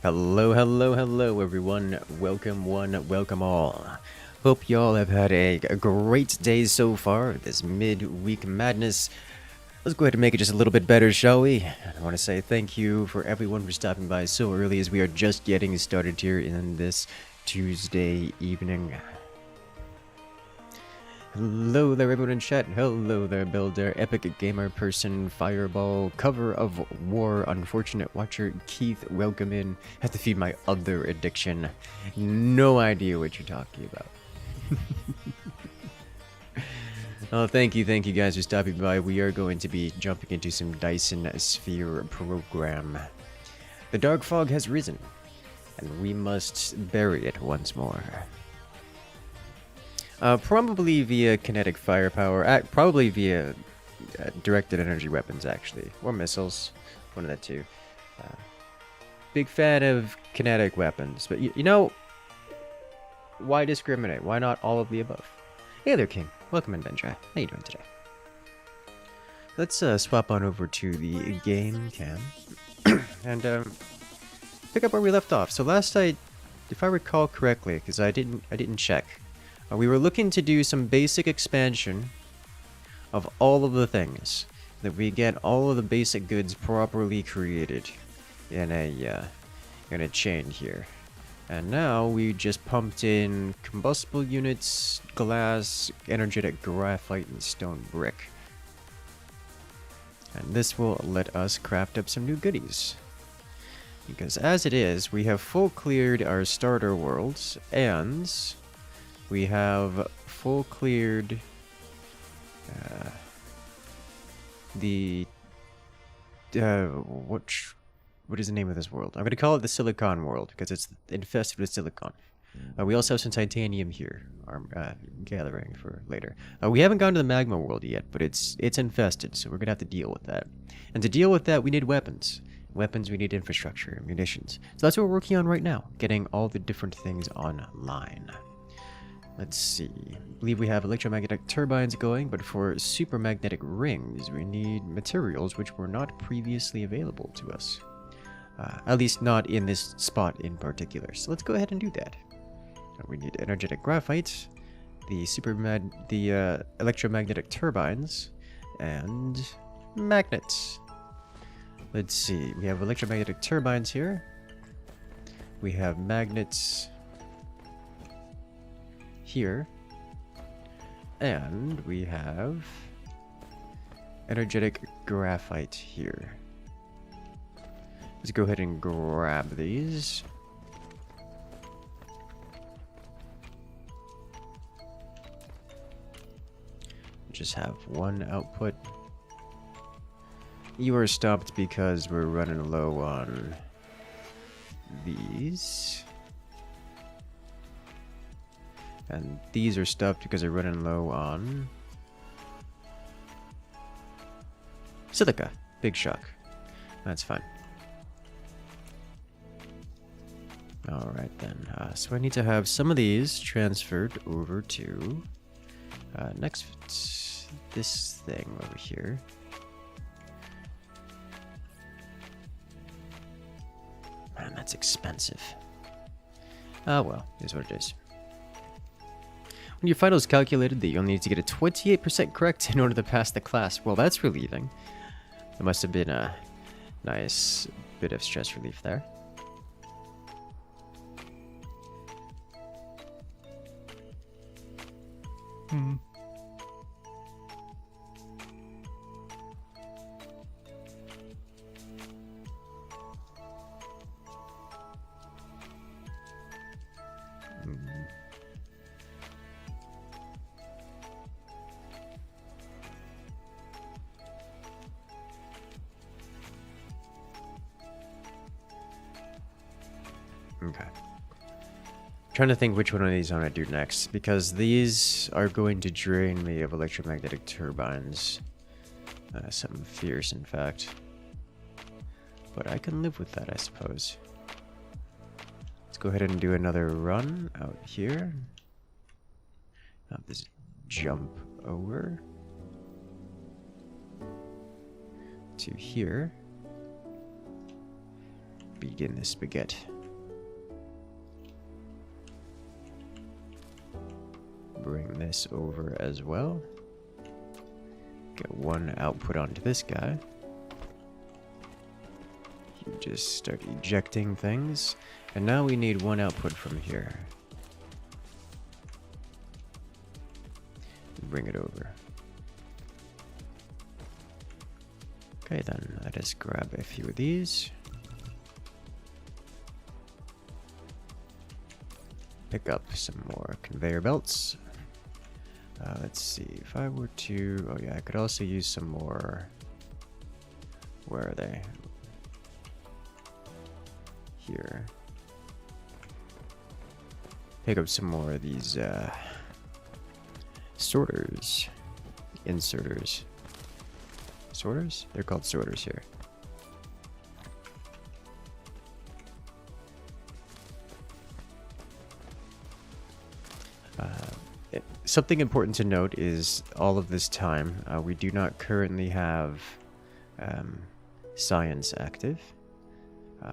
Hello, hello, hello, everyone. Welcome one, welcome all. Hope y'all have had a great day so far, this mid-week madness. Let's go ahead and make it just a little bit better, shall we? I want to say thank you for everyone for stopping by so early as we are just getting started here in this Tuesday evening. Hello there, everyone in chat. Hello there, Builder, Epic Gamer Person, Fireball, Cover of War, Unfortunate Watcher, Keith, welcome in. Have to feed my other addiction. No idea what you're talking about. Oh, thank you guys for stopping by. We are going to be jumping into some Dyson Sphere Program. The dark fog has risen, and we must bury it once more. Probably via kinetic firepower, probably via directed energy weapons, actually, or missiles, one of the two. Big fan of kinetic weapons, but you know, why discriminate? Why not all of the above? Hey there, King. Welcome in, Benja. How you doing today? Let's swap on over to the game cam and pick up where we left off. So last night, if I recall correctly, because I didn't check. We were looking to do some basic expansion of all of the things, that we get all of the basic goods properly created in a chain here. And now we just pumped in combustible units, glass, energetic graphite, and stone brick. And this will let us craft up some new goodies. Because as it is, we have full cleared our starter worlds, and we have full cleared what is the name of this world? I'm going to call it the Silicon world because it's infested with silicon. We also have some titanium here, gathering for later. We haven't gone to the magma world yet, but it's infested, so we're going to have to deal with that. And to deal with that, we need weapons. Weapons, we need infrastructure, munitions. So that's what we're working on right now, getting all the different things online. Let's see. I believe we have electromagnetic turbines going, but for supermagnetic rings, we need materials which were not previously available to us. At least not in this spot in particular. So let's go ahead and do that. We need energetic graphite, the electromagnetic turbines, and magnets. Let's see. We have electromagnetic turbines here. We have magnets here, and we have energetic graphite here. Let's go ahead and grab these. Just have one output. You are stopped because we're running low on these. And these are stopped because they're running low on silica. Big shock. That's fine. Alright then. So I need to have some of these transferred over to this thing over here. Man, that's expensive. Ah well, here's what it is. When your final is calculated, that you'll need to get a 28% correct in order to pass the class. Well, that's relieving. That must have been a nice bit of stress relief there. Okay. Trying to think which one of these I want to do next, because these are going to drain me of electromagnetic turbines. Something fierce, in fact. But I can live with that, I suppose. Let's go ahead and do another run out here. Now this jump over to here. Begin the spaghetti. this over as well. Get one output onto this guy. You just start ejecting things. And now we need one output from here. Bring it over. Okay, then let us grab a few of these. Pick up some more conveyor belts. Let's see, if I were to... Oh yeah, I could also use some more... Where are they? Here. Pick up some more of these sorters. Inserters. Sorters? They're called sorters here. Something important to note is all of this time, we do not currently have science active.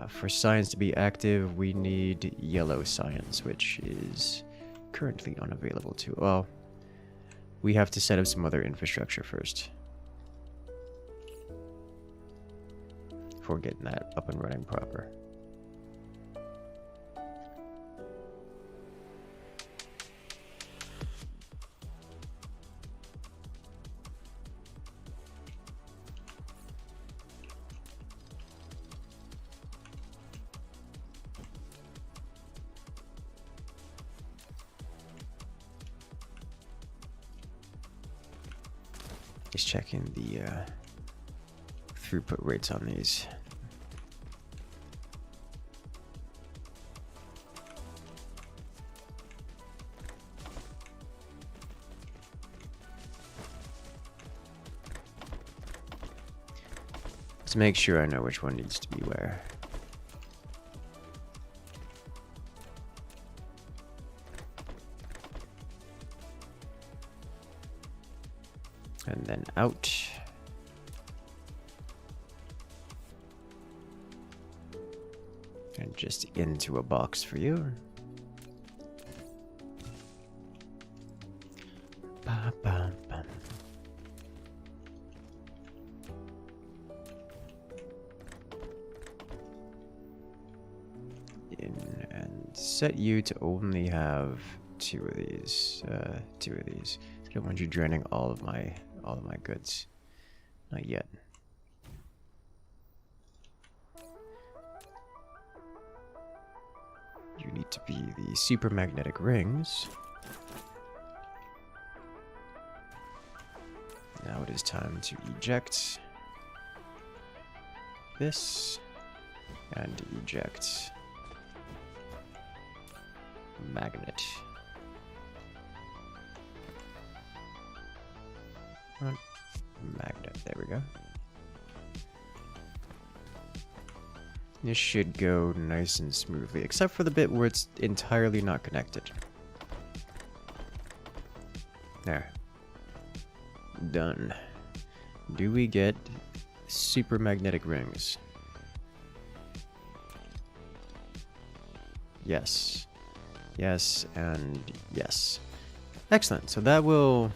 For science to be active, we need yellow science, which is currently unavailable to... Well, we have to set up some other infrastructure first. Before getting that up and running proper. Just checking the throughput rates on these. Let's make sure I know which one needs to be where. And then out. And just into a box for you. Ba, ba, ba. And set you to only have two of these. I don't want you draining all of my goods. Not yet. You need to be the super magnetic rings. Now it is time to eject this and eject magnet. Magnet, there we go. This should go nice and smoothly, except for the bit where it's entirely not connected. There. Done. Do we get super magnetic rings? Yes. Yes, and yes. Excellent. So that will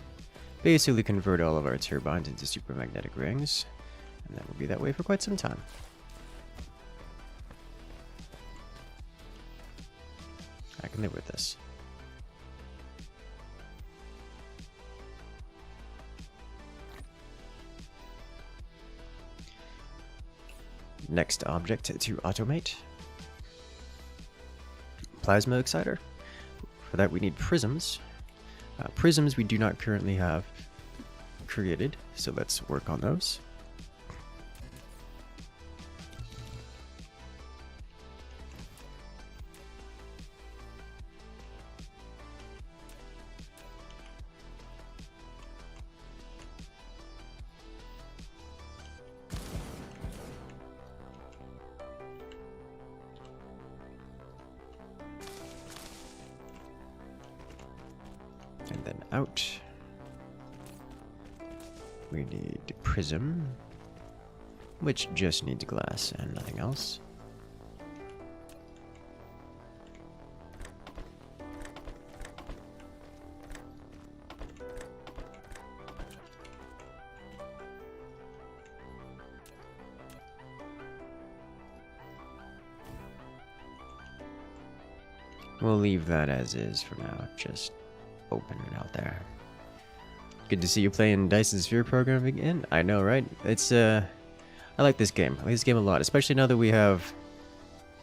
basically convert all of our turbines into super magnetic rings, and that will be that way for quite some time. I can live with this. Next object to automate. Plasma exciter. For that we need prisms. Prisms we do not currently have created, so let's work on those. And then out. We need prism, which just needs glass and nothing else. We'll leave that as is for now. Just open it out there. Good to see you playing Dyson Sphere Program again. I know, right? It's I like this game. I like this game a lot, especially now that we have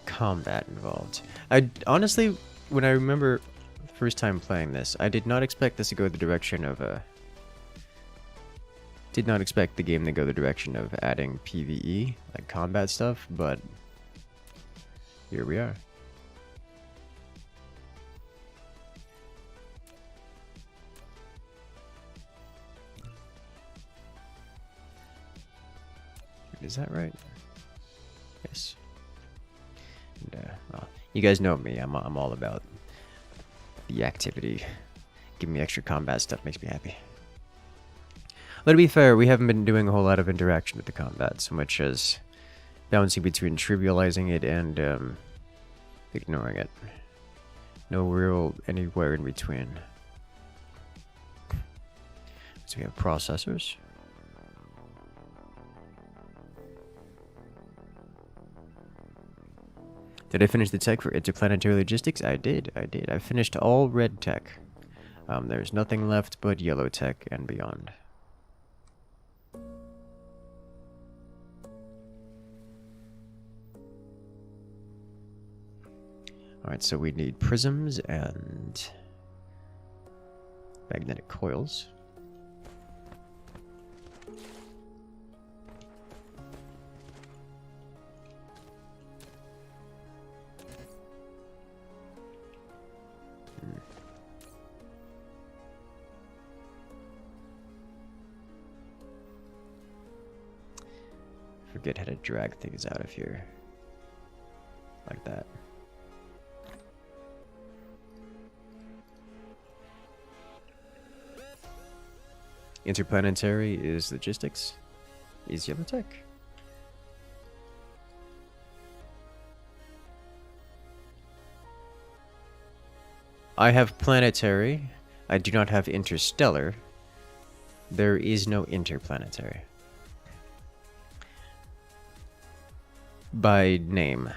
combat involved. I honestly, when I remember first time playing this, I did not expect this to go the direction of did not expect the game to go the direction of adding PvE, like combat stuff, but here we are. Is that right? Yes. And, well, you guys know me. I'm all about the activity. Giving me extra combat stuff makes me happy. But to be fair, we haven't been doing a whole lot of interaction with the combat, so much as balancing between trivializing it and ignoring it. No real anywhere in between. So we have processors. Did I finish the tech for interplanetary logistics? I did. I finished all red tech. There's nothing left but yellow tech and beyond. Alright, so we need prisms and magnetic coils. Forget how to drag things out of here. Like that. Interplanetary is logistics. Is yellow tech. I have planetary. I do not have interstellar. There is no interplanetary. By name.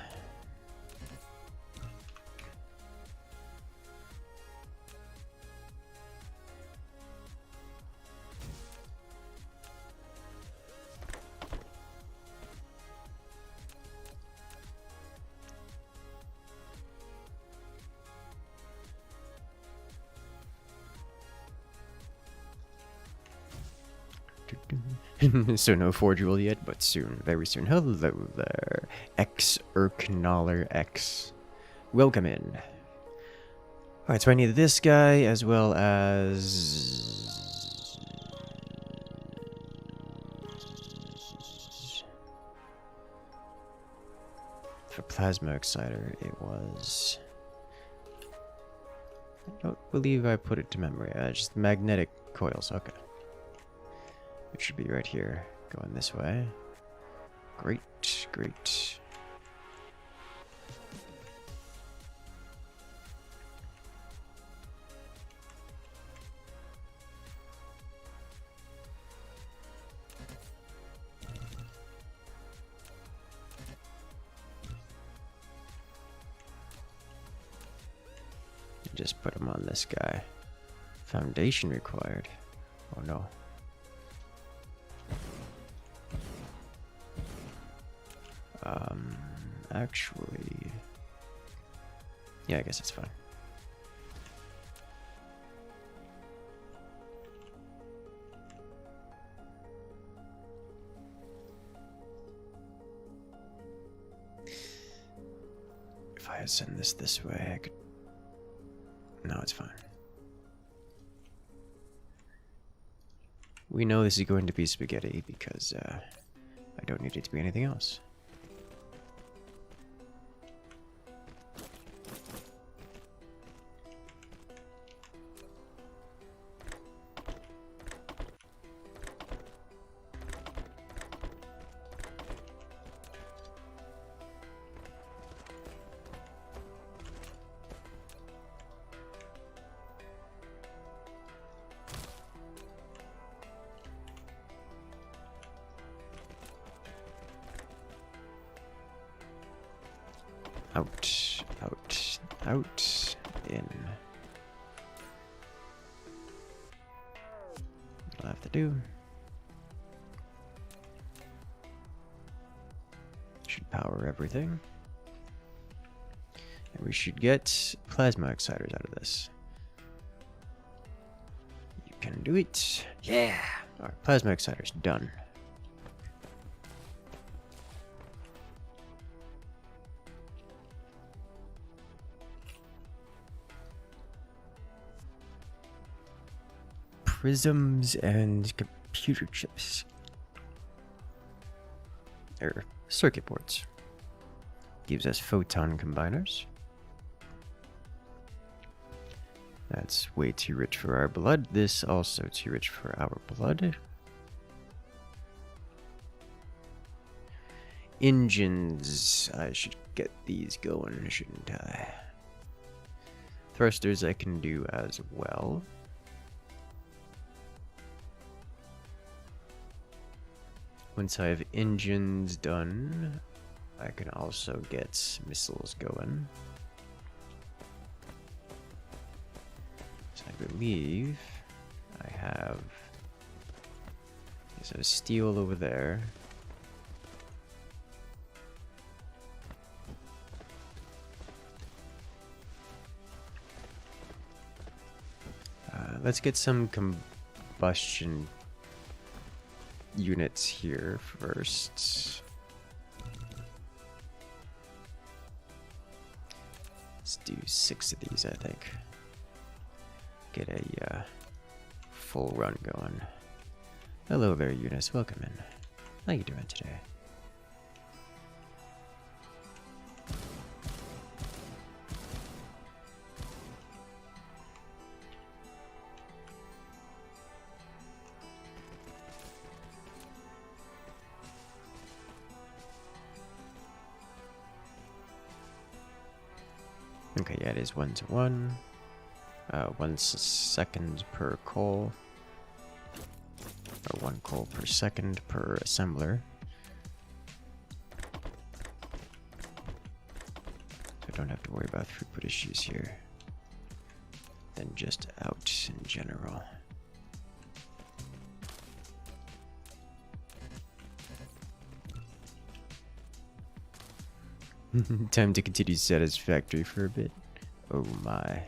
So no Forge rule yet, but soon, very soon. Hello there, X-Erknaller X. Welcome in. Alright, so I need this guy as well as... For plasma exciter, it was... I don't believe I put it to memory. Just magnetic coils, okay. It should be right here, going this way. Great, great. Just put him on this guy. Foundation required. Oh no. Actually... Yeah, I guess it's fine. If I send this way, I could... No, it's fine. We know this is going to be spaghetti because I don't need it to be anything else. Out, out, out. what I'll have to do. Should power everything. And we should get plasma exciters out of this. You can do it. Yeah! Alright, plasma exciters done. Prisms and computer chips. Or circuit boards. Gives us photon combiners. That's way too rich for our blood. This also too rich for our blood. Engines. I should get these going, shouldn't I? Thrusters I can do as well. Once I have engines done, I can also get missiles going. So I believe I have a steel over there. Let's get some combustion units here first. Let's do 6 of these, I think. Get a full run going. Hello there, Eunice. Welcome in. How you doing today? Okay, yeah, it is 1 to 1. 1 second per coal. Or 1 coal per second per assembler. So I don't have to worry about throughput issues here. Then just out in general. Time to continue satisfactory for a bit. Oh my.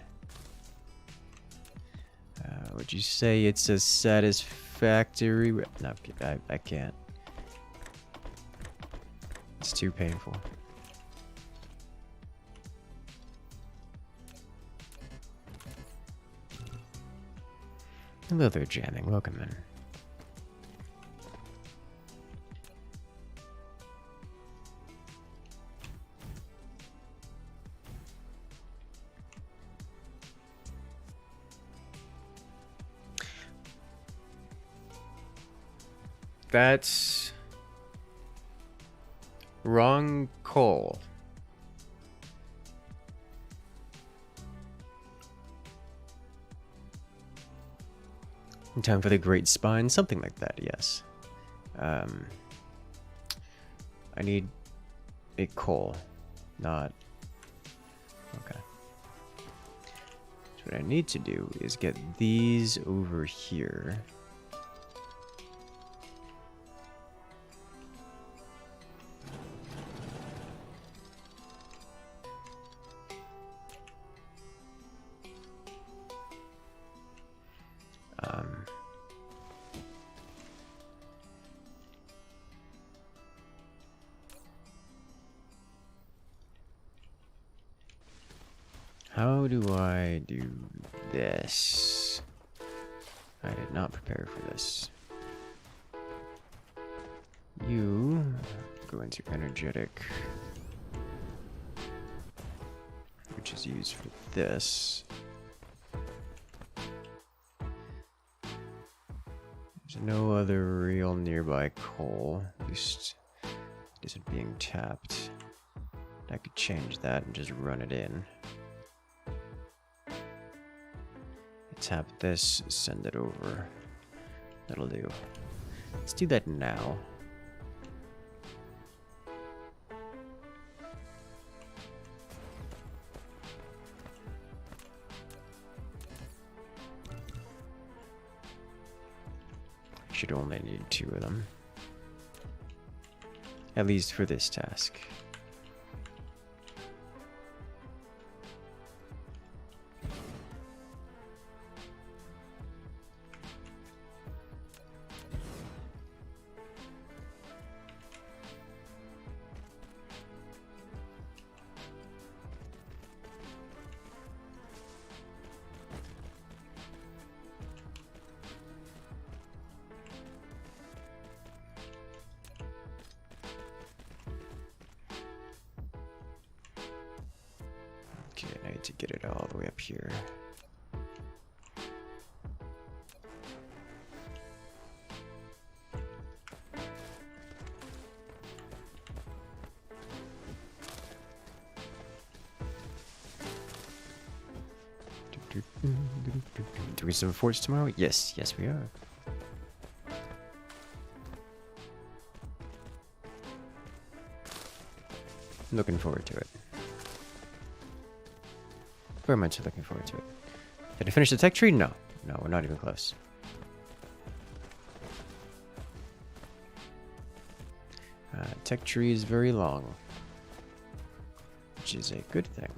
Would you say it's a satisfactory? No, I can't. It's too painful. Hello there, jamming. Welcome in. That's wrong coal. Time for the Great Spine, something like that, yes. I need a coal, not... Okay. So what I need to do is get these over here. How do I do this? I did not prepare for this. You go into energetic, which is used for this. There's no other real nearby coal, at least it isn't being tapped. I could change that and just run it in. Tap this, send it over. That'll do. Let's do that now. Should only need 2 of them. At least for this task. Okay, I need to get it all the way up here. Doing some forts tomorrow? Yes, yes we are. Looking forward to it. Very much looking forward to it. Did I finish the tech tree? No. No, we're not even close. Tech tree is very long, which is a good thing.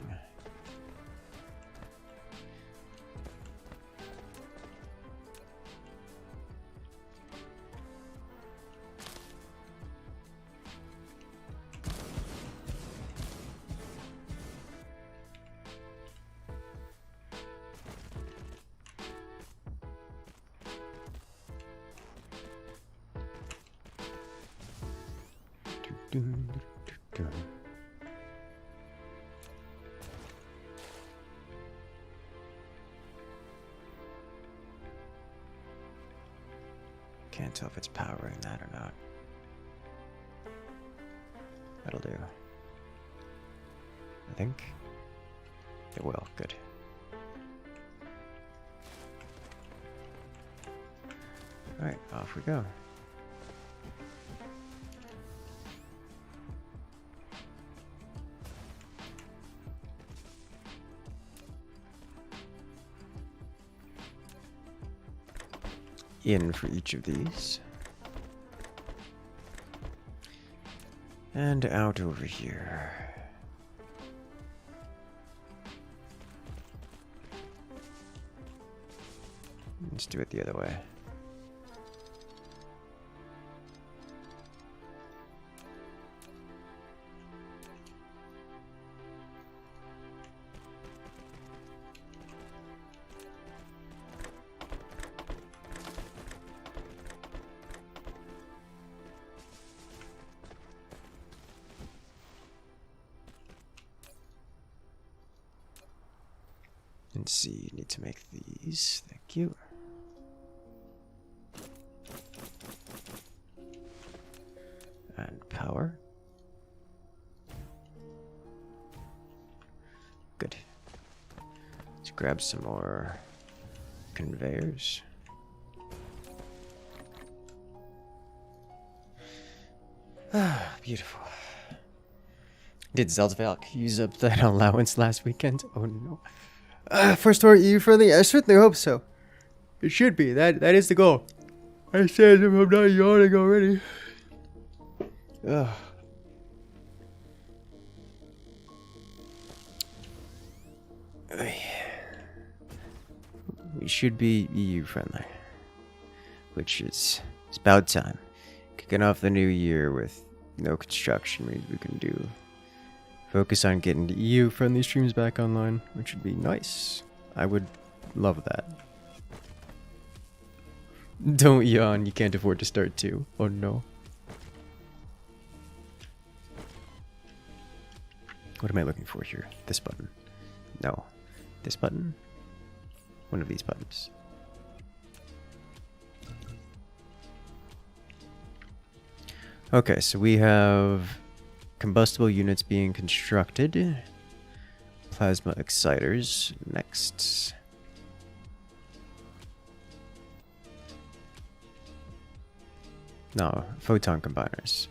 Can't tell if it's powering that or not. That'll do. I think it will. Good. Alright, off we go. In for each of these. And out over here. Let's do it the other way. Let's see, need to make these. Thank you. And power. Good. Let's grab some more conveyors. Ah, beautiful. Did Zeltvalk use up that allowance last weekend? Oh no. First or EU friendly? I certainly hope so. It should be. That is the goal. I said if I'm not yawning already. Ugh. We should be EU friendly, which is it's about time. Kicking off the new year with no construction means we can do. Focus on getting the EU friendly streams back online, which would be nice. I would love that. Don't yawn, you can't afford to start too. Oh no. What am I looking for here? This button. No. This button? One of these buttons. Okay, so we have combustible units being constructed. Plasma exciters next. No, photon combiners.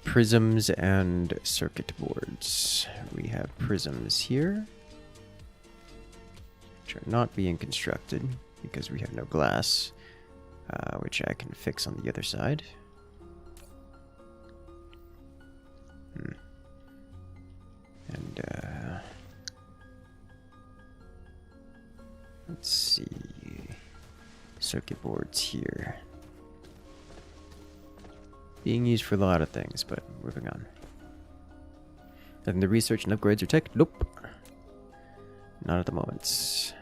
Prisms and circuit boards. We have prisms here, which are not being constructed because we have no glass. which I can fix on the other side. And let's see, circuit boards here. Being used for a lot of things, but moving on. Nothing to research and upgrades or tech? Nope. Not at the moment.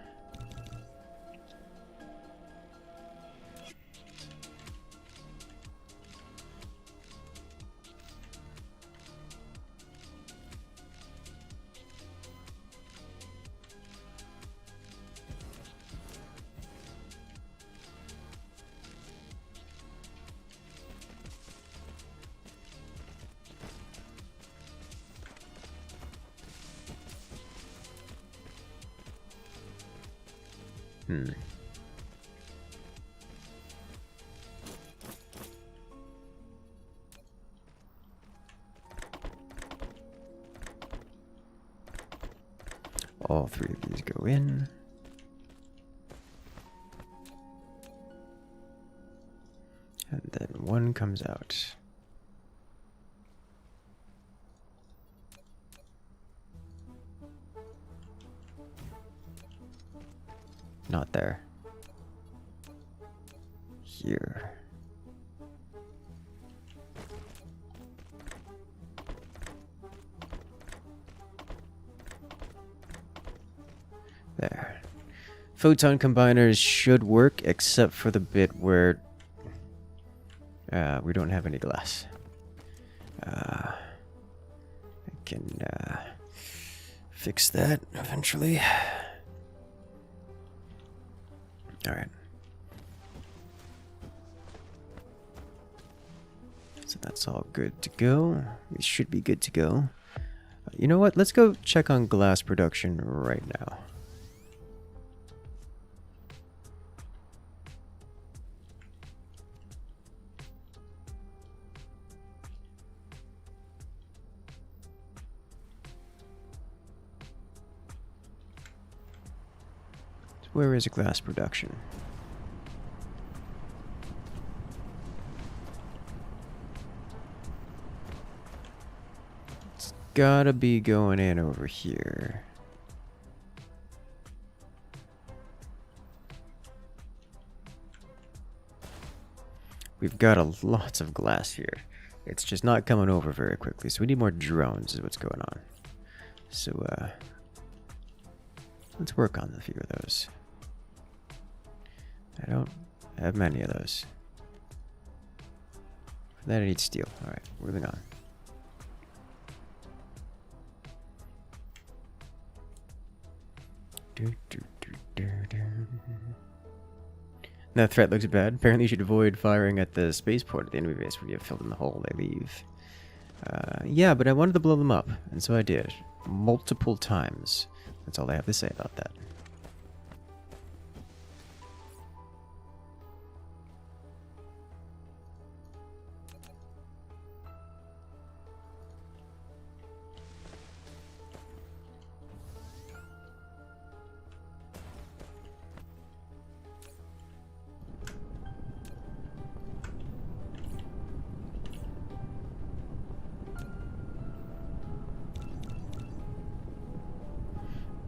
All three of these go in. And then one comes out. Not there. Here. There. Photon combiners should work, except for the bit where we don't have any glass. I can fix that eventually. Alright. So that's all good to go. We should be good to go. You know what? Let's go check on glass production right now. Where is glass production? It's gotta be going in over here. We've got lots of glass here. It's just not coming over very quickly, so we need more drones is what's going on. So, let's work on a few of those. I don't have many of those. For that I need steel. Alright, moving on. That threat looks bad. Apparently you should avoid firing at the spaceport at the enemy base when you have filled in the hole. They leave. Yeah, but I wanted to blow them up, and so I did. Multiple times. That's all I have to say about that.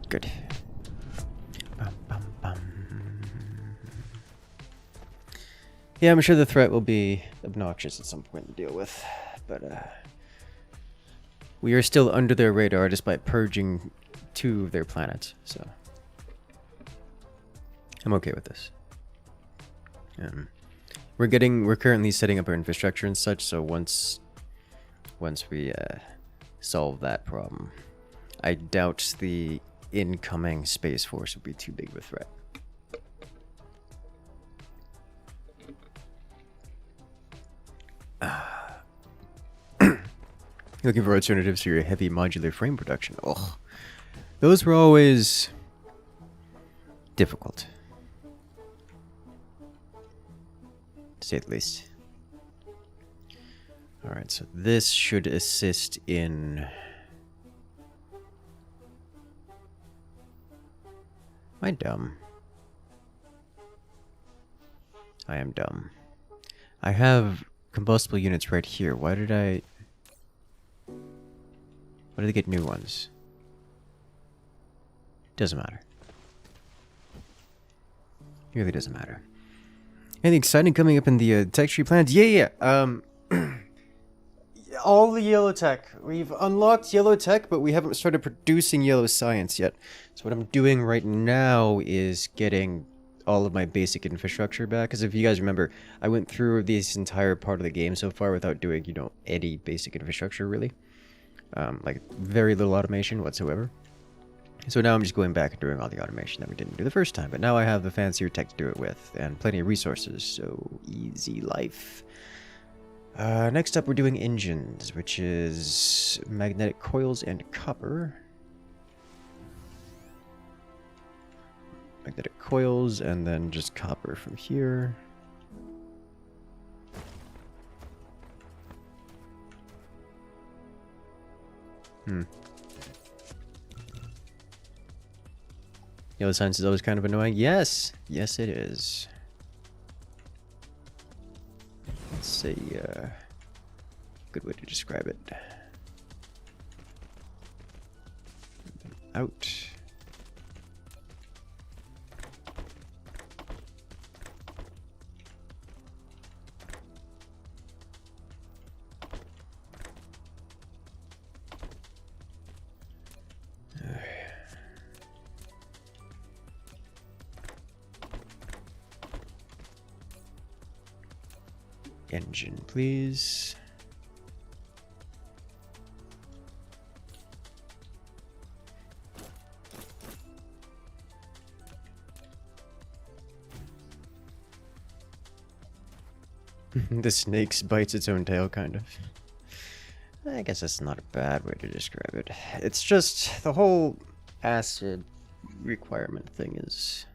Good. Bum, bum, bum. Yeah, I'm sure the threat will be obnoxious at some point to deal with, but we are still under their radar despite purging 2 of their planets, so I'm okay with this. We're currently setting up our infrastructure and such, so once we solve that problem, I doubt the incoming Space Force would be too big of a threat. Looking for alternatives to your heavy modular frame production. Oh, those were always difficult, to say the least. Alright, so this should assist in... Am I dumb? I am dumb. I have combustible units right here. Why did I get new ones? Doesn't matter. It really doesn't matter. Anything exciting coming up in the tech tree plans? Yeah. All the yellow tech. We've unlocked yellow tech, but we haven't started producing yellow science yet. So what I'm doing right now is getting all of my basic infrastructure back. Because if you guys remember, I went through this entire part of the game so far without doing, you know, any basic infrastructure, really. Like, very little automation whatsoever. So now I'm just going back and doing all the automation that we didn't do the first time. But now I have the fancier tech to do it with, and plenty of resources, so easy life. Next up, we're doing engines, which is magnetic coils and copper. Magnetic coils, and then just copper from here. Yellow science is always kind of annoying. Yes! Yes, it is. Let's say, good way to describe it. Out. Engine, please. The snake bites its own tail, kind of. I guess that's not a bad way to describe it. It's just the whole acid requirement thing is...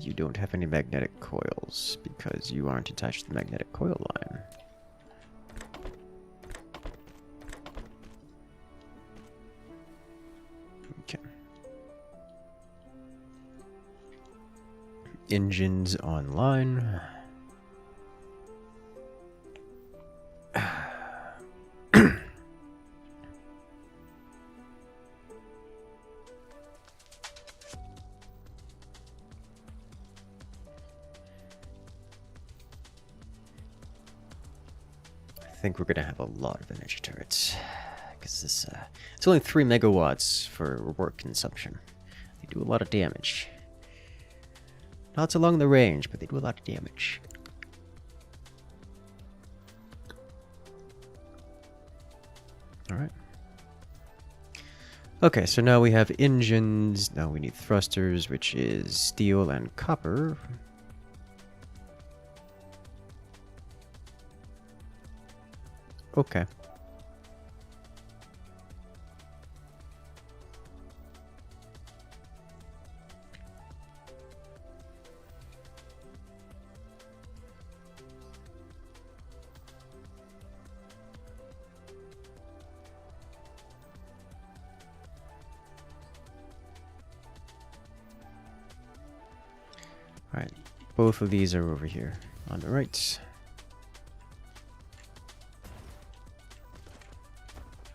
You don't have any magnetic coils because you aren't attached to the magnetic coil line. Okay. Engines online. I think we're gonna have a lot of energy turrets because this it's only 3 megawatts for work consumption. They do a lot of damage. Not so long the range, but they do a lot of damage. Alright. Okay, so now we have engines. Now we need thrusters, which is steel and copper. Okay. Alright, both of these are over here on the right.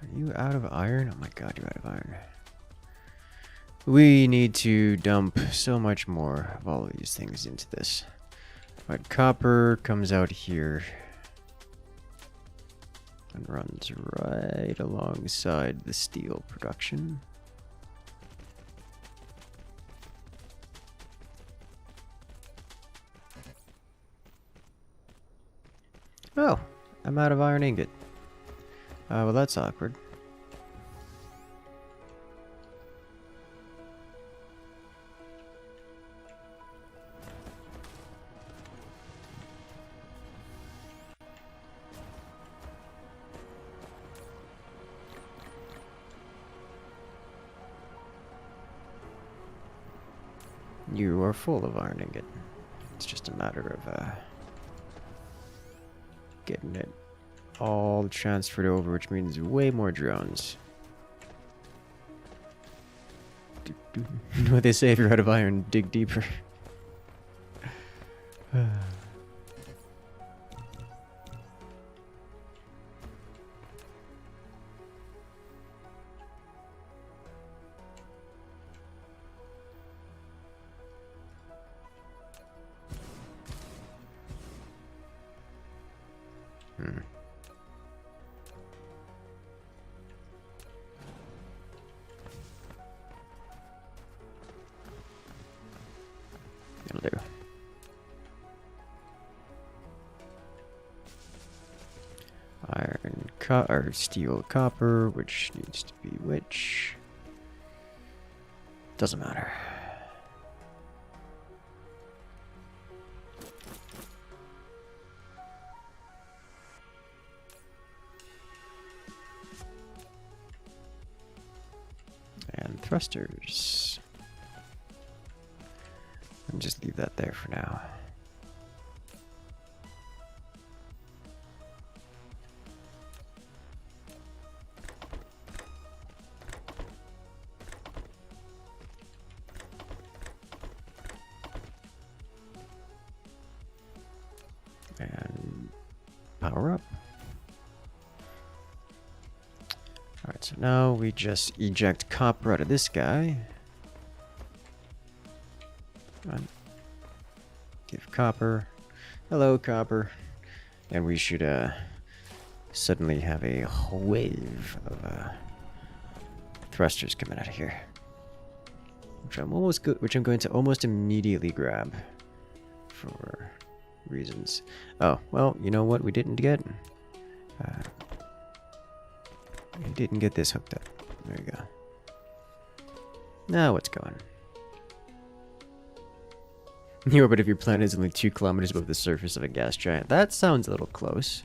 Are you out of iron? Oh my god, you're out of iron. We need to dump so much more of all of these things into this. Alright, copper comes out here and runs right alongside the steel production. Oh, I'm out of iron ingot. Well, that's awkward. You are full of iron ingot. It's just a matter of getting it all transferred over, which means way more drones. What they say, if you're out of iron, dig deeper. That'll do. Iron, or steel, copper, which needs to be which. Doesn't matter. And thrusters. And just leave that there for now. And power up. Alright, so now we just eject copper out of this guy. Right. Give copper. Hello, copper. And we should suddenly have a wave of thrusters coming out of here. Which I'm going to almost immediately grab for reasons. Oh, well, you know what we didn't get? We didn't get this hooked up. There you go. Now what's going? The orbit of your planet is only 2 kilometers above the surface of a gas giant. That sounds a little close.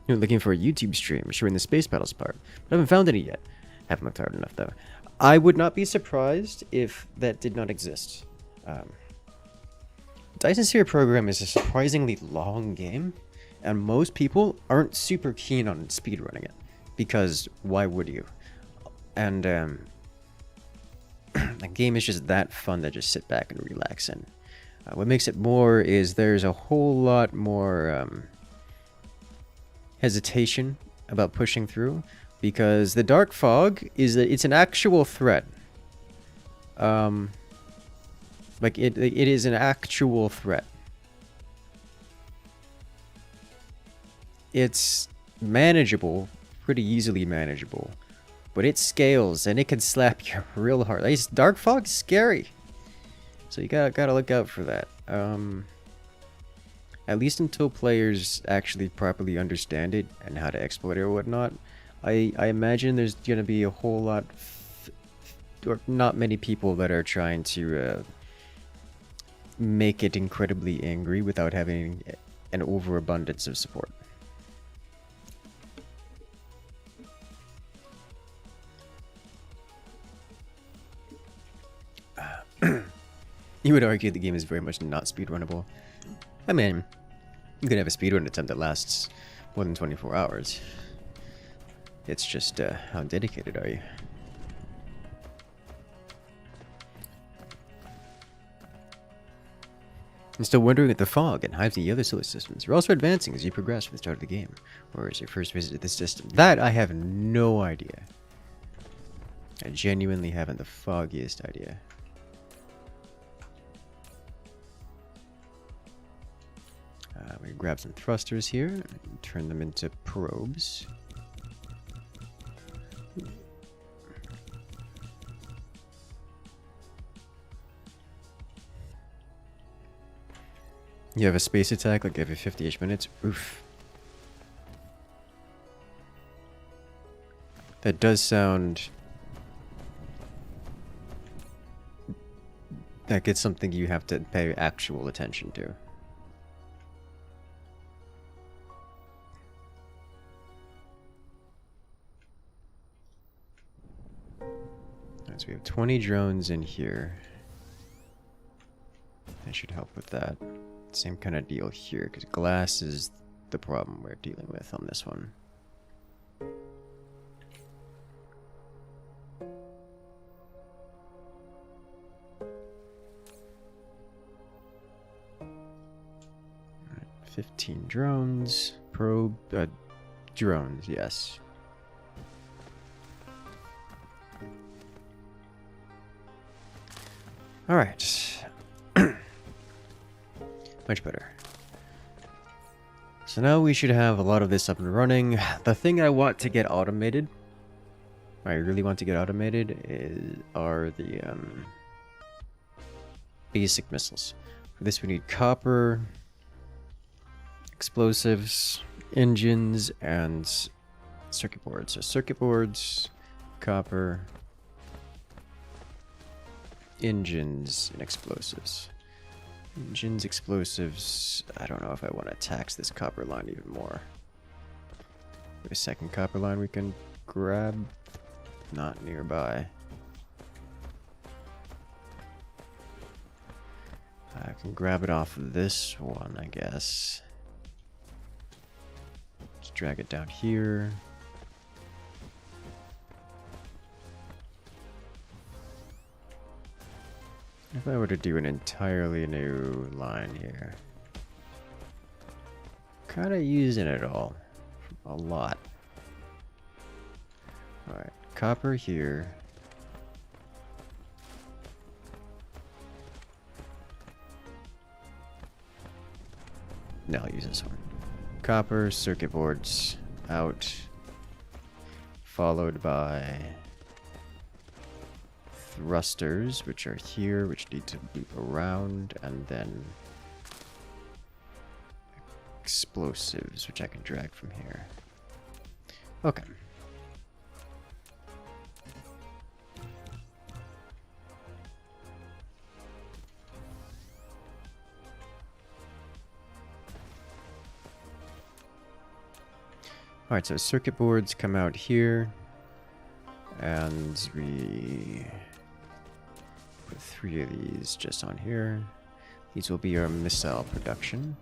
You're looking for a YouTube stream showing the space battles part, but I haven't found any yet. Haven't looked hard enough, though. I would not be surprised if that did not exist. Dyson Sphere Program is a surprisingly long game, and most people aren't super keen on speedrunning it, because why would you? And the game is just that fun to just sit back and relax in. What makes it more is there's a whole lot more hesitation about pushing through, because the dark fog it's an actual threat. Like it is an actual threat. It's manageable, pretty easily manageable, but it scales and it can slap you real hard. Dark fog's scary, so you gotta look out for that. At least until players actually properly understand it and how to exploit it or whatnot. I imagine there's gonna be a whole lot, or not many people that are trying to make it incredibly angry without having an overabundance of support. You would argue the game is very much not speedrunnable. I mean, you can have a speedrun attempt that lasts more than 24 hours. It's just, how dedicated are you? I'm still wondering at the fog and hives in the other solar systems. You're also advancing as you progress from the start of the game. Or is your first visit to this system? That I have no idea. I genuinely haven't the foggiest idea. We grab some thrusters here and turn them into probes. You have a space attack like every 50-ish minutes? Oof. That does sound like it's something you have to pay actual attention to. So we have 20 drones in here. That should help with that. Same kind of deal here, because glass is the problem we're dealing with on this one. Alright, 15 drones. Probe. Drones, yes. Alright. Much better. So now we should have a lot of this up and running. The thing I want to get automated, I really want to get automated, are the basic missiles. For this we need copper, explosives, engines, and circuit boards. So circuit boards, copper, engines, and explosives. Engines, explosives. I don't know if I want to tax this copper line even more. A second copper line we can grab. Not nearby. I can grab it off of this one, I guess. Just drag it down here. If I were to do an entirely new line here. Kind of using it all. A lot. Alright, copper here. No, I'll use this one. Copper, circuit boards, out. Followed by thrusters, which are here, which need to loop around, and then explosives, which I can drag from here. Okay. Alright, so circuit boards come out here, and we put 3 of these just on here. These will be our missile production.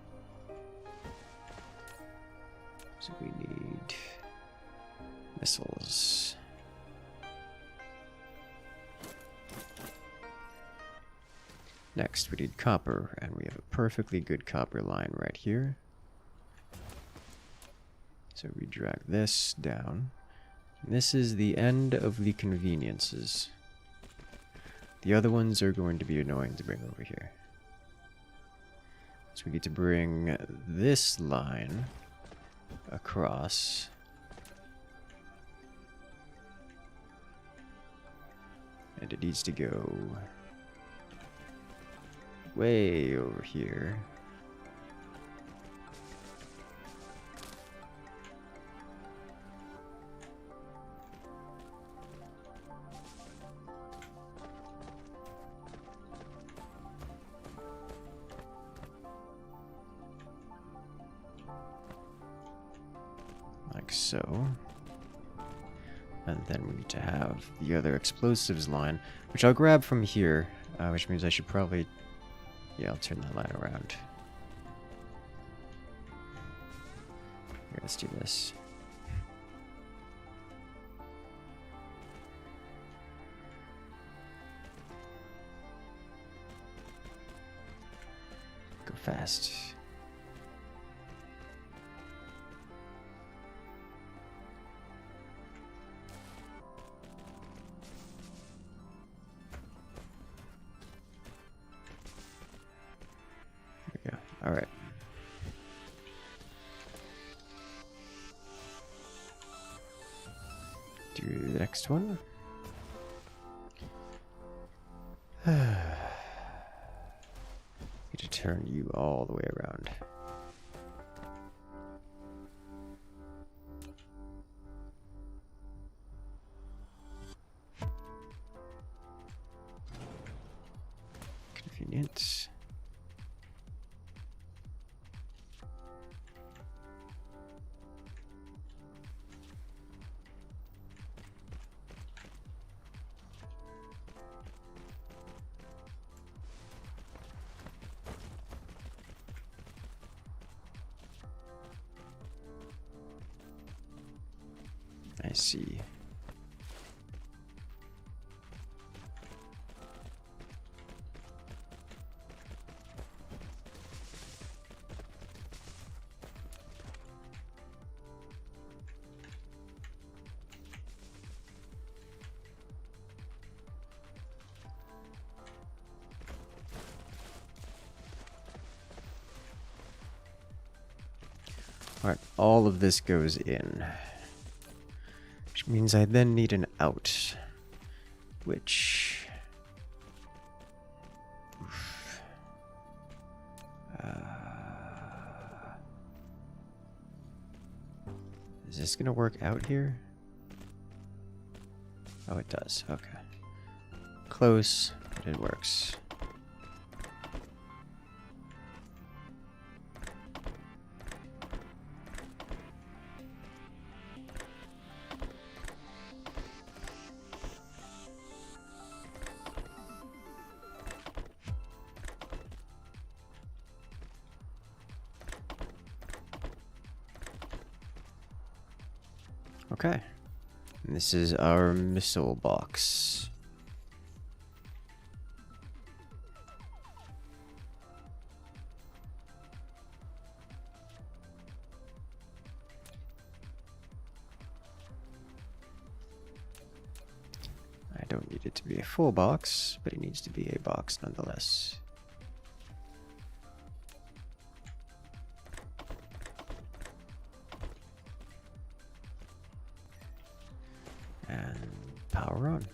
So we need missiles. Next, we need copper, and we have a perfectly good copper line right here. So we drag this down. This is the end of the conveniences. The other ones are going to be annoying to bring over here. So we need to bring this line across. And it needs to go way over here. Like so. And then we need to have the other explosives line, which I'll grab from here, which means I should probably, yeah, I'll turn that line around. Here, let's do this. Go fast. All right. Do the next one. Need to turn you all the way around. Convenient. I see. Alright, all of this goes in. Which means I then need an out. Which... is this gonna work out here? Oh, it does. Okay. Close, but it works. Okay. And this is our missile box. I don't need it to be a full box, but it needs to be a box nonetheless. And power on.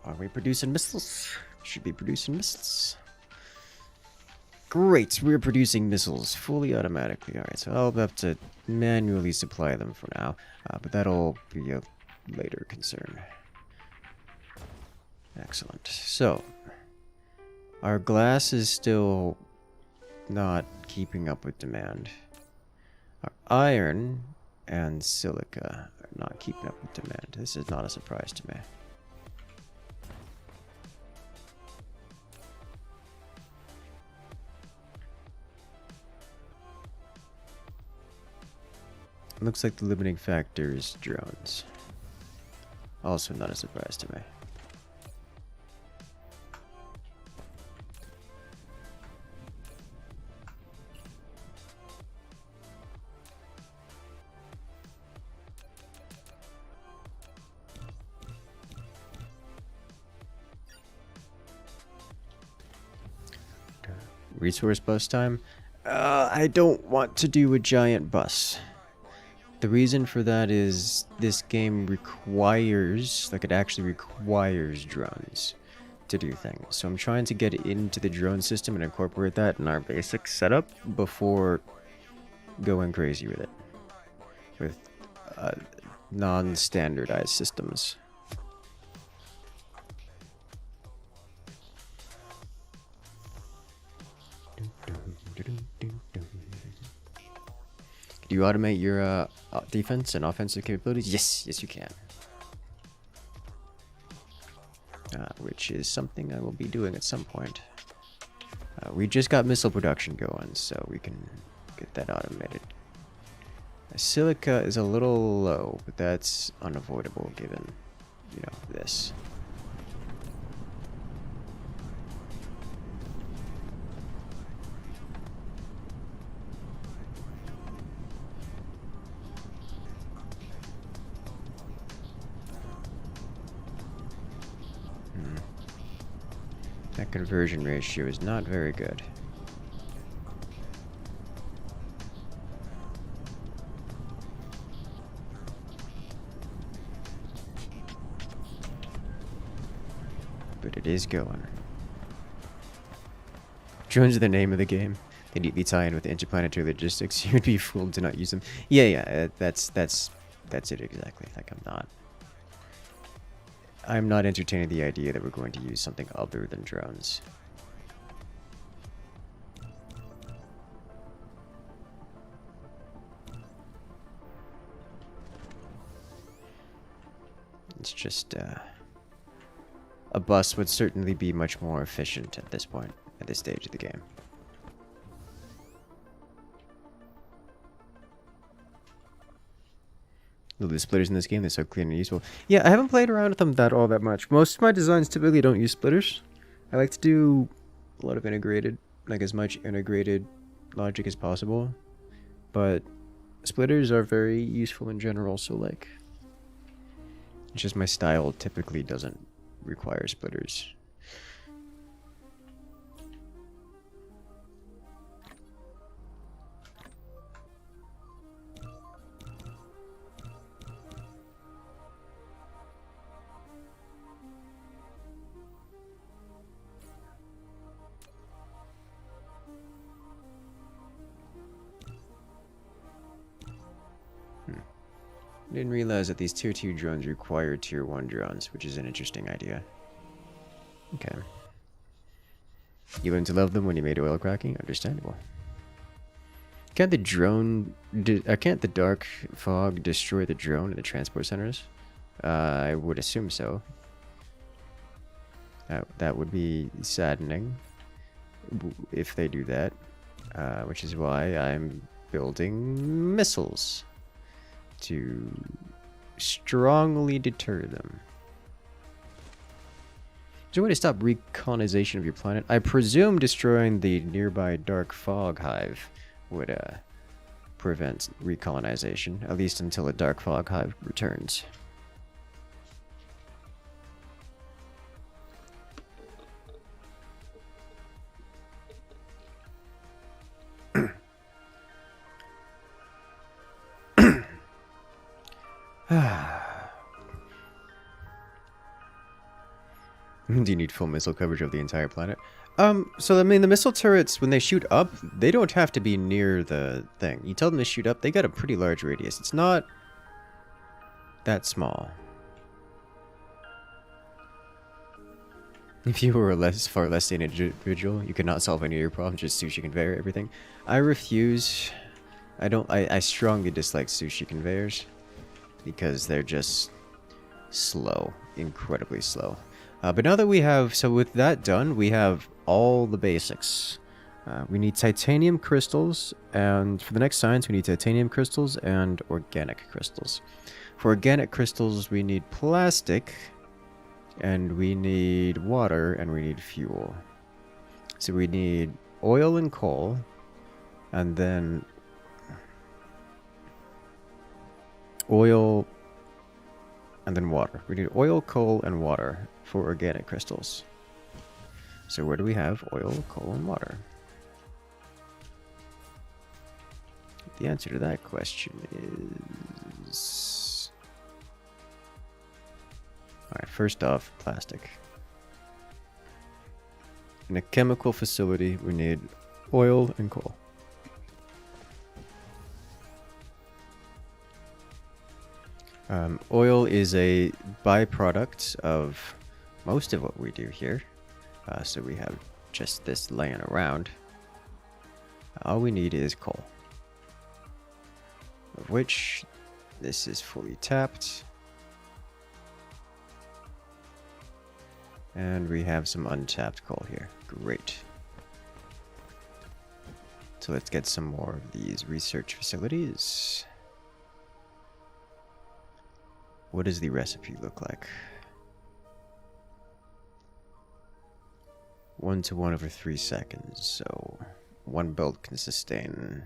Are we producing missiles? Should be producing missiles. Great, we're producing missiles fully automatically. Alright, so I'll have to manually supply them for now, but that'll be a later concern. Excellent. So, our glass is still not keeping up with demand. Our iron and silica are not keeping up with demand. This is not a surprise to me. Looks like the limiting factor is drones. Also not a surprise to me. Resource bus time? I don't want to do a giant bus. The reason for that is this game requires, like it actually requires drones to do things. So I'm trying to get into the drone system and incorporate that in our basic setup before going crazy with it. With non-standardized systems. Do you automate your defense and offensive capabilities? Yes, yes you can. Which is something I will be doing at some point. We just got missile production going, so we can get that automated. Silica is a little low, but that's unavoidable given, you know, this. That conversion ratio is not very good. But it is going. Drones are the name of the game. They neatly tie in with interplanetary logistics. You'd be fooled to not use them. Yeah, that's it exactly. Like I'm not entertaining the idea that we're going to use something other than drones. It's just, a bus would certainly be much more efficient at this point, at this stage of the game. The splitters in this game, they're so clean and useful. Yeah, I haven't played around with them all that much. Most of my designs typically don't use splitters. I like to do a lot of integrated, like as much integrated logic as possible. But splitters are very useful in general, so like, it's just my style typically doesn't require splitters. Didn't realize that these tier 2 drones require tier 1 drones, which is an interesting idea. Okay. You learned to love them when you made oil cracking? Understandable. Can't the dark fog destroy the drone in the transport centers? I would assume so. That would be saddening if they do that, which is why I'm building missiles to strongly deter them. Is there a way to stop recolonization of your planet? I presume destroying the nearby dark fog hive would prevent recolonization, at least until a dark fog hive returns. Do you need full missile coverage of the entire planet? So I mean, the missile turrets, when they shoot up, they don't have to be near the thing. You tell them to shoot up, they got a pretty large radius. It's not that small. If you were a far less sane individual, you could not solve any of your problems, just sushi conveyor everything. I refuse. I strongly dislike sushi conveyors because they're just slow, incredibly slow. But now that we have, so with that done, we have all the basics. We need titanium crystals, and for the next science, we need titanium crystals and organic crystals. For organic crystals, we need plastic, and we need water, and we need fuel. So we need oil and coal, and then oil, and then water. We need oil, coal, and water for organic crystals. So where do we have oil, coal, and water? The answer to that question is... Alright, first off, plastic. In a chemical facility, we need oil and coal. Oil is a byproduct of most of what we do here. So we have just this laying around. All we need is coal. Of which this is fully tapped. And we have some untapped coal here. Great. So let's get some more of these research facilities. What does the recipe look like? 1:1 over 3 seconds, so one belt can sustain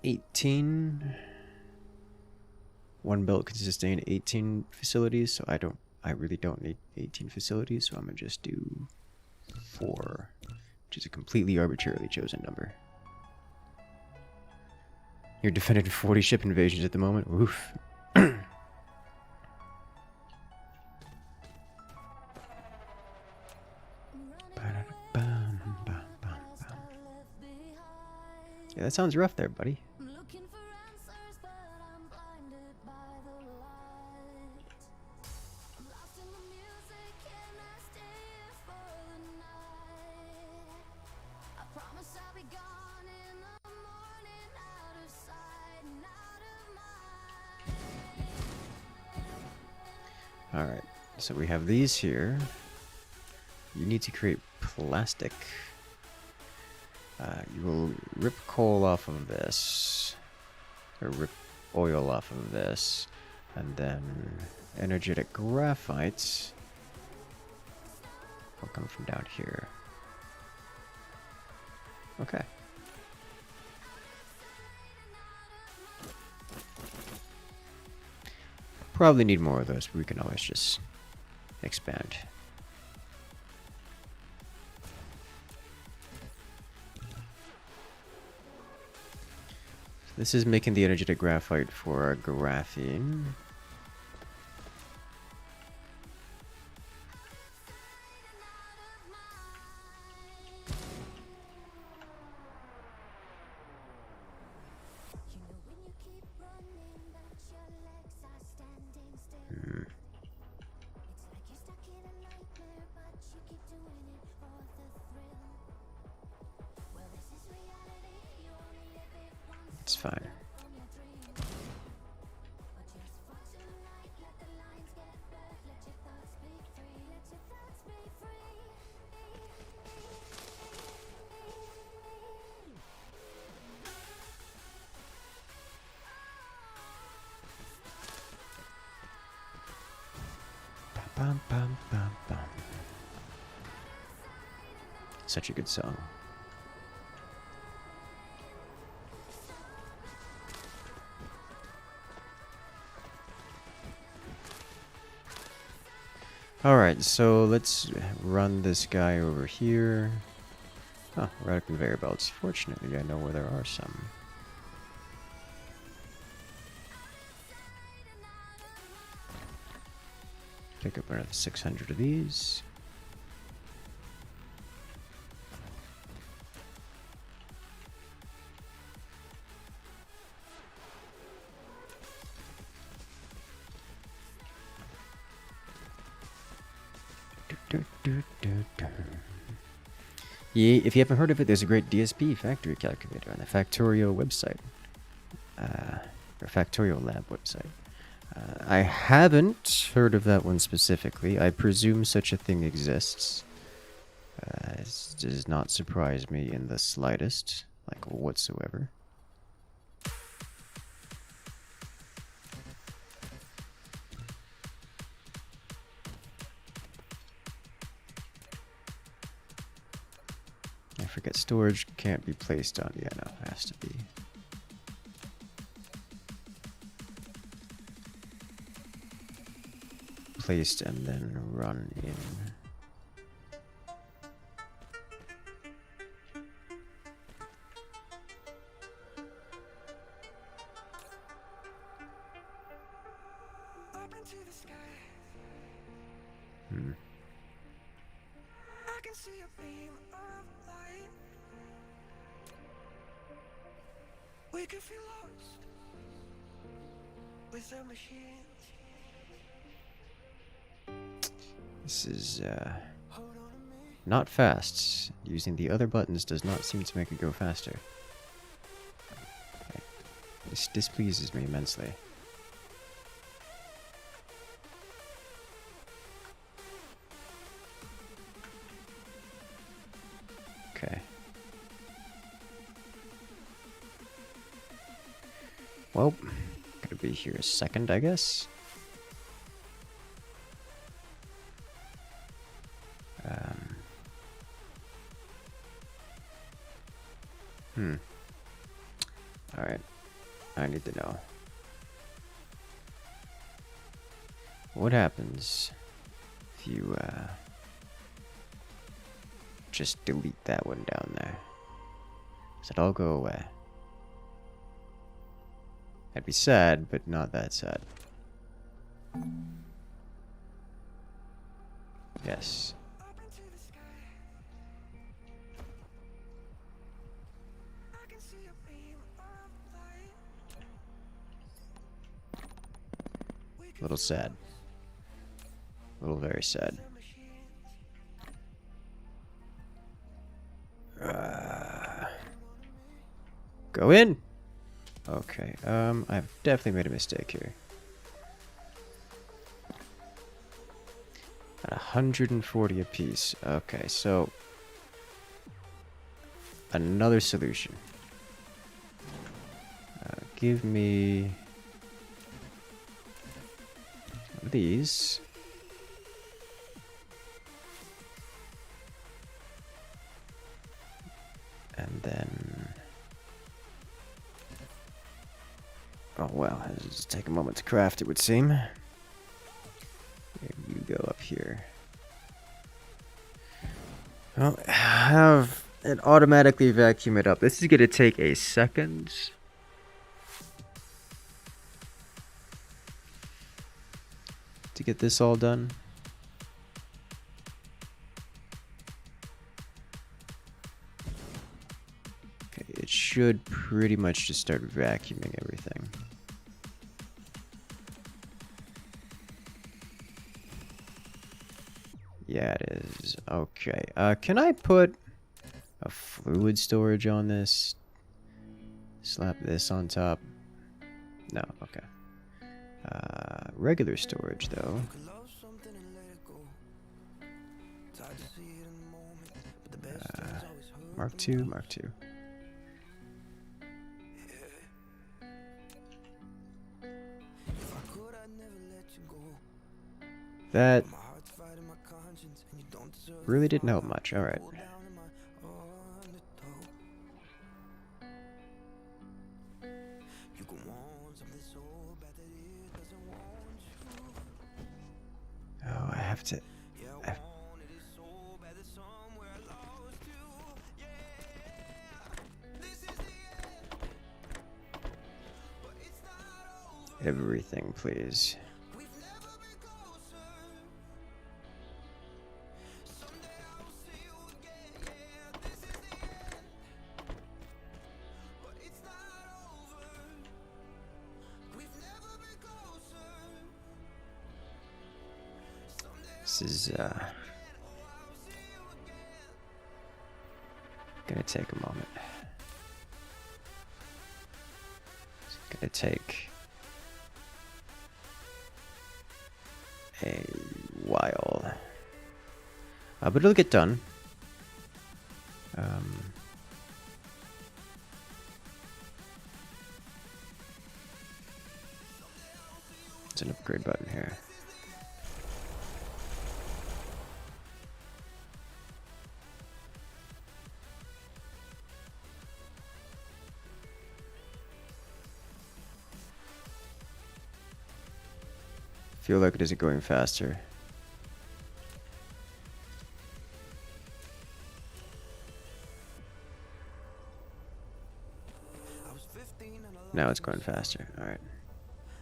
18. One belt can sustain 18 facilities, so I really don't need 18 facilities, so I'm gonna just do 4, which is a completely arbitrarily chosen number. You're defending 40 ship invasions at the moment? Oof. Yeah, that sounds rough there, buddy. Alright, so we have these here. You need to create plastic. You will rip coal off of this, or rip oil off of this, and then energetic graphite will come from down here. Okay. Probably need more of those, but we can always just expand. This is making the energetic graphite for our graphene. It's fine. Bum, bum, bum, bum. Such a good song. Alright, so let's run this guy over here. Oh, we're out of conveyor belts. Fortunately, I know where there are some. Pick up another 600 of these. Yeah, if you haven't heard of it, there's a great DSP factory calculator on the Factorio website. Or Factorio Lab website. I haven't heard of that one specifically. I presume such a thing exists. It does not surprise me in the slightest, like whatsoever. I forget storage can't be placed on. Yeah, no, it has to be. Placed and then run in. I can see a beam of light. We could feel lost with the machines. This is not fast. Using the other buttons does not seem to make it go faster. This displeases me immensely. Okay. Well, gonna be here a second, I guess. Alright. I need to know. What happens if you, just delete that one down there? Does it all go away? I'd be sad, but not that sad. Yes. A little sad. A little very sad. Go in! Okay, I've definitely made a mistake here. At 140 apiece. Okay, so another solution. Give me one of these. And then... Oh, well, it'll just take a moment to craft, it would seem. Here, you go up here. Well, have it automatically vacuum it up. This is going to take a second. To get this all done. Okay, it should pretty much just start vacuuming everything. Yeah, it is. Okay. Can I put a fluid storage on this? Slap this on top? No, okay. Regular storage, though. Mark II, Mark II. That really didn't help much. Alright. Oh, I have to... Everything, please. This is gonna take a moment. It's gonna take a while, but it'll get done. It's an upgrade button here. Feel like it isn't going faster. Now it's going faster. All right.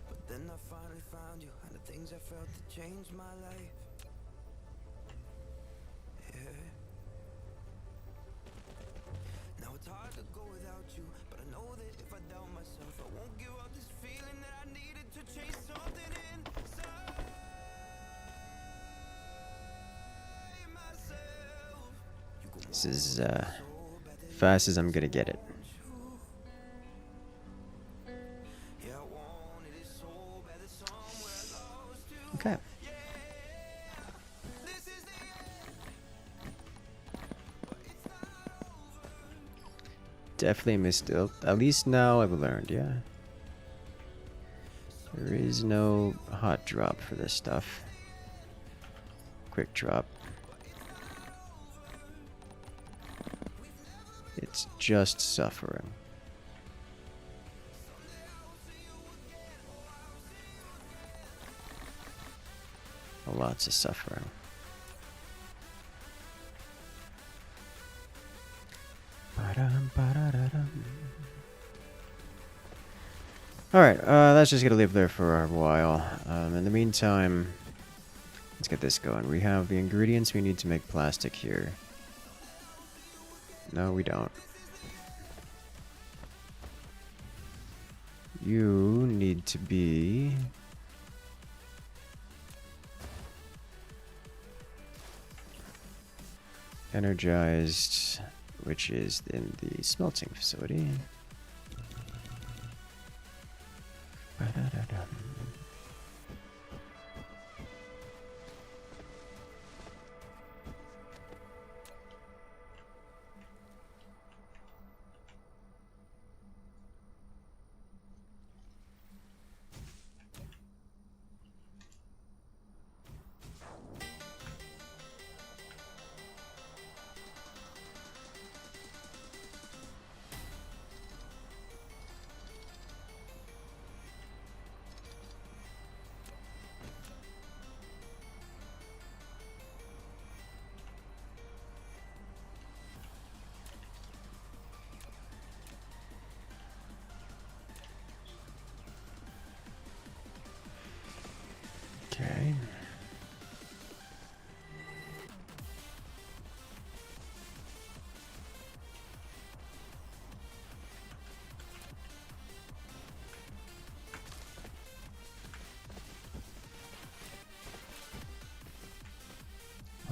But then I finally found you, and the things I felt to change my life. Yeah. Now it's hard to go without you, but I know that if I doubt myself, I won't give up this feeling that I needed to chase something inside myself. This is fast as I'm gonna get it. Okay. Definitely missed it. At least now I've learned, yeah. There is no hot drop for this stuff. Quick drop. It's just suffering. Lots of suffering. Alright, that's just gonna live there for a while. In the meantime, let's get this going. We have the ingredients we need to make plastic here. No, we don't. You need to be... energized, which is in the smelting facility.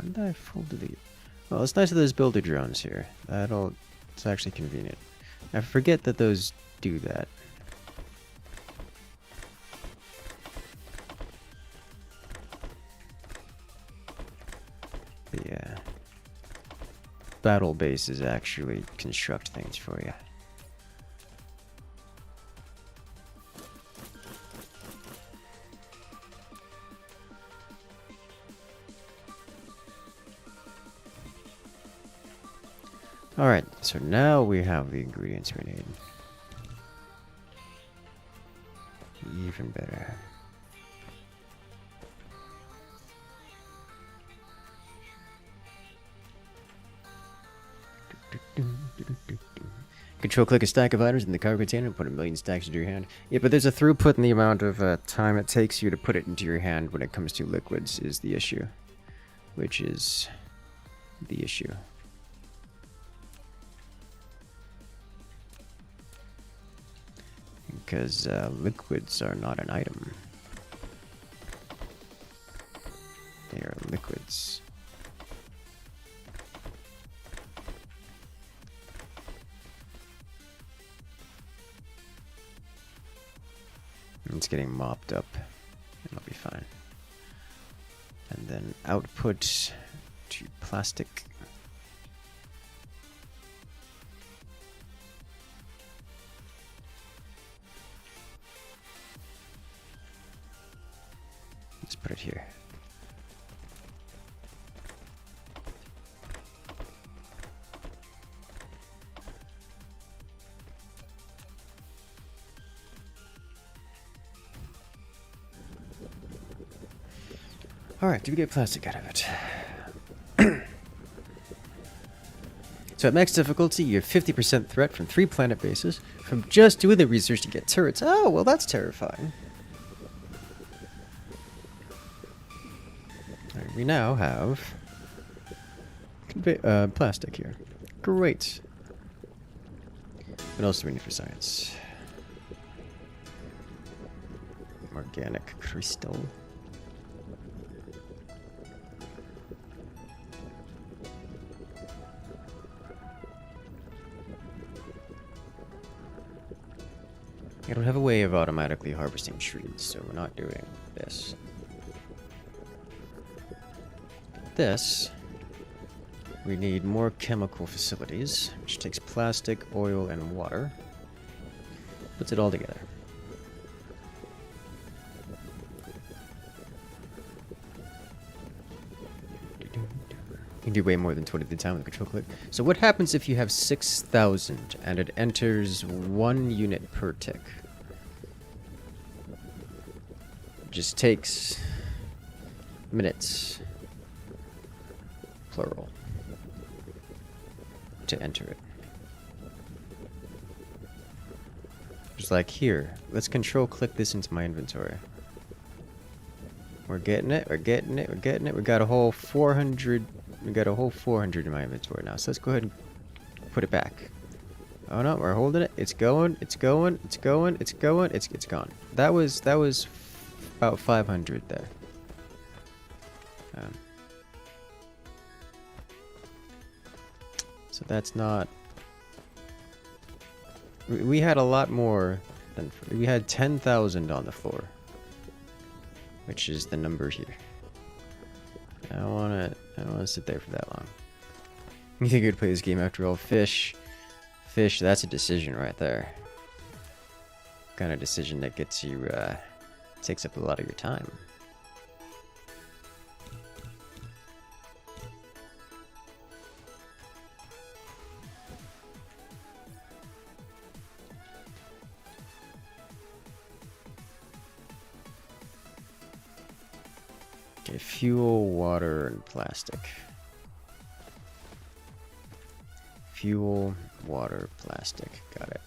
When did I full delete? Well, it's nice that there's builder drones here. It's actually convenient. I forget that those do that. Yeah. Battle bases actually construct things for you. Alright, so now we have the ingredients we need. Even better. Control click a stack of items in the cargo container and put a million stacks into your hand. Yeah, but there's a throughput in the amount of time it takes you to put it into your hand when it comes to liquids is the issue. Which is the issue. Because liquids are not an item. They are liquids. It's getting mopped up. It'll be fine. And then output to plastic. Let's put it here. Alright, do we get plastic out of it? So at max difficulty, you have 50% threat from 3 planet bases from just doing the research to get turrets. Oh, well that's terrifying. Alright, we now have plastic here. Great. What else do we need for science? Organic crystal. I don't have a way of automatically harvesting trees, so we're not doing this. This, we need more chemical facilities, which takes plastic, oil, and water. Puts it all together. You can do way more than 20 at a time with a control click. So what happens if you have 6,000 and it enters 1 unit per tick? It just takes minutes, plural, to enter it. Just like here, let's control click this into my inventory. We're getting it, we're getting it, we're getting it. We got a whole 400. We got a whole 400 in my inventory now, so let's go ahead and put it back. Oh no, we're holding it. It's going, it's going, it's going, it's going, it's gone. That was about 500 there. So that's not. We had a lot more than we had 10,000 on the floor, which is the number here. I don't wanna sit there for that long. You think you'd play this game after all? Fish, that's a decision right there. Kind of decision that gets you, takes up a lot of your time. Okay, fuel, water, and plastic. Fuel, water, plastic. Got it.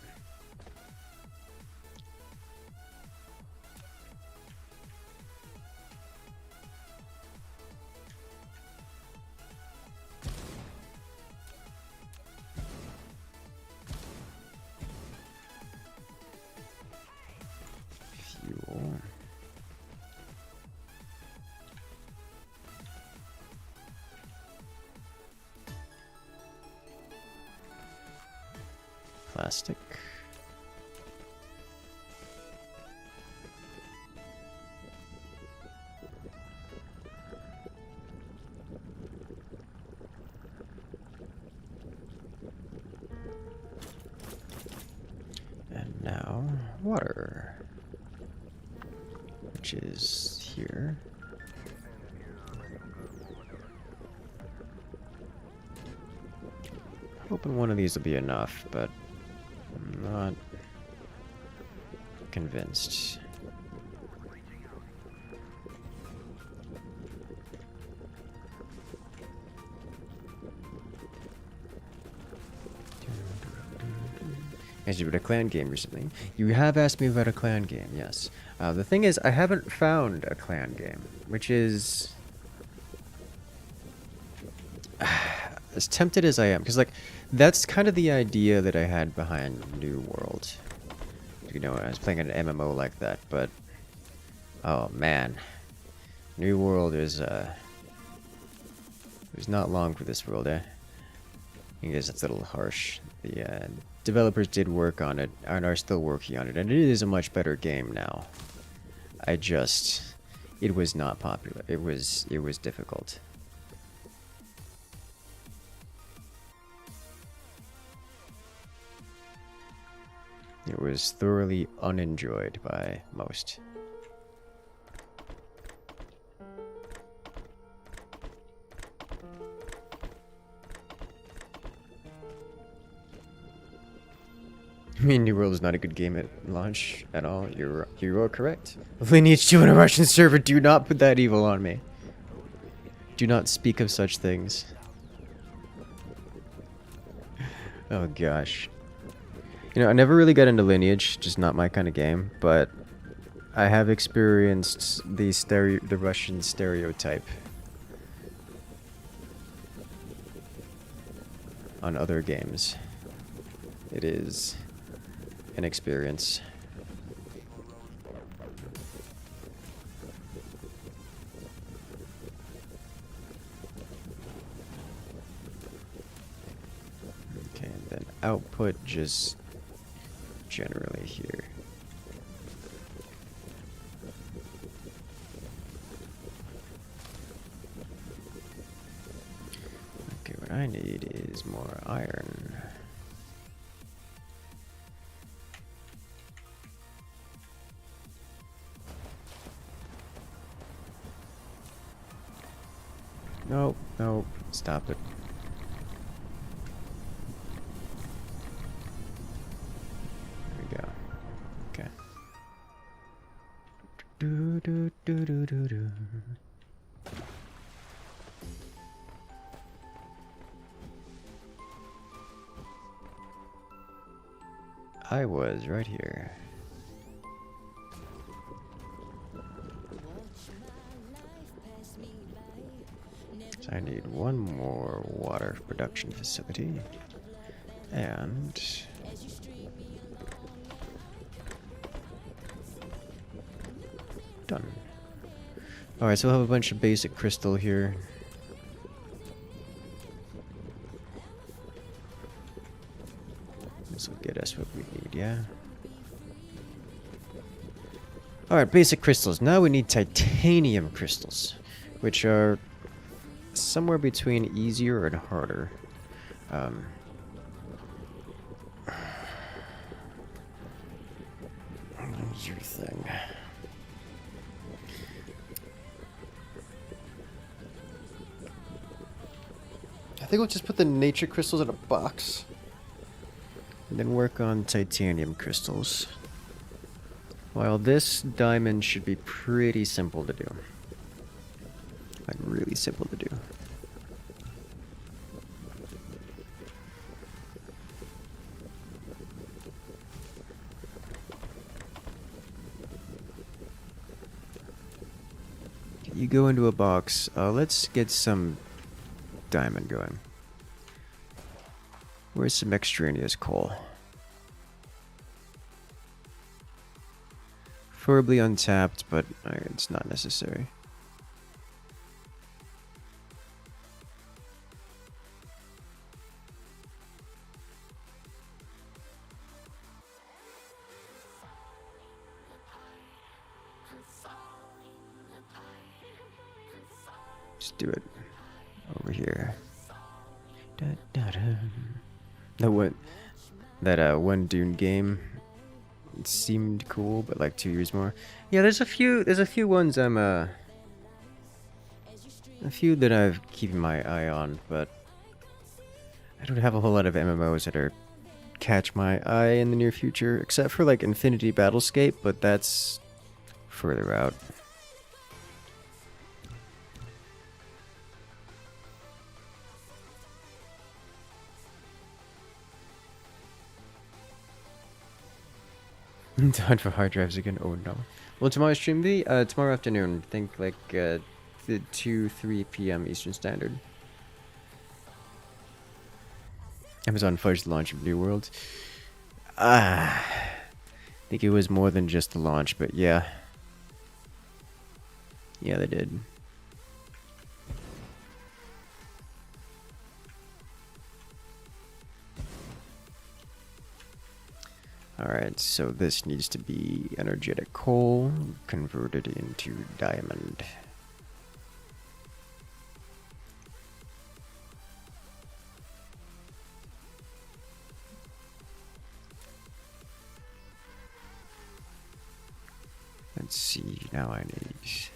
Fuel. plastic. And now water, which is here. Hoping one of these will be enough, but I'm not convinced. As you read a clan game recently. You have asked me about a clan game, yes. The thing is, I haven't found a clan game, which is as tempted as I am, because like that's kind of the idea that I had behind New World. You know, I was playing an MMO like that, but oh man, New World is it was not long for this world, eh? I guess that's a little harsh. The developers did work on it and are still working on it, and it is a much better game now. It was not popular. It was difficult. It was thoroughly unenjoyed by most. I mean, New World is not a good game at launch at all. You are correct. Lineage 2 on a Russian server. Do not put that evil on me. Do not speak of such things. Oh gosh. You know, I never really got into Lineage, just not my kind of game, but I have experienced the Russian stereotype on other games. It is an experience. Okay, and then output just generally here. Okay, what I need is more iron. Nope, nope, stop it. There we go. Okay. Do do do do do do. I was right here. So I need one more water production facility. And done. Alright, so we'll have a bunch of basic crystal here. This will get us what we need, yeah? Alright, basic crystals. Now we need titanium crystals, which are somewhere between easier and harder. Here's your thing. I think we'll just put the nature crystals in a box. And then work on titanium crystals. While this diamond should be pretty simple to do. Like, really simple to do. You go into a box. Let's get some diamond going. Where's some extraneous coal? Preferably untapped, but it's not necessary. Let's do it over here. Da, da, da. No, what? That one Dune game. It seemed cool, but like 2 years more. Yeah, there's a few ones a few that I've keeping my eye on, but I don't have a whole lot of MMOs that are catch my eye in the near future, except for like Infinity Battlescape, but that's further out. Time for hard drives again. Oh no. Well, tomorrow's stream be tomorrow afternoon. Think like the 2-3 p.m. Eastern Standard. Amazon fudged the launch of New World. I think it was more than just the launch, but yeah. Yeah, they did. Alright, so this needs to be energetic coal converted into diamond. Let's see, now I need...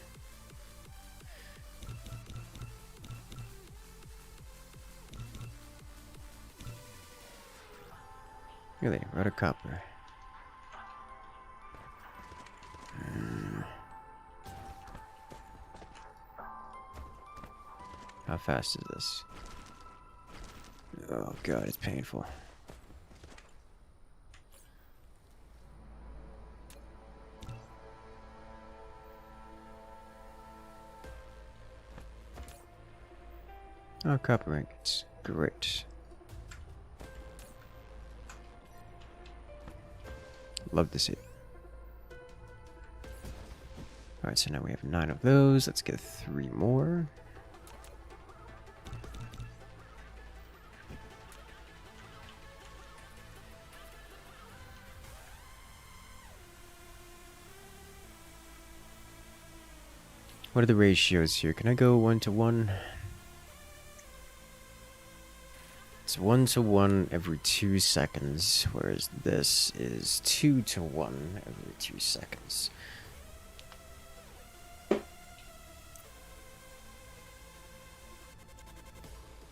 Really, what a copper. How fast is this? Oh god, it's painful. Oh, copper ingots. Great. Love to see it. Alright, so now we have 9 of those. Let's get 3 more. What are the ratios here? Can I go 1-to-1? It's 1-to-1 every 2 seconds, whereas this is 2-to-1 every 2 seconds.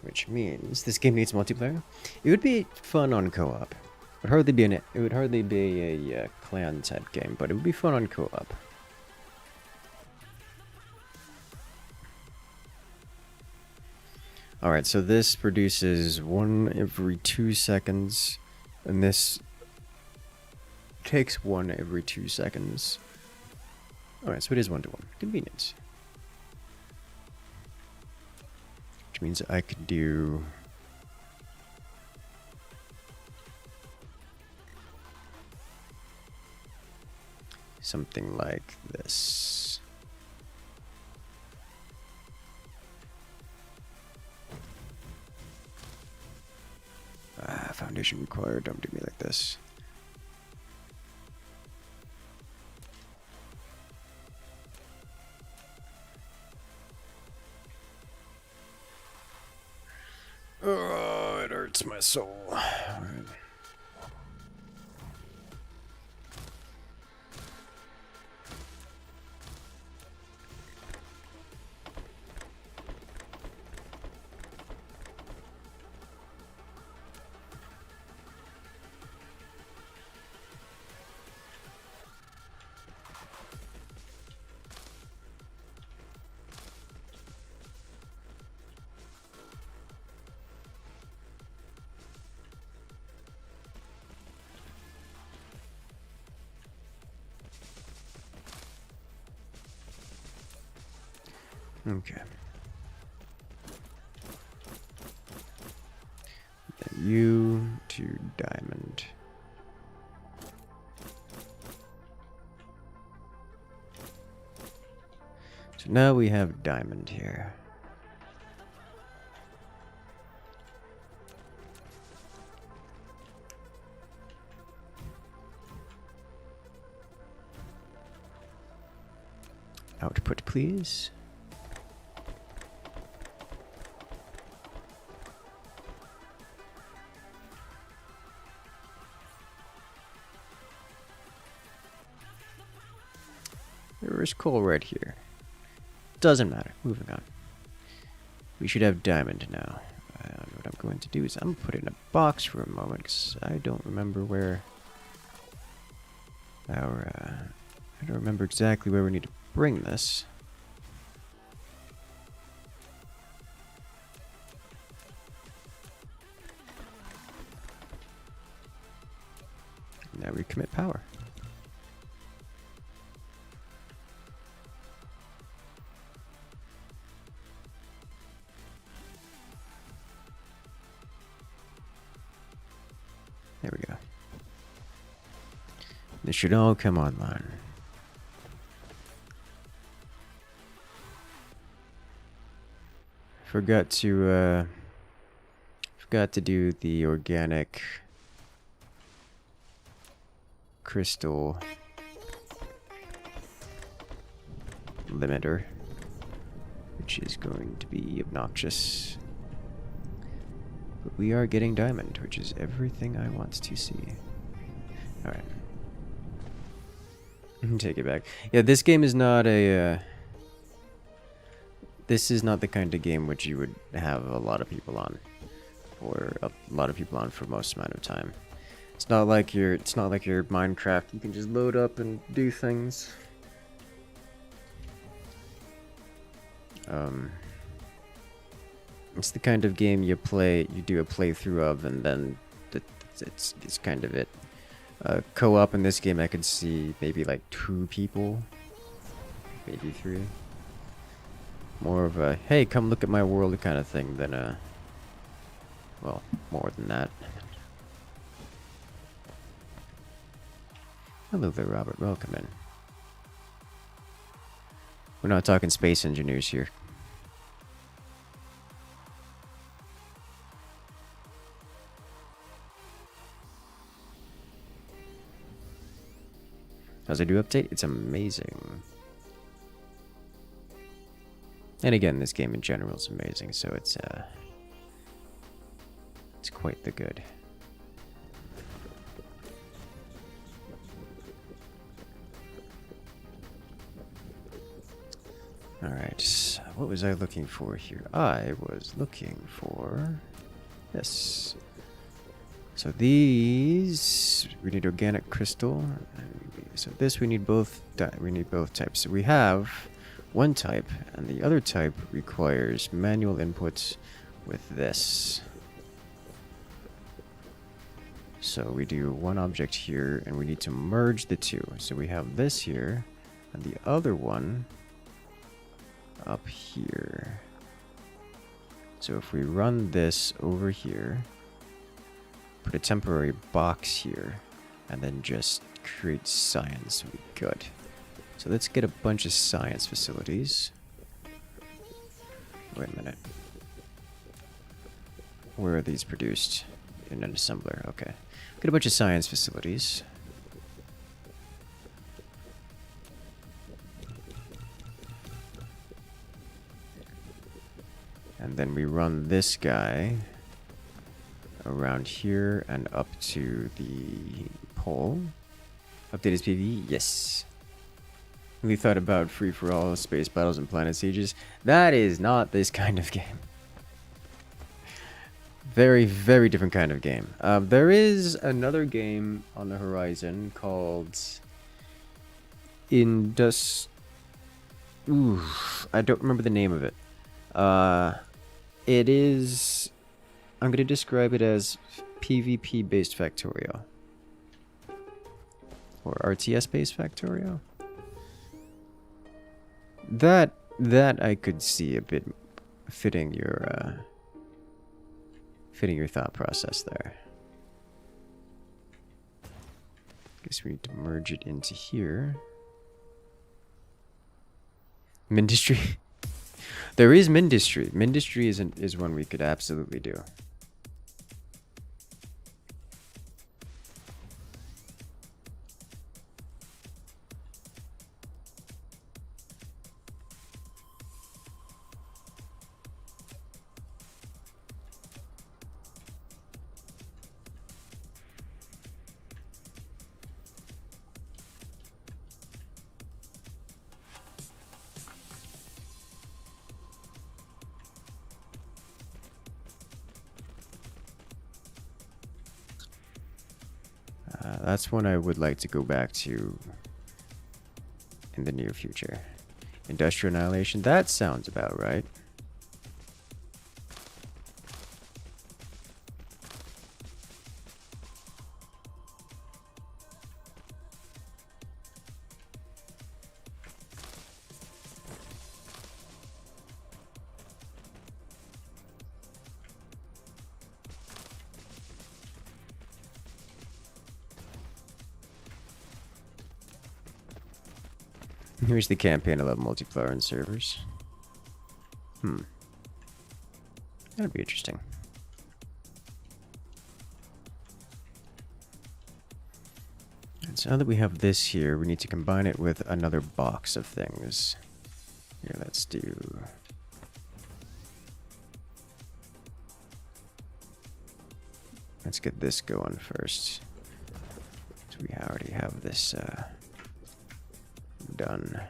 Which means this game needs multiplayer. It would be fun on co-op. It would hardly be a clan type game, but it would be fun on co-op. Alright, so this produces 1 every 2 seconds, and this takes 1 every 2 seconds. Alright, so it is 1-to-1. Convenience. Which means I could do... something like this. Foundation required, don't do me like this. Oh, it hurts my soul. All right. Okay. Then you to diamond. So now we have diamond here. Output, please. there is coal right here. Doesn't matter. Moving on. We should have diamond now. What I'm going to do is I'm going to put it in a box for a moment because I don't remember where our... I don't remember exactly where we need to bring this. Now we commit power. There we go. This should all come online. Forgot to do the organic crystal limiter, which is going to be obnoxious. But we are getting diamond, which is everything I want to see. Alright. Take it back. Yeah, this game is not a... this is not the kind of game which you would have a lot of people on. Or a lot of people on for most amount of time. It's not like your Minecraft. You can just load up and do things. It's the kind of game you do a playthrough of, and then it's kind of it. Co-op in this game, I could see maybe like 2 people, maybe 3. More of a, hey, come look at my world kind of thing than a, well, more than that. Hello there, Robert. Welcome in. We're not talking space engineers here. As I do update, it's amazing. And again, this game in general is amazing, so it's quite the good. Alright, what was I looking for here? I was looking for this. So these, we need organic crystal. So this we need both types. So we have one type, and the other type requires manual inputs with this. So we do one object here, and we need to merge the two. So we have this here, and the other one up here. So if we run this over here, put a temporary box here, and then just create science, we'll be good. So let's get a bunch of science facilities. Wait a minute. Where are these produced? In an assembler, okay. Get a bunch of science facilities. And then we run this guy around here and up to the pole. Update is PvE? Yes. We thought about free-for-all, space battles, and planet sieges. That is not this kind of game. Very, very different kind of game. There is another game on the horizon called Ooh, I don't remember the name of it. It is... I'm going to describe it as PvP-based Factorio. Or RTS-based Factorio. That I could see a bit fitting your thought process there. Guess we need to merge it into here. Mindustry. There is Mindustry. Mindustry is one we could absolutely do. That's one I would like to go back to in the near future. Industrial annihilation, that sounds about right. Here's the campaign. I love multiplayer and servers. That'd be interesting. And so now that we have this here, we need to combine it with another box of things. Here, let's do... Let's get this going first. So we already have this done.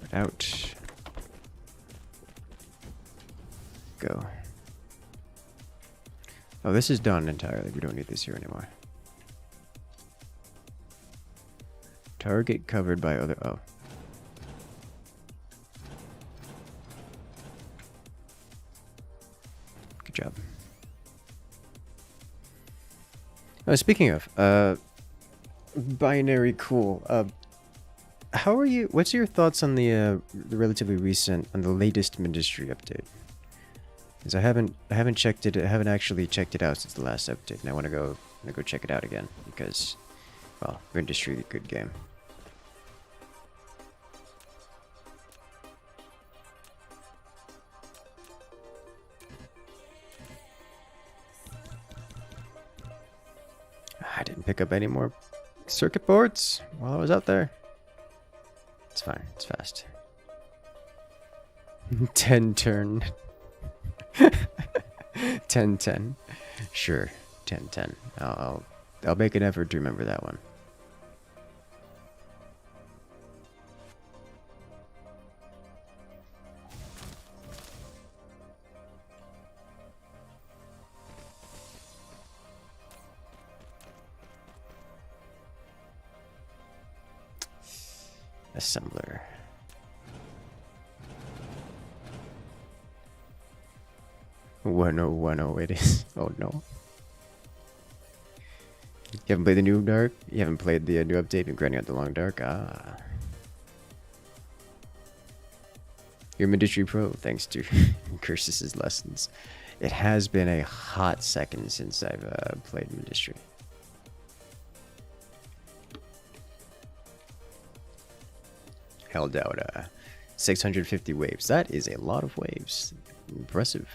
Put out. Go. Oh, this is done entirely. We don't need this here anymore. Target covered by other... Oh. Good job. Oh, speaking of, binary, cool. How are you? What's your thoughts on the relatively recent, on the latest Ministry update? Because I haven't checked it. I haven't actually checked it out since the last update, and I want to go check it out again because, well, Industry, good game. I didn't pick up any more circuit boards while I was out there. It's fine. It's fast. 10 turn. 10-10. Sure. 10-10. I'll make an effort to remember that one. Assembler. Oh, it is. Oh no. You haven't played the new Dark? You haven't played the new update and grinding out the long dark? Ah. You're Ministry Pro thanks to Incursus' lessons. It has been a hot second since I've played Ministry. Held out 650 waves. That is a lot of waves. Impressive.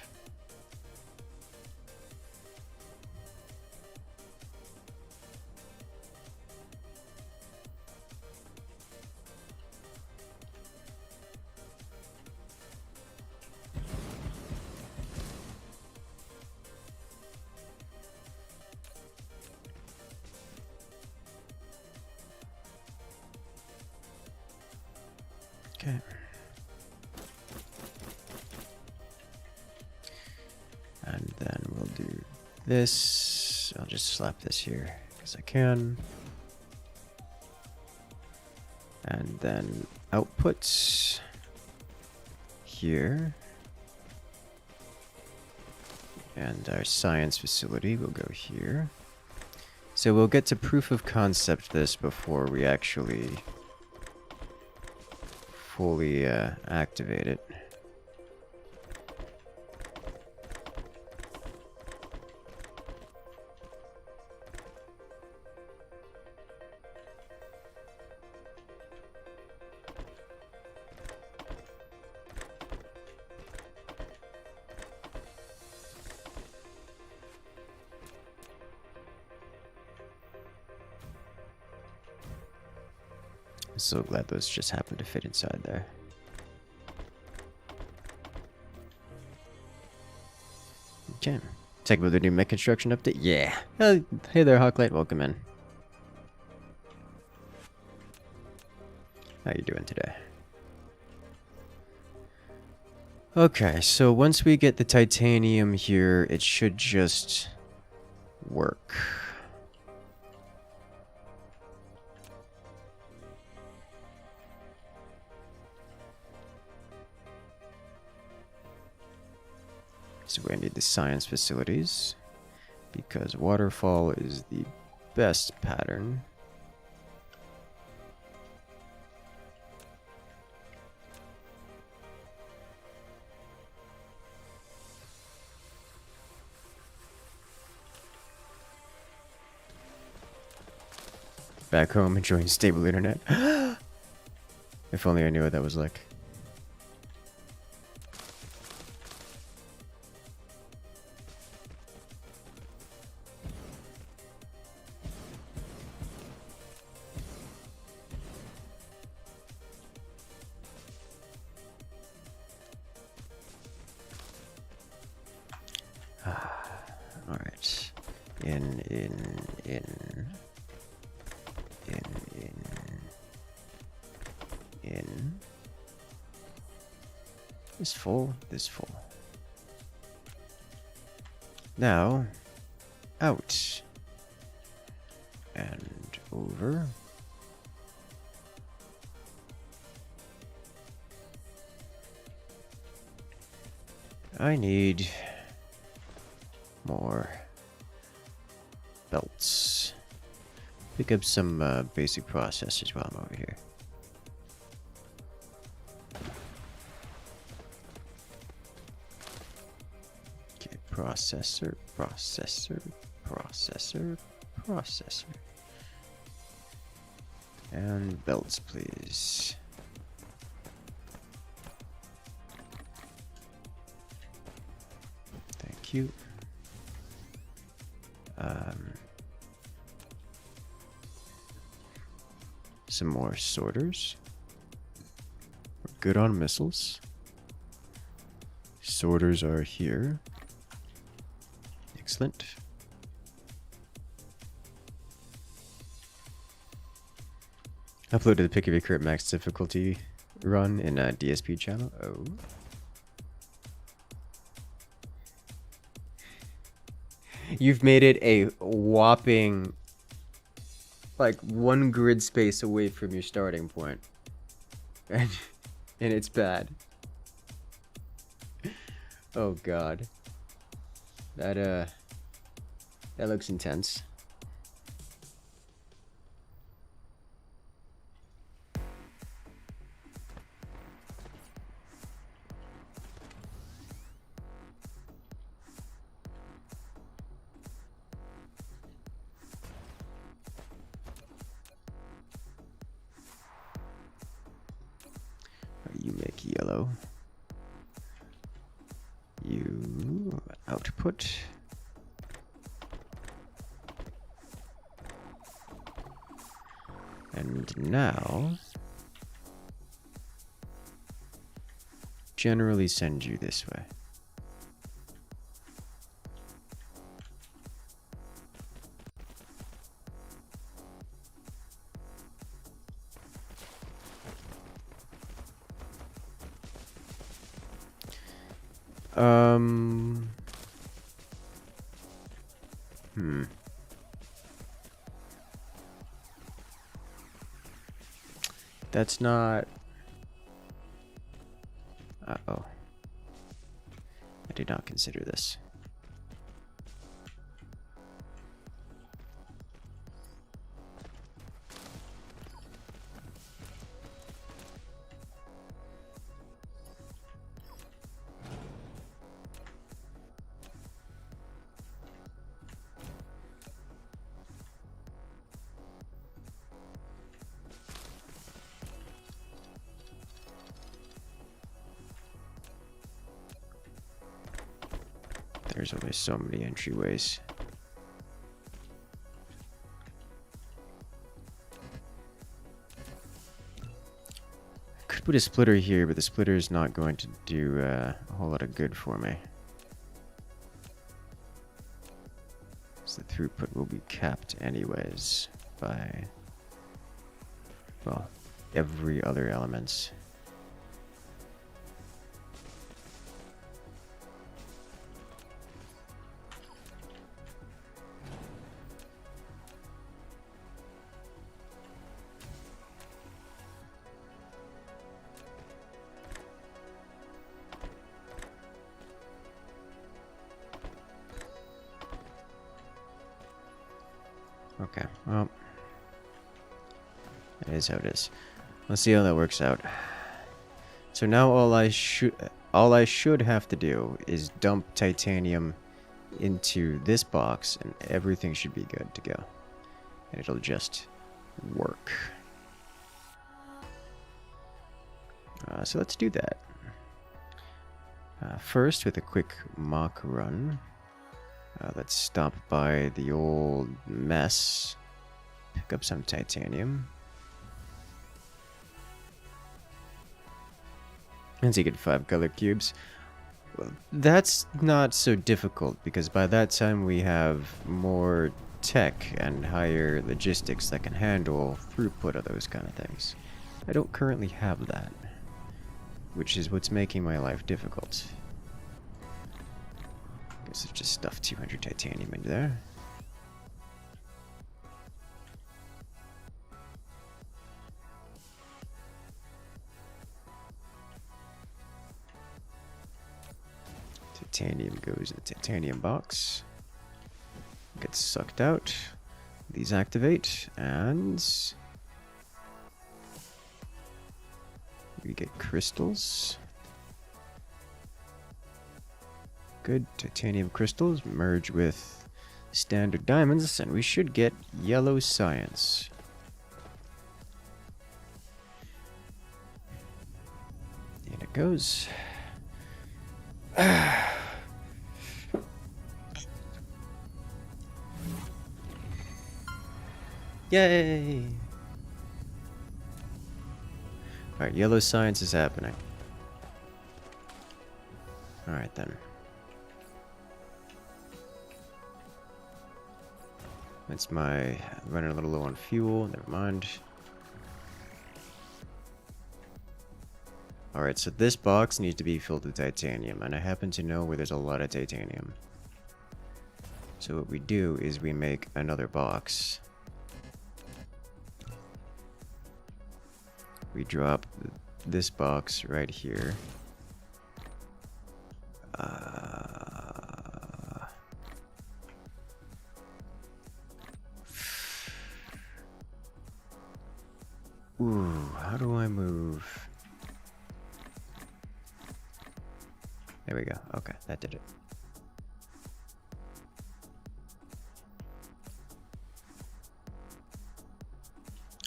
Okay. And then we'll do this. I'll just slap this here because I can. And then outputs here. And our science facility will go here. So we'll get to proof of concept this before we actually fully activate it. I'm so glad those just happened to fit inside there. Okay. Talk about the new mech construction update? Yeah. Hey there, Hawklight. Welcome in. How you doing today? Okay, so once we get the titanium here, it should just work. So we need the science facilities, because waterfall is the best pattern. Back home enjoying stable internet. If only I knew what that was like. Alright. In. This full, this full. Now, out. And over. I need more belts. Pick up some basic processors while I'm over here. Okay, processor. And belts, please. Thank you. Some more sorters. We're good on missiles. Sorters are here. Excellent. Uploaded the pick of your current max difficulty run in a DSP channel. Oh. You've made it a whopping, like, one grid space away from your starting point. And it's bad. Oh god. That looks intense. You make yellow. You output. And now, generally send you this way. That's not... Uh-oh. I did not consider this. There's only so many entryways. Could put a splitter here, but the splitter is not going to do a whole lot of good for me. So the throughput will be capped anyways by, well, every other elements. Okay, well, it is how it is. Let's see how that works out. So now all I should have to do is dump titanium into this box, and everything should be good to go. And it'll just work. So let's do that. First, with a quick mock run, let's stop by the old mess, pick up some titanium. And so you get 5 color cubes. Well, that's not so difficult, because by that time we have more tech and higher logistics that can handle throughput of those kind of things. I don't currently have that, which is what's making my life difficult. Guess I've just stuffed 200 titanium into there. Titanium goes in the titanium box. Gets sucked out. These activate, and we get crystals. Good. Titanium crystals merge with standard diamonds, and we should get yellow science. And it goes. Yay! Alright, yellow science is happening. Alright then. That's my running a little low on fuel, never mind. Alright, so this box needs to be filled with titanium, and I happen to know where there's a lot of titanium. So what we do is we make another box. We drop this box right here. Ooh, how do I move? There we go. Okay, that did it.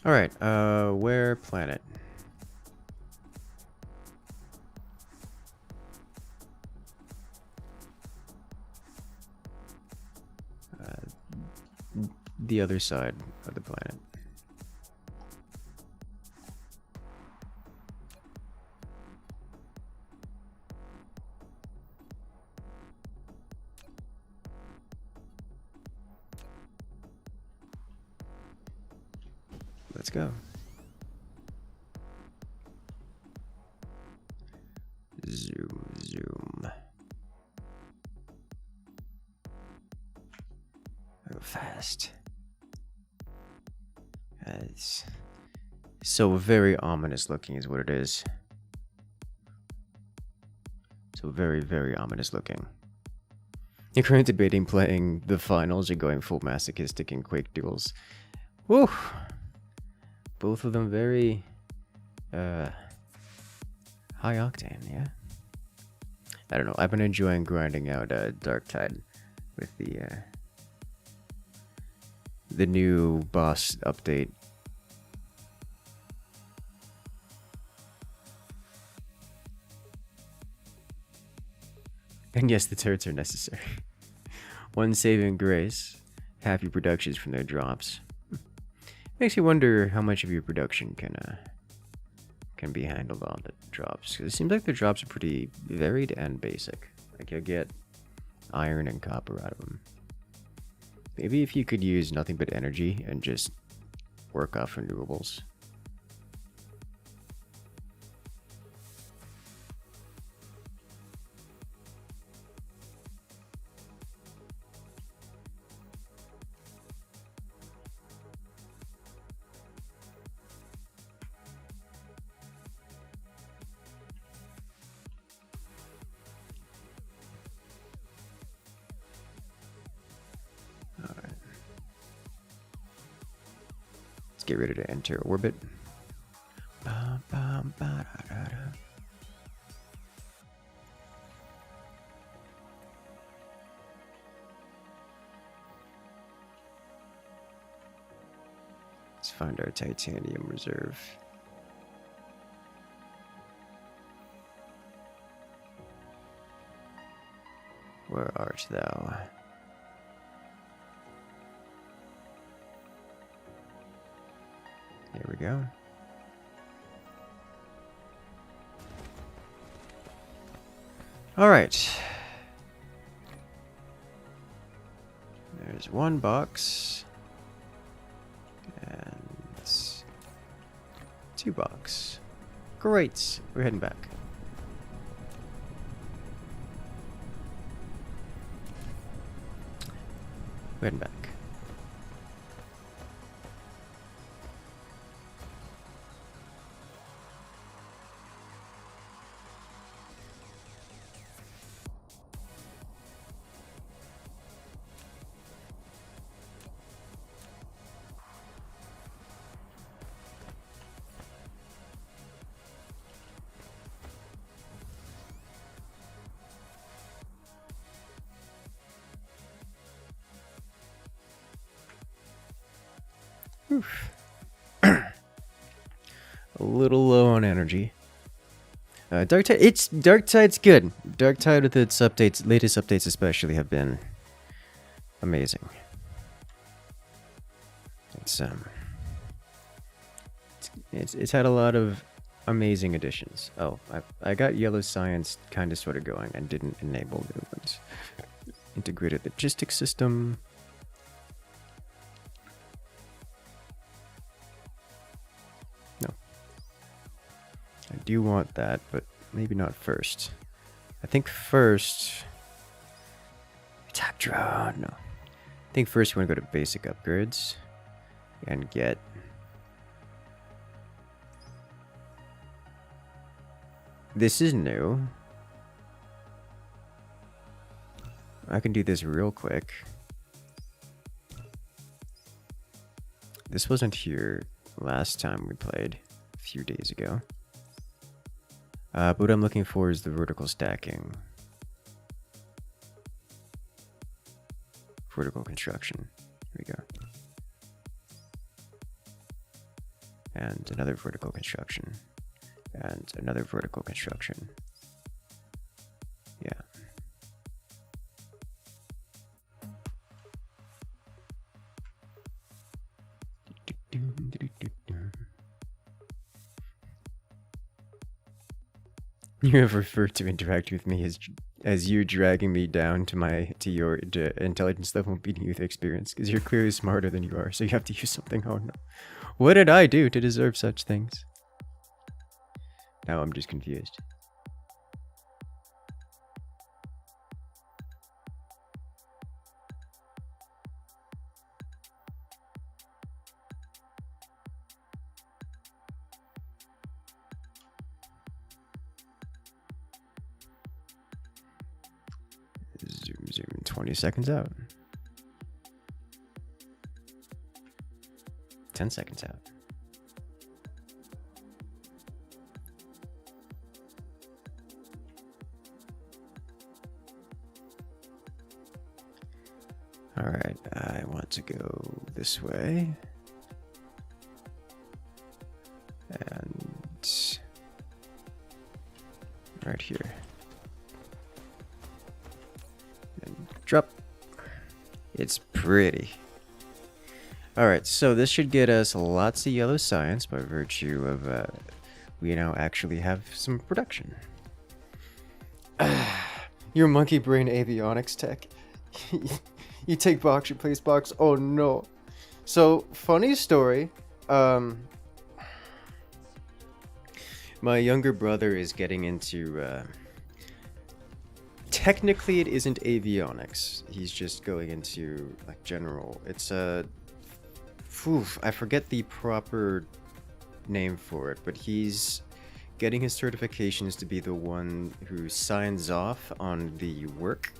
Alright, where planet? The other side of the planet. Let's go. Zoom, zoom. Go fast. It's so very ominous looking is what it is. So very, very ominous looking. You're currently debating playing the finals or going full masochistic in Quake duels. Woo! Both of them very high octane, yeah? I don't know, I've been enjoying grinding out Dark Tide with the new boss update. And yes, the turrets are necessary. One saving grace, half your productions from their drops. Makes you wonder how much of your production can be handled on the drops. Because it seems like the drops are pretty varied and basic. Like you'll get iron and copper out of them. Maybe if you could use nothing but energy and just work off renewables. get ready to enter orbit. Let's find our titanium reserve. Where art thou? Here we go. All right. There's one box. And two box. Great. We're heading back. We're heading back. Oof. A little low on energy. Darktide's good. Darktide with its updates, latest updates especially, have been amazing. It's had a lot of amazing additions. Oh, I got Yellow Science kind of sort of going and didn't enable new ones. Integrated logistic system. I do want that, but maybe not first. I think first... Attack drone, no. I think first we want to go to basic upgrades and get... This is new. I can do this real quick. This wasn't here last time we played, a few days ago. But what I'm looking for is the vertical stacking. Vertical construction. Here we go. And another vertical construction. And another vertical construction. Yeah. You have referred to interact with me as you dragging me down to your intelligence level beating youth experience, because you're clearly smarter than you are, so you have to use something. Oh no. What did I do to deserve such things? Now I'm just confused. Zoom 20 seconds out. 10 seconds out. Alright, I want to go this way. And right here. Drop. It's pretty. Alright, so this should get us lots of yellow science by virtue of we now actually have some production. Your monkey brain avionics tech. You take box, replace box. Oh no. So, funny story. My younger brother is getting into technically it isn't avionics. He's just going into like general. It's I forget the proper name for it, but he's getting his certifications to be the one who signs off on the work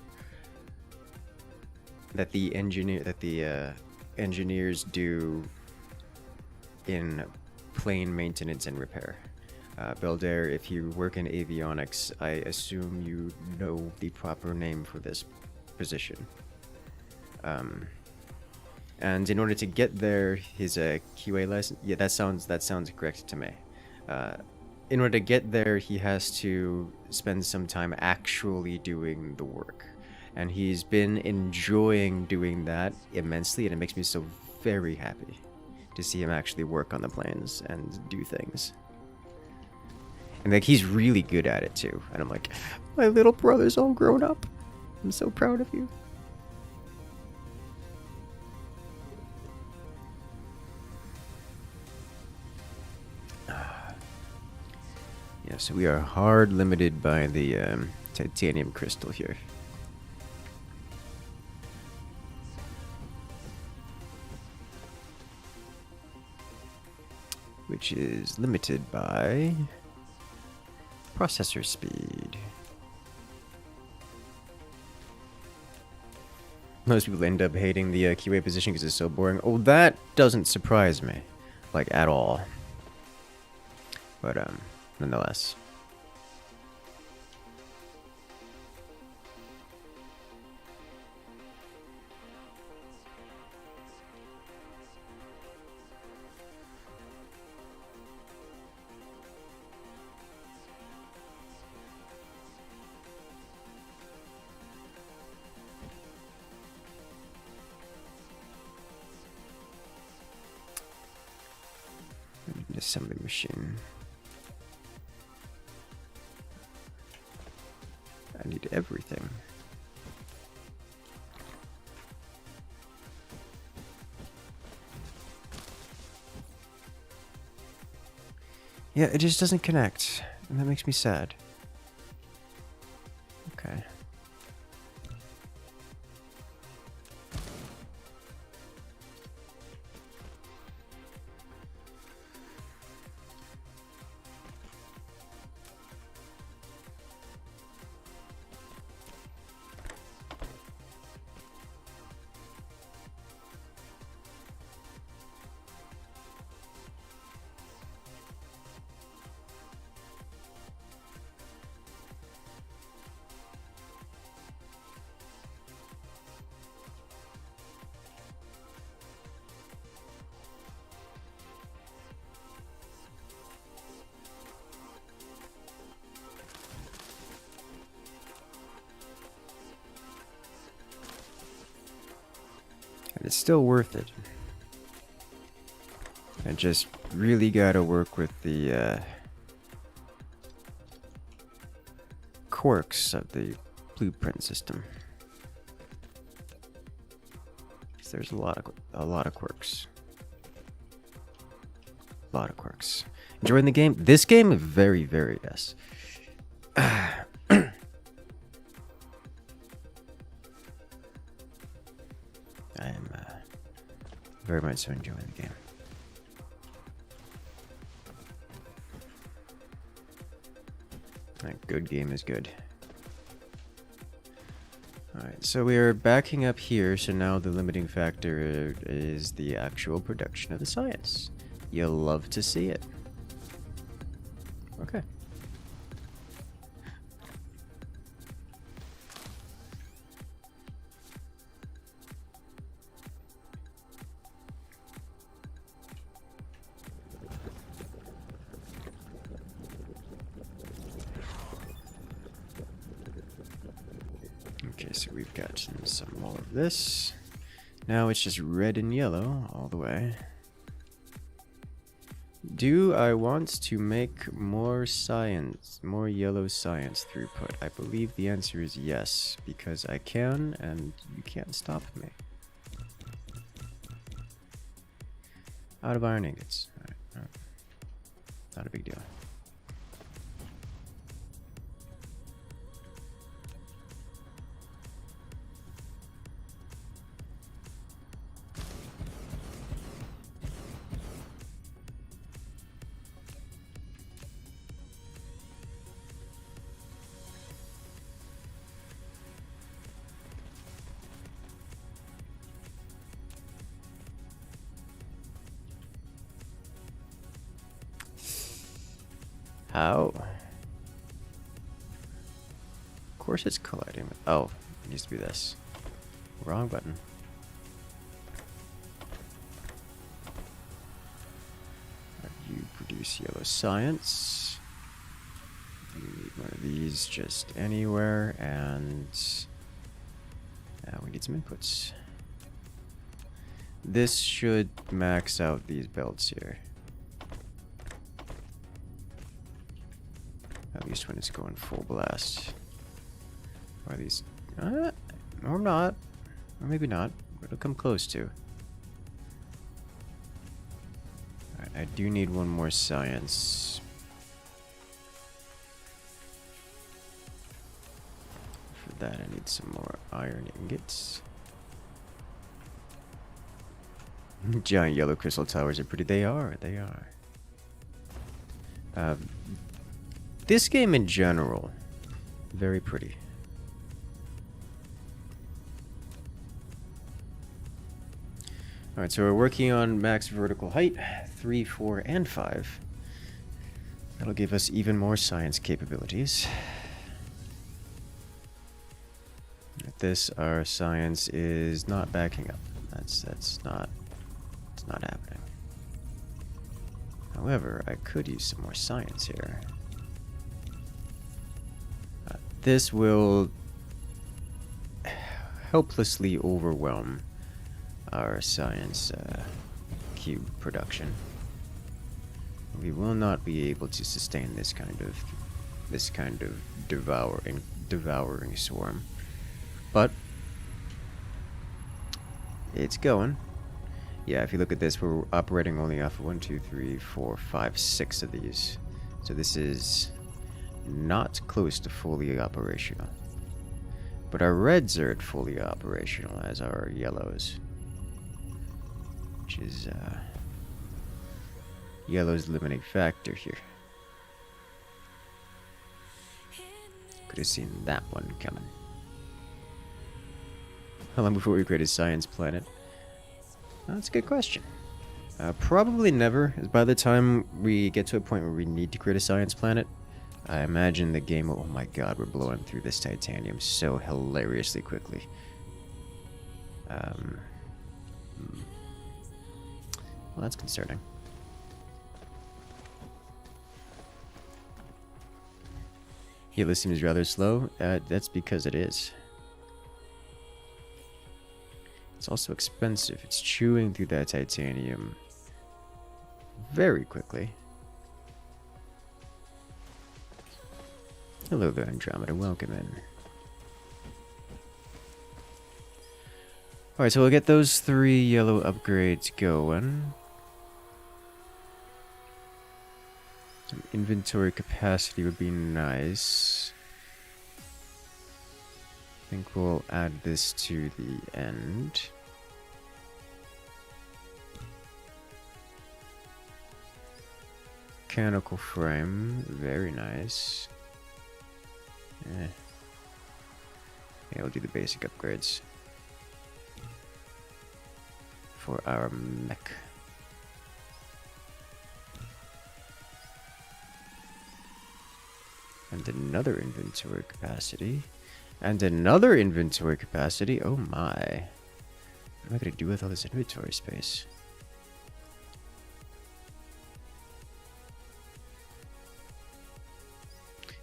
that the engineers do in plane maintenance and repair. Beldair, if you work in avionics, I assume you know the proper name for this position. And in order to get there, his QA license. Yeah, that sounds correct to me. In order to get there, he has to spend some time actually doing the work, and he's been enjoying doing that immensely, and it makes me so very happy to see him actually work on the planes and do things. And like, he's really good at it too. And I'm like, my little brother's all grown up. I'm so proud of you. Yeah, so we are hard limited by the titanium crystal here. Which is limited by processor speed. Most people end up hating the QA position because it's so boring. Oh, that doesn't surprise me, like, at all. But nonetheless. Assembly machine. I need everything. Yeah, it just doesn't connect, and that makes me sad. Okay. And it's still worth it. I just really gotta work with the quirks of the blueprint system. 'Cause there's a lot of quirks. A lot of quirks. Enjoying the game? This game, very, very yes. I am very much so enjoying the game. A good game is good. Alright, so we are backing up here, so now the limiting factor is the actual production of the science. You'll love to see it. Okay. Okay, so we've got some more of this. Now it's just red and yellow all the way. Do I want to make more science, more yellow science throughput? I believe the answer is yes, because I can, and you can't stop me. Out of iron ingots. All right. Not a big deal. How? Of course it's colliding. Oh, it needs to be this. Wrong button. You produce yellow science. You need one of these just anywhere, and we need some inputs. This should max out these belts here. At least when it's going full blast. Or these... or not. Or maybe not. But it'll come close to. Alright, I do need one more science. For that I need some more iron ingots. Giant yellow crystal towers are pretty. They are. They are. This game in general, very pretty. Alright, so we're working on max vertical height, 3, 4, and 5. That'll give us even more science capabilities. At this, our science is not backing up. It's not happening. However, I could use some more science here. This will helplessly overwhelm our science cube production. We will not be able to sustain this kind of devouring swarm, but it's going. Yeah, if you look at this, we're operating only off of 1, 2, 3, 4, 5, 6 of these. So this is not close to fully operational. But our reds are at fully operational, as are our yellows. Which is yellow's limiting factor here. Could have seen that one coming. How long before we create a science planet? That's a good question. Probably never. By the time we get to a point where we need to create a science planet, I imagine the game will... Oh my god, we're blowing through this titanium so hilariously quickly. Well, that's concerning. Yeah, this seems rather slow. That's because it is. It's also expensive. It's chewing through that titanium very quickly. Hello there, Andromeda. Welcome in. Alright, so we'll get those 3 yellow upgrades going. Some inventory capacity would be nice. I think we'll add this to the end. Mechanical frame, very nice. Yeah, we'll do the basic upgrades for our mech. And another inventory capacity. And another inventory capacity. Oh my. What am I going to do with all this inventory space?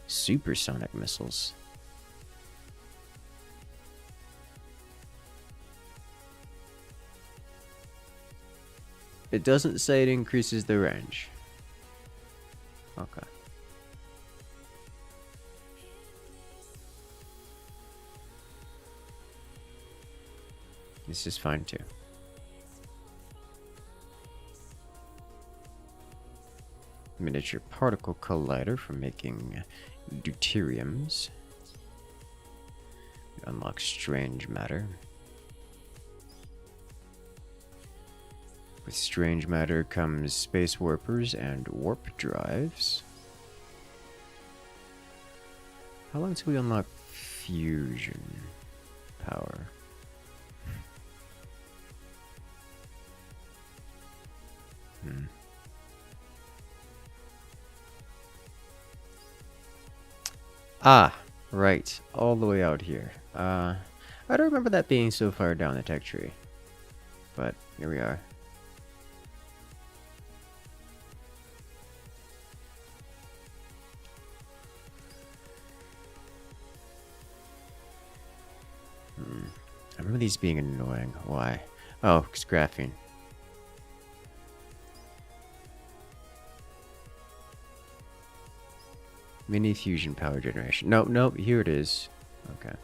Supersonic missiles. It doesn't say it increases the range. Okay. This is fine too. Miniature particle collider for making deuteriums. Unlock strange matter. With strange matter comes space warpers and warp drives. How long till we unlock fusion power? Ah, right. All the way out here. I don't remember that being so far down the tech tree. But here we are. I remember these being annoying. Why? Oh, it's graphene. Mini fusion power generation. Nope, nope, here it is. Okay.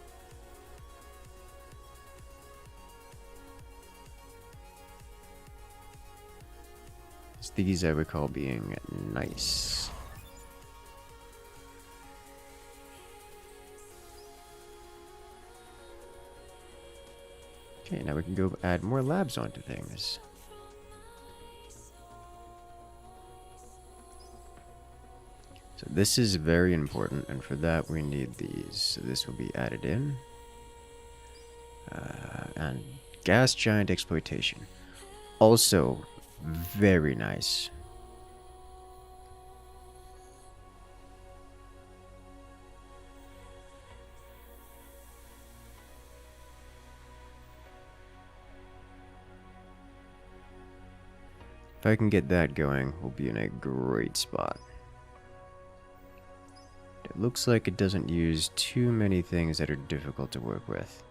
It's these I recall being nice. Okay, now we can go add more labs onto things. So this is very important, and for that we need these. So this will be added in. And gas giant exploitation. Also very nice. If I can get that going, we'll be in a great spot. It looks like it doesn't use too many things that are difficult to work with.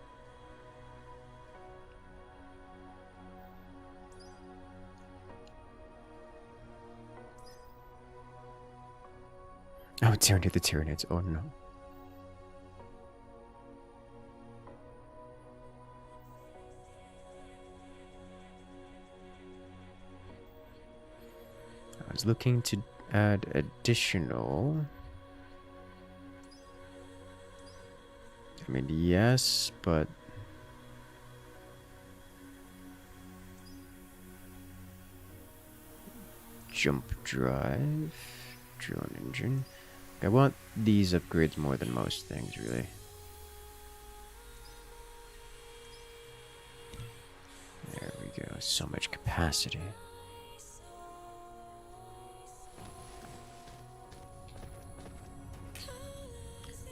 Oh, it's turned to the Tyranids. Oh no. I was looking to add additional. I mean, yes, but jump drive, drone engine. I want these upgrades more than most things, really. There we go. So much capacity.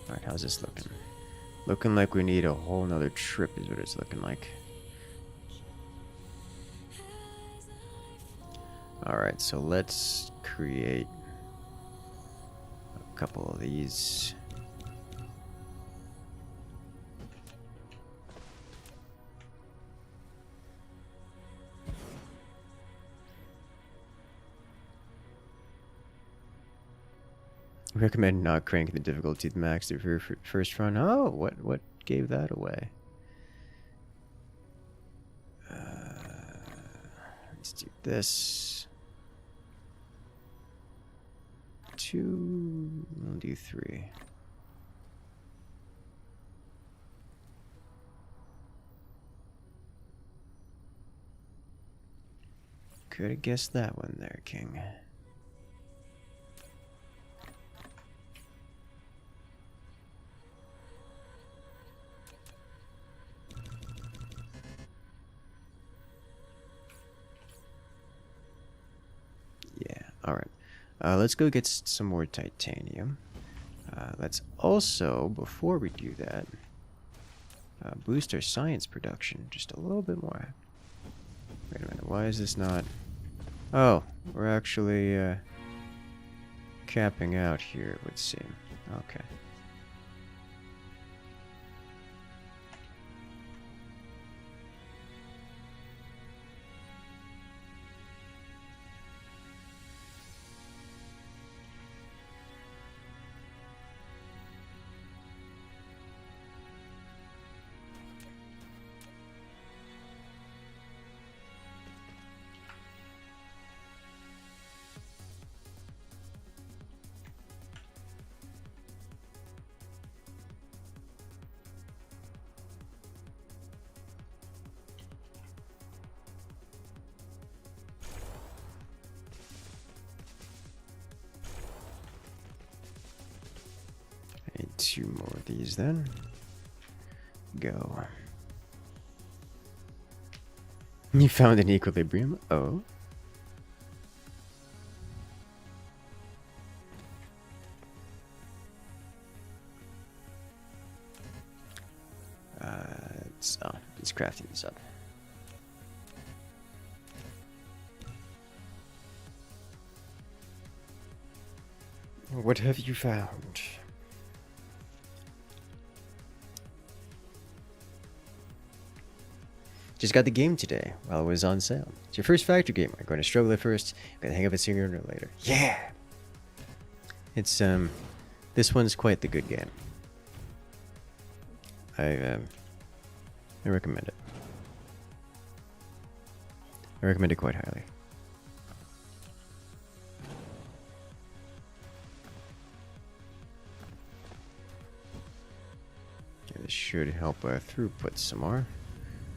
Alright, how's this looking? Looking like we need a whole nother trip is what it's looking like. Alright, so let's create a couple of these. Recommend not cranking the difficulty to max for your first run. Oh, what gave that away? Let's do this. 2. We'll do 3. Could have guessed that one there, King. Alright, let's go get some more titanium. Let's also, before we do that, boost our science production just a little bit more. Wait a minute, why is this not... Oh, we're actually capping out here, it would seem. Okay. I need 2 more of these then. Go. You found an equilibrium? Oh. So, he's crafting this up. What have you found? Just got the game today while it was on sale. It's your first factory game. I'm going to struggle at first. I'm going to hang up it sooner or later. Yeah! It's, this one's quite the good game. I recommend it. I recommend it quite highly. Okay, this should help our throughput some more.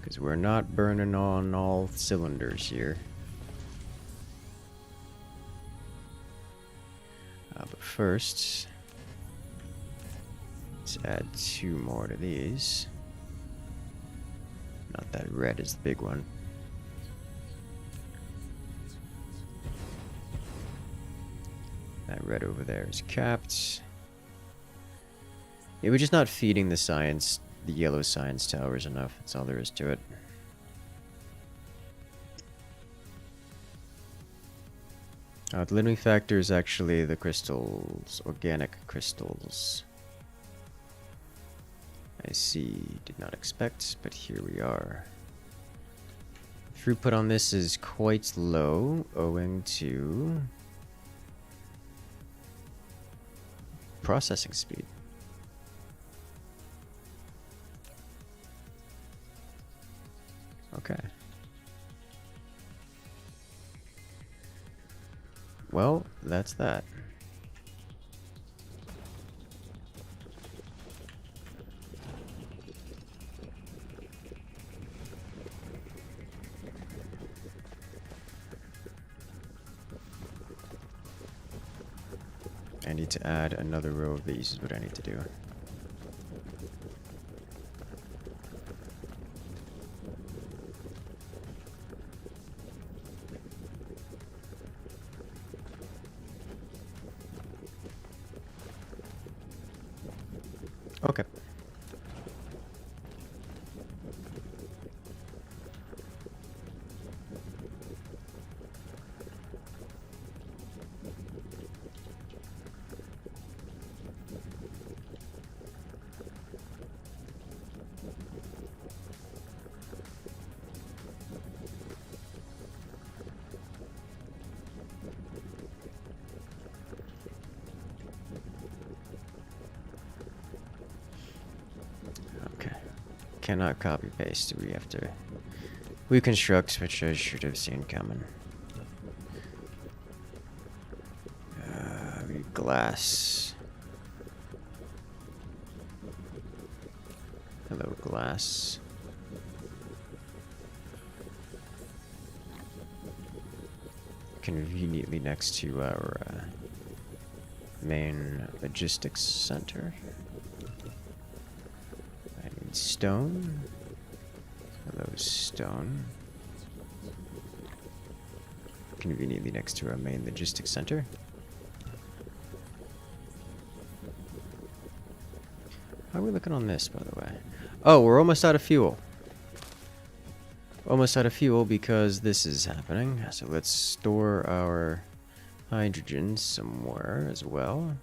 Because we're not burning on all cylinders here. But first, let's add 2 more to these. Not that red is the big one. That red over there is capped. Yeah, we're just not feeding the yellow science towers enough. That's all there is to it. The limiting factor is actually the crystals, organic crystals. I see, did not expect, but here we are. Throughput on this is quite low, owing to processing speed. Okay. Well, that's that. I need to add another row of these is what I need to do. Okay. Cannot copy paste. We have to reconstruct, which I should have seen coming. Glass. Hello, glass. Conveniently next to our main logistics center. Stone. Hello, stone. Conveniently next to our main logistics center. How are we looking on this, by the way? Oh, we're almost out of fuel. Almost out of fuel because this is happening. So let's store our hydrogen somewhere as well.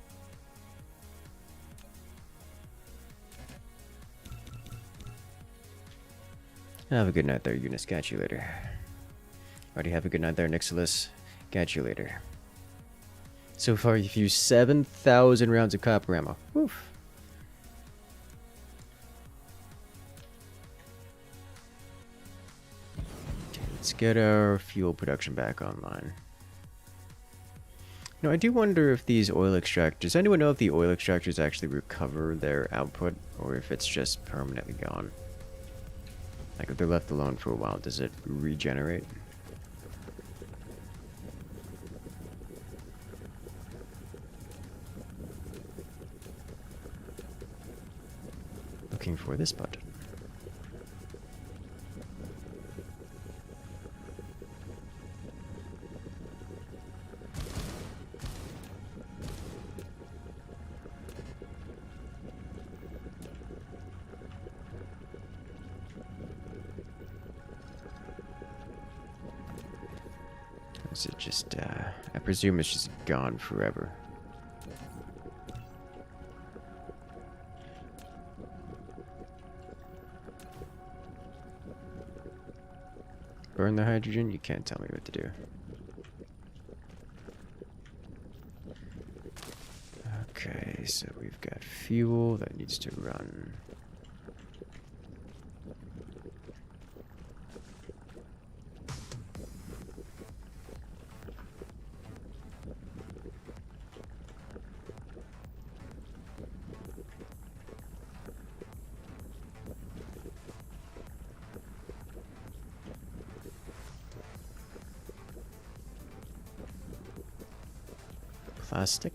Have a good night there, Eunice. Catch you later. Alrighty, have a good night there, Nixilis. Catch you later. So far, you've used 7,000 rounds of copper ammo. Woof. Okay, let's get our fuel production back online. Now, I do wonder if these oil extractors... Does anyone know if the oil extractors actually recover their output, or if it's just permanently gone? Like, if they're left alone for a while, does it regenerate? Looking for this button. Is it just, I presume it's just gone forever. Burn the hydrogen? You can't tell me what to do. Okay, so we've got fuel that needs to run. Plastic.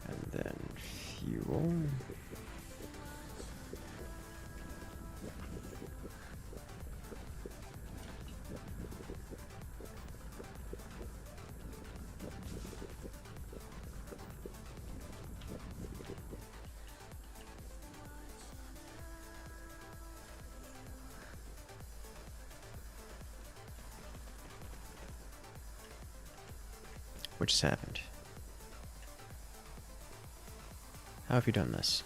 And then fuel. What just happened? How have you done this?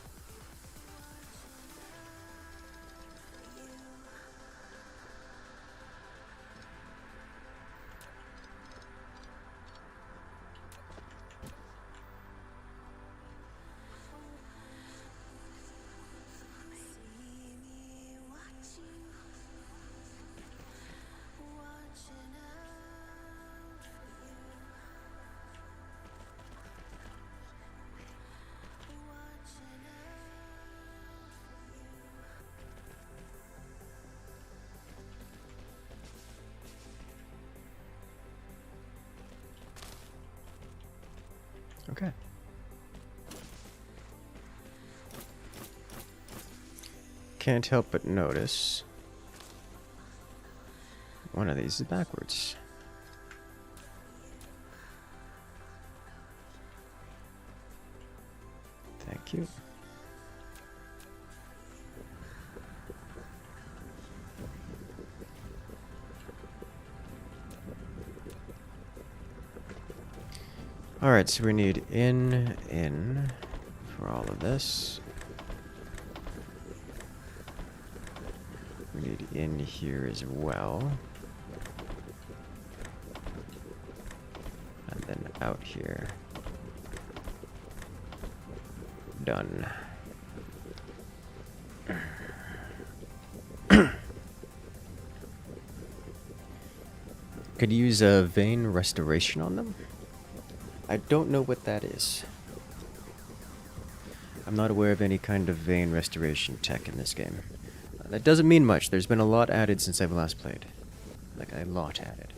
Okay. Can't help but notice one of these is backwards. Thank you. Alright, so we need in for all of this. We need in here as well. And then out here. Done. Could use a vein restoration on them. I don't know what that is. I'm not aware of any kind of vein restoration tech in this game. That doesn't mean much. There's been a lot added since I've last played. Like, a lot added.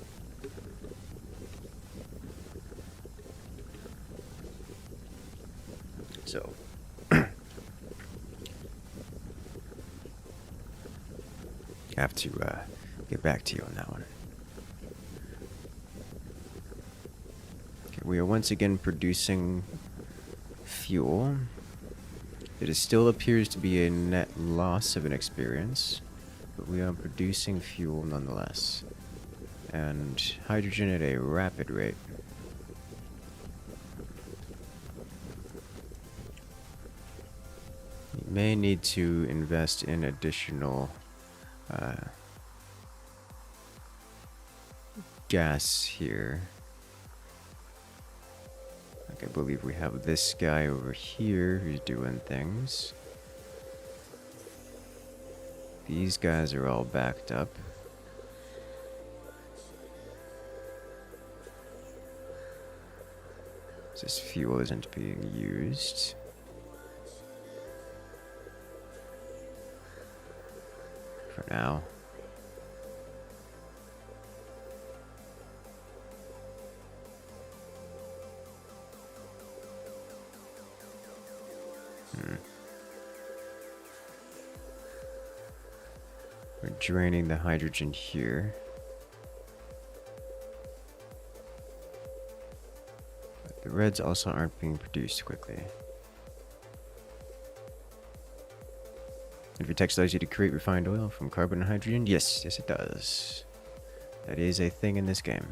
So. Have to, get back to you on that one. Okay, we are once again producing fuel. It still appears to be a net loss of an experience, but we are producing fuel nonetheless. And hydrogen at a rapid rate. You may need to invest in additional gas here. Like, I believe we have this guy over here who's doing things. These guys are all backed up. This fuel isn't being used. For now. We're draining the hydrogen here. But the reds also aren't being produced quickly. If your text allows you to create refined oil from carbon and hydrogen, yes, it does. That is a thing in this game.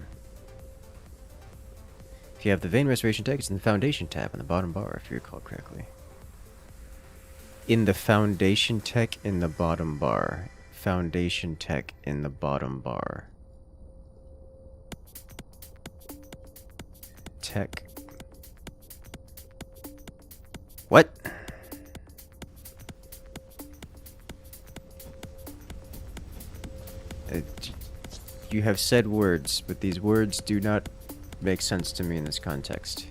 If you have the vein restoration tech, it's in the foundation tab on the bottom bar, if you recall correctly. In the foundation tech in the bottom bar. Foundation tech in the bottom bar. Tech. What? You have said words, but these words do not make sense to me in this context.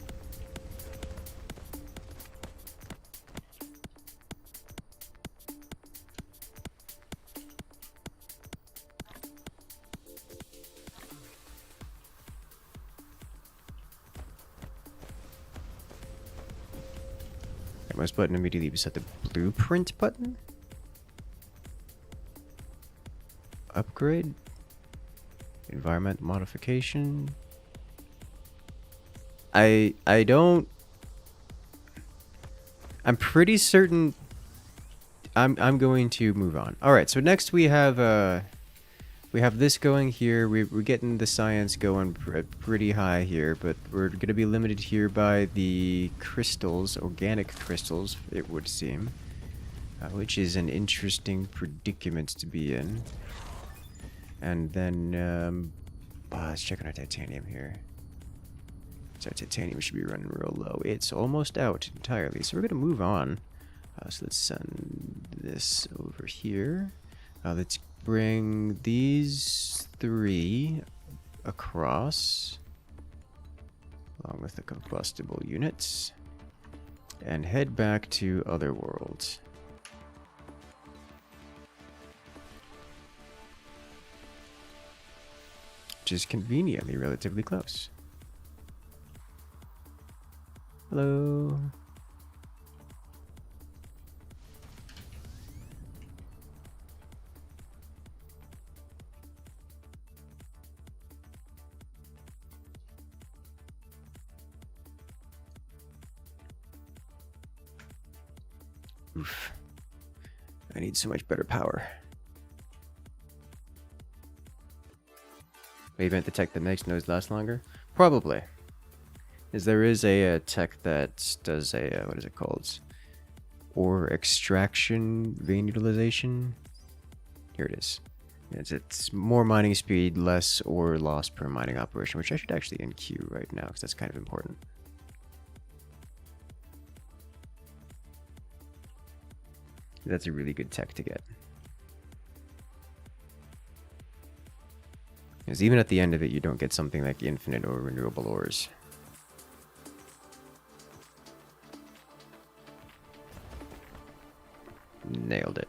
Mouse button immediately beside the blueprint button? Upgrade? Environment modification? I don't... I'm pretty certain I'm going to move on. Alright, so next we have this going here. We're getting the science going pretty high here, but we're going to be limited here by the crystals, organic crystals, it would seem, which is an interesting predicament to be in. And then, let's check on our titanium here. So our titanium should be running real low. It's almost out entirely, so we're going to move on. So let's send this over here. Let's bring these 3 across, along with the combustible units, and head back to Otherworld. Which is conveniently relatively close. Hello. Oof. I need so much better power. Maybe the tech that makes noise last longer? Probably. Because there is a tech that does a, what is it called? Ore extraction, vein utilization. Here it is. It's more mining speed, less ore loss per mining operation, which I should actually NQ right now, because that's kind of important. That's a really good tech to get. Because even at the end of it, you don't get something like infinite or renewable ores. Nailed it.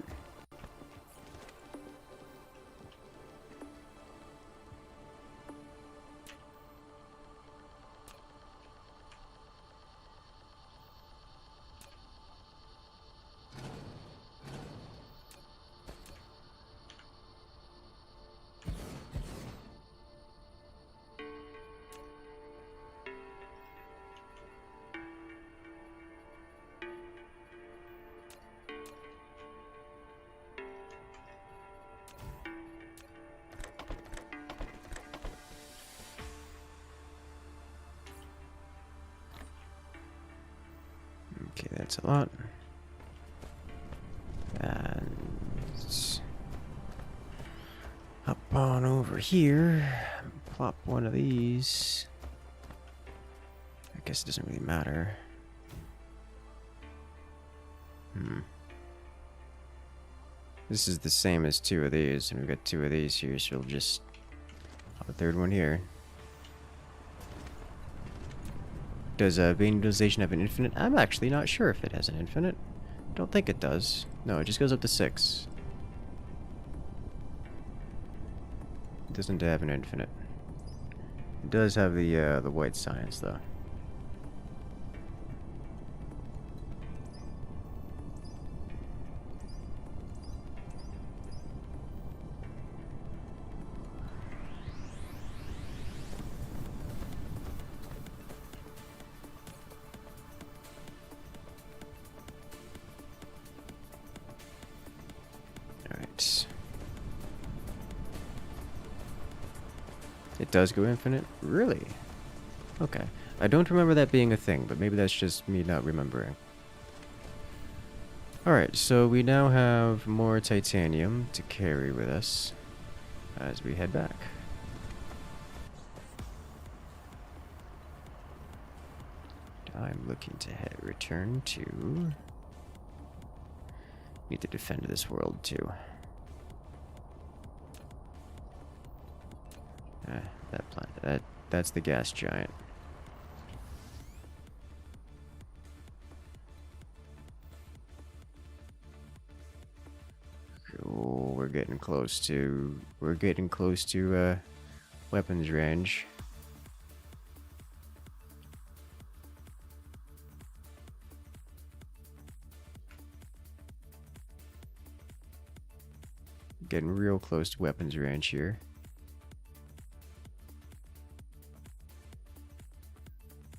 Okay, that's a lot. And up on over here, plop one of these. I guess it doesn't really matter. This is the same as 2 of these, and we've got 2 of these here, so we'll just have a 3rd one here. Does vein utilization have an infinite? I'm actually not sure if it has an infinite. Don't think it does. No, it just goes up to 6. It doesn't have an infinite. It does have the white science though. It does go infinite? Really? Okay. I don't remember that being a thing, but maybe that's just me not remembering. Alright, so we now have more titanium to carry with us as we head back. I'm looking to return to... Need to defend this world too. That planet. That's the gas giant. Oh, we're getting close to weapons range. Getting real close to weapons range here.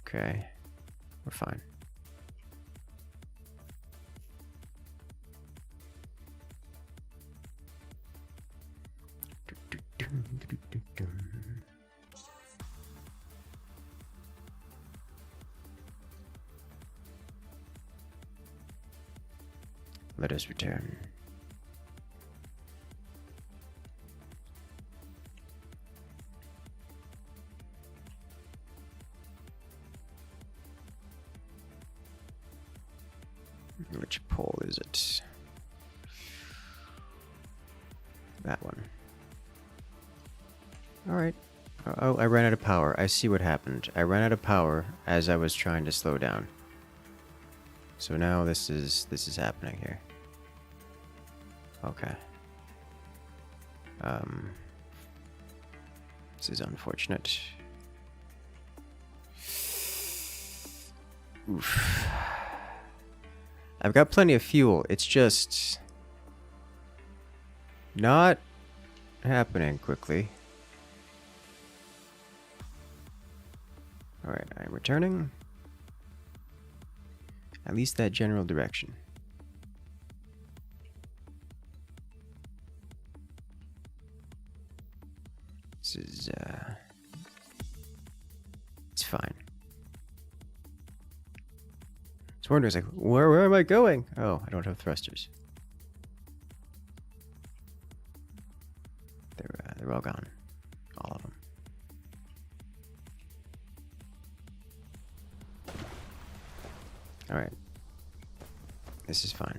Okay, we're fine. Let us return. Which pole is it? That one. Alright. Oh, I ran out of power. I see what happened. I ran out of power as I was trying to slow down. So now this is happening here. Okay. This is unfortunate. Oof. I've got plenty of fuel. It's just not happening quickly. Alright, I'm returning. At least that general direction. This is, it's fine. So wondering, like, where am I going? Oh, I don't have thrusters. They're all gone. All of them. Alright. This is fine.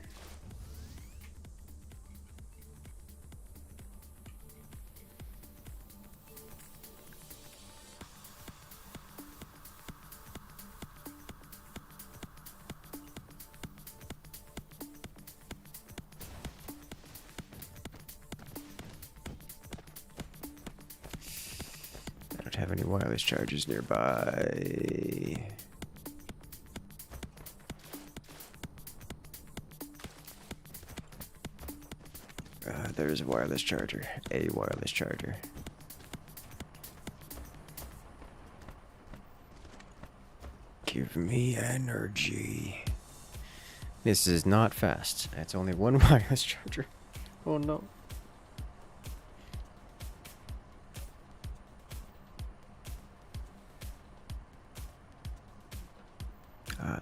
I don't have any wireless chargers nearby. There's a wireless charger. A wireless charger. Give me energy. This is not fast. It's only one wireless charger. Oh no.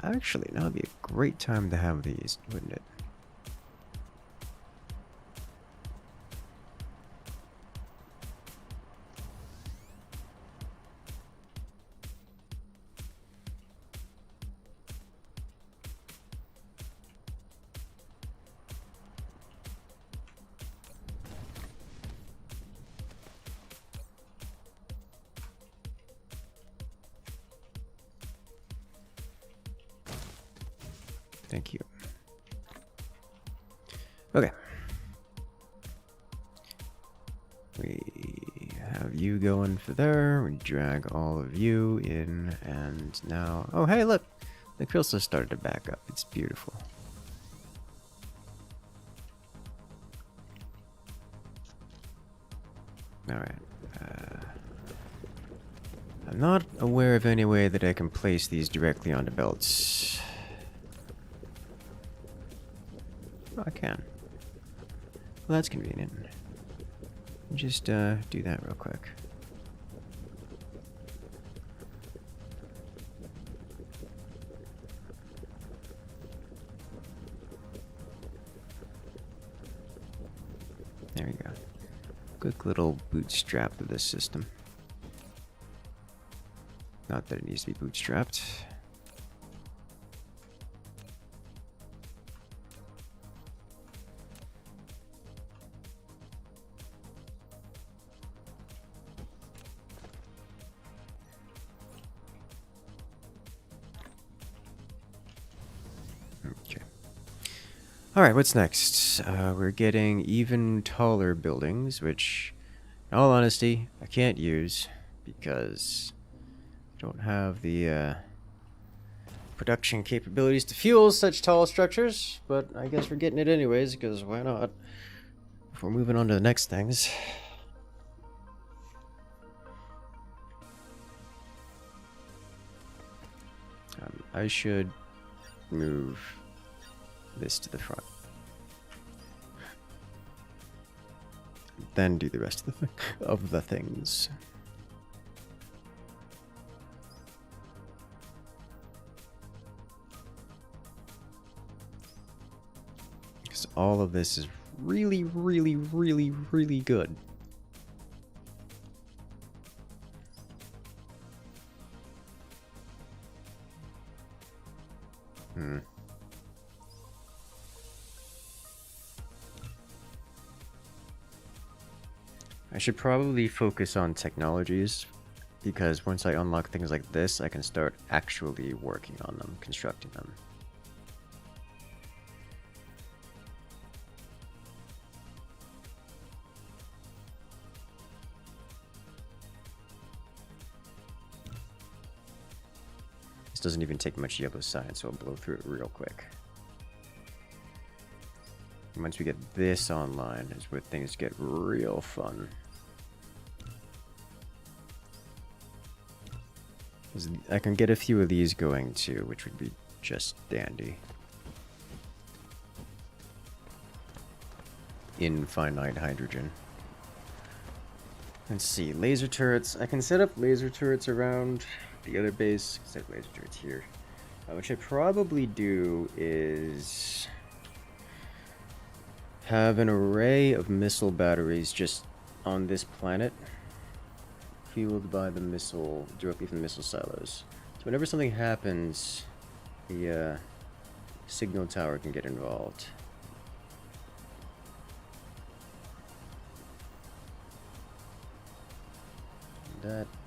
Actually, now would be a great time to have these, wouldn't it? Thank you. Okay. We have you going for there. We drag all of you in, and now... Oh, hey, look! The Incursus started to back up. It's beautiful. Alright. I'm not aware of any way that I can place these directly onto belts. Oh, I can. Well, that's convenient. Just do that real quick. There you go. Quick little bootstrap of this system. Not that it needs to be bootstrapped. Okay. Alright, what's next? We're getting even taller buildings, which, in all honesty, I can't use because I don't have the production capabilities to fuel such tall structures, but I guess we're getting it anyways, because why not? Before moving on to the next things. I should move this to the front. Then do the rest of the things. Because all of this is really, really, really, really good. I should probably focus on technologies, because once I unlock things like this, I can start actually working on them, constructing them. This doesn't even take much yellow science, so I'll blow through it real quick. And once we get this online is where things get real fun. I can get a few of these going too, which would be just dandy. Infinite hydrogen. Let's see, laser turrets. I can set up laser turrets around the other base. Set up laser turrets here. What I probably do is have an array of missile batteries just on this planet, fueled by the missile, directly from the missile silos. So whenever something happens, the signal tower can get involved.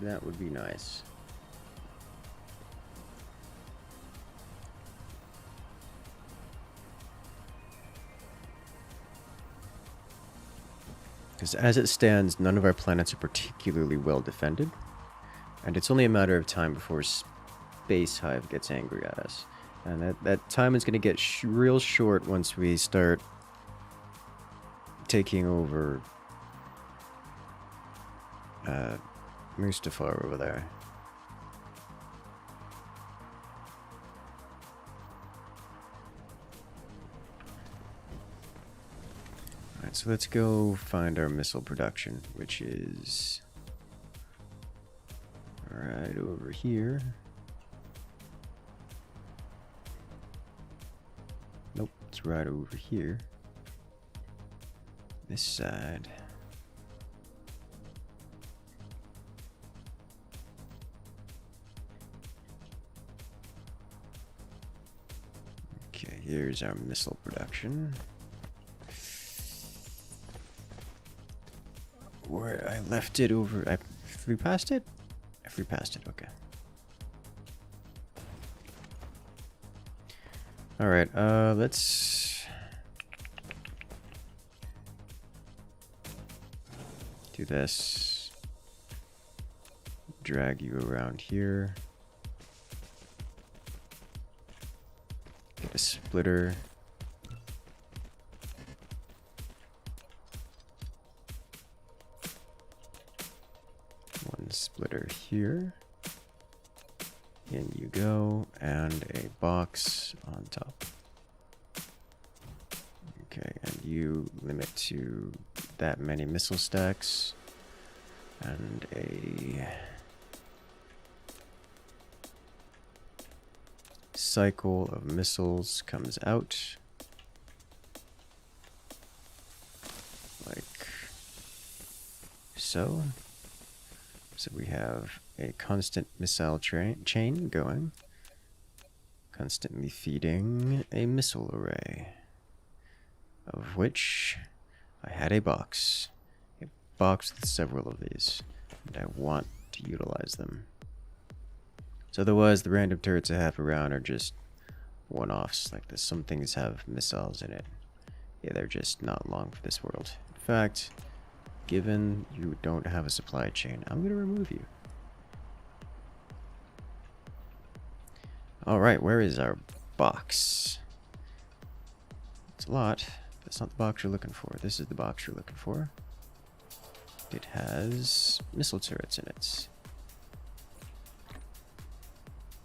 That would be nice. Because as it stands, none of our planets are particularly well defended, and it's only a matter of time before Space Hive gets angry at us. And that time is going to get real short once we start taking over Mustafar over there. Alright, so let's go find our missile production, which is right over here. Nope, it's right over here. This side. Okay, here's our missile production. Where I left it over, I flew past it? I flew past it, okay. Alright, let's do this. Drag you around here. Get a splitter. Splitter here. In you go, and a box on top. Okay, and you limit to that many missile stacks, and a cycle of missiles comes out like so. So we have a constant missile chain going, constantly feeding a missile array, of which I had a box with several of these, and I want to utilize them. So otherwise, the random turrets I have around are just one-offs like this. Some things have missiles in it. Yeah, they're just not long for this world. In fact, given you don't have a supply chain, I'm going to remove you. Alright, where is our box? It's a lot. That's not the box you're looking for. This is the box you're looking for. It has missile turrets in it.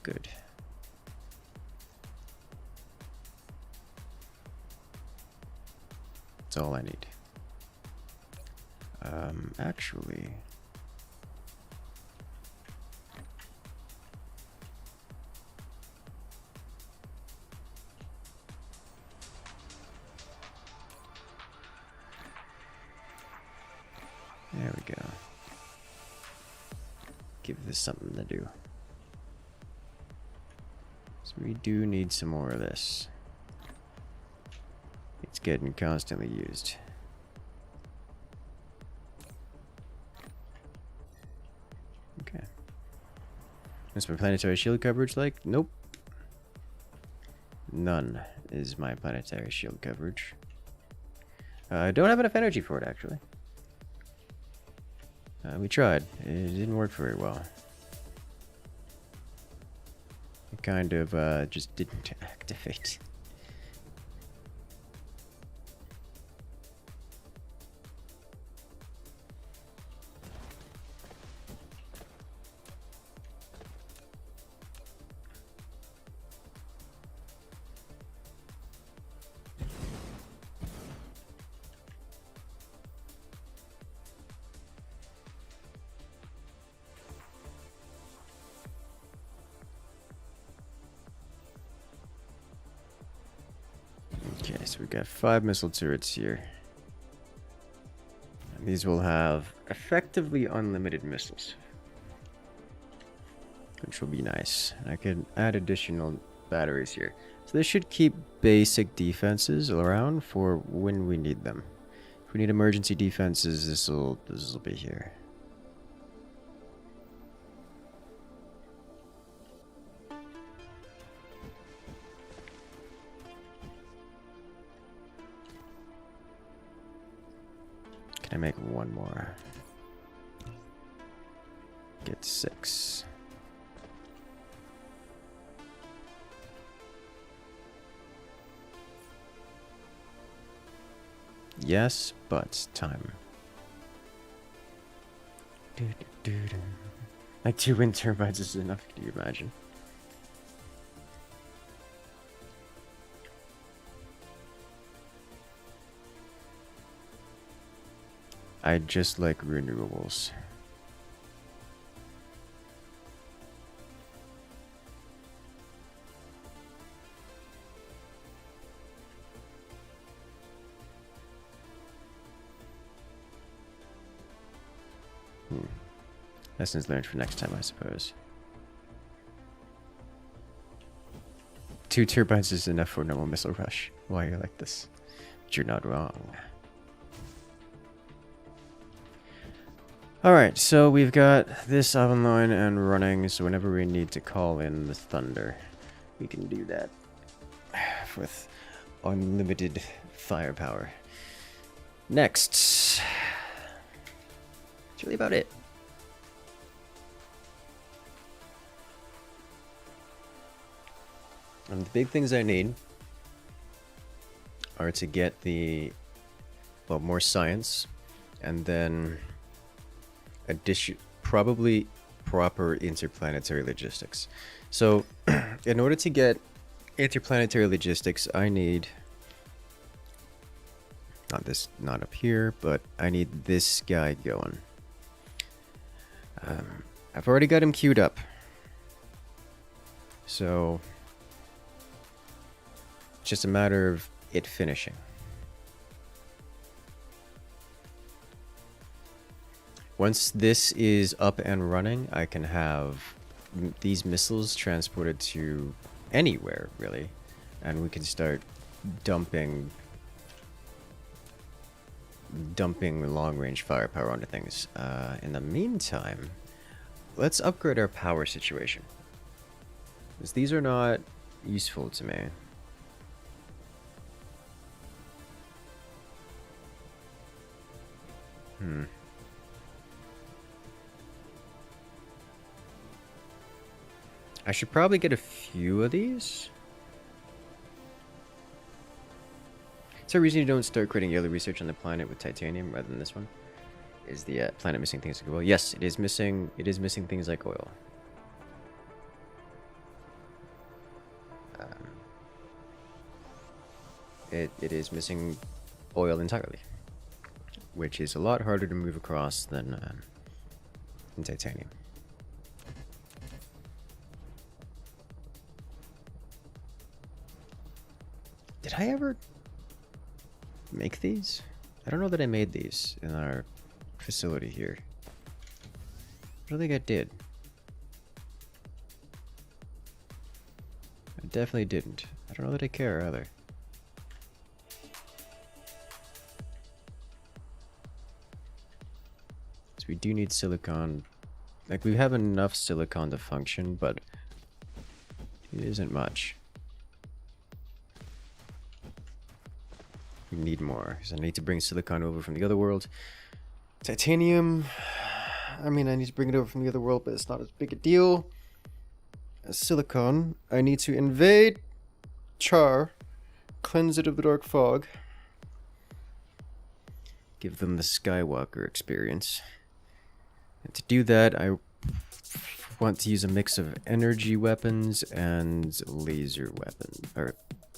Good. That's all I need. Actually... There we go. Give this something to do. So we do need some more of this. It's getting constantly used. Okay. What's my planetary shield coverage like? Nope. None is my planetary shield coverage. I don't have enough energy for it, actually. We tried. It didn't work very well. It kind of just didn't activate. Okay, so we've got 5 missile turrets here. And these will have effectively unlimited missiles, which will be nice. I can add additional batteries here. So this should keep basic defenses around for when we need them. If we need emergency defenses, this will be here. Can I make one more? Get 6. Yes, but time. Like 2 wind turbines is enough, can you imagine? I just like renewables. Lessons learned for next time, I suppose. 2 turbines is enough for normal missile rush. Why are you like this? But you're not wrong. Alright, so we've got this oven line and running, so whenever we need to call in the thunder, we can do that with unlimited firepower. Next. That's really about it. And the big things I need are to get the, well, more science, and then probably proper interplanetary logistics. So in order to get interplanetary logistics, I need not up here, but I need this guy going. I've already got him queued up, so it's just a matter of it finishing. Once this is up and running, I can have these missiles transported to anywhere, really. And we can start dumping long-range firepower onto things. In the meantime, let's upgrade our power situation. Because these are not useful to me. I should probably get a few of these. Is there a reason you don't start creating yearly research on the planet with titanium rather than this one? Is the planet missing things like oil? Yes, it is missing. It is missing things like oil. It is missing oil entirely, which is a lot harder to move across than titanium. Did I ever make these? I don't know that I made these in our facility here. I don't think I did. I definitely didn't. I don't know that I care either. So we do need silicon. Like, we have enough silicon to function, but it isn't much. We need more, because I need to bring silicon over from the other world. Titanium, I mean, I need to bring it over from the other world, but it's not as big a deal as silicon. I need to invade Char, cleanse it of the dark fog, give them the Skywalker experience. And to do that, I want to use a mix of energy weapons and laser weapons, or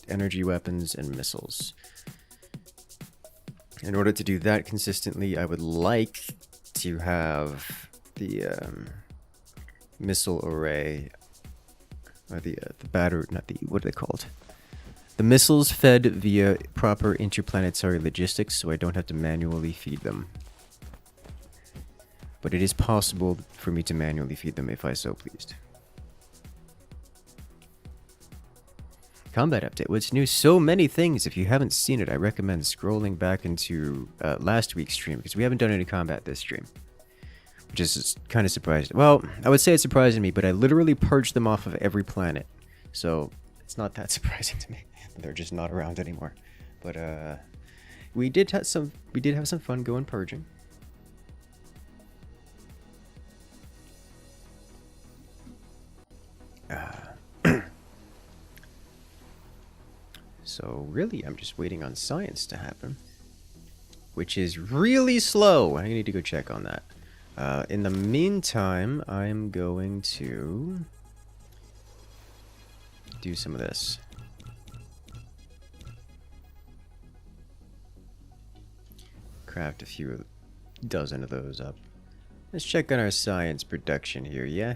energy weapons and missiles. In order to do that consistently, I would like to have the missile array, or the battery, not the, what are they called? The missiles fed via proper interplanetary logistics, so I don't have to manually feed them. But it is possible for me to manually feed them if I so pleased. Combat update. What's new? So many things. If you haven't seen it, I recommend scrolling back into last week's stream, because we haven't done any combat this stream, which is kind of surprising. Well, I would say it's surprising me, but I literally purged them off of every planet, so it's not that surprising to me. They're just not around anymore. But we did have some fun going purging. So really, I'm just waiting on science to happen, which is really slow. I need to go check on that. In the meantime, I'm going to do some of this. Craft a few dozen of those up. Let's check on our science production here, yeah?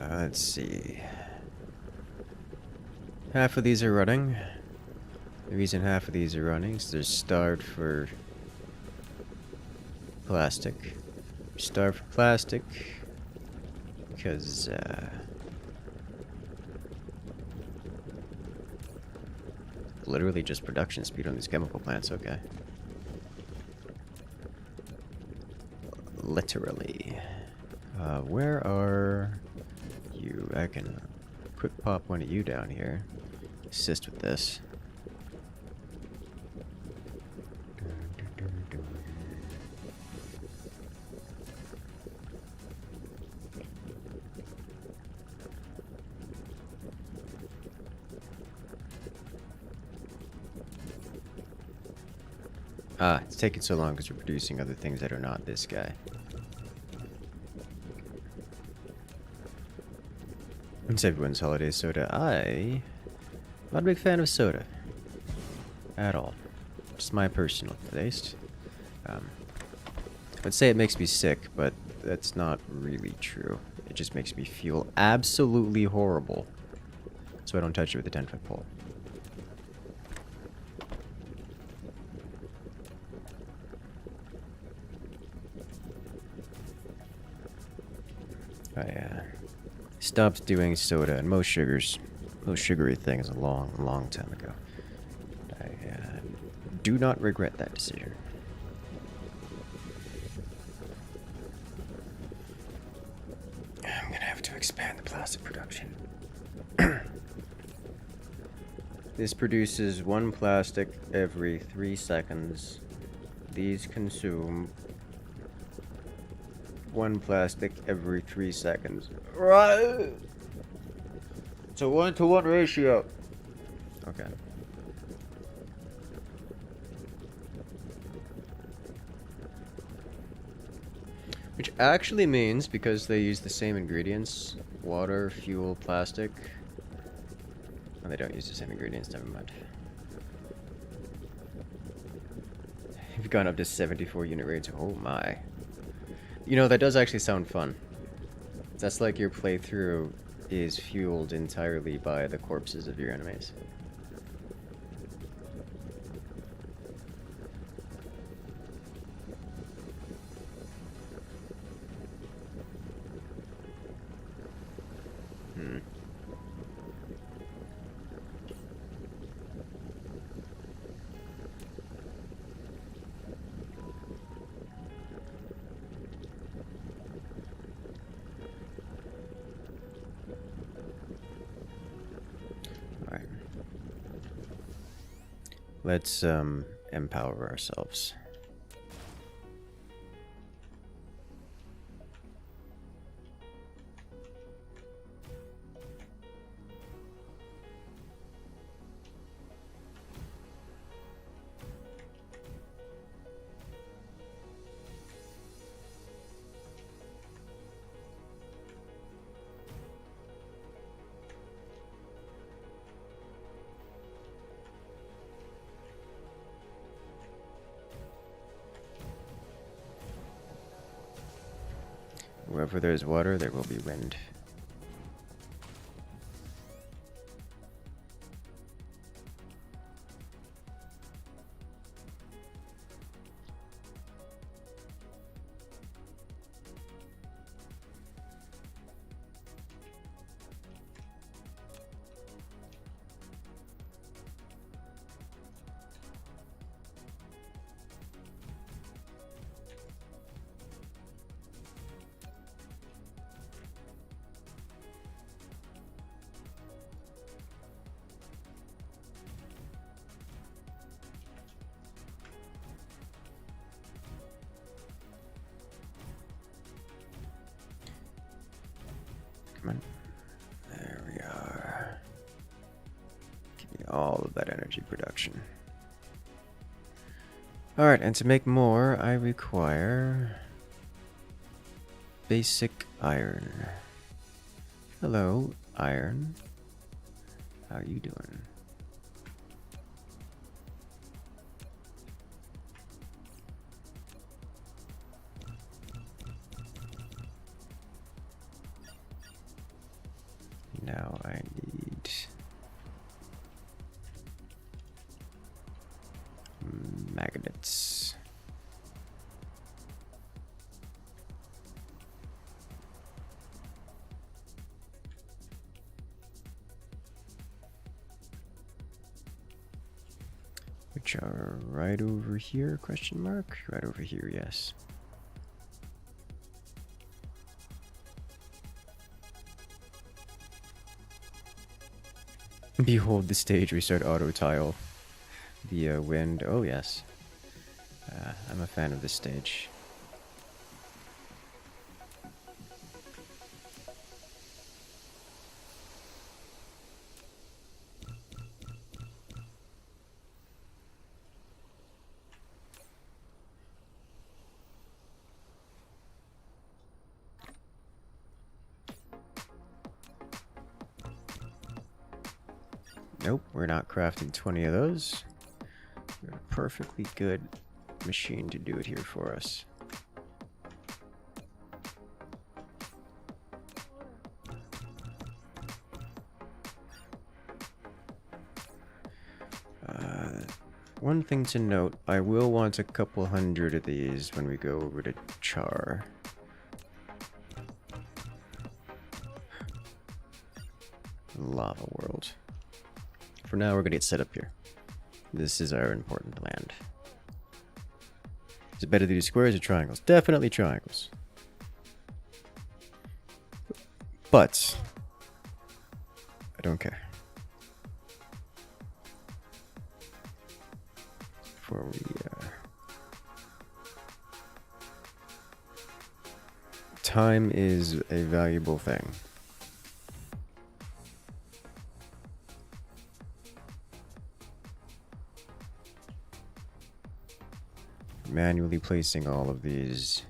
Let's see. Half of these are running. The reason half of these are running is they're starved for plastic. Starved for plastic because literally just production speed on these chemical plants, okay. Literally. Where are you? I can quick pop one of you down here. Assist with this. Ah, it's taking so long because we're producing other things that are not this guy. It's everyone's holiday soda. I'm not a big fan of soda. At all. Just my personal taste. I'd say it makes me sick, but that's not really true. It just makes me feel absolutely horrible. So I don't touch it with a 10-foot pole. I stopped doing soda and most sugary things a long time ago. I do not regret that decision. I'm gonna have to expand the plastic production. This produces 1 plastic every 3 seconds. These consume 1 plastic every 3 seconds. Right. It's a 1-to-1 ratio. Okay. Which actually means, because they use the same ingredients, water, fuel, plastic. Oh, they don't use the same ingredients, never mind. We've gone up to 74 unit rates. Oh my. You know, that does actually sound fun. That's like your playthrough is fueled entirely by the corpses of your enemies. Alright. Let's empower ourselves. Wherever there's water, there will be wind. Come on. There we are. Give me all of that energy production. Alright, and to make more, I require basic iron. Hello, iron. How you doing? Now I need magnets. Which are right over here, question mark? Right over here, yes. Behold the stage restart auto tile. The wind. Oh yes. I'm a fan of this stage. Nope, we're not crafting 20 of those. We have a perfectly good machine to do it here for us. One thing to note, I will want a couple hundred of these when we go over to Char. lava world. For now, we're gonna get set up here. This is our important land. Is it better to do squares or triangles? Definitely triangles. But I don't care. Before we time is a valuable thing. Manually placing all of these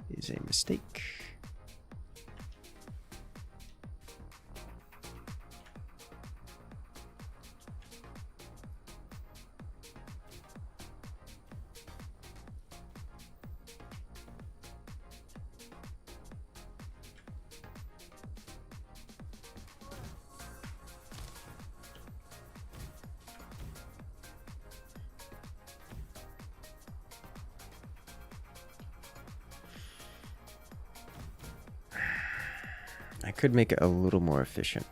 is a mistake. I could make it a little more efficient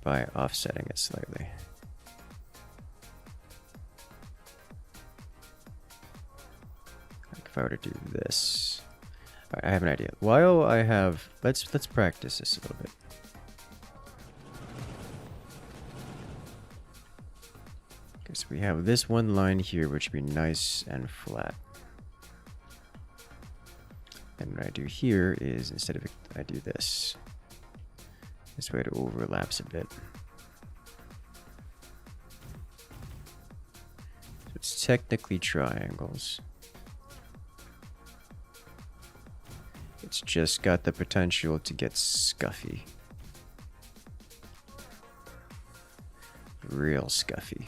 by offsetting it slightly. Like if I were to do this. Alright, I have an idea. While I have let's practice this a little bit. Okay, so we have this one line here which would be nice and flat. And what I do here is, instead of I do this. This way it overlaps a bit. So it's technically triangles. It's just got the potential to get scuffy. Real scuffy.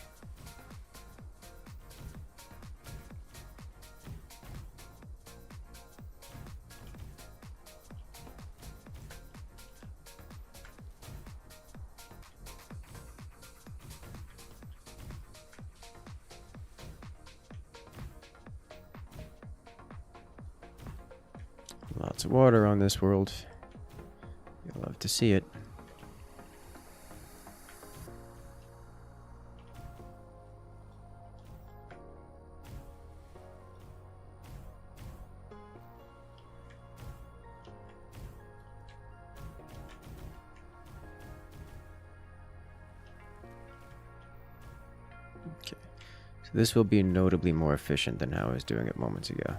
Lots of water on this world. You'll love to see it. Okay, so this will be notably more efficient than how I was doing it moments ago.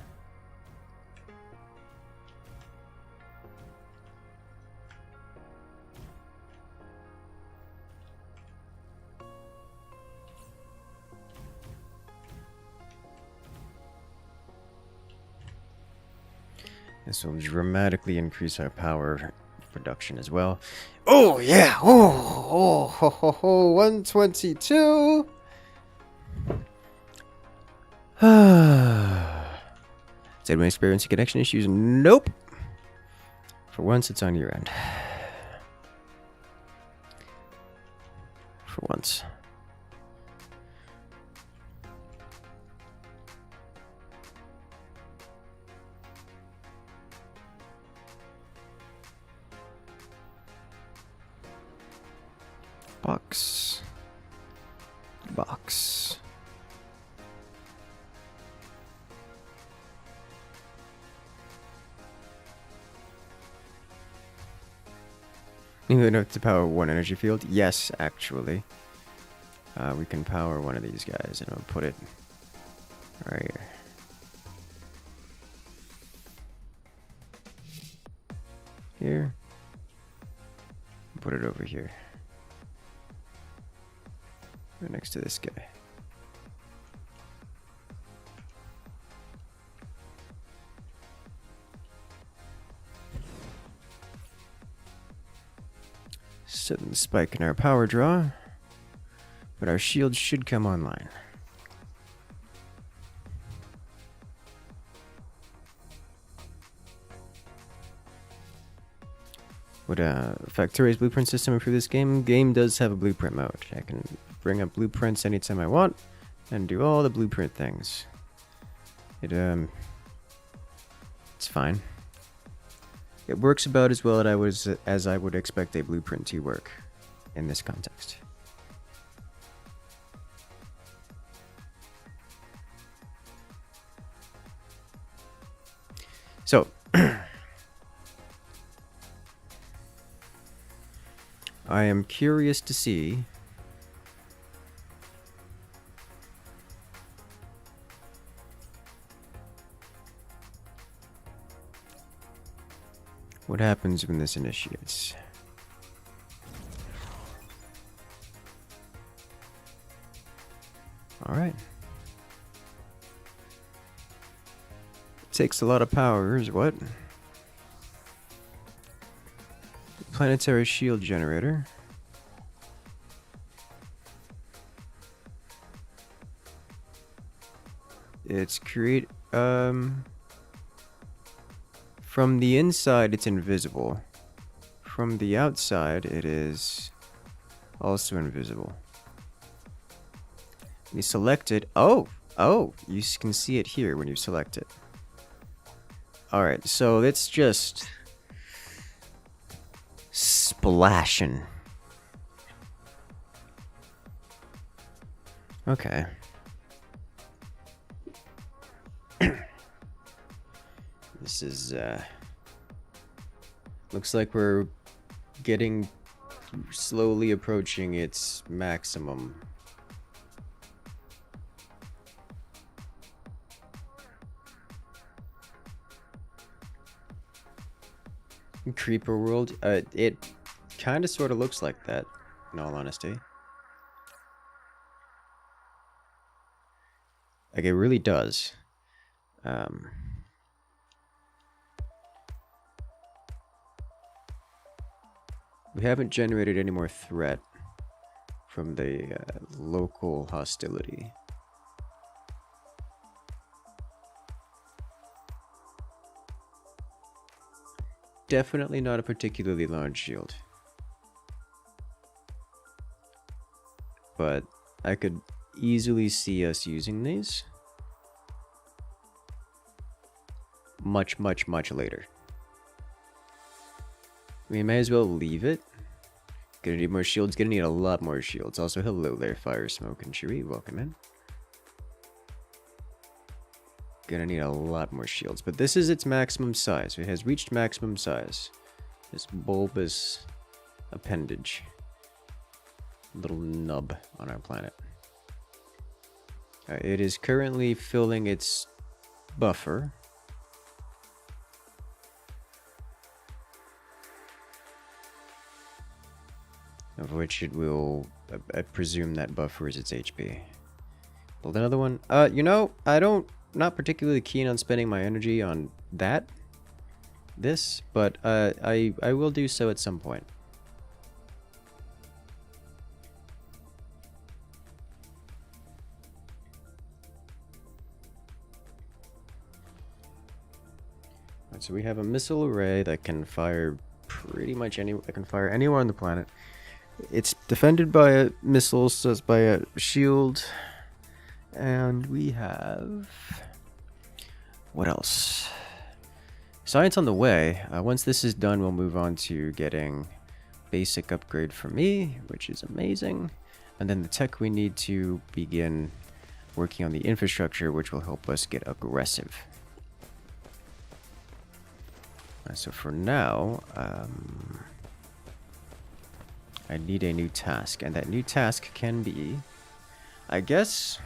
This will dramatically increase our power production as well. Oh yeah! Oh, ho, ho, ho, 122! Does anyone experience connection issues? Nope! For once, it's on your end. For once. Box. Box. Even enough to power one energy field? Yes, actually. We can power one of these guys, and I'll put it right here. Here. Put it over here. Right next to this guy. Sudden spike in our power draw, but our shield should come online. Would Factoria's blueprint system improve this game? Game does have a blueprint mode. I can bring up blueprints anytime I want and do all the blueprint things. It's fine. It works about as well as I would expect a blueprint to work in this context. So, I am curious to see what happens when this initiates. Alright. Takes a lot of power, is what? Planetary shield generator. It's from the inside it's invisible. From the outside it is also invisible. You select it. Oh, you can see it here when you select it. Alright, so it's just splashing. Okay. This is, looks like we're slowly approaching its maximum. Creeper world, it kind of sort of looks like that, in all honesty. Like, it really does. We haven't generated any more threat from the local hostility. Definitely not a particularly large shield. But I could easily see us using these much later. We may as well leave it. Gonna need more shields, gonna need a lot more shields. Also, hello there, Fire, Smoke, and Chewy. Welcome in. Gonna need a lot more shields, but this is its maximum size. It has reached maximum size. This bulbous appendage. Little nub on our planet. It is currently filling its buffer. Of which it will, I presume that buffer is its HP. Build another one. You know, not particularly keen on spending my energy on this, but I will do so at some point. Alright, so we have a missile array that can fire pretty much anywhere on the planet. It's defended by missiles, so it's by a shield. And we have... what else? Science on the way. Once this is done, we'll move on to getting basic upgrade for me, which is amazing. And then the tech we need to begin working on the infrastructure, which will help us get aggressive. So for now, I need a new task, and that new task can be, I guess,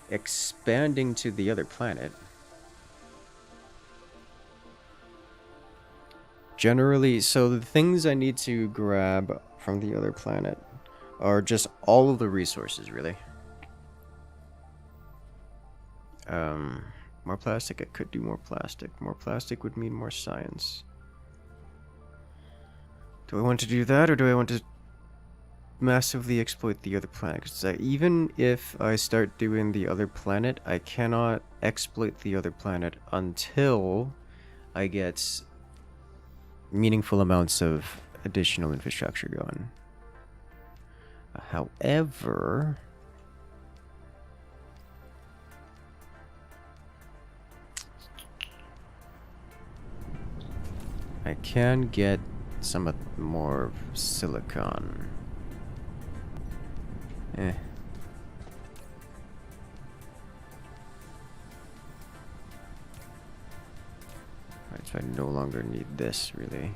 expanding to the other planet. Generally, so the things I need to grab from the other planet are just all of the resources, really. More plastic, I could do more plastic. More plastic would mean more science. Do I want to do that, or do I want to massively exploit the other planet? Because even if I start doing the other planet, I cannot exploit the other planet until I get meaningful amounts of additional infrastructure going. However... I can get some more silicon. Eh. Alright, so I no longer need this, really.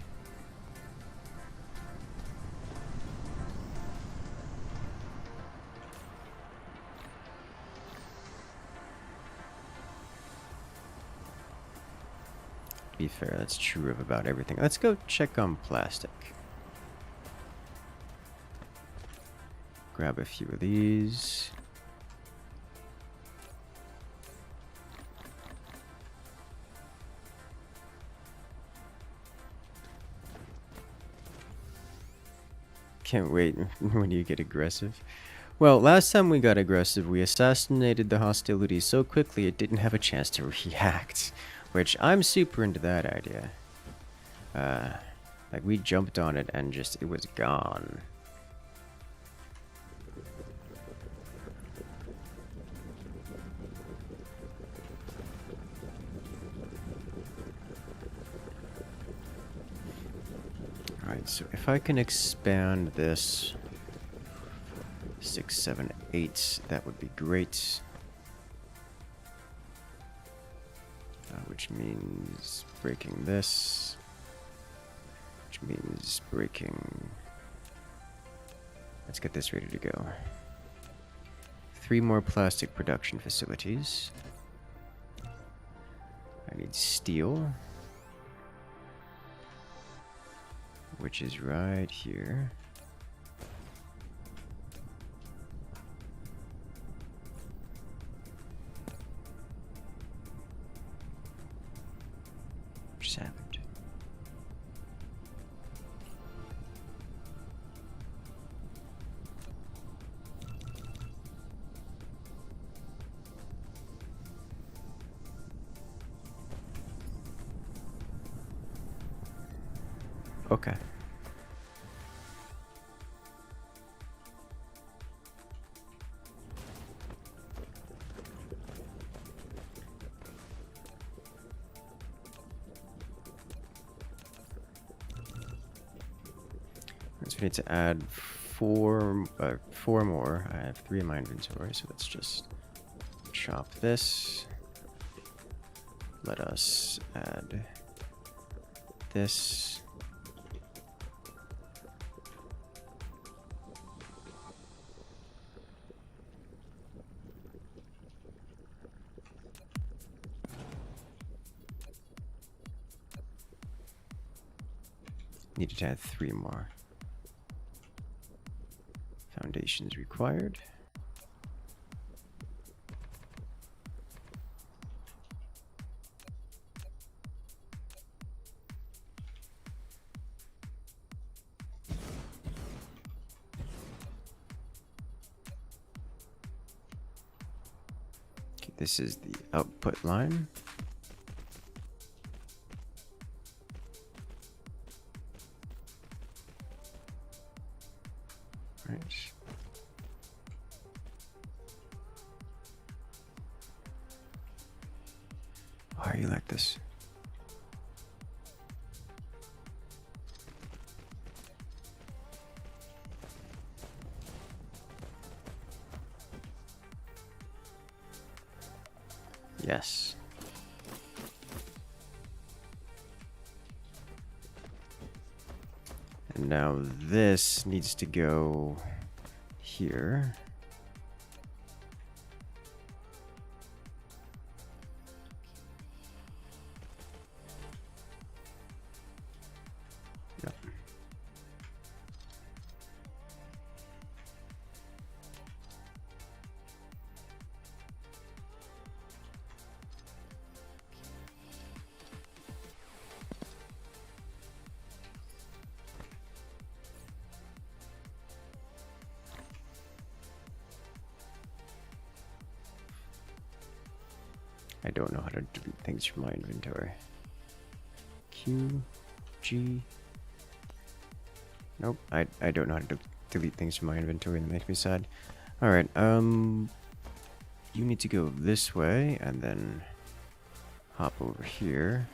To be fair, that's true of about everything. Let's go check on plastic. Grab a few of these. Can't wait when you get aggressive. Well, last time we got aggressive, we assassinated the hostility so quickly it didn't have a chance to react. Which, I'm super into that idea. Like, we jumped on it and just, it was gone. Alright, so if I can expand this 6, 7, 8, that would be great. Which means breaking this. Which means breaking... Let's get this ready to go. 3 more plastic production facilities. I need steel. Which is right here. What just happened? Okay. So we need to add four more. I have 3 in my inventory, so let's just chop this. Let us add this. Needed to add 3 more. Foundations required. Okay, this is the output line. Right. Why are you like this? Yes. And now this needs to go here. Yep. I don't know how to delete things from my inventory. Q, G. Nope, I don't know how to delete things from my inventory, and that makes me sad. Alright, you need to go this way, and then hop over here.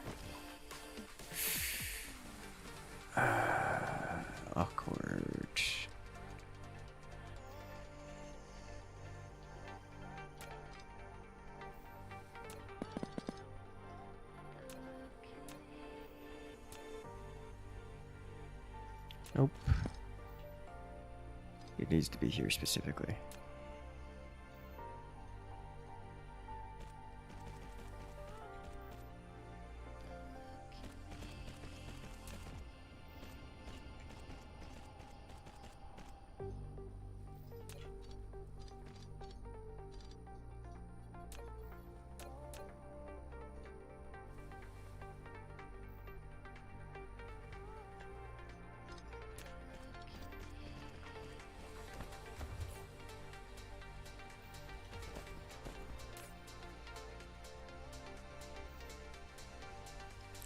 Awkward. Nope. It needs to be here specifically.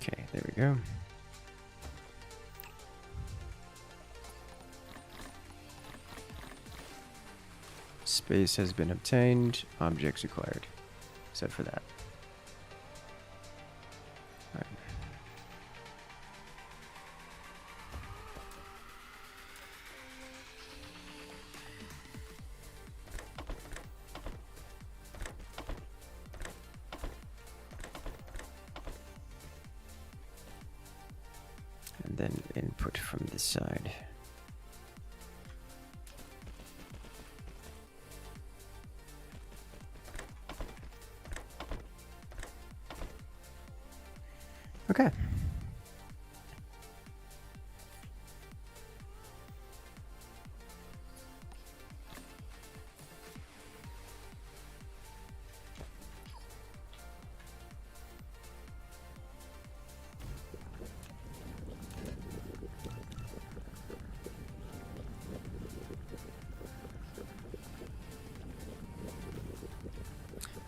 Okay, there we go. Space has been obtained. Objects acquired. Except for that. Alright. And then input from this side. Okay.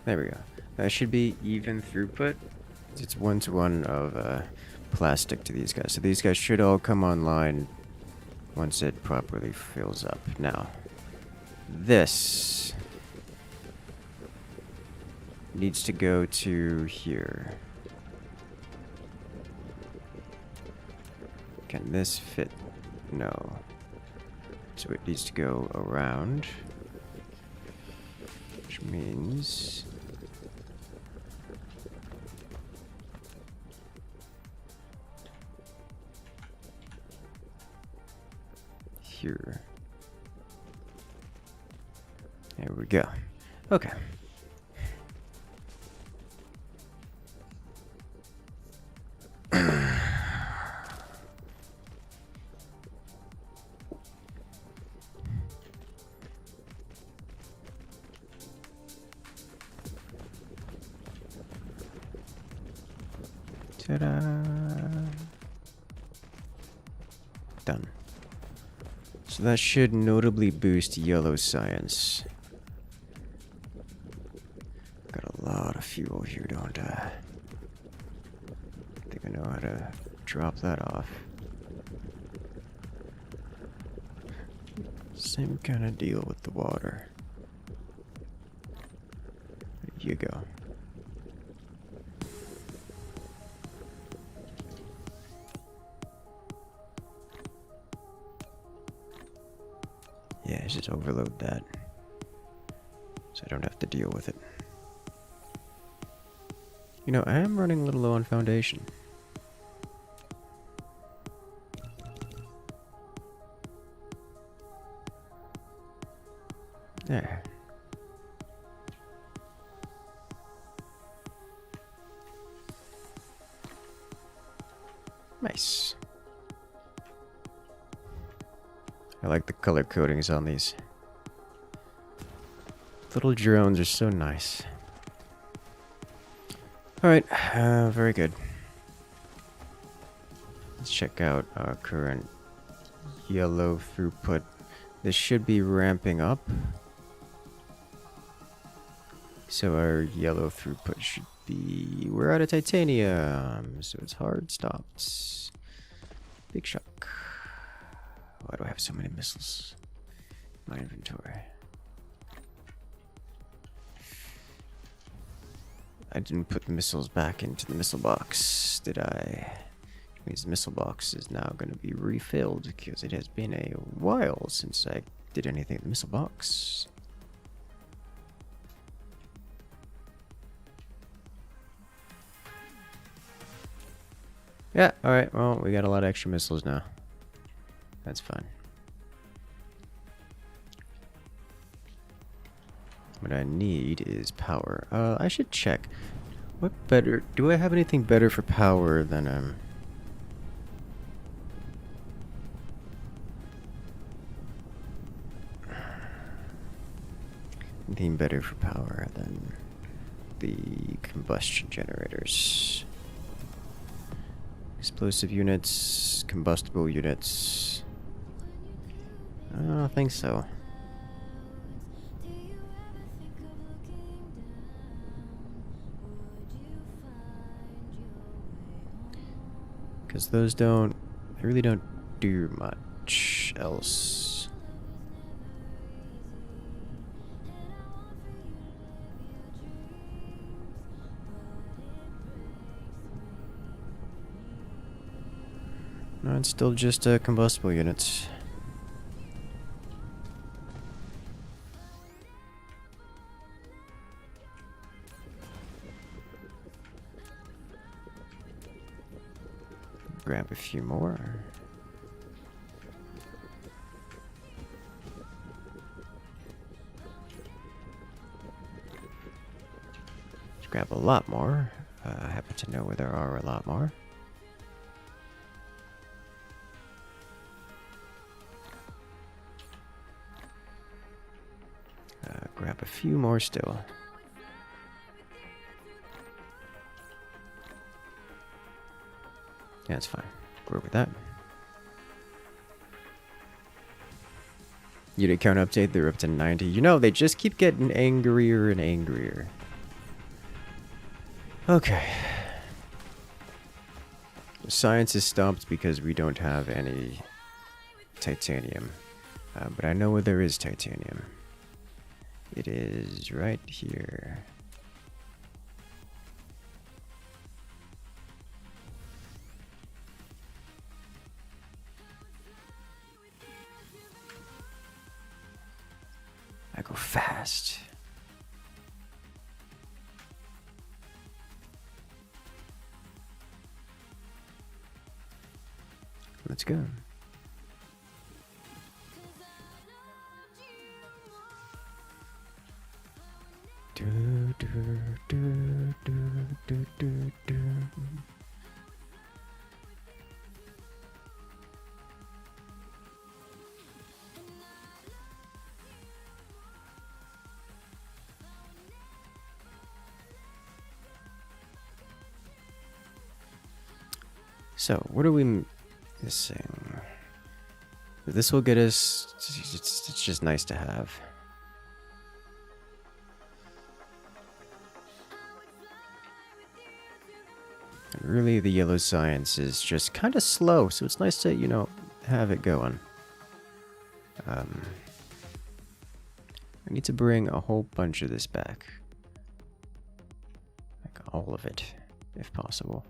There we go. That should be even throughput. It's 1-to-1 of plastic to these guys. So these guys should all come online once it properly fills up. Now, this needs to go to here. Can this fit? No. So it needs to go around, which means here. There we go. Okay. Ta-da! Done. So that should notably boost yellow science. Got a lot of fuel here, don't I? I think I know how to drop that off. Same kind of deal with the water. There you go. Yeah, just overload that, so I don't have to deal with it. You know, I am running a little low on foundation. There. Nice. I like the color codings on these. Little drones are so nice. Alright, very good. Let's check out our current yellow throughput. This should be ramping up. So our yellow throughput should be... We're out of titanium, so it's hard stops. Big shock. Why do I have so many missiles in my inventory? I didn't put the missiles back into the missile box, did I? This missile box is now going to be refilled because it has been a while since I did anything with the missile box. Yeah, alright, well, we got a lot of extra missiles now. That's fine. What I need is power. I should check. What better... Do I have anything better for power than, anything better for power than the combustion generators? Explosive units, combustible units. I don't think so. Because those don't, they really don't do much else. No, it's still just combustible units. Grab a few more. Let's grab a lot more. I happen to know where there are a lot more. Grab a few more still. Yeah, it's fine. We're with that. Unit count update, they're up to 90. You know, they just keep getting angrier and angrier. Okay. Science is stumped because we don't have any titanium. But I know where there is titanium. It is right here. I go fast. Let's go. Do, do, do, do, do, do, do. So, what are we missing? This will get us... It's just nice to have. And really, the yellow science is just kind of slow, so it's nice to, you know, have it going. I need to bring a whole bunch of this back. Like, all of it, if possible.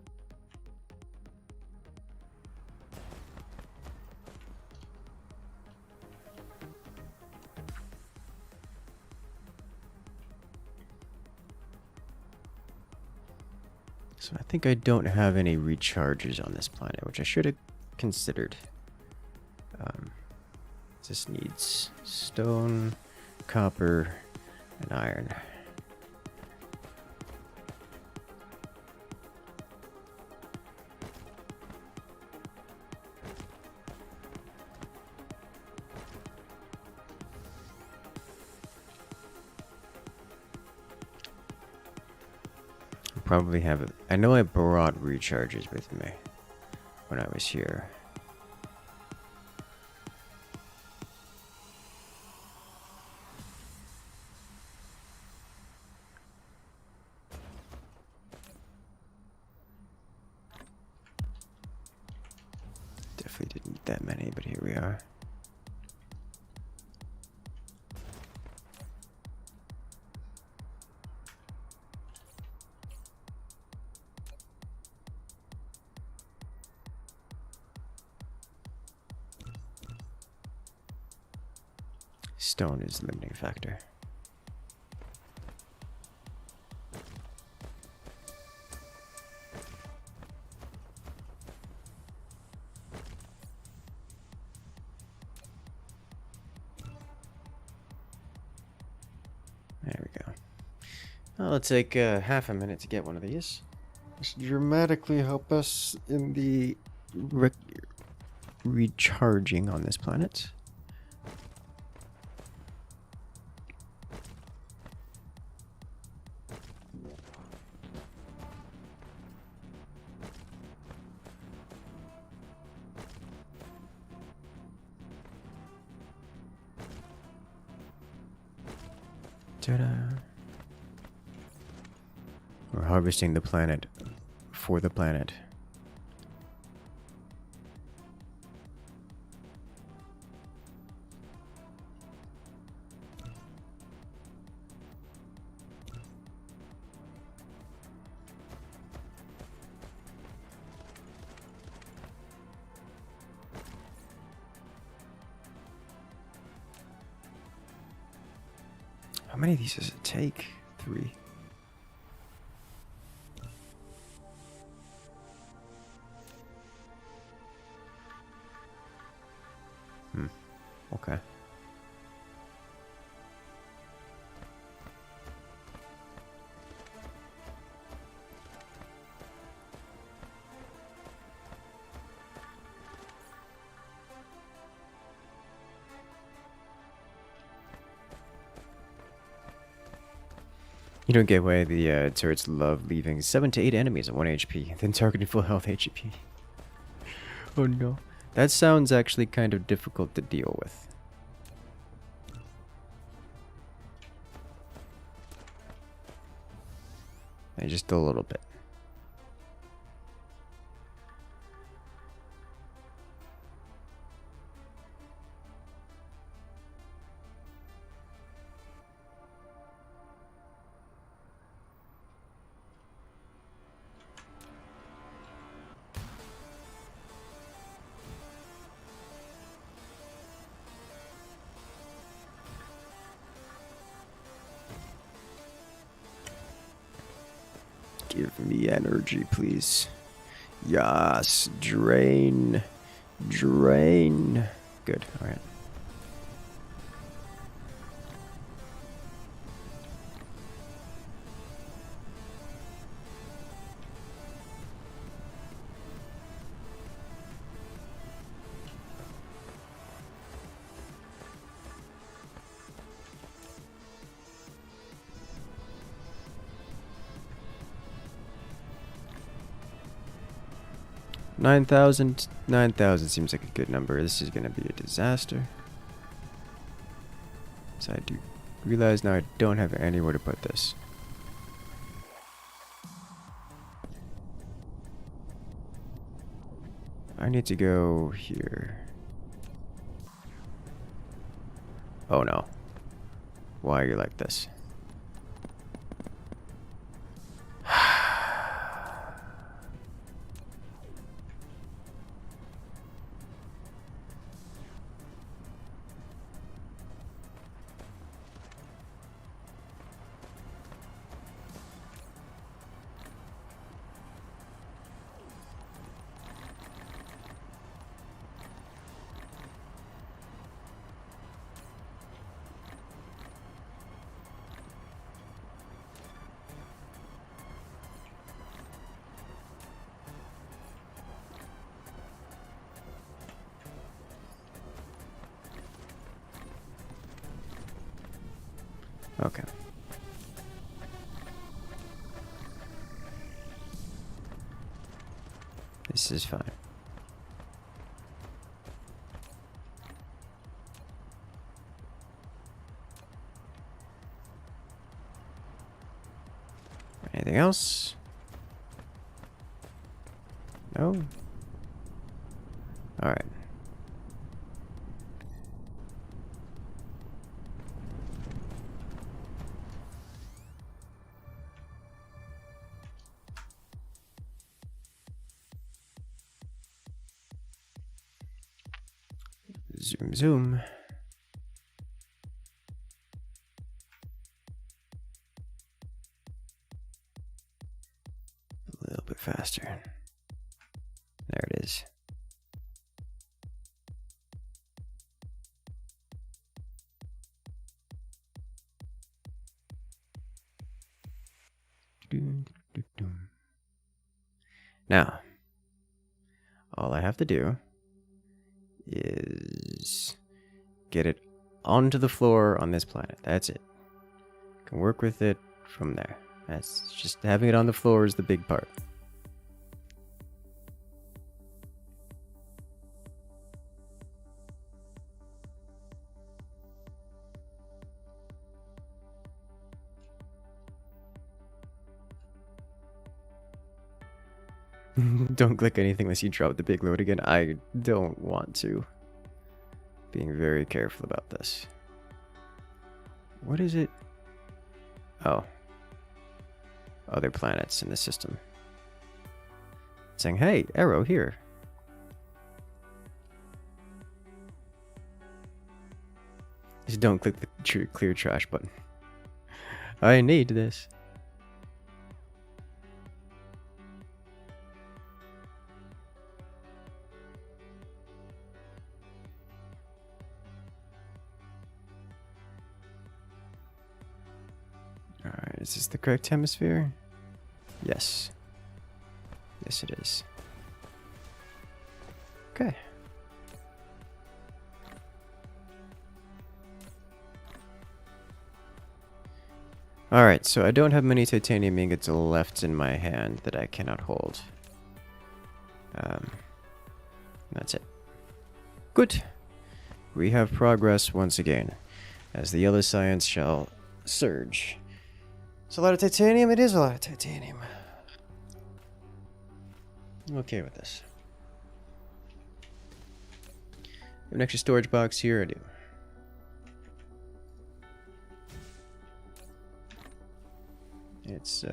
So I think I don't have any recharges on this planet, which I should have considered. This needs stone, copper, and iron. Probably have it. I know I brought recharges with me when I was here. Definitely didn't need that many, but here we are. Stone is the limiting factor. There we go. Well, it'll take half a minute to get one of these. This should dramatically help us in the recharging on this planet. Ta-da. We're harvesting the planet for the planet. How many of these does it take? 3. Okay. You don't get why the turrets love leaving 7 to 8 enemies at 1 HP, then targeting full health HP. Oh no. That sounds actually kind of difficult to deal with. And just a little bit. Give me energy, please. Yes, drain. Drain. Good, alright. Nine thousand seems like a good number. This is gonna be a disaster. So I do realize now I don't have anywhere to put this. I need to go here. Oh no. Why are you like this? Okay. This is fine. Anything else? No? Alright. Zoom, zoom. faster. There it is. Now, all I have to do is get it onto the floor on this planet. That's it. Can work with it from there. That's just having it on the floor is the big part. Don't click anything unless you drop the big load again. I don't want to. Being very careful about this. What is it? Oh. Other planets in the system. Saying, hey, arrow here. Just don't click the clear trash button. I need this. Alright, is this the correct hemisphere? Yes. Yes, it is. Okay. Alright, so I don't have many titanium ingots left in my hand that I cannot hold. That's it. Good. We have progress once again, as the yellow science shall surge. It's a lot of titanium. It is a lot of titanium. I'm okay with this. Have an extra storage box here. I do. It's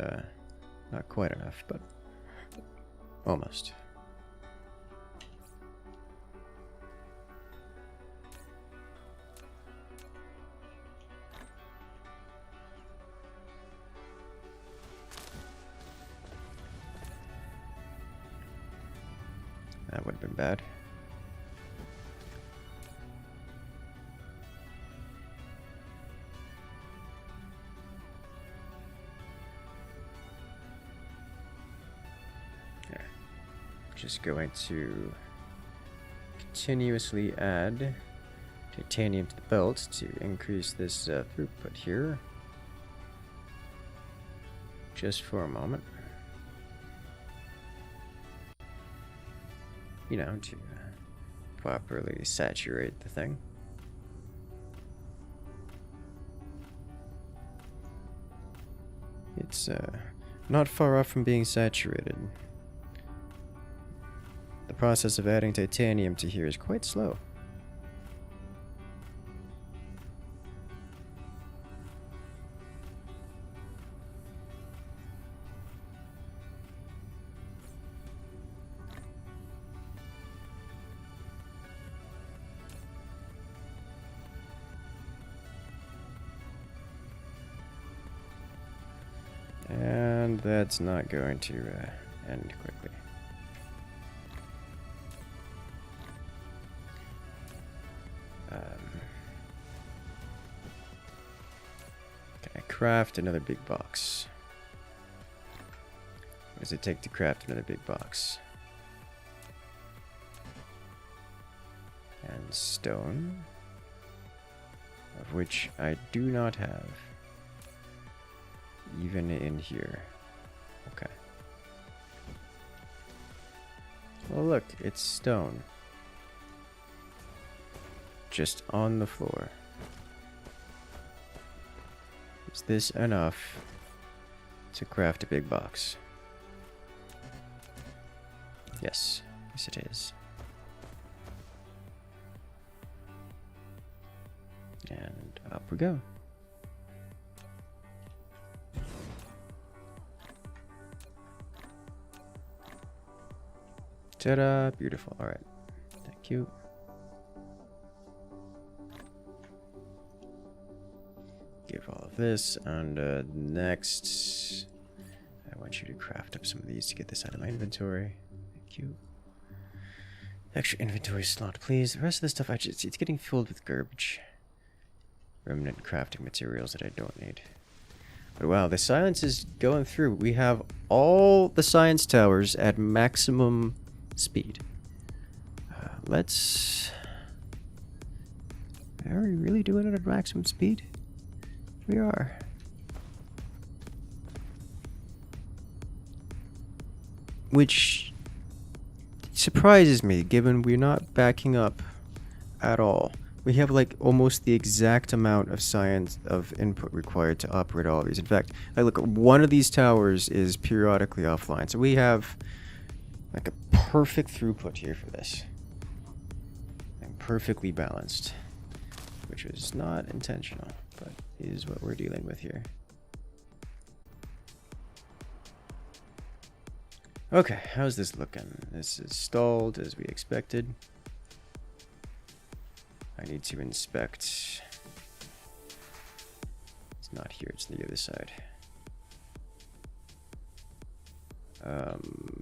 not quite enough, but almost. That would have been bad. Yeah. Just going to continuously add titanium to the belt to increase this throughput here. Just for a moment. You know, to properly saturate the thing. It's not far off from being saturated. The process of adding titanium to here is quite slow. And that's not going to end quickly. Can I craft another big box? What does it take to craft another big box? And stone, of which I do not have. Even in here. Okay. Well, look, it's stone. Just on the floor. Is this enough to craft a big box? Yes. Yes, it is. And up we go. Ta-da! Beautiful. Alright. Thank you. Give all of this, and next I want you to craft up some of these to get this out of my inventory. Thank you. Extra inventory slot, please. The rest of the stuff, it's getting filled with garbage. Remnant crafting materials that I don't need. But wow, the science is going through. We have all the science towers at maximum speed. Let's... Are we really doing it at maximum speed? We are. Which surprises me, given we're not backing up at all. We have like almost the exact amount of science of input required to operate all of these. In fact, look, one of these towers is periodically offline, so we have like a perfect throughput here for this, and perfectly balanced, which is not intentional, but is what we're dealing with here. Okay, how's this looking? This is stalled as we expected. I need to inspect. It's not here, it's on the other side.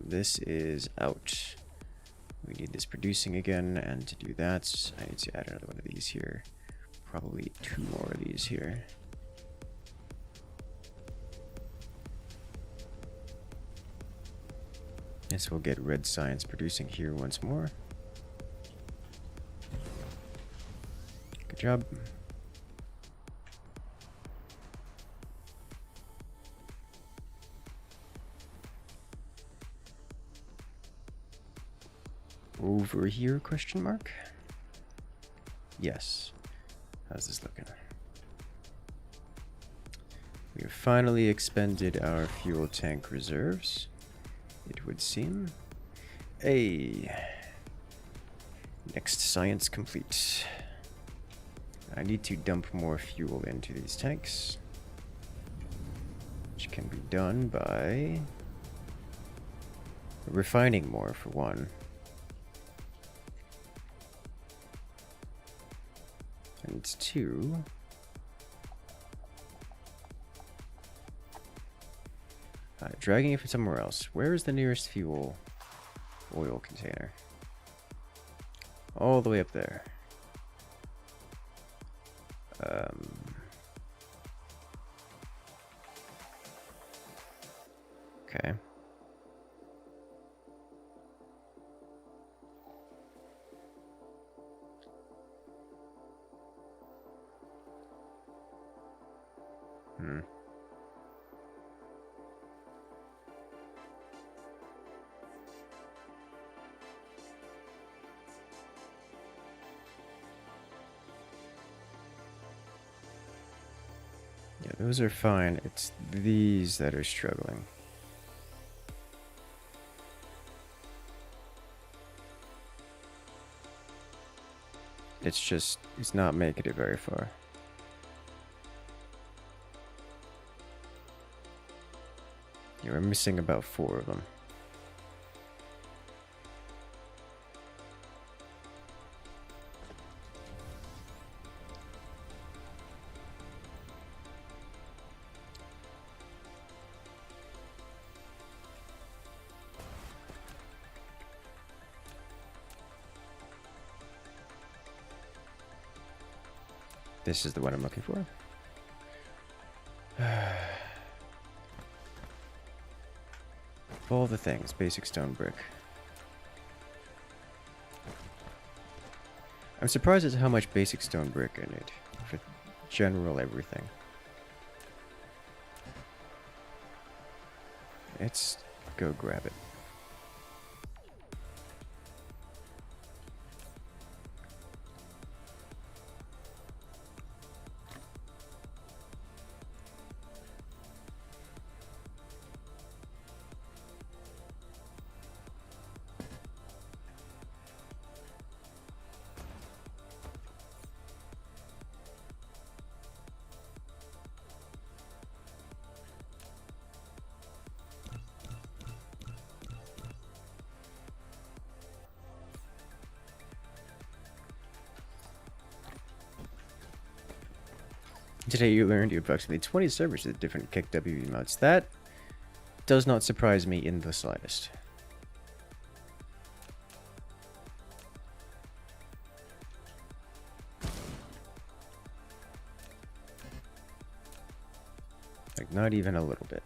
This is out. We need this producing again, and to do that, I need to add another one of these here. Probably 2 more of these here. Yes, we'll get red science producing here once more. Good job. Over here, question mark? Yes. How's this looking? We have finally expended our fuel tank reserves, it would seem. Hey. Next science complete. I need to dump more fuel into these tanks, which can be done by refining more, for one. And 2, dragging it from somewhere else. Where is the nearest fuel oil container? All the way up there. Okay. Yeah, those are fine. It's these that are struggling. It's not making it very far. Yeah, we're missing about 4 of them. This is the one I'm looking for. Of all the things, basic stone brick. I'm surprised at how much basic stone brick I need for general everything. Let's go grab it. Today you learned you approximately 20 servers with different kick WB modes. That does not surprise me in the slightest. Like, not even a little bit.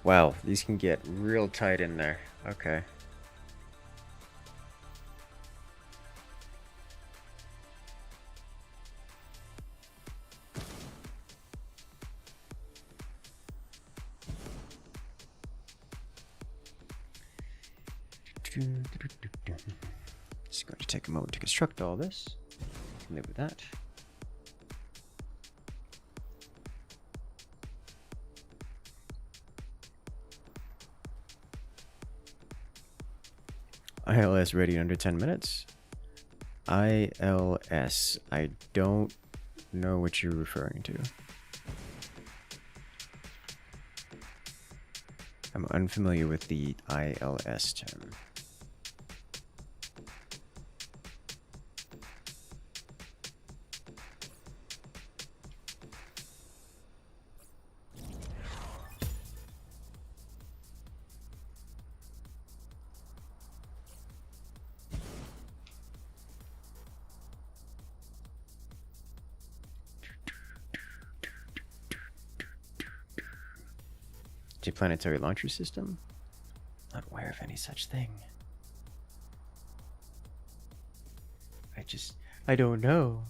Wow, these can get real tight in there. Okay. Just going to take a moment to construct all this. Live with that. ILS ready in under 10 minutes. ILS. I don't know what you're referring to. I'm unfamiliar with the ILS term. Planetary launcher system? Not aware of any such thing. I don't know.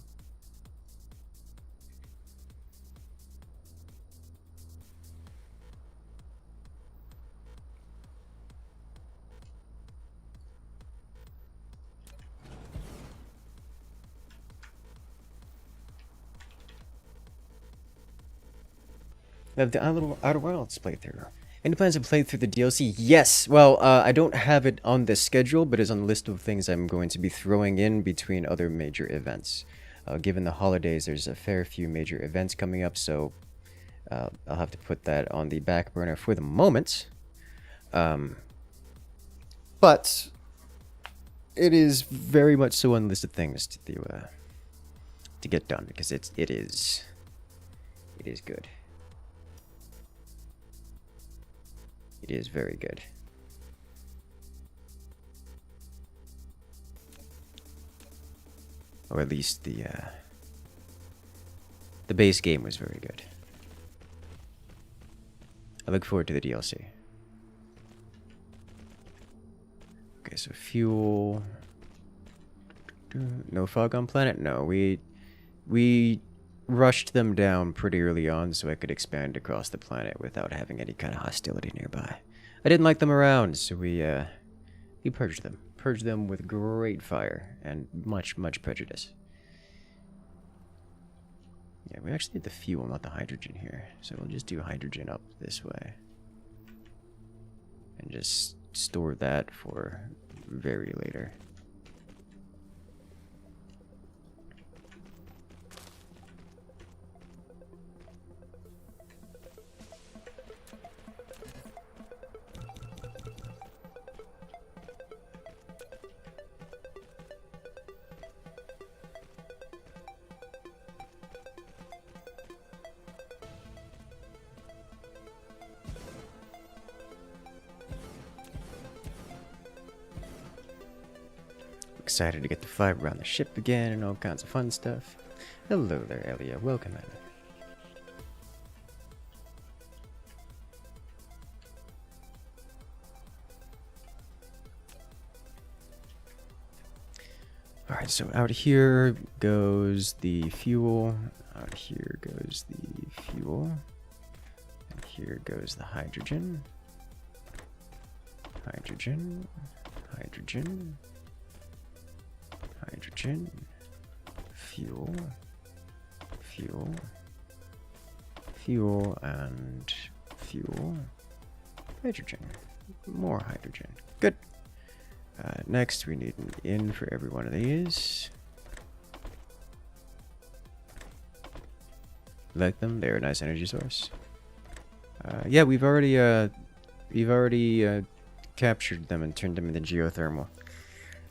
The Outer Worlds playthrough. Any plans to play through the DLC? Yes! Well, I don't have it on the schedule, but it's on the list of things I'm going to be throwing in between other major events. Given the holidays, there's a fair few major events coming up, so I'll have to put that on the back burner for the moment. But it is very much so on the list of things to get done, because it is good. It is very good. Or at least the base game was very good. I look forward to the DLC. Okay, so fuel. No fog on planet? No, we rushed them down pretty early on so I could expand across the planet without having any kind of hostility nearby. I didn't like them around, so we purged them. Purged them with great fire and much prejudice. Yeah, we actually need the fuel, not the hydrogen here. So we'll just do hydrogen up this way. And just store that for very later. Excited to get to fly around the ship again and all kinds of fun stuff. Hello there, Elia. Welcome in. Alright, so out here goes the fuel. Out here goes the fuel. And here goes the hydrogen. Hydrogen. Hydrogen. Hydrogen, fuel, fuel, fuel, and fuel, hydrogen, more hydrogen. Good. Next, we need an in for every one of these. Like them, they're a nice energy source. Yeah, we've already captured them and turned them into geothermal,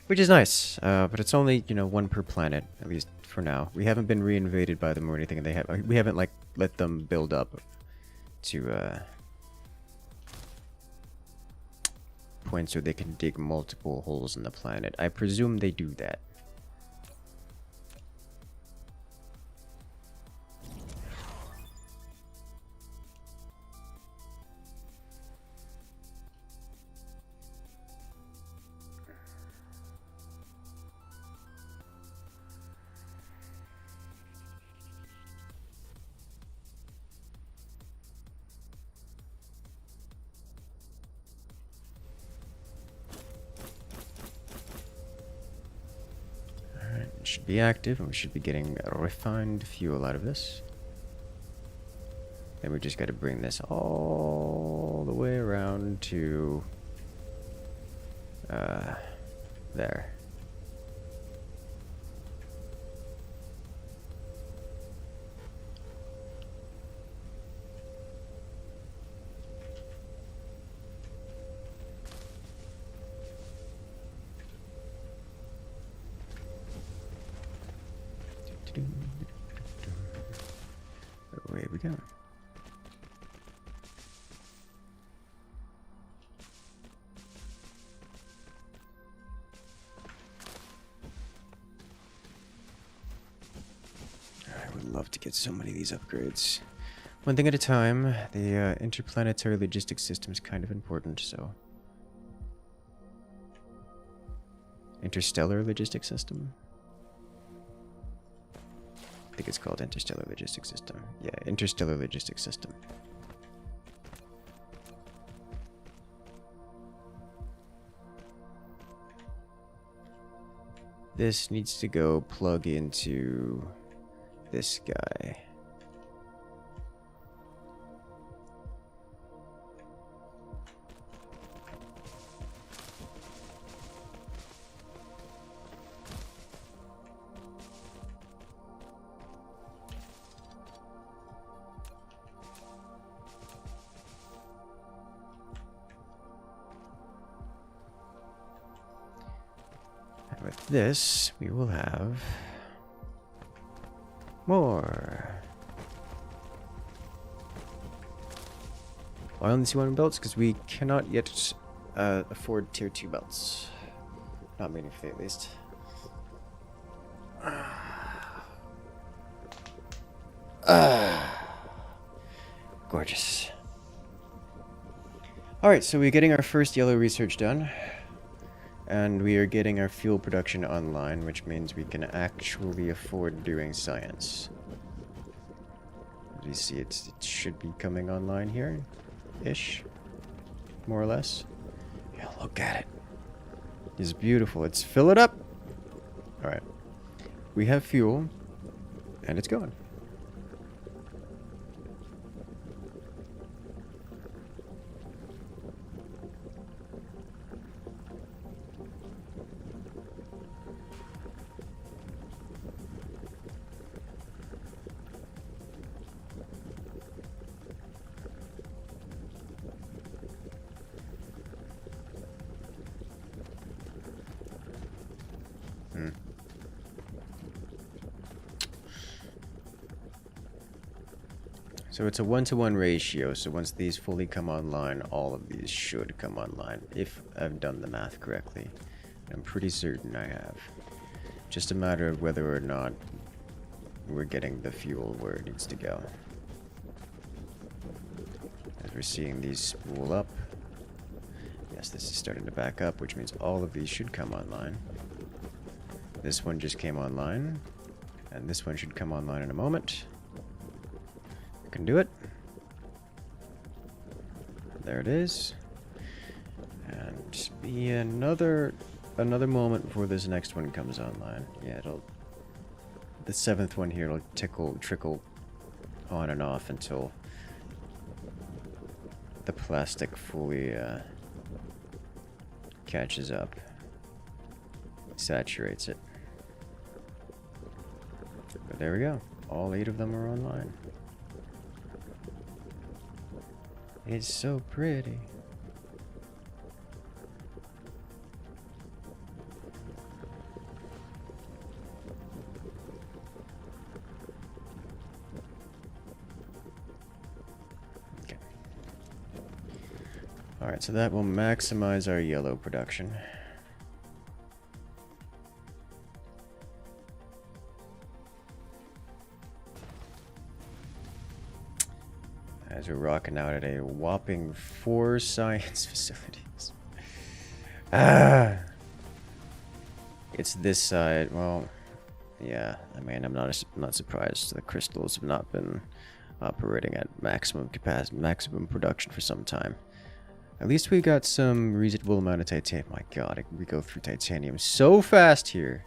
which is nice. But it's only, you know, one per planet, at least for now. We haven't been reinvaded by them or anything, and we haven't like let them build up to points where they can dig multiple holes in the planet. I presume they do that. Should be active, and we should be getting refined fuel out of this. Then we just got to bring this all the way around to there. Away we go. I would love to get so many of these upgrades. One thing at a time. The interplanetary logistic system is kind of important, so. Interstellar logistic system? I think it's called Interstellar Logistic System. Yeah, Interstellar Logistic System. This needs to go plug into this guy. With this, we will have more. Why only C1 belts? Because we cannot yet afford tier 2 belts. Not meaningfully, at least. Gorgeous. Alright, so we're getting our first yellow research done. And we are getting our fuel production online, which means we can actually afford doing science. As you see, it should be coming online here, ish, more or less. Yeah, look at it. It's beautiful. Let's fill it up. All right, we have fuel, and it's going. So it's a 1-to-1 ratio, so once these fully come online, all of these should come online, if I've done the math correctly. I'm pretty certain I have. Just a matter of whether or not we're getting the fuel where it needs to go. As we're seeing these spool up. Yes, this is starting to back up, which means all of these should come online. This one just came online, and this one should come online in a moment. Can do it. There it is. And just be another moment before this next one comes online. Yeah, the 7th one here will trickle on and off until the plastic fully catches up, saturates it. But there we go. All 8 of them are online. It's so pretty. Alright, so that will maximize our yellow production. As we're rocking out at a whopping 4 science facilities. Ah! It's this side. Well, yeah. I mean, I'm not surprised. The crystals have not been operating at maximum capacity, maximum production for some time. At least we got some reasonable amount of titanium. My god, we go through titanium so fast here.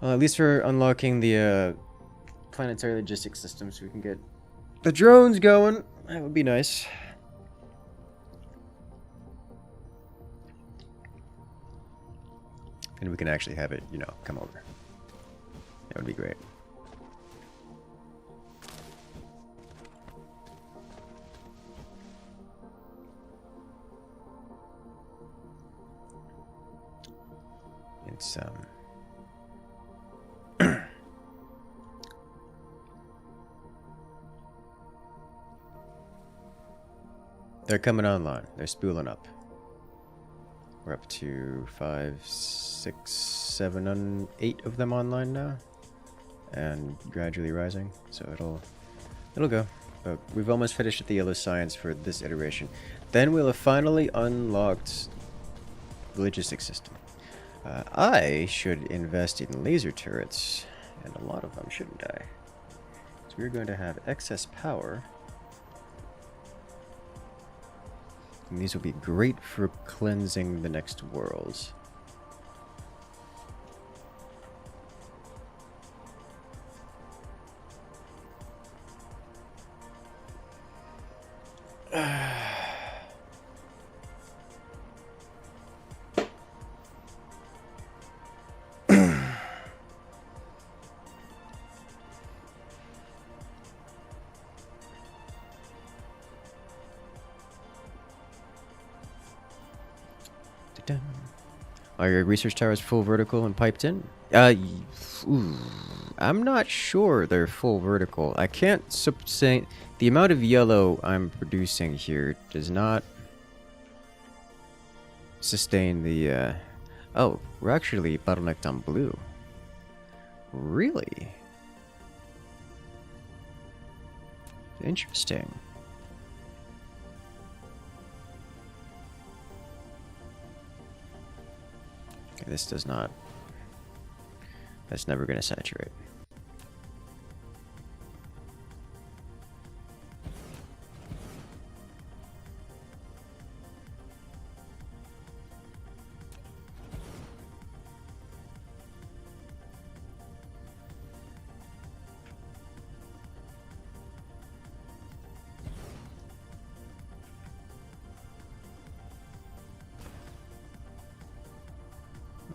Well, at least we're unlocking the planetary logistics system so we can get the drones going. That would be nice. And we can actually have it, you know, come over. That would be great. It's they're coming online. They're spooling up. We're up to 5, 6, 7, and 8 of them online now, and gradually rising. So it'll go. But we've almost finished with the yellow science for this iteration. Then we'll have finally unlocked the logistics system. I should invest in laser turrets, and a lot of them, shouldn't I? So we're going to have excess power. And these will be great for cleansing the next worlds. Are your research towers full vertical and piped in? I'm not sure they're full vertical. I can't say the amount of yellow I'm producing here does not sustain the. Oh, we're actually bottlenecked on blue. Really? Interesting. This does not. That's never going to saturate.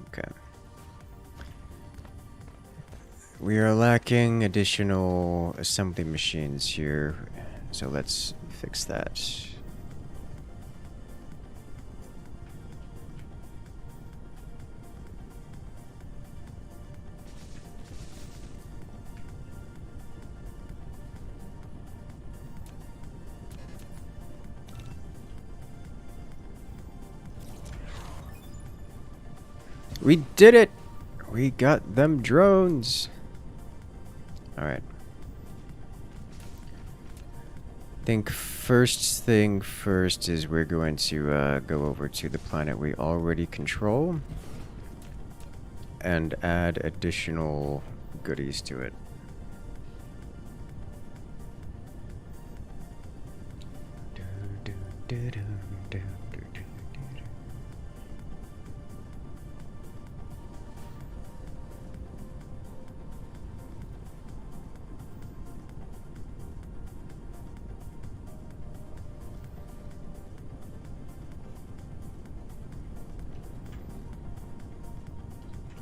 Okay. We are lacking additional assembly machines here, so let's fix that. We did it! We got them drones! Alright. I think first thing first is we're going to go over to the planet we already control and add additional goodies to it.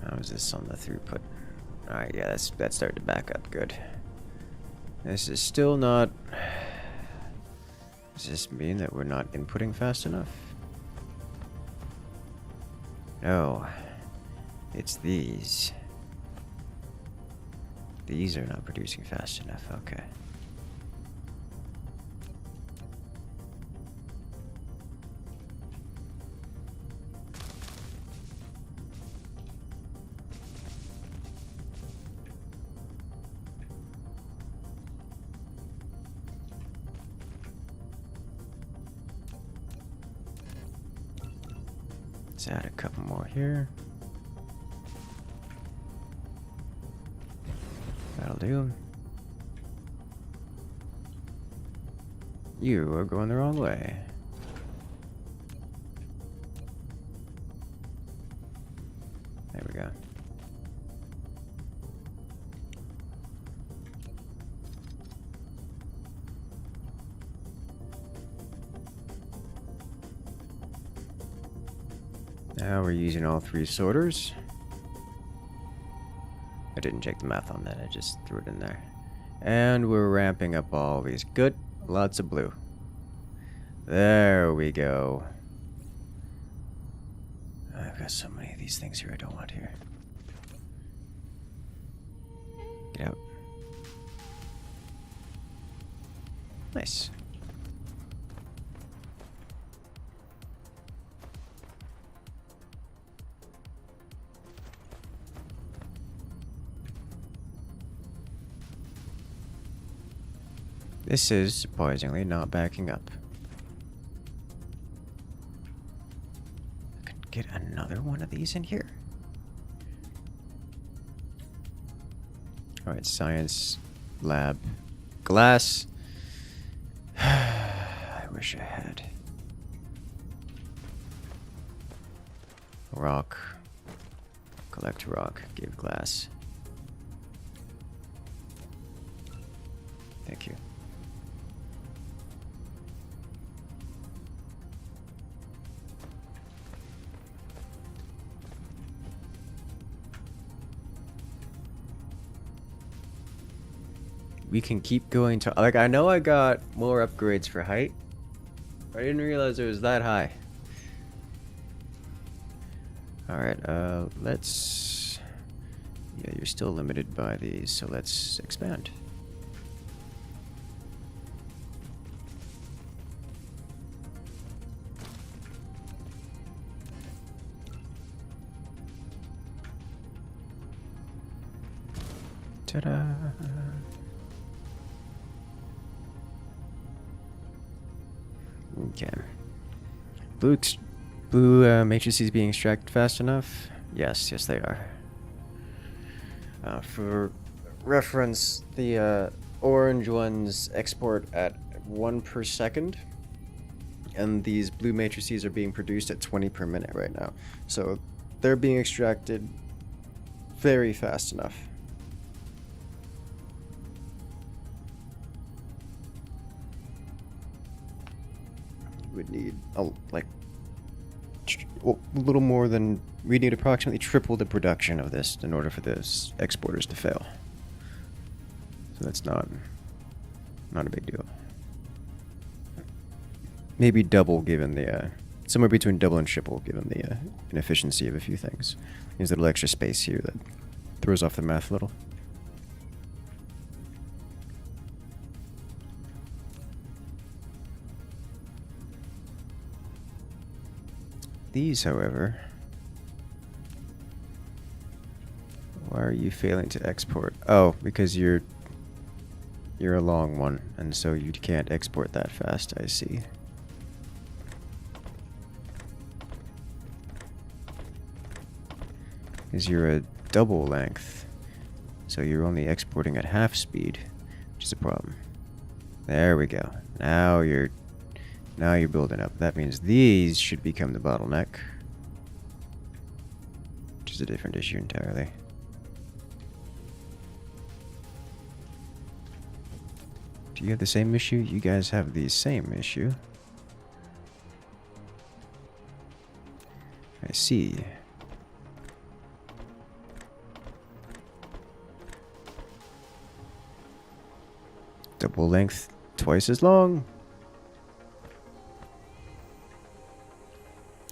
How is this on the throughput? Alright, yeah, that started to back up. Good. This is still not. Does this mean that we're not inputting fast enough? No. It's these. These are not producing fast enough. Okay. Let's add a couple more here. That'll do. You are going the wrong way. There we go. Now we're using all 3 sorters. I didn't check the math on that, I just threw it in there. And we're ramping up all these. Good. Lots of blue. There we go. I've got so many of these things here I don't want here. Get out. Nice. This is surprisingly not backing up. I could get another one of these in here. Alright, science lab glass. I wish I had. Rock. Collect rock. Give glass. Thank you. We can keep going to, like, I know I got more upgrades for height. I didn't realize it was that high. Alright, let's, yeah, you're still limited by these, so let's expand. Ta-da! Okay. Blue matrices being extracted fast enough? Yes, yes they are. For reference, the orange ones export at 1 per second, and these blue matrices are being produced at 20 per minute right now. So they're being extracted very fast enough. Would need a little more than, we need approximately triple the production of this in order for this exporters to fail. So that's not a big deal. Maybe double given the somewhere between double and triple given the inefficiency of a few things. There's a little extra space here that throws off the math a little. These, however, why are you failing to export? Oh, because you're a long one, and so you can't export that fast, I see. Because you're a double length, so you're only exporting at half speed, which is a problem. There we go. Now you're building up. That means these should become the bottleneck, which is a different issue entirely. Do you have the same issue? You guys have the same issue. I see. Double length, twice as long.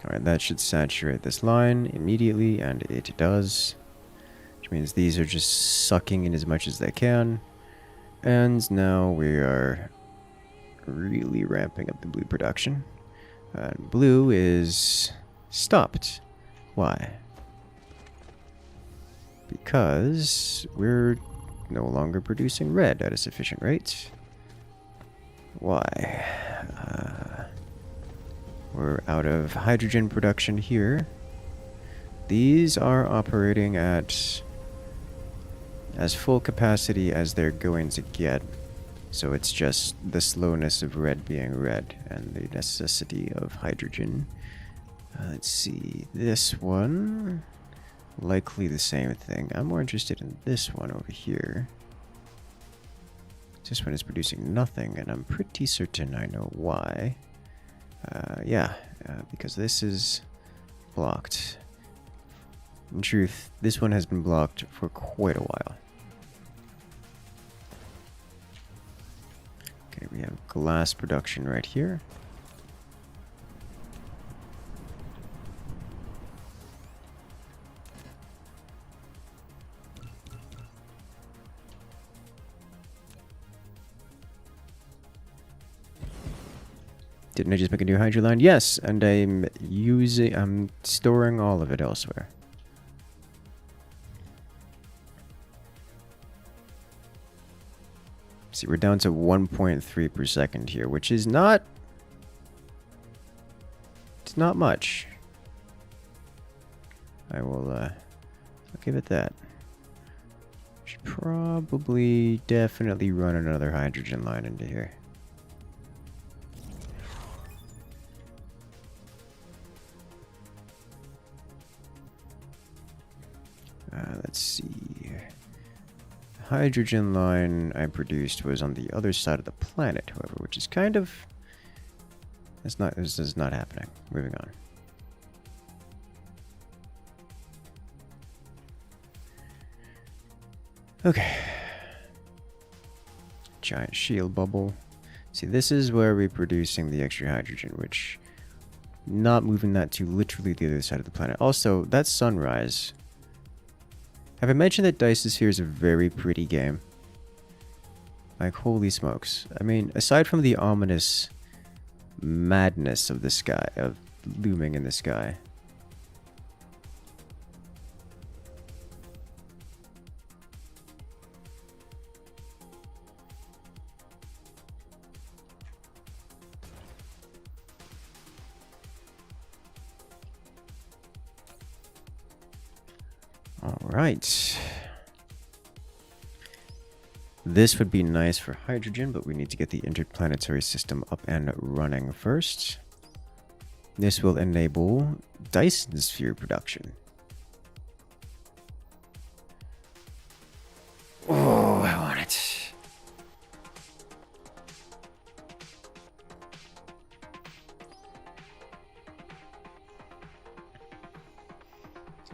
Alright, that should saturate this line immediately, and it does. Which means these are just sucking in as much as they can. And now we are really ramping up the blue production. And blue is stopped. Why? Because we're no longer producing red at a sufficient rate. Why? We're out of hydrogen production here. These are operating at as full capacity as they're going to get. So it's just the slowness of red being red and the necessity of hydrogen. Let's see, this one, likely the same thing. I'm more interested in this one over here. This one is producing nothing, and I'm pretty certain I know why. Because this is blocked. In truth, this one has been blocked for quite a while. Okay, we have glass production right here. Didn't I just make a new hydro line? Yes, and I'm storing all of it elsewhere. See, we're down to 1.3 per second here, which is not... It's not much. I'll give it that. Should probably definitely run another hydrogen line into here. Let's see. The hydrogen line I produced was on the other side of the planet, however, which is kind of... This is not happening. Moving on. Okay. Giant shield bubble. See, this is where we're producing the extra hydrogen, which... Not moving that to literally the other side of the planet. Also, that sunrise... Have I mentioned that Dyson Sphere is a very pretty game? Like, holy smokes. I mean, aside from the ominous madness of the sky, of looming in the sky. Alright. This would be nice for hydrogen, but we need to get the interplanetary system up and running first. This will enable Dyson Sphere production. Oh, I want it.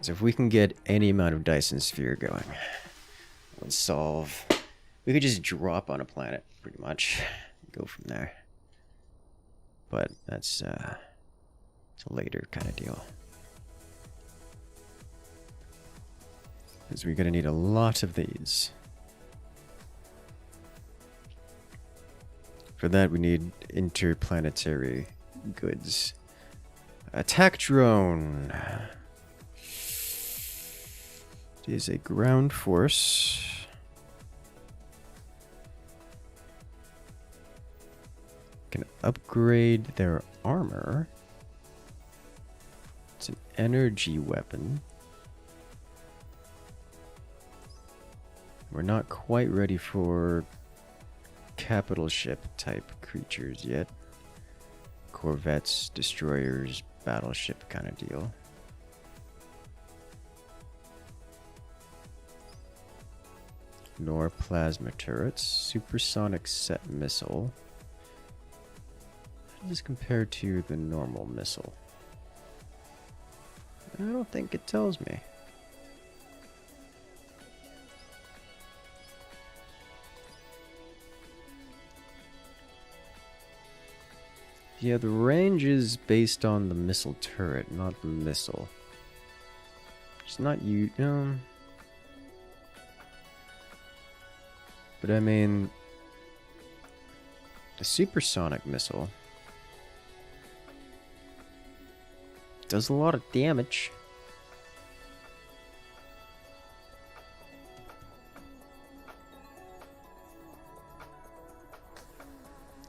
So if we can get any amount of Dyson Sphere going, we'll solve... We could just drop on a planet, pretty much. Go from there. But that's it's a later kind of deal. Because we're going to need a lot of these. For that, we need interplanetary goods. Attack drone. It is a ground force. Can upgrade their armor. It's an energy weapon. We're not quite ready for capital ship type creatures yet. Corvettes, destroyers, battleship kind of deal. Nor plasma turrets, supersonic set missile. How does this compare to the normal missile? I don't think it tells me. Yeah, the range is based on the missile turret, not the missile. It's not you. But I mean, the supersonic missile does a lot of damage.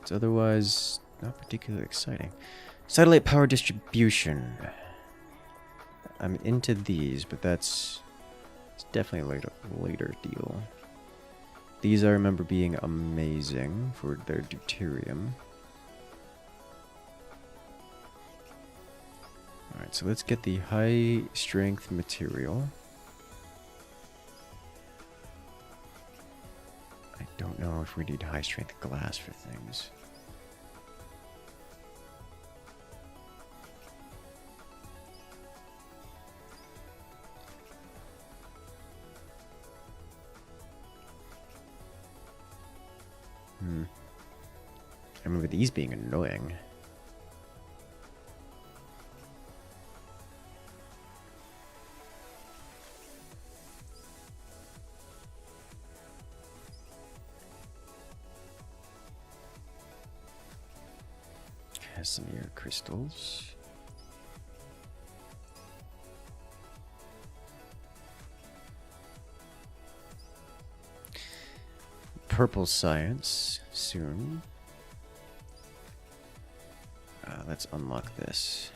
It's otherwise not particularly exciting. Satellite power distribution. I'm into these, but it's definitely a later deal. These I remember being amazing for their deuterium. Alright, so let's get the high strength material. I don't know if we need high strength glass for things. I remember these being annoying. Casimir crystals. Purple science soon. Let's unlock this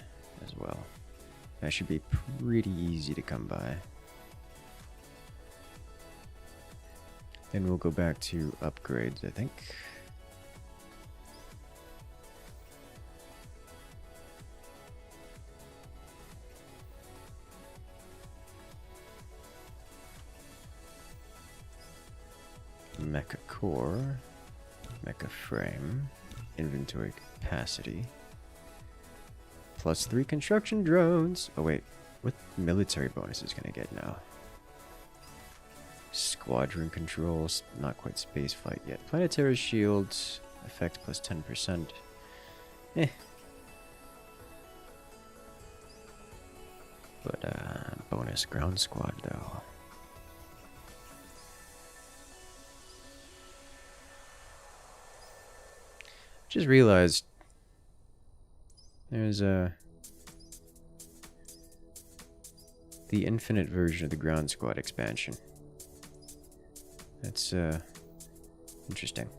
as well. That should be pretty easy to come by. Then we'll go back to upgrades, I think. Mecha core, mecha frame, inventory capacity. +3 construction drones. Oh wait, what military bonus is gonna get now? Squadron controls, not quite space flight yet. Planetary shields, effect +10%. Eh. But bonus ground squad though. Just realized there's the infinite version of the ground squad expansion. That's interesting.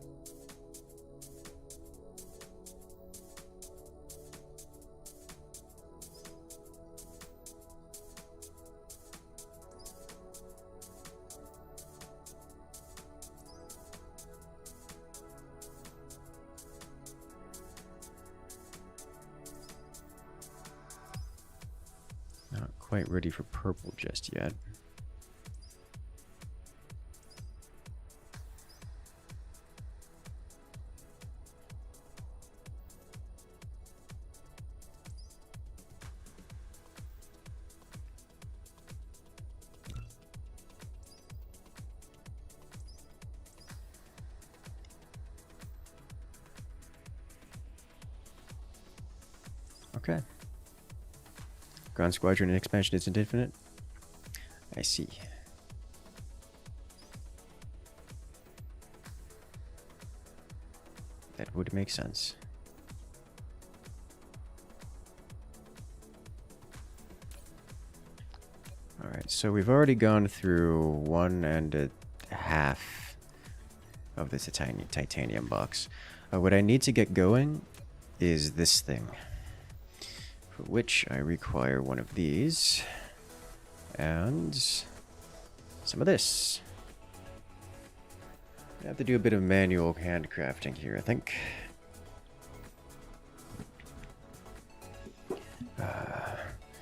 Quite ready for purple just yet. Okay. Ground Squadron and expansion isn't infinite? I see. That would make sense. Alright, so we've already gone through 1.5 of this titanium box. What I need to get going is this thing, for which I require one of these and some of this. I have to do a bit of manual handcrafting here, I think.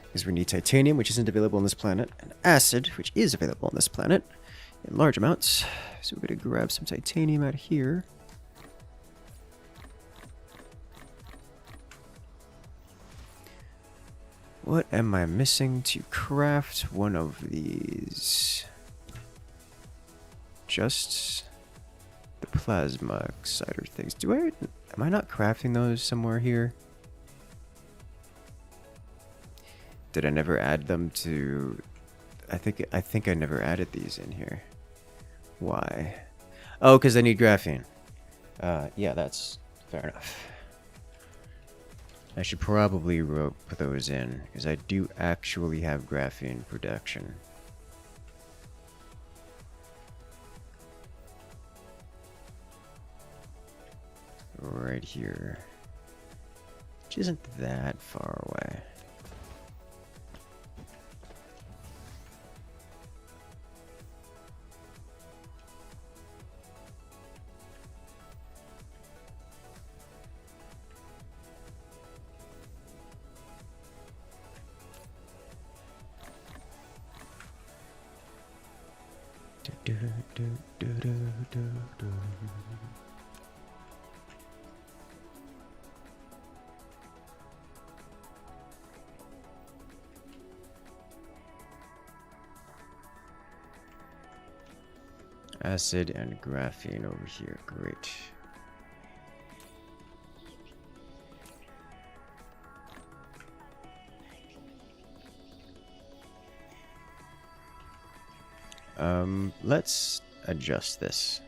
Because we need titanium, which isn't available on this planet, and acid, which is available on this planet in large amounts. So we're going to grab some titanium out of here. What am I missing to craft one of these? Just the plasma exciter things. Am I not crafting those somewhere here? Did I never add them to... I think I never added these in here. Why? Oh, because I need graphene. Yeah, that's fair enough. I should probably put those in, because I do actually have graphene production. Right here. Which isn't that far away. Acid and graphene over here. Great. Let's adjust this.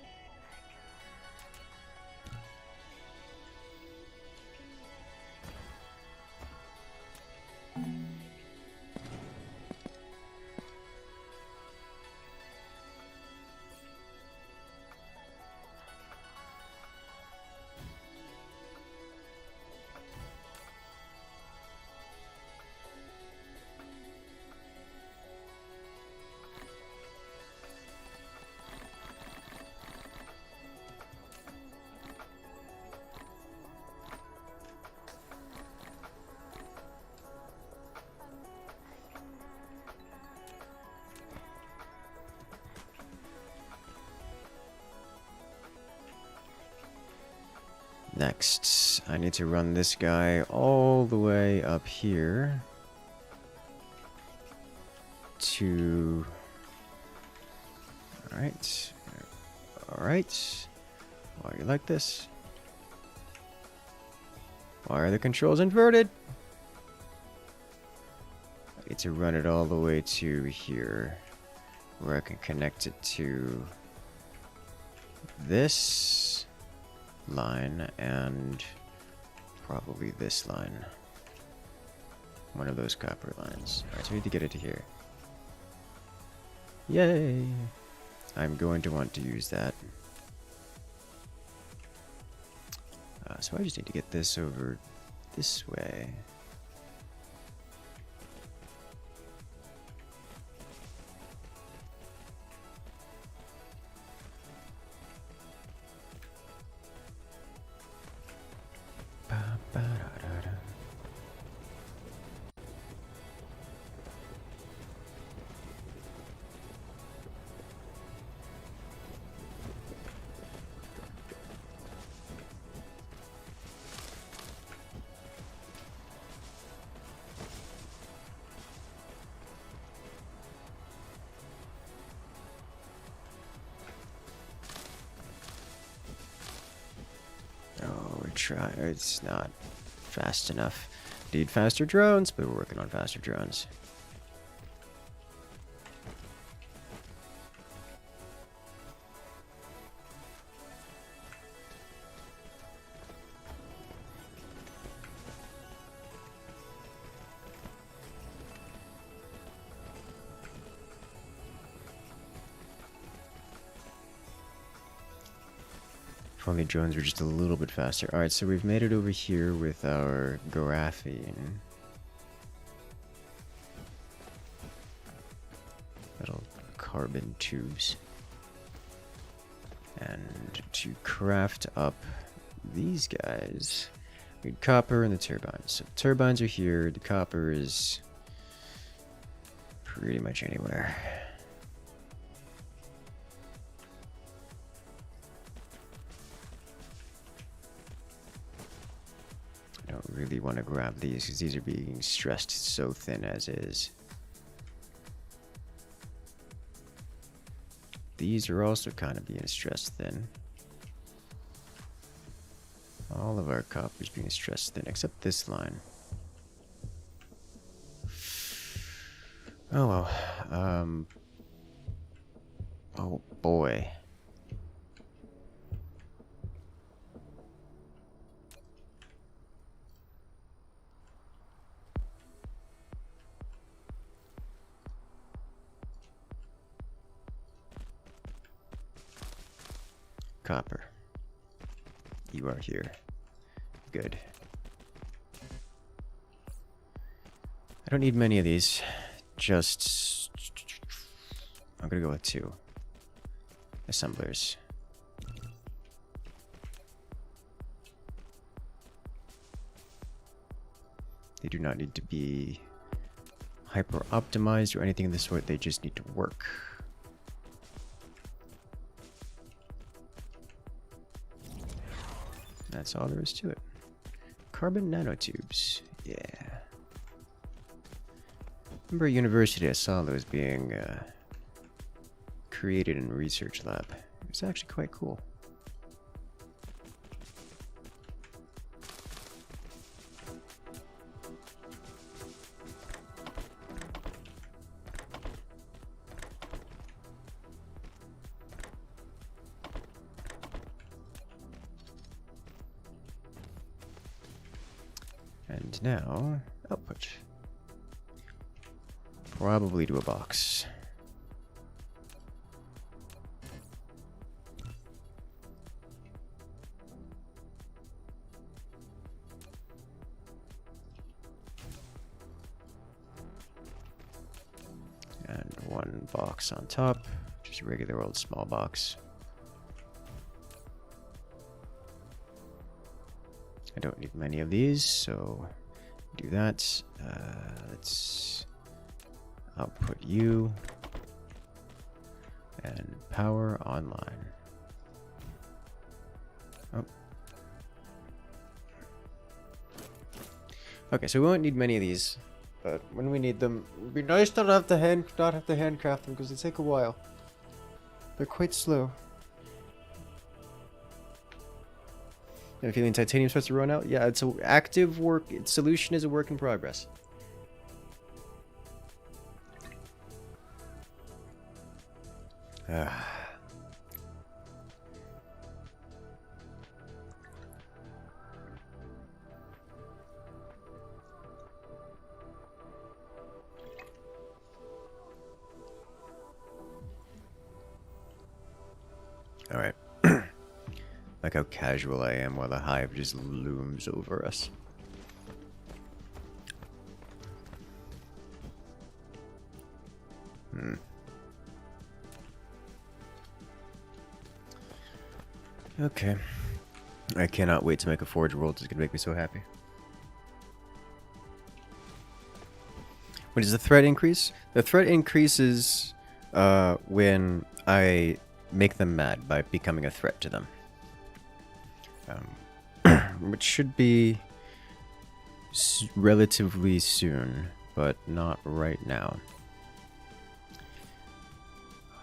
Next, I need to run this guy all the way up here to... Alright. Alright. Why are you like this? Why are the controls inverted? I need to run it all the way to here, where I can connect it to this line and probably this line. One of those copper lines. Alright, so we need to get it to here. Yay! I'm going to want to use that. So I just need to get this over this way. It's not fast enough. Need faster drones, but we're working on faster drones. If only drones were just a little bit faster. Alright, so we've made it over here with our graphene. Little carbon tubes. And to craft up these guys, we need copper and the turbines. So the turbines are here, the copper is pretty much anywhere. Really want to grab these because these are being stressed so thin as is. These are also kind of being stressed thin. All of our copper is being stressed thin except this line. Oh well. Oh boy. Copper. You are here. Good. I don't need many of these. Just... I'm gonna go with 2 assemblers. They do not need to be hyper optimized or anything of the sort. They just need to work. That's all there is to it. Carbon nanotubes. Yeah. Remember at university I saw those being created in a research lab. It was actually quite cool. And now, output. Probably to a box. And one box on top, just a regular old small box. I don't need many of these, so do that. Let's output you and power online. Oh. Okay, so we won't need many of these, but when we need them, it'd be nice not have to handcraft them because they take a while. They're quite slow. I have a feeling titanium's supposed to run out. Yeah, it's an active work. Its solution is a work in progress. All right. Like how casual I am while the hive just looms over us. Okay. I cannot wait to make a Forge World. It's gonna make me so happy. When does the threat increase? The threat increases when I make them mad by becoming a threat to them. Which should be relatively soon, but not right now.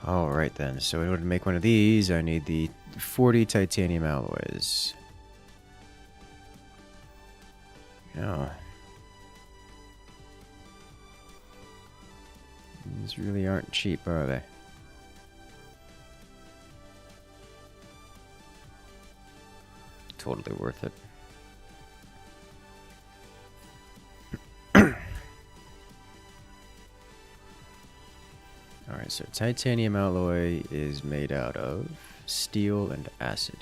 Alright then, so in order to make one of these, I need the 40 titanium alloys. Yeah. These really aren't cheap, are they? Totally worth it. Alright, so titanium alloy is made out of steel and acid.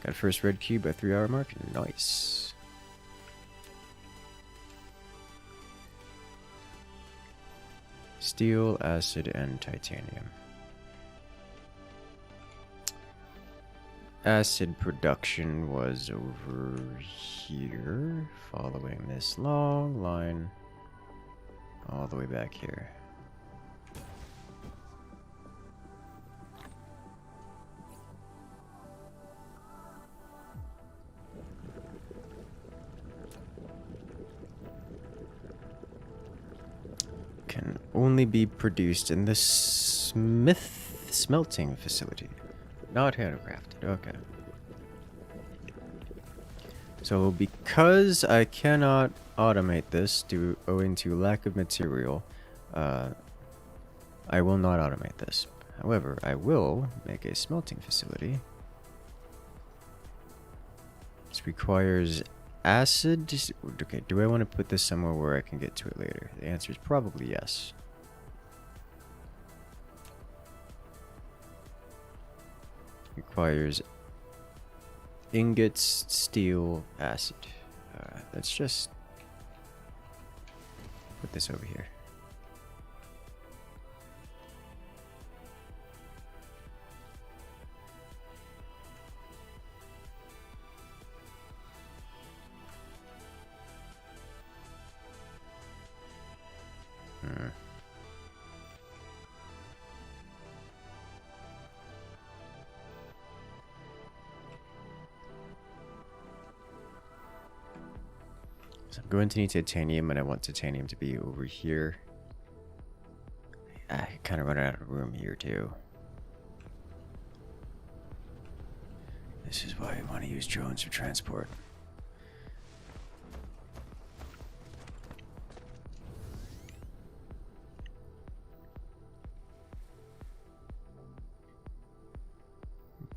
Got first red cube by 3 hour mark. Nice. Steel, acid, and titanium. Acid production was over here, following this long line all the way back here. Can only be produced in the smelting facility. Not handcrafted, okay. So because I cannot automate this owing to lack of material, I will not automate this. However, I will make a smelting facility. This requires acid. Okay, do I want to put this somewhere where I can get to it later? The answer is probably yes. Requires ingots, steel, acid. Let's just put this over here. So I'm going to need titanium, and I want titanium to be over here. I kind of run out of room here too. This is why I want to use drones for transport.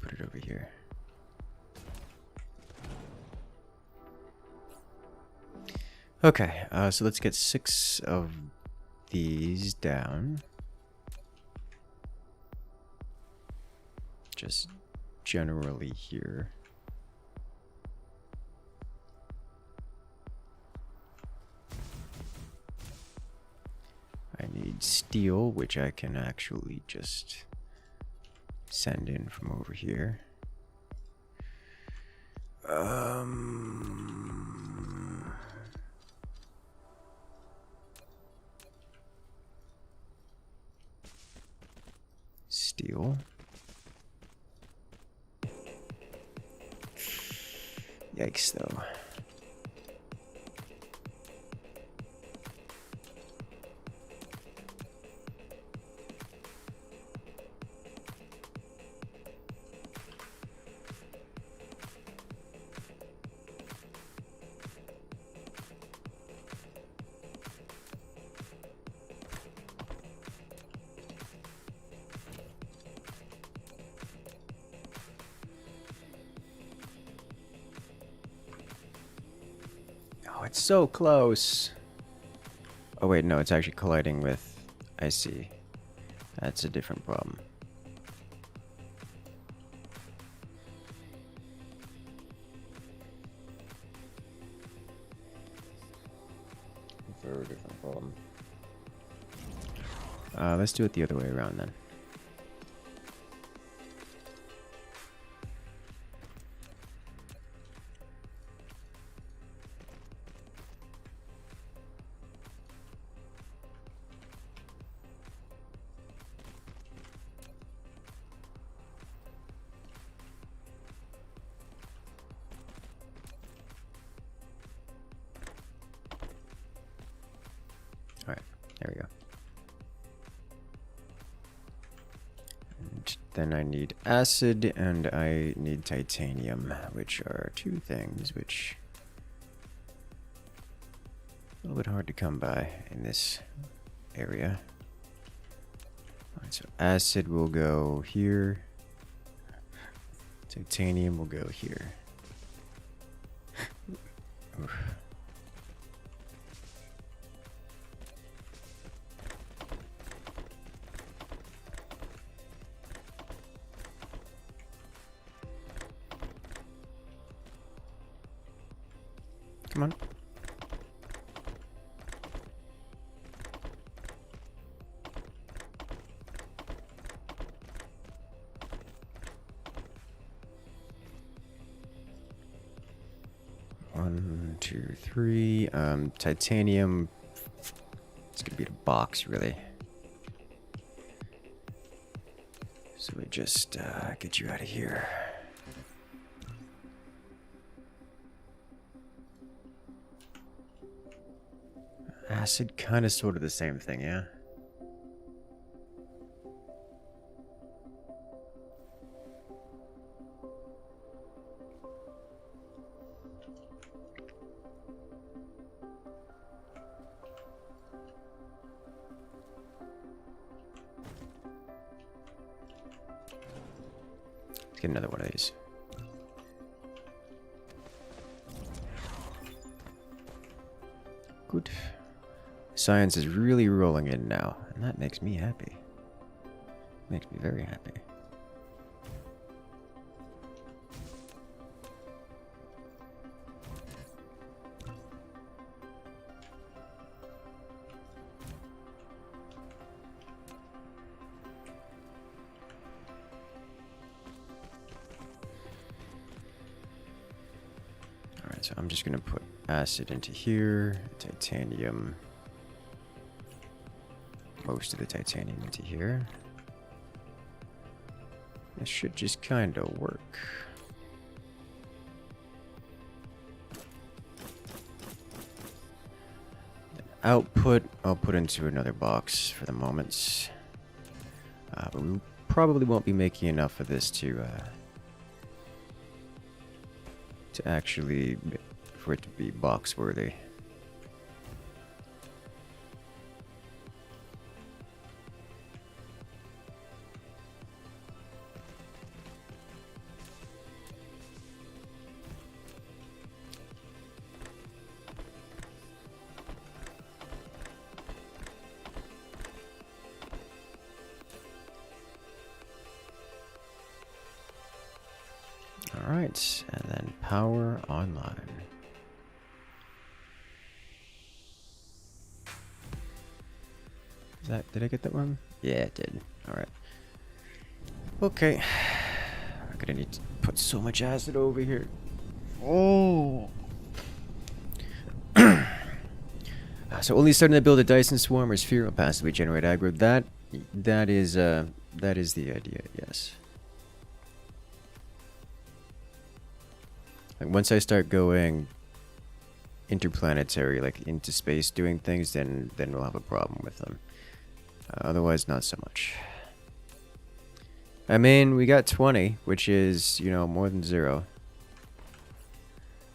Put it over here. Okay, so let's get 6 of these down. Just generally here. I need steel, which I can actually just send in from over here. Steel. Yikes, though. Oh, it's so close. Oh wait, no, it's actually colliding with... I see. That's a different problem. Very different problem. Let's do it the other way around then. Alright, there we go. And then I need acid and I need titanium, which are 2 things which a little bit hard to come by in this area. Alright, so acid will go here. Titanium will go here. Oof. Come on. One, two, three. Titanium. It's gonna be the box, really. So we just get you out of here. Acid, kind of sort of the same thing, yeah? Let's get another one of these. Good. Science is really rolling in now, and that makes me happy. Makes me very happy. Alright, so I'm just gonna put acid into here, titanium. Most of the titanium into here. This should just kind of work. output I'll put into another box for the moment. But we probably won't be making enough of this to actually, for it to be box worthy. Alright, and then power online. Did I get that one? Yeah, it did. Alright. Okay. I'm gonna need to put so much acid over here. Oh! So only starting to build a Dyson swarm or sphere will passively generate aggro. That is the idea, yes. Like once I start going interplanetary, like into space doing things, then we'll have a problem with them. Otherwise, not so much. I mean, we got 20, which is, you know, more than 0.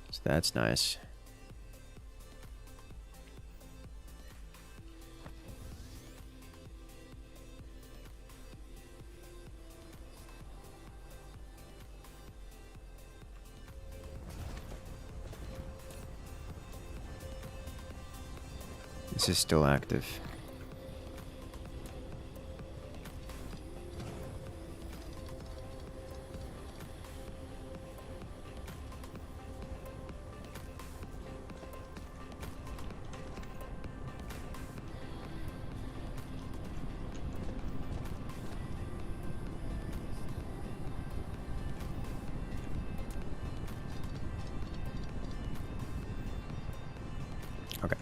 So that's nice. This is still active. Okay.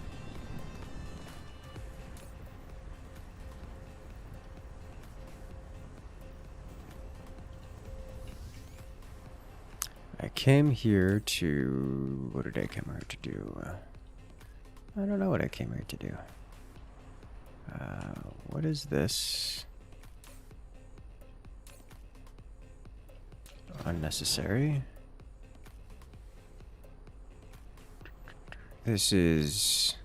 I came here to... What did I come here to do? I don't know what I came here to do. What is this? Unnecessary. This is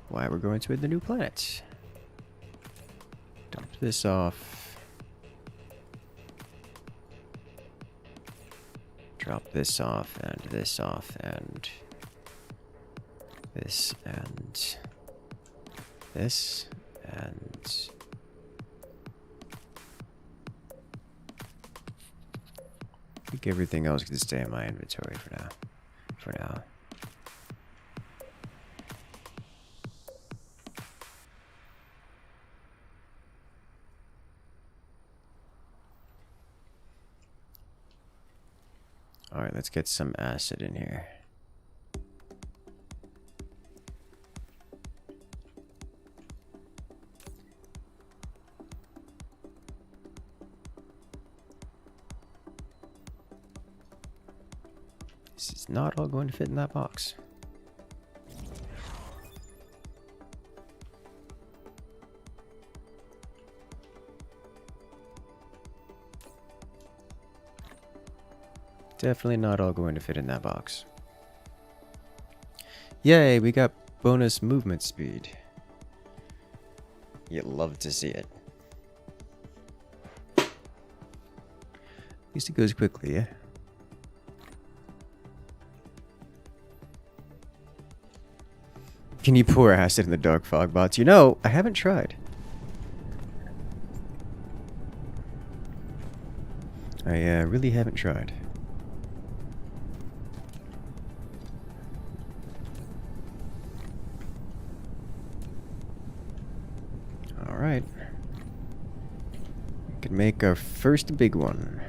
why we're going to the new planet. Dump this off. Drop this off, and this off, and this, and this, and I think everything else can stay in my inventory for now. Alright, let's get some acid in here. This is not all going to fit in that box. Definitely not all going to fit in that box. Yay, we got bonus movement speed. You'd love to see it. At least it goes quickly, yeah? Can you pour acid in the dark fog bots? You know, I haven't tried. I really haven't tried. Alright. We can make our first big one.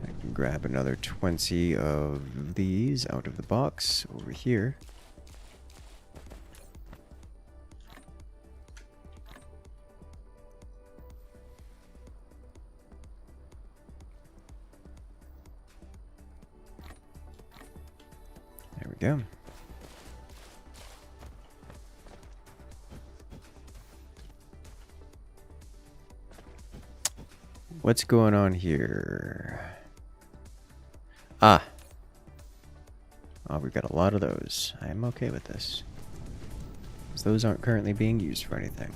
I can grab another 20 of these out of the box over here. There we go. What's going on here? Ah. Oh, we've got a lot of those. I am okay with this. 'Cause those aren't currently being used for anything.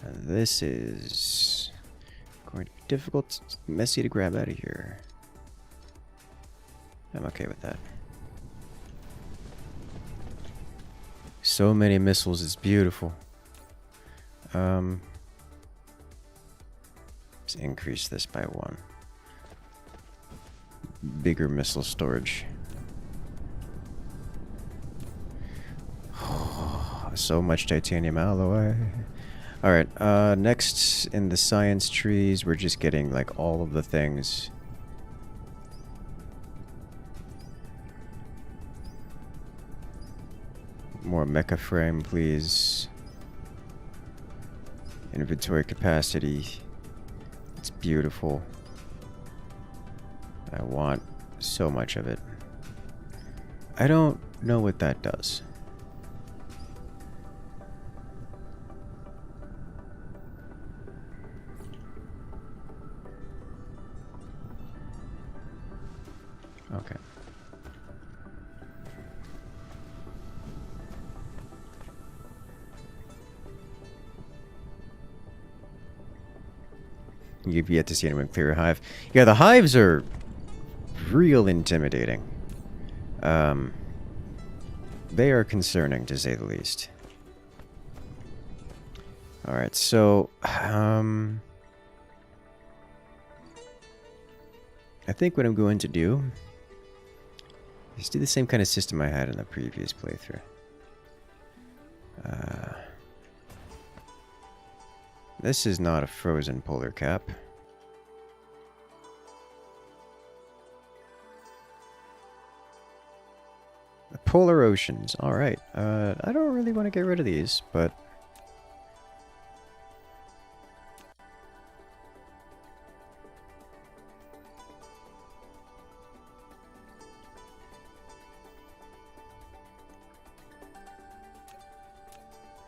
This is going to be difficult, messy to grab out of here. I'm okay with that. So many missiles is beautiful. Let's increase this by 1. Bigger missile storage. So much titanium alloy. Alright, next in the science trees, we're just getting like all of the things. More mecha frame, please. Inventory capacity. It's beautiful. I want so much of it. I don't know what that does. Okay. You've yet to see anyone clear a hive. Yeah, the hives are real intimidating. They are concerning, to say the least. Alright, so, I think what I'm going to do is do the same kind of system I had in the previous playthrough. This is not a frozen polar cap. The polar oceans, alright. I don't really want to get rid of these, but...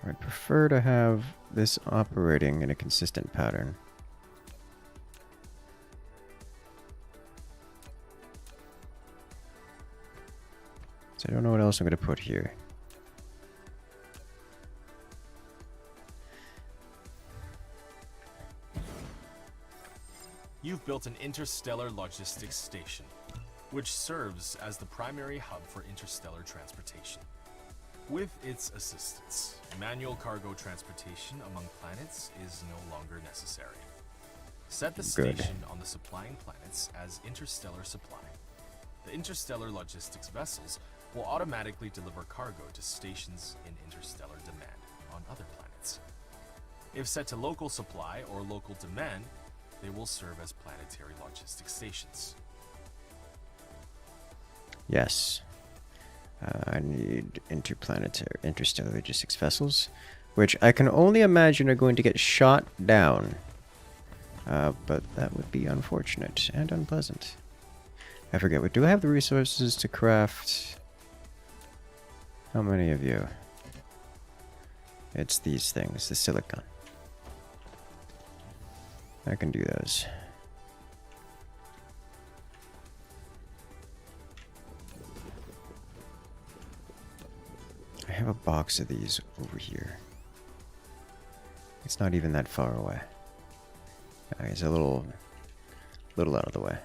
I'd prefer to have this operating in a consistent pattern. So I don't know what else I'm going to put here. You've built an interstellar logistics station, which serves as the primary hub for interstellar transportation. With its assistance, manual cargo transportation among planets is no longer necessary. Set the station on the supplying planets as interstellar supply. The interstellar logistics vessels will automatically deliver cargo to stations in interstellar demand on other planets. If set to local supply or local demand, they will serve as planetary logistics stations. Yes. I need interstellar logistics vessels, which I can only imagine are going to get shot down. But that would be unfortunate and unpleasant. I forget, what do I have the resources to craft? How many of you? It's these things, the silicon. I can do those. I have a box of these over here. It's not even that far away. It's a little out of the way.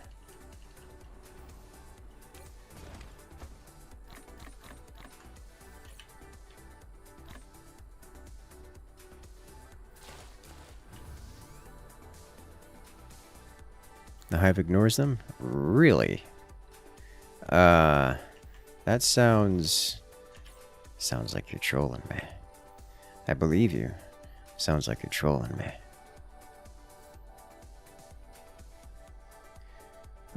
The hive ignores them? Really? That sounds like you're trolling me. I believe you. Sounds like you're trolling me.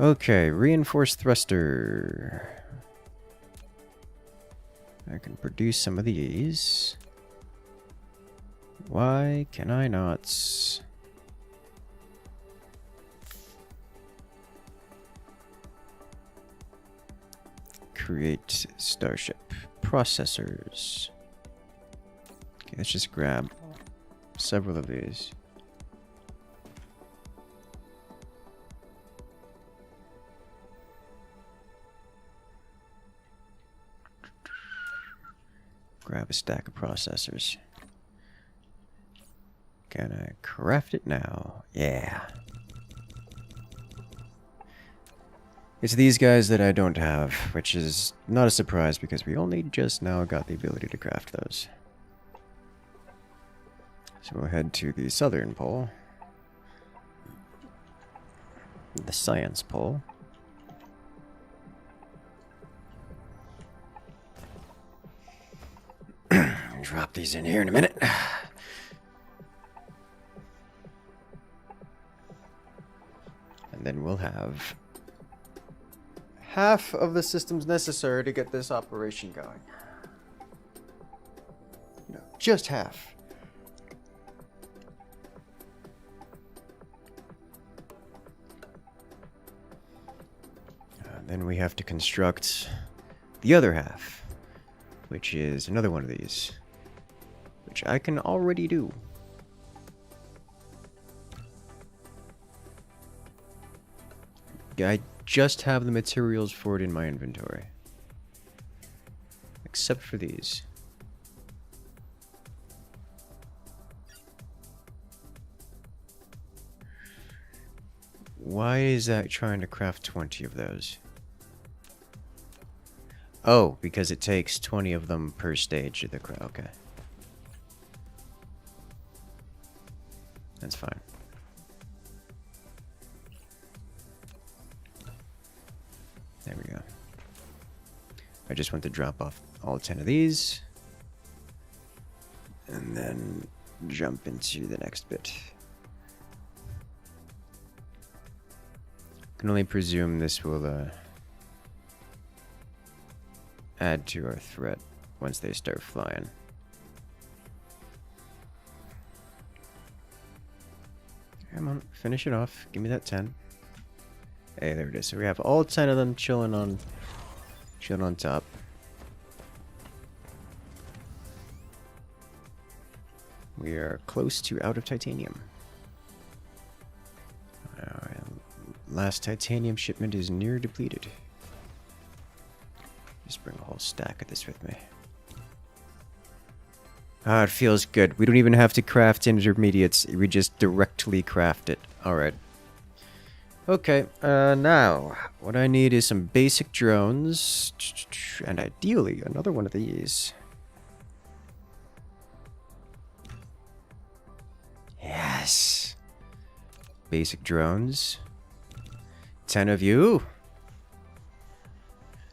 Okay, reinforced thruster. I can produce some of these. Why can I not? Create starship processors. Okay, let's just grab several of these. grab a stack of processors. Can I craft it now? Yeah. It's these guys that I don't have, which is not a surprise because we only just now got the ability to craft those. So we'll head to the southern pole. The science pole. Drop these in here in a minute. And then we'll have half of the systems necessary to get this operation going. No, just half. Then we have to construct the other half, which is another one of these, which I can already do. I just have the materials for it in my inventory. Except for these. Why is that trying to craft 20 of those? Oh, because it takes 20 of them per stage of the craft. Okay. That's fine. There we go. I just want to drop off all 10 of these. And then jump into the next bit. Can only presume this will add to our threat once they start flying. Come on, finish it off. Give me that 10. Hey, there it is. So we have all 10 of them chilling on top. We are close to out of titanium. Last titanium shipment is near depleted. Just bring a whole stack of this with me. Ah, it feels good. We don't even have to craft intermediates. We just directly craft it. Alright. Okay, now, what I need is some basic drones. And ideally, another one of these. Yes. Basic drones. 10 of you.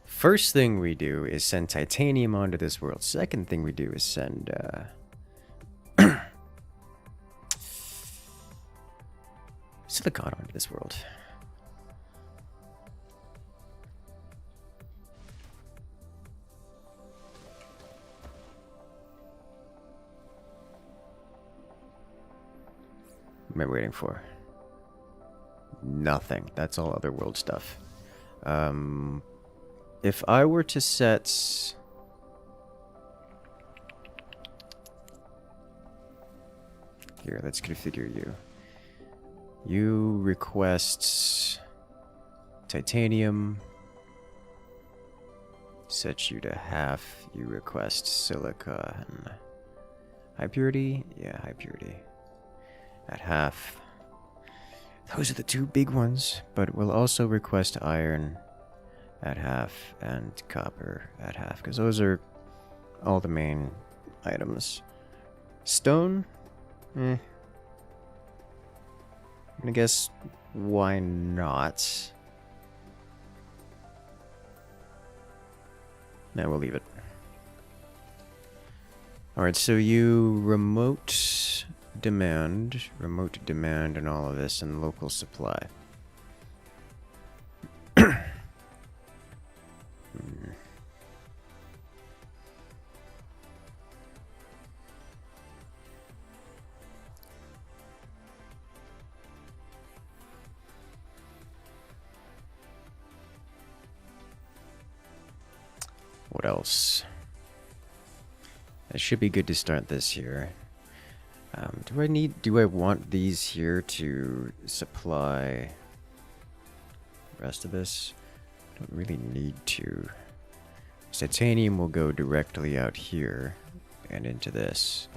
First thing we do is send titanium onto this world. Second thing we do is send silicon onto this world. What am I waiting for? Nothing. That's all other world stuff. If I were to set... Here, let's configure you. You request titanium. Set you to half. You request silicon. High purity? Yeah, high purity. At half. Those are the two big ones, but we'll also request iron at half and copper at half, because those are all the main items. Stone? I guess why not? No, we'll leave it. Alright, so you remote demand and all of this, and local supply. What else? It should be good to start this here. Do I want these here to supply the rest of this? I don't really need to. Titanium will go directly out here. and into this.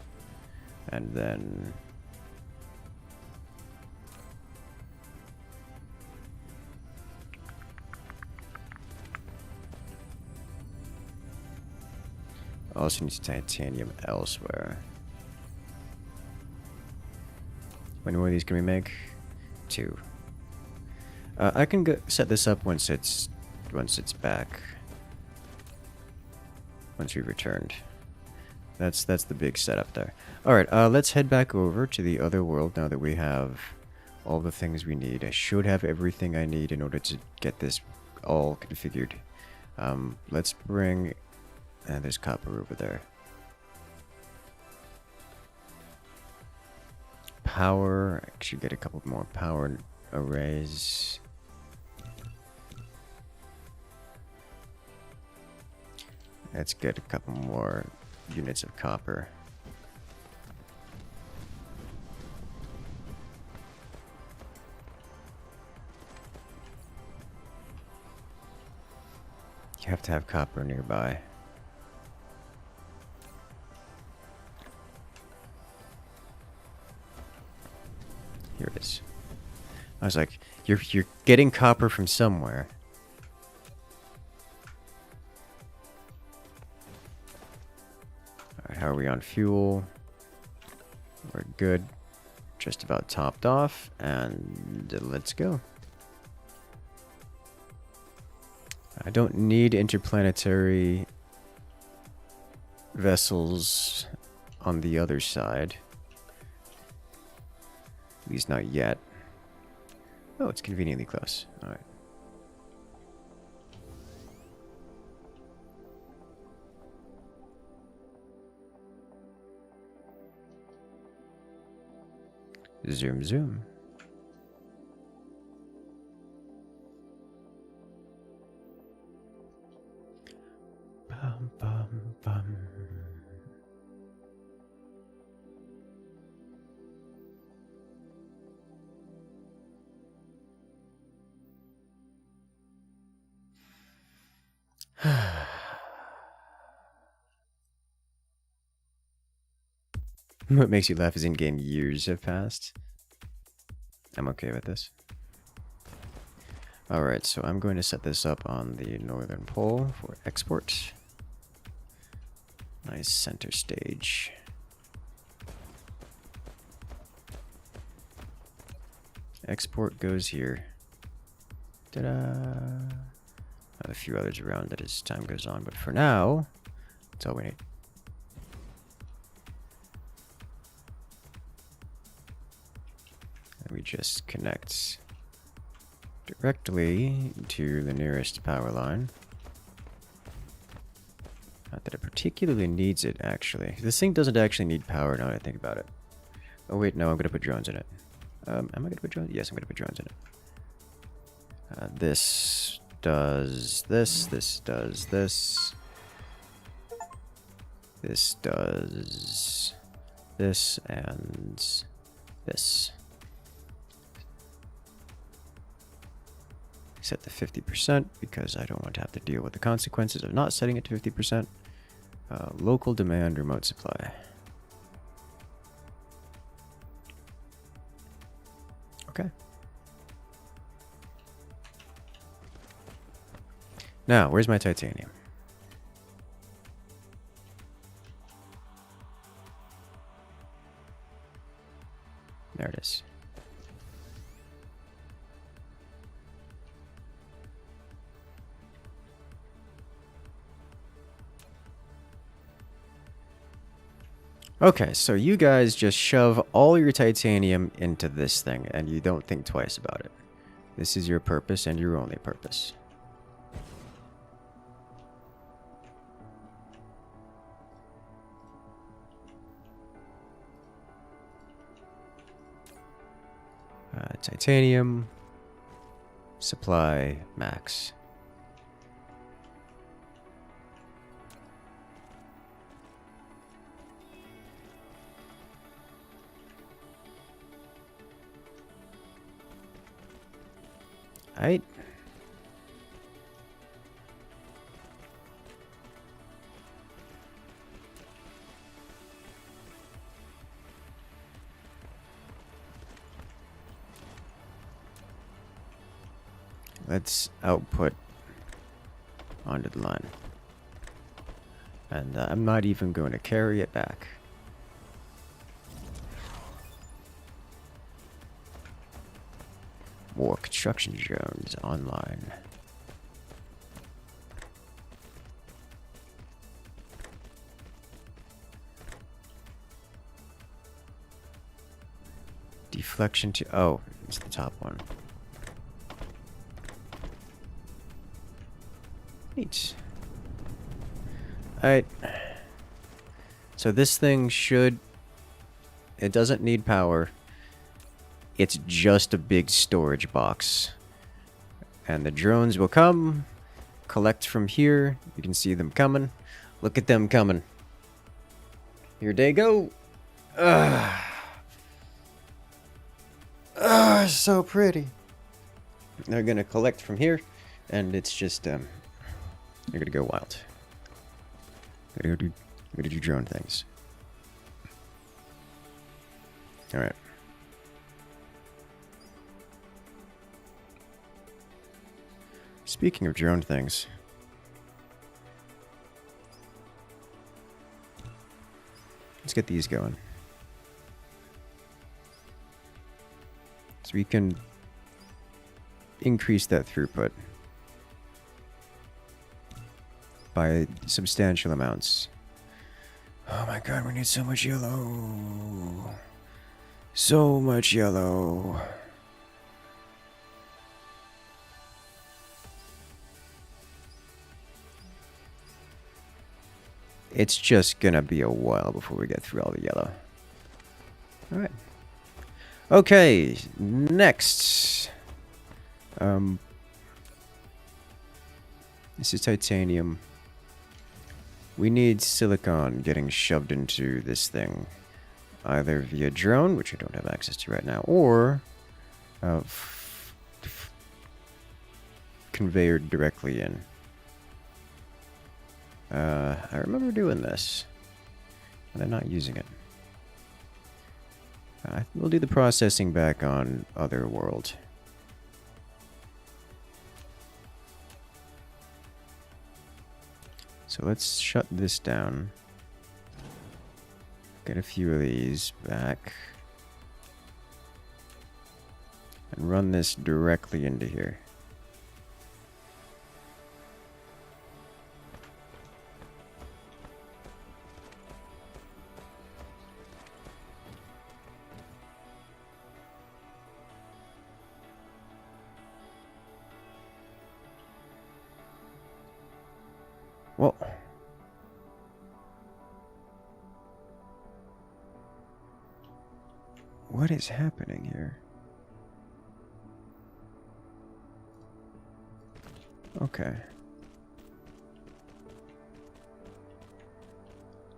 And then also needs titanium elsewhere. How many more of these can we make? 2. I can set this up once it's back. Once we've returned. That's the big setup there. Alright, let's head back over to the other world now that we have all the things we need. I should have everything I need in order to get this all configured. Let's bring... there's copper over there. Power. I should get a couple more power arrays. Let's get a couple more units of copper. You have to have copper nearby. Here it is. I was like, you're getting copper from somewhere. Alright, how are we on fuel? We're good. Just about topped off, and let's go. I don't need interplanetary vessels on the other side. At least not yet. Oh, it's conveniently close. Alright. Zoom, zoom. Bum, bum, bum. What makes you laugh is in-game years have passed. I'm okay with this. Alright, so I'm going to set this up on the northern pole for export. Nice center stage. Export goes here. Ta-da! I have a few others around that as time goes on, but for now, that's all we need. And we just connect directly to the nearest power line. Not that it particularly needs it, actually. This thing doesn't actually need power now that I think about it. Oh wait, no, I'm going to put drones in it. Am I going to put drones? Yes, I'm going to put drones in it. This does this, this does this. This does this, and this. Set to 50% because I don't want to have to deal with the consequences of not setting it to 50%. Local demand, remote supply. Okay. Now, where's my titanium? There it is. Okay, so you guys just shove all your titanium into this thing, and you don't think twice about it. This is your purpose and your only purpose. Titanium supply max. Right. let's output onto the line. And I'm not even going to carry it back. More construction drones online. Deflection to... oh, it's the top one. Neat. Alright. So this thing should... it doesn't need power. It's just a big storage box. And the drones will come, collect from here. You can see them coming. Look at them coming. Here they go. Ugh. Ugh, so pretty. They're gonna collect from here, and it's just, they're gonna go wild. They're gonna do drone things. Alright. Speaking of drone things, let's get these going. So we can increase that throughput by substantial amounts. Oh my god, we need so much yellow. So much yellow. It's just gonna be a while before we get through all the yellow. Alright. Okay, next. This is titanium. We need silicon getting shoved into this thing. Either via drone, which I don't have access to right now, or conveyored directly in. I remember doing this, but I'm not using it. We'll do the processing back on Otherworld. So let's shut this down. Get a few of these back. And run this directly into here. Well, what is happening here? Okay.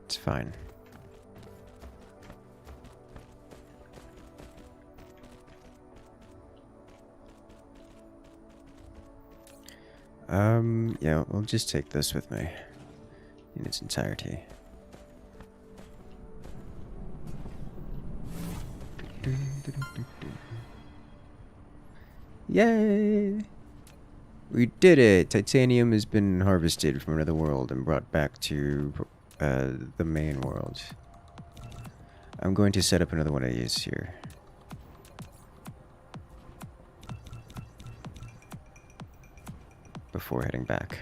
It's fine. Yeah, we'll just take this with me in its entirety. Yay! We did it! Titanium has been harvested from another world and brought back to the main world. I'm going to set up another one of these here. Before heading back.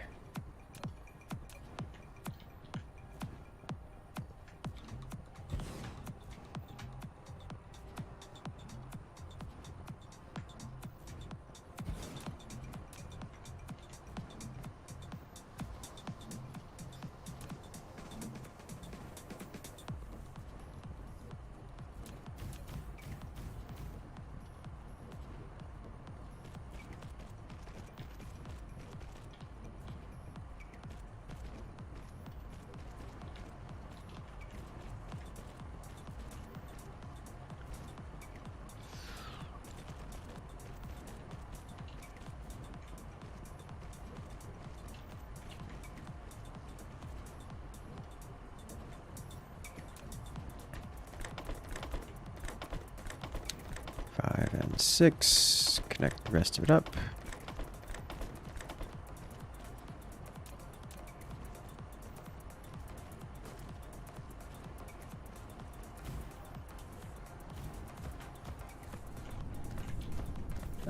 And 6. Connect the rest of it up.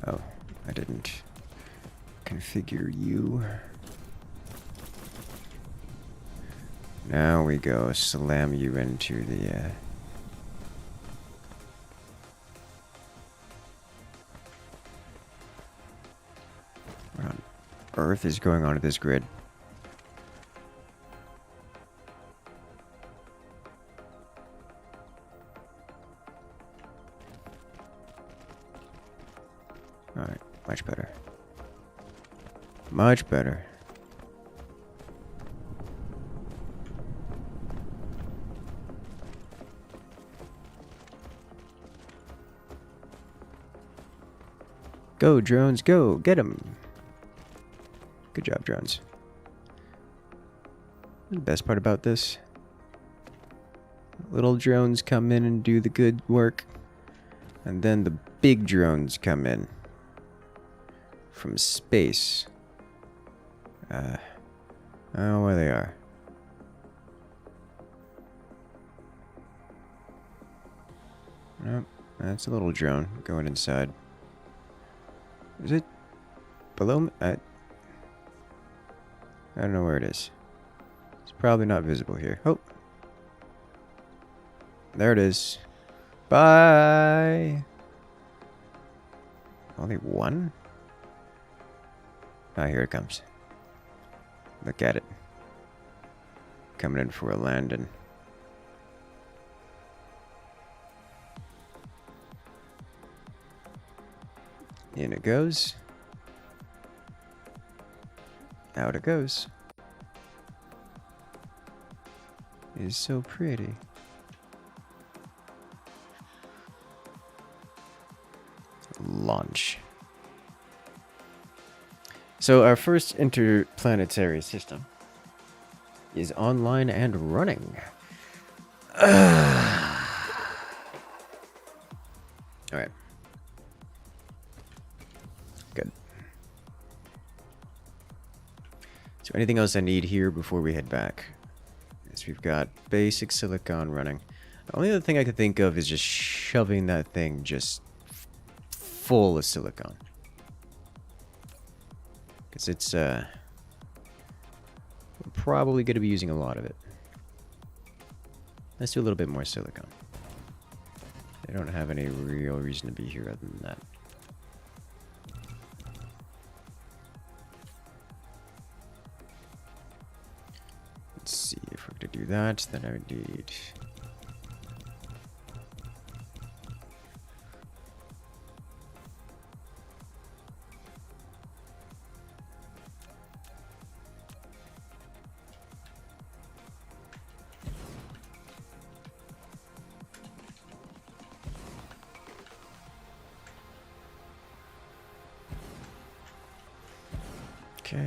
Oh, I didn't configure you. Now we go slam you into the, what on earth is going on with this grid? Alright, much better. Much better. Go, drones, go! Get them! Good job, drones. The best part about this, little drones come in and do the good work, and then the big drones come in from space. I don't know where they are. Nope, that's a little drone going inside. Is it below me? I don't know where it is. It's probably not visible here. Oh. There it is. Bye! Only one? Ah, here it comes. Look at it. Coming in for a landing. In it goes. Out it goes. It is so pretty. Launch. So our first interplanetary system is online and running. Alright. Good. So anything else I need here before we head back? Is we've got basic silicon running. The only other thing I could think of is just shoving that thing just full of silicon. Because it's we're probably going to be using a lot of it. Let's do a little bit more silicon. They don't have any real reason to be here other than that. Let's see if we're going to do that. Then I would need... Okay.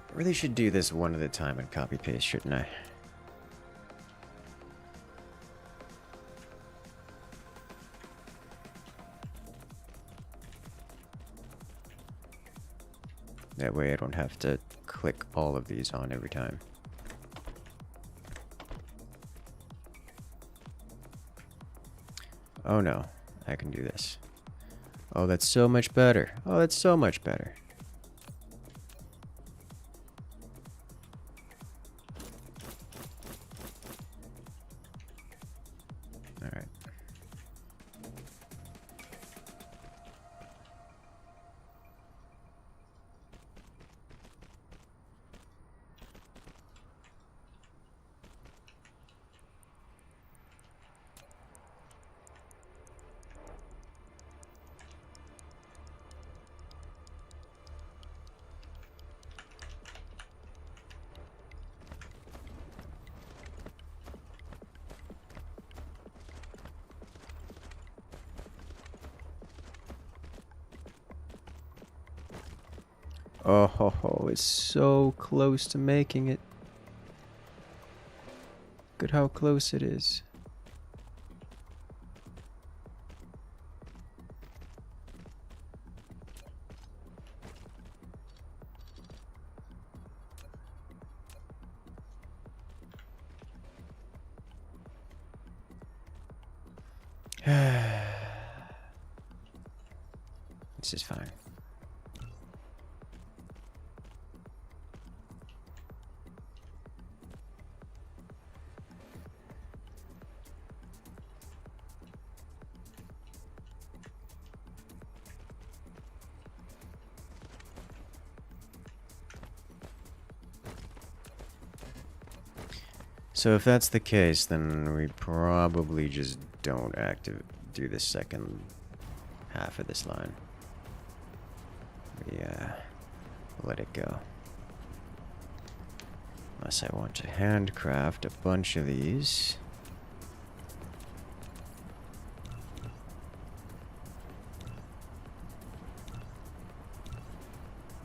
I really should do this one at a time and copy paste, shouldn't I? That way I don't have to click all of these on every time. Oh no, I can do this. Oh, that's so much better. Oh, that's so much better. Alright. Oh, ho, ho, it's so close to making it. Look at how close it is. This is fine. So if that's the case, then we probably just don't do the second half of this line. We let it go. Unless I want to handcraft a bunch of these.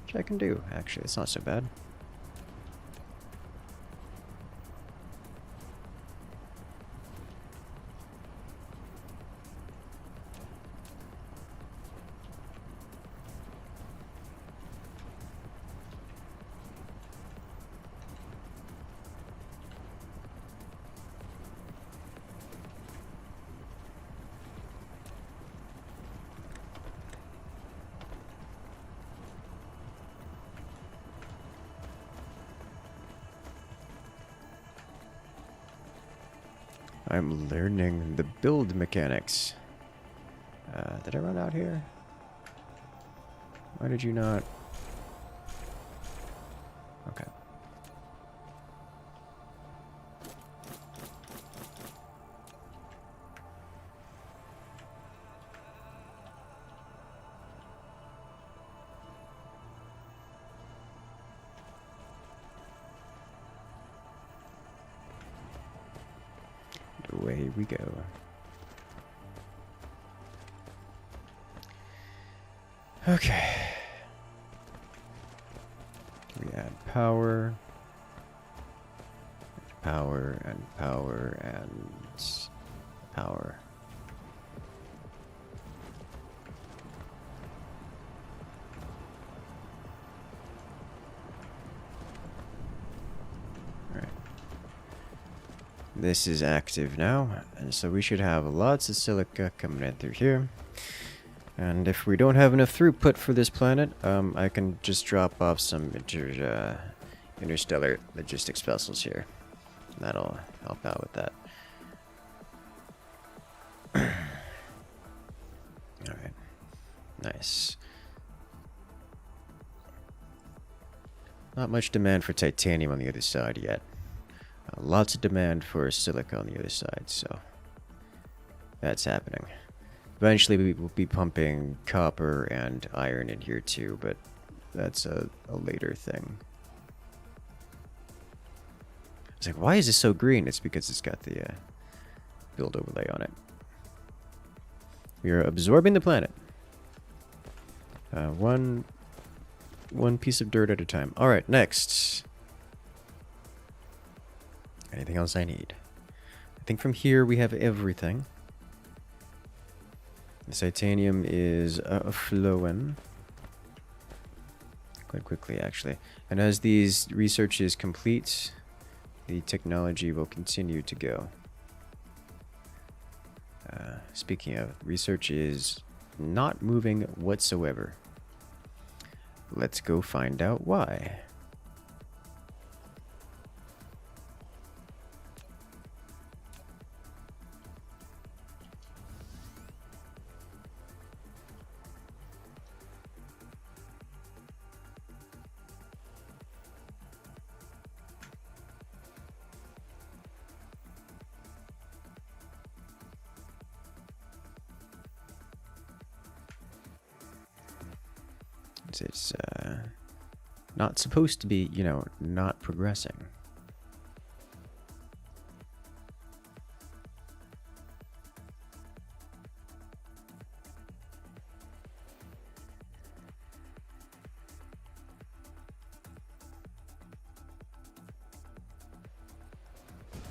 Which I can do, actually. It's not so bad. I'm learning the build mechanics. Did I run out here? Why did you not? Okay. Away we go. Okay. We add power. Power and power and power. This is active now, and so we should have lots of silica coming in through here. And if we don't have enough throughput for this planet, I can just drop off some interstellar logistics vessels here. That'll help out with that. Alright. Nice. Not much demand for titanium on the other side yet. Lots of demand for silica on the other side, so that's happening. Eventually we will be pumping copper and iron in here too, but that's a later thing. It's like, why is this so green? It's because it's got the build overlay on it. We are absorbing the planet. One piece of dirt at a time. Alright, next. Anything else I need? I think from here we have everything. The titanium is flowing. Quite quickly, actually. And as these researches complete, the technology will continue to go. Speaking of, research is not moving whatsoever. Let's go find out why. It's not supposed to be, you know, not progressing.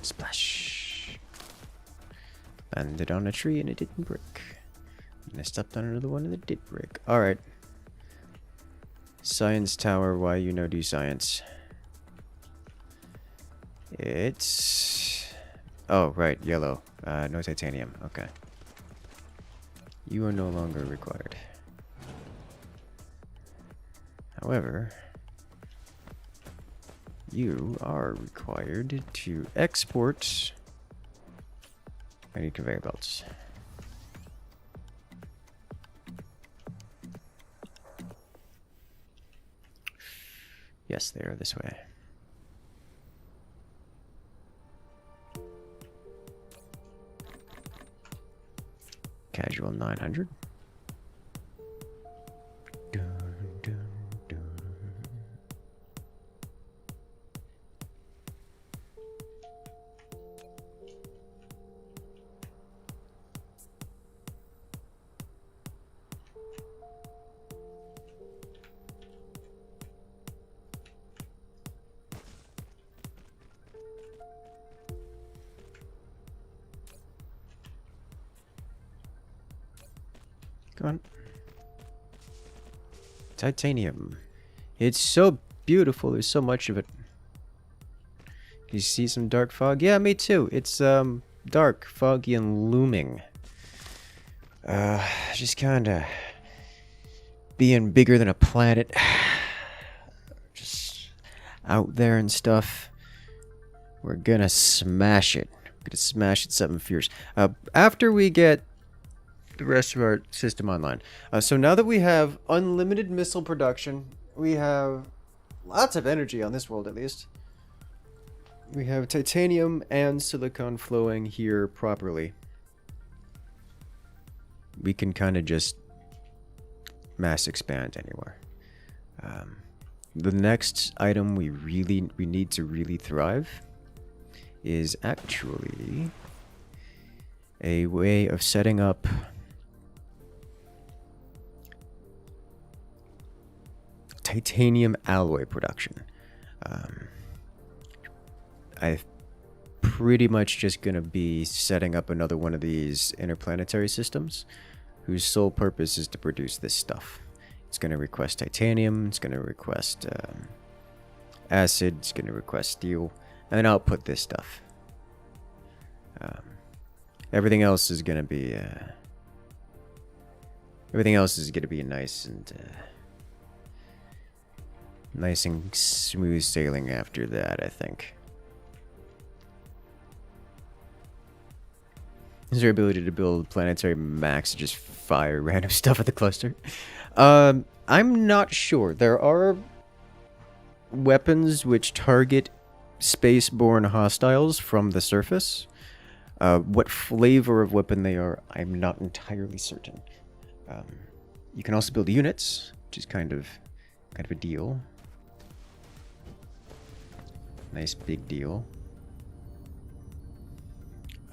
Splash. Landed on a tree and it didn't break. And I stepped on another one and it did break. Alright. Science tower, why you no do science? It's... oh, right, yellow. No titanium. Okay. You are no longer required. However, you are required to export. I need conveyor belts. Yes, they are this way. Casual 900. Dun, dun, dun. Come on. Titanium. It's so beautiful. There's so much of it. You see some dark fog? Yeah, me too. It's dark, foggy, and looming. Just kinda being bigger than a planet. Just out there and stuff. We're gonna smash it. We're gonna smash it something fierce. After we get the rest of our system online. So now that we have unlimited missile production, we have lots of energy on this world at least. We have titanium and silicon flowing here properly. We can kind of just mass expand anywhere. The next item we need to really thrive is actually a way of setting up titanium alloy production. I'm pretty much just gonna be setting up another one of these interplanetary systems whose sole purpose is to produce this stuff. It's gonna request titanium, it's gonna request acid, it's gonna request steel, and then output this stuff. Everything else is gonna be nice and smooth sailing after that, I think. Is there ability to build planetary max to just fire random stuff at the cluster? I'm not sure. There are weapons which target spaceborne hostiles from the surface. What flavor of weapon they are, I'm not entirely certain. You can also build units, which is kind of a deal. Nice big deal.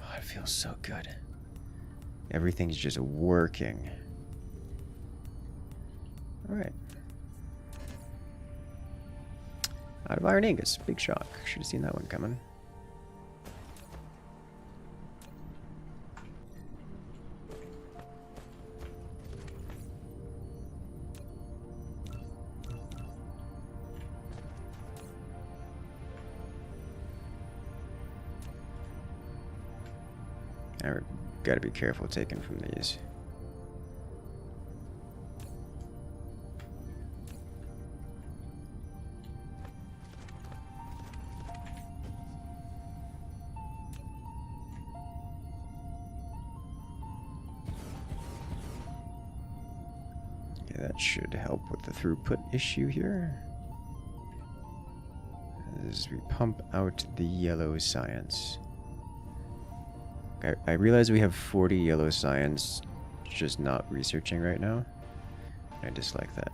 Oh, it feels so good. Everything's just working. Alright. Out of Iron Ingus. Big shock. Should have seen that one coming. I gotta be careful taking from these. Yeah, that should help with the throughput issue here. As we pump out the yellow science. I realize we have 40 yellow science just not researching right now. I dislike that.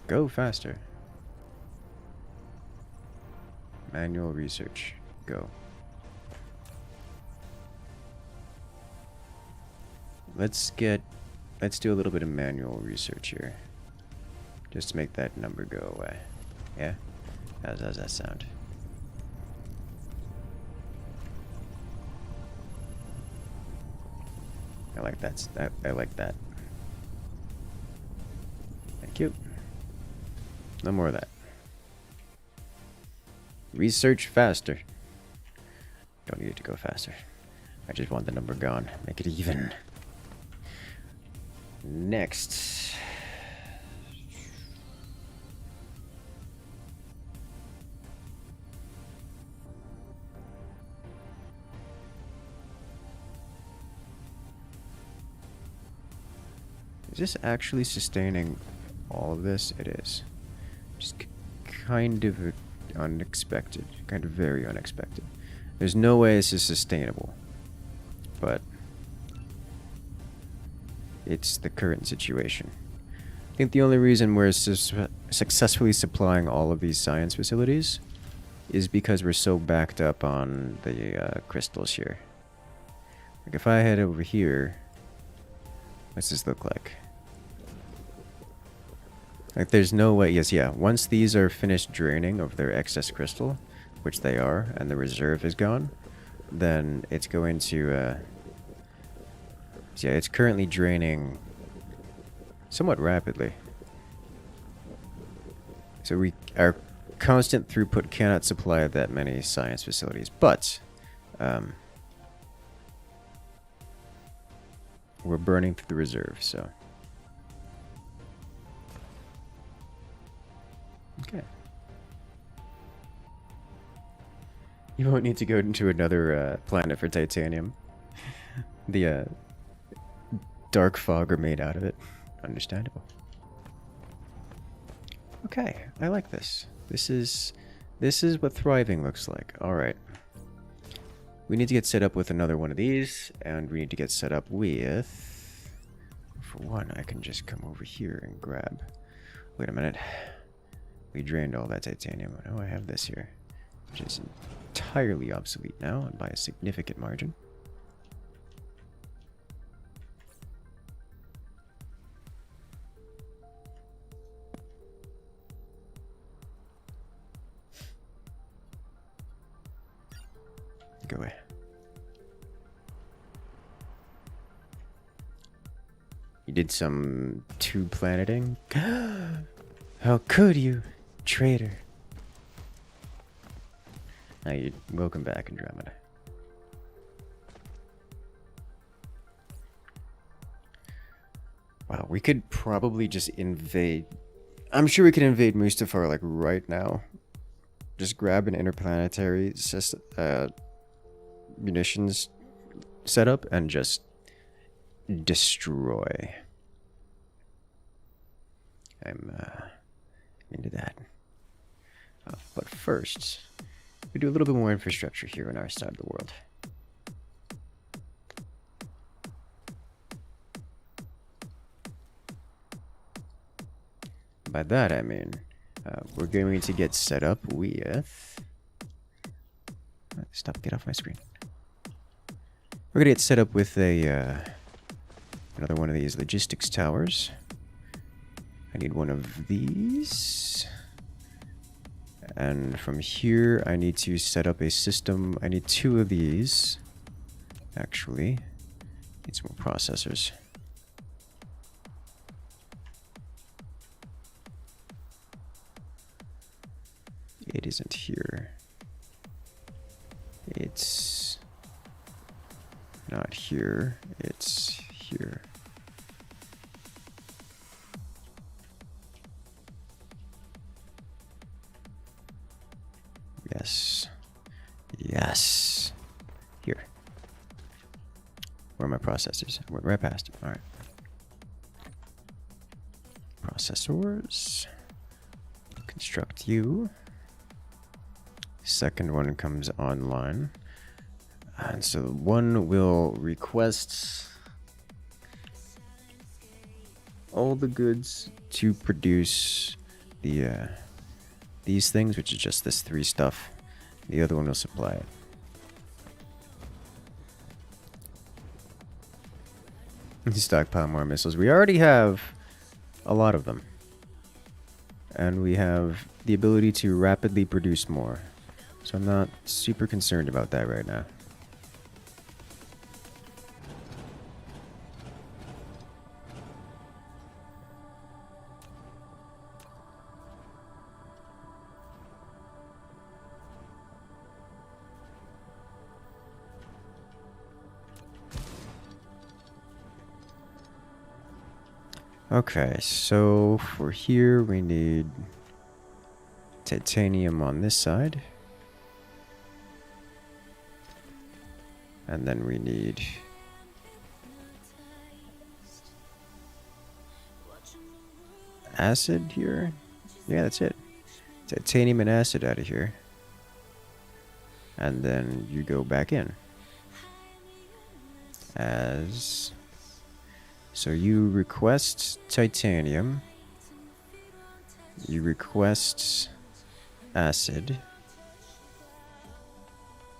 Go faster. Manual research. Go. Let's do a little bit of manual research here. Just to make that number go away. Yeah? How does that sound? I like that. I like that. Thank you. No more of that. Research faster. Don't need it to go faster. I just want the number gone. Make it even. Next. Is this actually sustaining all of this? It is. Just kind of unexpected. Kind of very unexpected. There's no way this is sustainable. But it's the current situation. I think the only reason we're successfully supplying all of these science facilities is because we're so backed up on the crystals here. Like if I head over here, what's this look like? Like there's no way, yes, yeah, once these are finished draining of their excess crystal, which they are, and the reserve is gone, then it's going to, yeah, it's currently draining somewhat rapidly. So our constant throughput cannot supply that many science facilities, but we're burning through the reserve, so. Okay. You won't need to go into another planet for titanium. The dark fog are made out of it. Understandable. Okay, I like this. This is what thriving looks like. All right. We need to get set up with another one of these, and we need to get set up with. For one, I can just come over here and grab. Wait a minute. We drained all that titanium. Oh, I have this here, which is entirely obsolete now, and by a significant margin. Go away. You did some tube planeting? How could you, traitor? Now you welcome back, Andromeda. Wow, we could probably just invade. I'm sure we could invade Mustafar like right now. Just grab an interplanetary system, munitions setup and just destroy. I'm into that. But first, we do a little bit more infrastructure here on our side of the world. By that I mean, we're going to get set up with... Stop, get off my screen. We're gonna get set up with a another one of these logistics towers. I need one of these. And from here, I need to set up a system. I need two of these. Actually, need some more processors. It isn't here. It's not here. It's here. Yes. Yes. Here. Where are my processors? Went right past it. All right. Processors. Construct you. Second one comes online. And so one will request all the goods to produce the these things, which is just this 3 stuff. The other one will supply it. Stockpile more missiles. We already have a lot of them. And we have the ability to rapidly produce more. So I'm not super concerned about that right now. Okay, so for here we need titanium on this side. And then we need acid here. Yeah, that's it. Titanium and acid out of here. And then you go back in. As... So you request titanium. You request acid.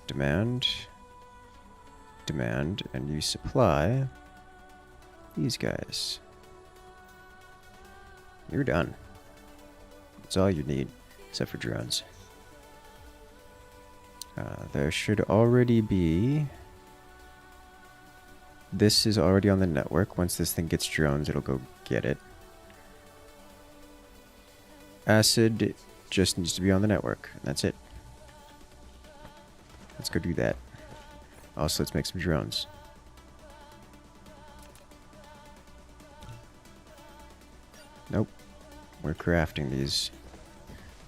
Demand. Demand. And you supply these guys. You're done. That's all you need, except for drones. There should already be... This is already on the network. Once this thing gets drones, it'll go get it. Acid just needs to be on the network. And that's it. Let's go do that. Also, let's make some drones. Nope. We're crafting these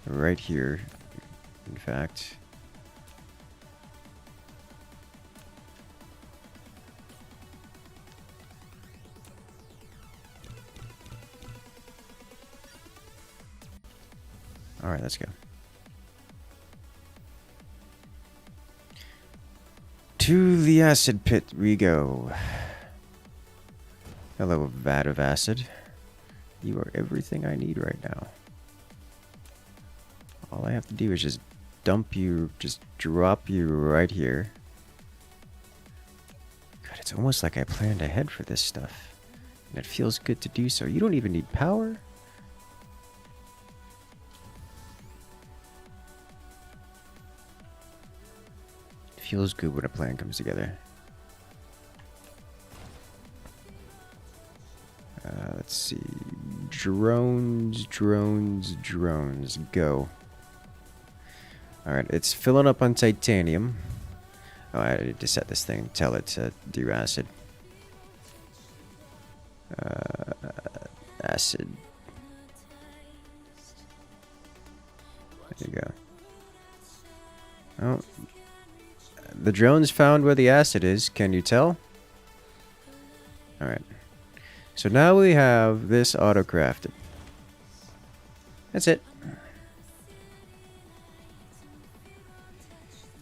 right here, in fact. Alright, let's go. To the acid pit we go. Hello, vat of acid. You are everything I need right now. All I have to do is just dump you, just drop you right here. God, it's almost like I planned ahead for this stuff. And it feels good to do so. You don't even need power. It feels good when a plan comes together. Let's see. Drones, drones, drones. Go. Alright, it's filling up on titanium. Oh, I need to set this thing and tell it to do acid. Acid. There you go. Oh. The drones found where the acid is. Can you tell? Alright. So now we have this auto-crafted. That's it.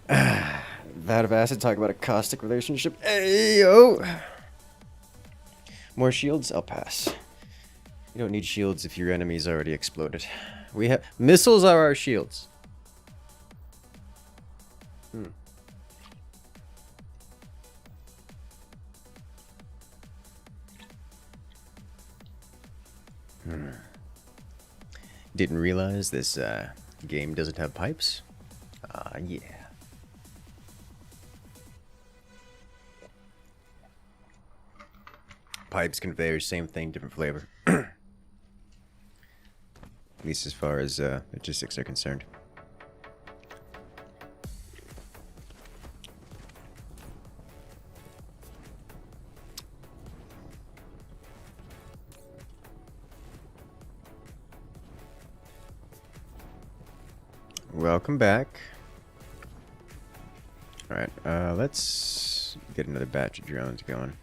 Vat of acid, talk about a caustic relationship. Hey, yo! More shields? I'll pass. You don't need shields if your enemy's already exploded. We have... Missiles are our shields. Didn't realize this game doesn't have pipes? Yeah. Pipes, conveyors, same thing, different flavor. At least as far as logistics are concerned. Welcome back. Alright, let's get another batch of drones going.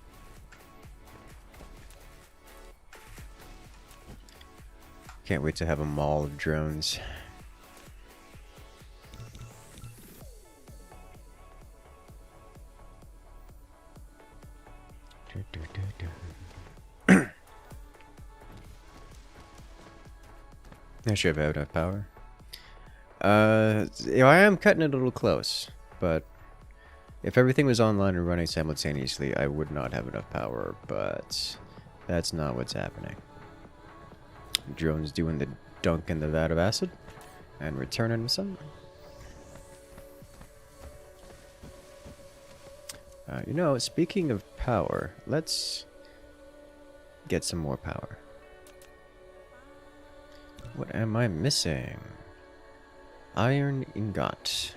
Can't wait to have a mall of drones. Not sure if I have enough power. You know, I am cutting it a little close, but if everything was online and running simultaneously, I would not have enough power, but that's not what's happening. Drone's doing the dunk in the vat of acid and returning some. You know, speaking of power, let's get some more power. What am I missing? Iron ingot.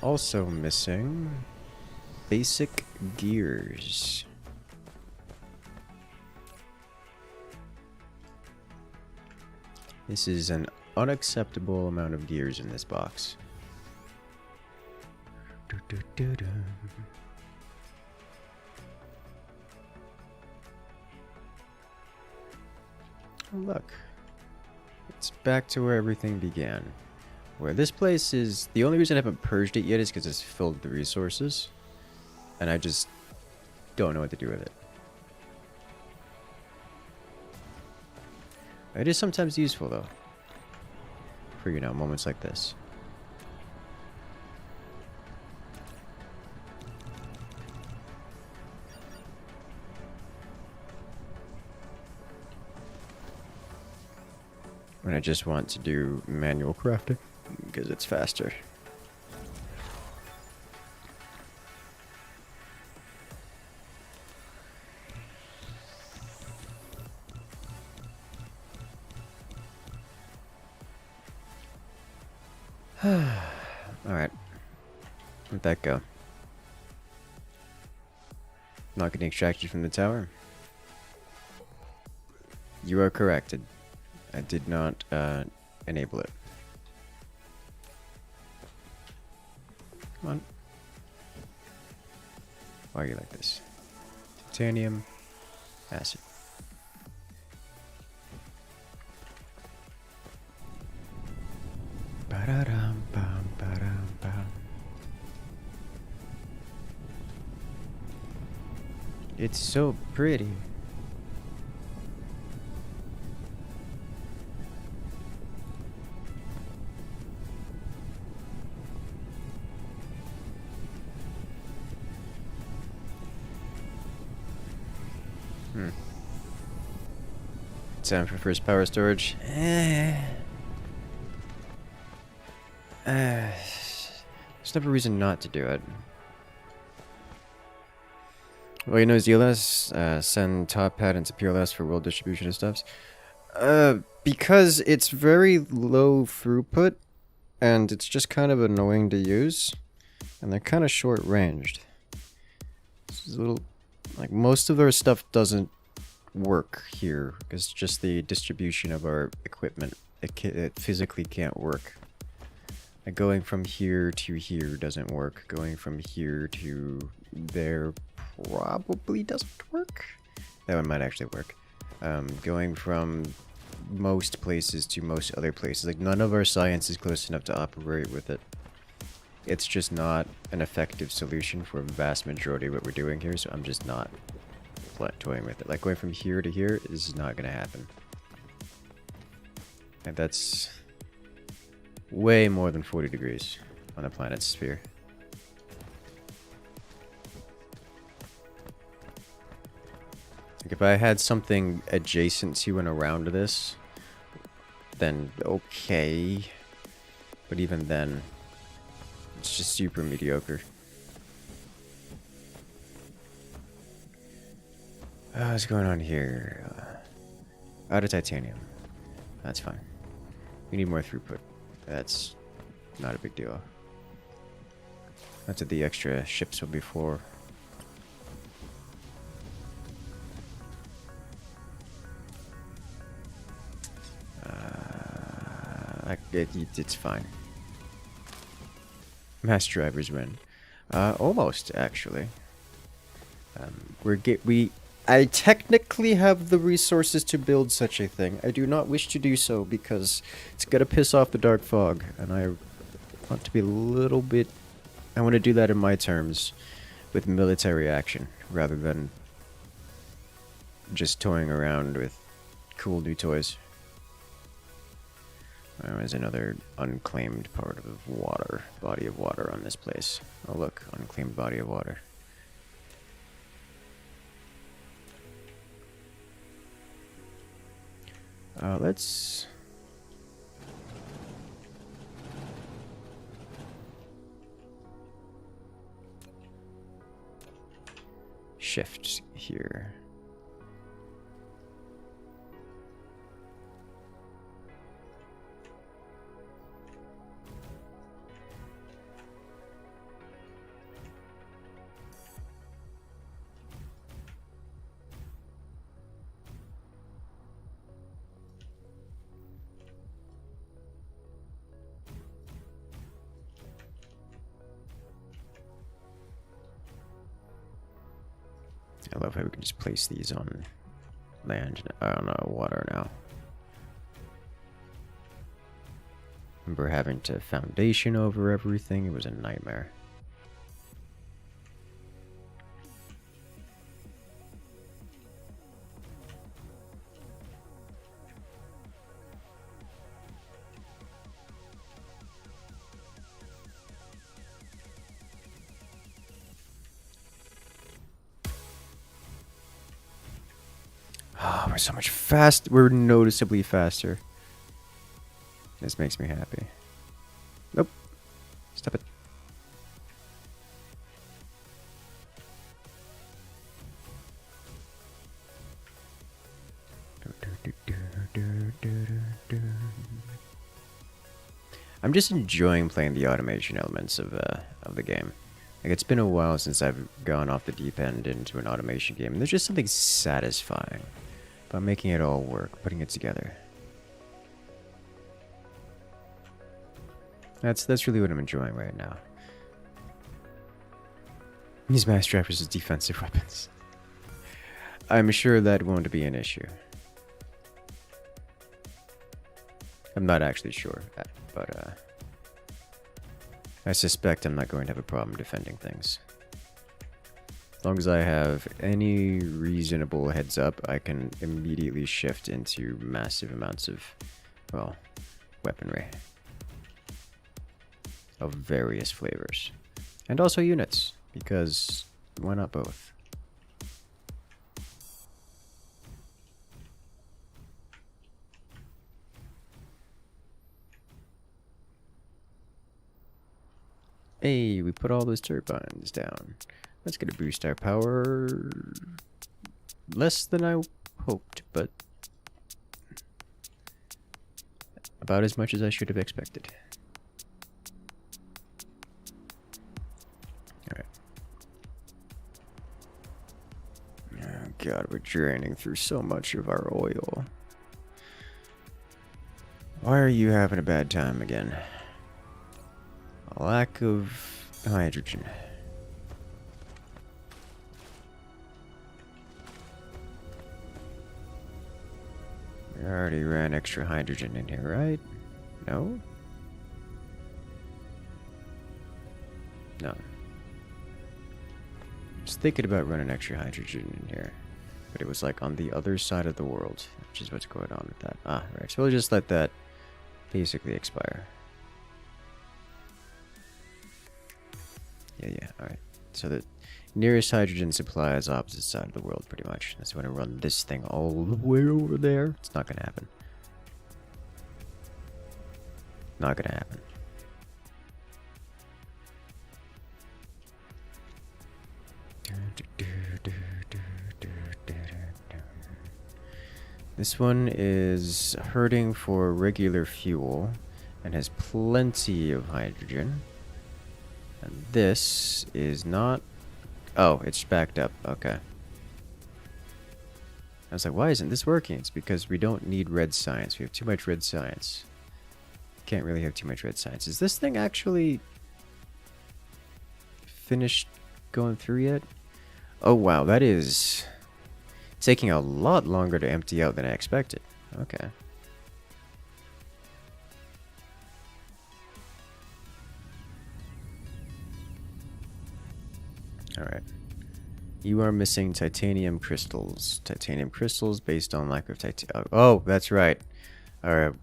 also missing basic gears. This is an unacceptable amount of gears in this box. Oh, look. It's back to where everything began. Where this place is... The only reason I haven't purged it yet is because it's filled with the resources. And I just don't know what to do with it. It is sometimes useful, though. For, you know, moments like this. When I just want to do manual crafting, because it's faster. Alright. Let that go. Not getting extracted from the tower. You are corrected. I did not enable it. Come on. Why are you like this? Titanium, acid. Ba-da-dum, bum, ba-dum, bum. It's so pretty. Time for first power storage. There's never a reason not to do it. Well, you know, ZLS, send top pad into PLS for world distribution of stuffs. Because it's very low throughput, and it's just kind of annoying to use, and they're kind of short-ranged. This is a little... Like, most of our stuff doesn't work here, because just the distribution of our equipment, it physically can't work. Like going from here to here doesn't work. Going from here to there probably doesn't work. That one might actually work. Going from most places to most other places. Like none of our science is close enough to operate with it. It's just not an effective solution for a vast majority of what we're doing here, so I'm just not toying with it. Like going from here to here is not going to happen. And that's way more than 40 degrees on a planet's sphere. Like if I had something adjacent to and around this, then okay. But even then, it's just super mediocre. What's going on here? Out of titanium. That's fine. We need more throughput. That's not a big deal. That's what the extra ships will be for. It's fine. Mass drivers win. Almost, actually. I technically have the resources to build such a thing. I do not wish to do so because it's gonna piss off the Dark Fog, and I want to be a little bit... I want to do that in my terms, with military action, rather than just toying around with cool new toys. There's another unclaimed part of water, body of water on this place. Oh look, unclaimed body of water. Let's... shift here. I love how we can just place these on land, on water now. Remember having to foundation over everything? It was a nightmare. Oh, we're so much fast. We're noticeably faster. This makes me happy. Nope. Stop it. I'm just enjoying playing the automation elements of the game. Like, it's been a while since I've gone off the deep end into an automation game, and there's just something satisfying about making it all work, putting it together. That's really what I'm enjoying right now. These mass trappers as defensive weapons. I'm sure that won't be an issue. I'm not actually sure, but I suspect I'm not going to have a problem defending things. As long as I have any reasonable heads up, I can immediately shift into massive amounts of, well, weaponry. Of various flavors. And also units, because why not both? Hey, we put all those turbines down. That's gonna boost our power less than I hoped, but about as much as I should have expected. Alright. Oh god, we're draining through so much of our oil. Why are you having a bad time again? A lack of hydrogen. We already ran extra hydrogen in here, right? No? No. I was thinking about running extra hydrogen in here, but it was like on the other side of the world, which is what's going on with that. Ah, right. So we'll just let that basically expire. Yeah, alright. So the nearest hydrogen supply is opposite side of the world, pretty much. That's when I run this thing all the way over there. It's not gonna happen. Not gonna happen. This one is hurting for regular fuel and has plenty of hydrogen. And this is not... Oh, it's backed up. Okay. I was like, why isn't this working? It's because we don't need red science. We have too much red science. Can't really have too much red science. Is this thing actually finished going through yet? Oh, wow. That is taking a lot longer to empty out than I expected. Okay. Alright. You are missing titanium crystals. Titanium crystals based on lack of titanium. Oh, that's right. Alright.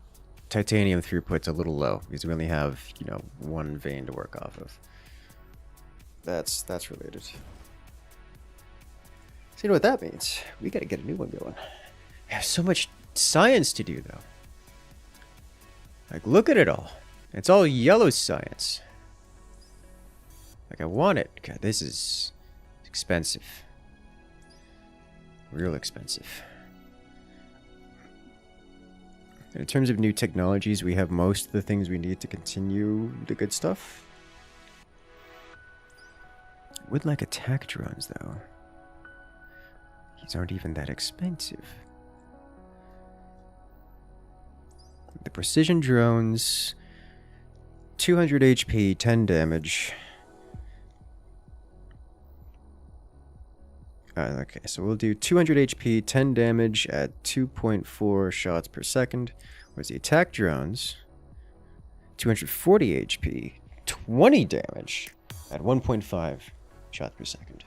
Titanium throughput's a little low because we only have, you know, one vein to work off of. That's related. So you know what that means? We gotta get a new one going. We have so much science to do, though. Like, look at it all. It's all yellow science. Like, I want it. God, this is expensive. Real expensive. In terms of new technologies, we have most of the things we need to continue the good stuff. Would like attack drones, though. These aren't even that expensive. The precision drones, 200 HP, 10 damage. Okay, so we'll do 200 HP, 10 damage at 2.4 shots per second. Whereas the attack drones, 240 HP, 20 damage at 1.5 shots per second.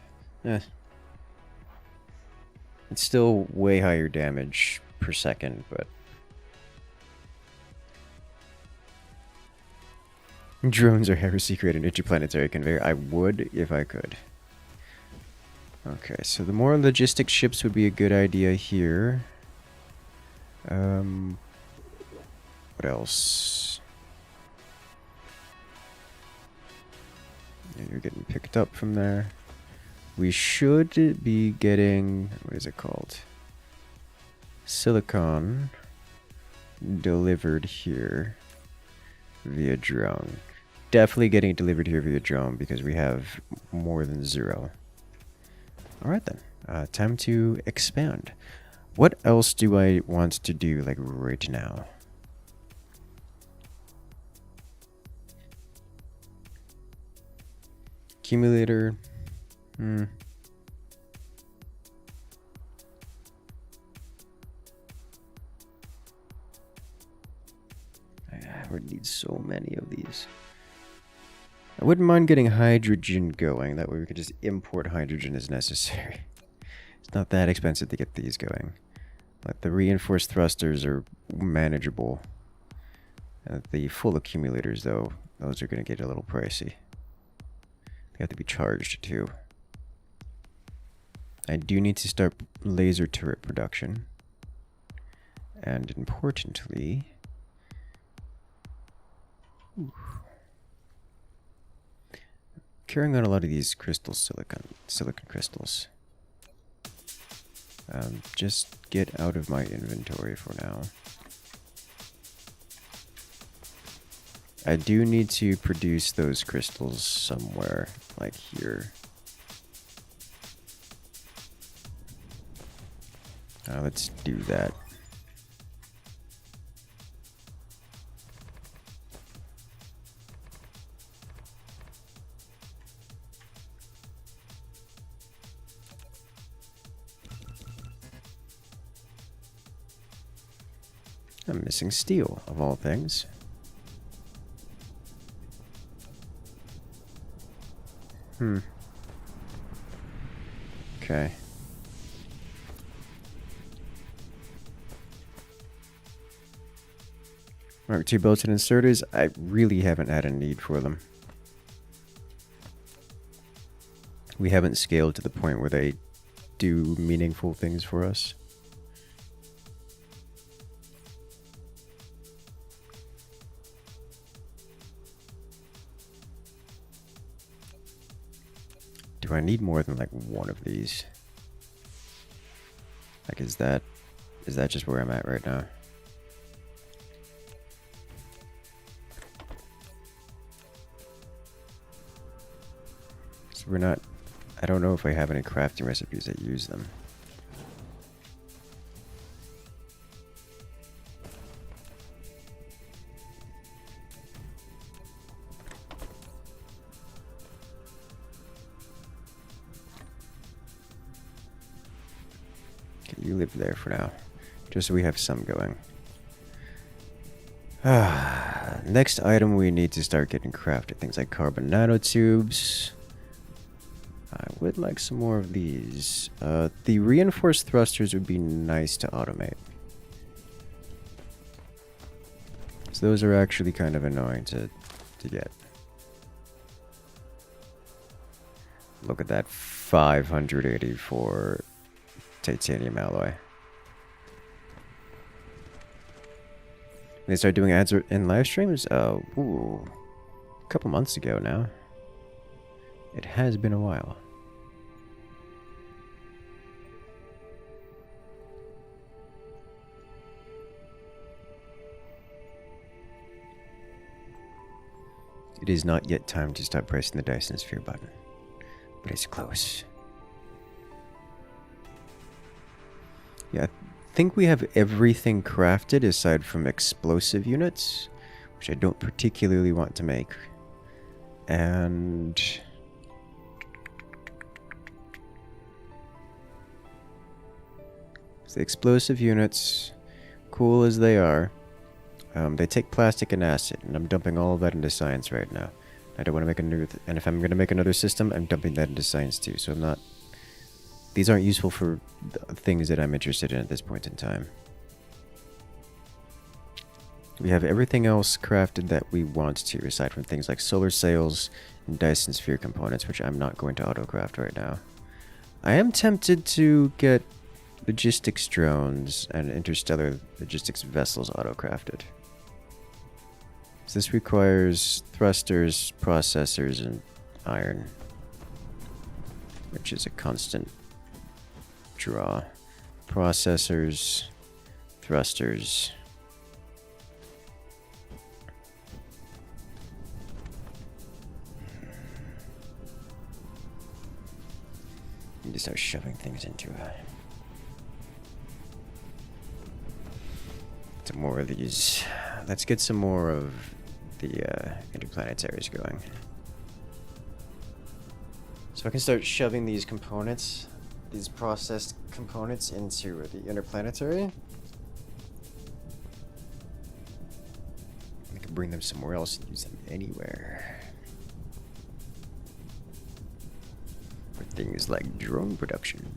It's still way higher damage per second, but drones are heresy create an interplanetary conveyor. I would if I could. Okay, so the more logistic ships would be a good idea here. What else? Yeah, you're getting picked up from there. We should be getting, what is it called? Silicon delivered here via drone. Definitely getting it delivered here via drone because we have more than 0. Alright then, time to expand. What else do I want to do, like, right now? Accumulator. I would need so many of these. I wouldn't mind getting hydrogen going. That way we could just import hydrogen as necessary. It's not that expensive to get these going. But the reinforced thrusters are manageable. The full accumulators, though, those are going to get a little pricey. They have to be charged, too. I do need to start laser turret production. And importantly... carrying on a lot of these silicon crystals. Just get out of my inventory for now. I do need to produce those crystals somewhere, like here. Let's do that. I'm missing steel, of all things. Okay. Mark II built-in inserters. I really haven't had a need for them. We haven't scaled to the point where they do meaningful things for us. Do I need more than like one of these? Like, is that just where I'm at right now? So we're not, I don't know if I have any crafting recipes that use them. You live there for now, just so we have some going. Next item we need to start getting crafted. Things like carbon nanotubes. I would like some more of these. The reinforced thrusters would be nice to automate. So those are actually kind of annoying to get. Look at that 584 titanium alloy. They started doing ads in live streams? A couple months ago now. It has been a while. It is not yet time to stop pressing the Dyson Sphere button, but it's close. Yeah, I think we have everything crafted aside from explosive units, which I don't particularly want to make. And The explosive units, cool as they are, they take plastic and acid, and I'm dumping all of that into science right now. I don't want to make a new, and if I'm going to make another system, I'm dumping that into science too. So I'm not. These aren't useful for the things that I'm interested in at this point in time. We have everything else crafted that we want to, aside from things like solar sails and Dyson Sphere components, which I'm not going to auto-craft right now. I am tempted to get logistics drones and interstellar logistics vessels auto-crafted. So this requires thrusters, processors, and iron, which is a constant draw. Processors, thrusters. Need to start shoving things into some more of these. Let's get some more of the interplanetaries going. So I can start shoving these components, these processed components, into the interplanetary. I can bring them somewhere else and use them anywhere. For things like drone production.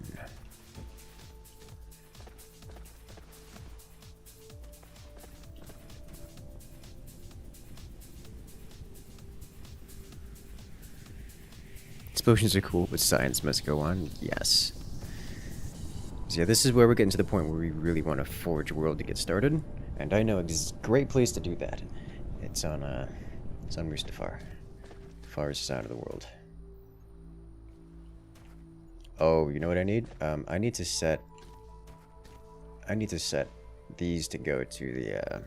Explosions are cool, but science must go on. Yes. So yeah, this is where we're getting to the point where we really want to forge world to get started, and I know a great place to do that. It's on Mustafar, the farthest side of the world. Oh, you know what I need? I need to set these to go to the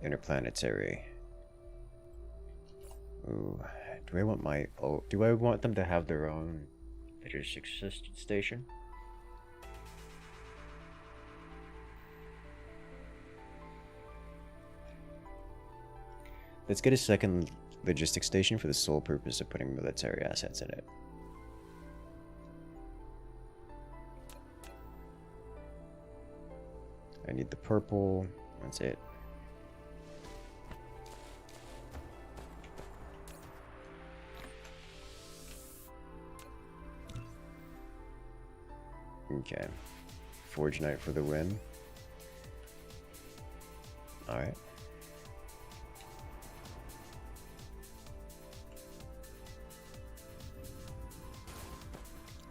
interplanetary. Ooh, do I want them to have their own logistics station? Let's get a second logistics station for the sole purpose of putting military assets in it. I need the purple. That's it. Okay. Forge Knight for the win. Alright.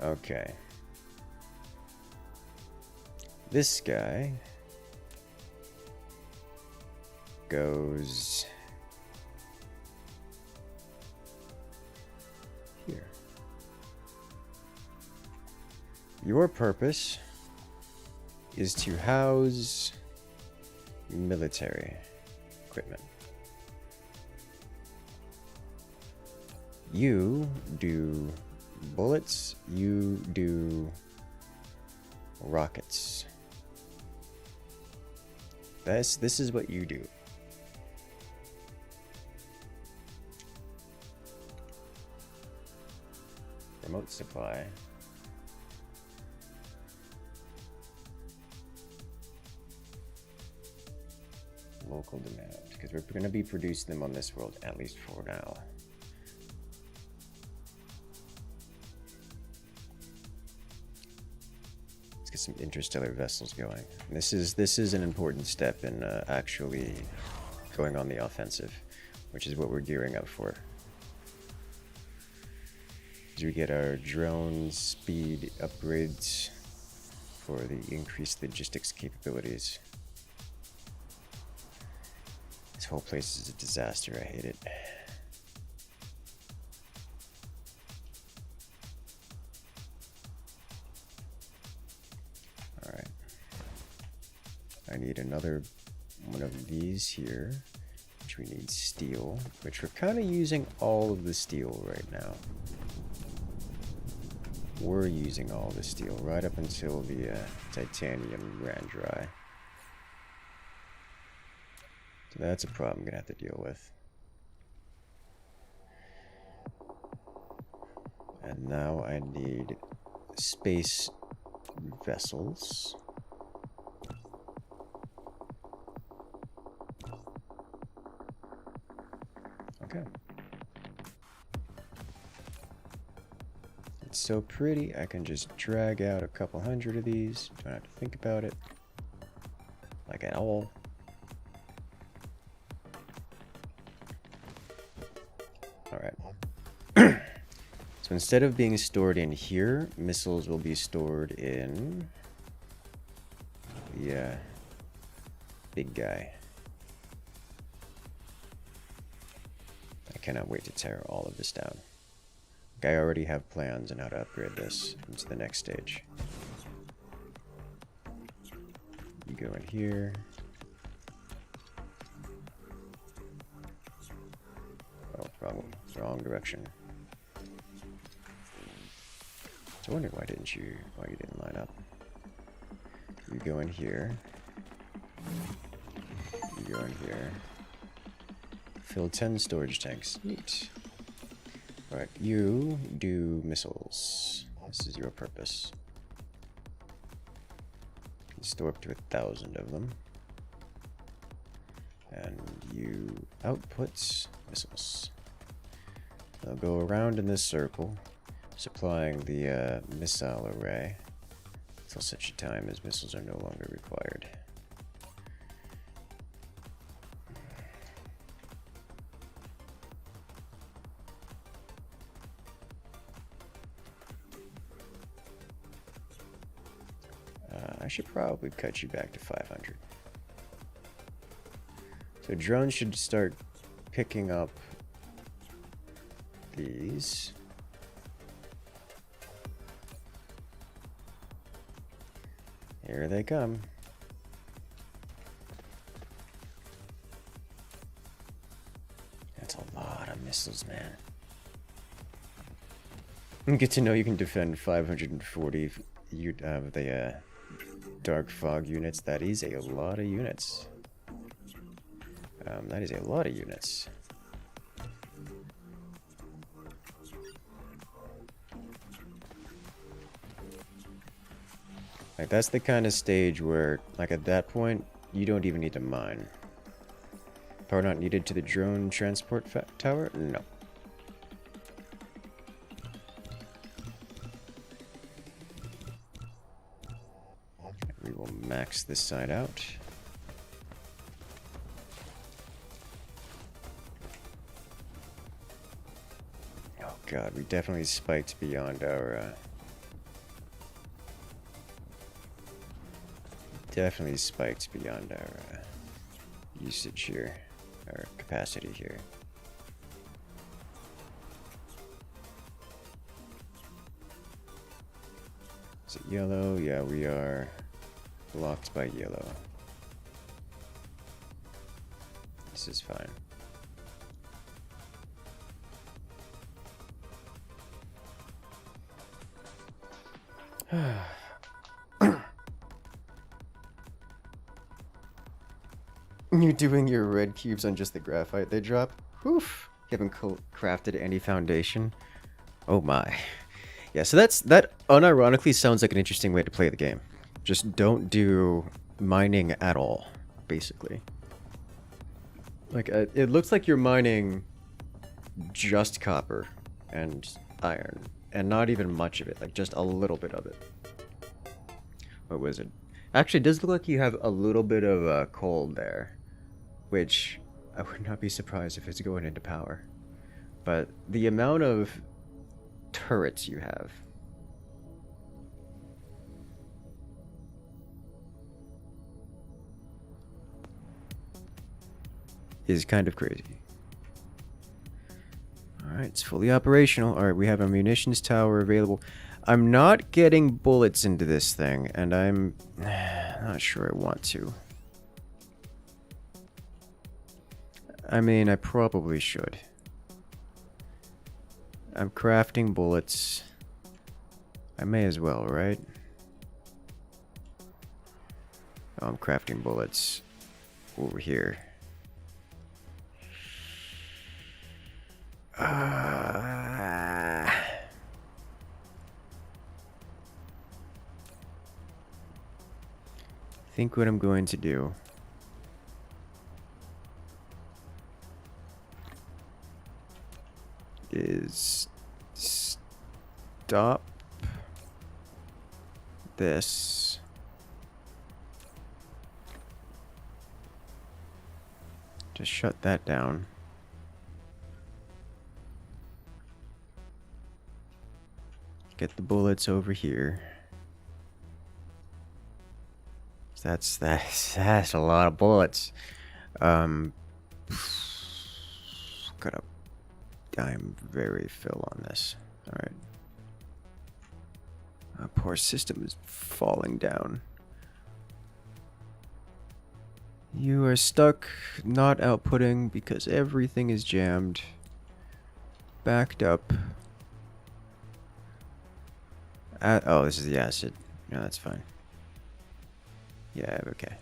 Okay. This guy goes here. Your purpose is to house military equipment. You do bullets, you do rockets. This is what you do. Remote supply. Local demand, because we're going to be producing them on this world, at least for now. Let's get some interstellar vessels going. This is an important step in actually going on the offensive, which is what we're gearing up for. As we get our drone speed upgrades for the increased logistics capabilities. This whole place is a disaster. I hate it. Alright. I need another one of these here, which we need steel, which we're kind of using all of the steel right now. We're using all the steel right up until the titanium ran dry. So that's a problem I'm gonna have to deal with. And now I need space vessels. Okay. It's so pretty, I can just drag out a couple hundred of these. Don't have to think about it. Like at all. Alright. So instead of being stored in here, missiles will be stored in... Yeah. Big guy. I cannot wait to tear all of this down. I already have plans on how to upgrade this into the next stage. You go in here. Oh, wrong direction. So I wonder why you didn't line up. You go in here. You go in here. Fill 10 storage tanks. Neat. Alright, you do missiles. This is your purpose. You can store up to 1,000 of them. And you output missiles. They'll go around in this circle, supplying the missile array until such a time as missiles are no longer required. I should probably cut you back to 500. So drones should start picking up these. Here they come. That's a lot of missiles, man. Good to know you can defend 540 of the dark fog units. That is a lot of units. That is a lot of units. Like, that's the kind of stage where, like, at that point, you don't even need to mine. Power not needed to the drone transport tower? No. We will max this side out. Oh god, we definitely spiked beyond our... Definitely spiked beyond our usage here, our capacity here. Is it yellow? Yeah, we are blocked by yellow. This is fine. You're doing your red cubes on just the graphite they drop? Woof! You haven't crafted any foundation? Oh my. Yeah, so that unironically sounds like an interesting way to play the game. Just don't do mining at all, basically. Like, it looks like you're mining just copper and iron, and not even much of it, like just a little bit of it. What was it? Actually, it does look like you have a little bit of coal there, which I would not be surprised if it's going into power. But the amount of turrets you have is kind of crazy. Alright, it's fully operational. Alright, we have a munitions tower available. I'm not getting bullets into this thing, and I'm not sure I want to. I mean, I probably should. I'm crafting bullets. I may as well, right? Oh, I'm crafting bullets over here. I think what I'm going to do is stop this. Just shut that down. Get the bullets over here. That's a lot of bullets. Gotta. I'm very fill on this. All right. Our poor system is falling down. You are stuck, not outputting because everything is jammed. Backed up. Oh, this is the acid. No, that's fine. Yeah, okay.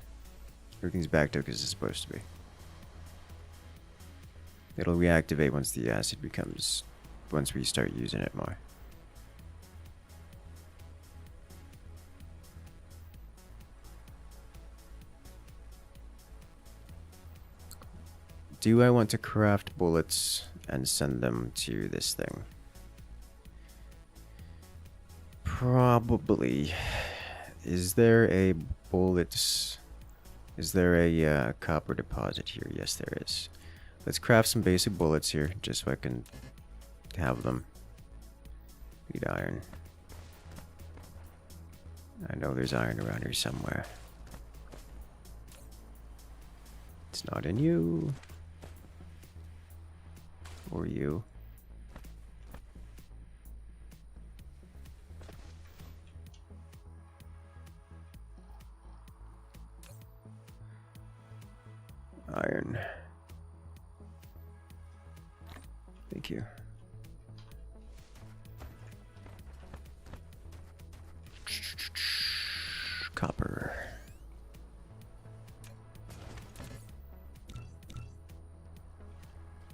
Everything's backed up because it's supposed to be. It'll reactivate once the acid becomes... once we start using it more. Do I want to craft bullets and send them to this thing? Probably. Is there a bullets? Is there a copper deposit here? Yes, there is. Let's craft some basic bullets here, just so I can have them. Need iron. I know there's iron around here somewhere. It's not in you. Or you. Iron. Thank you. Copper.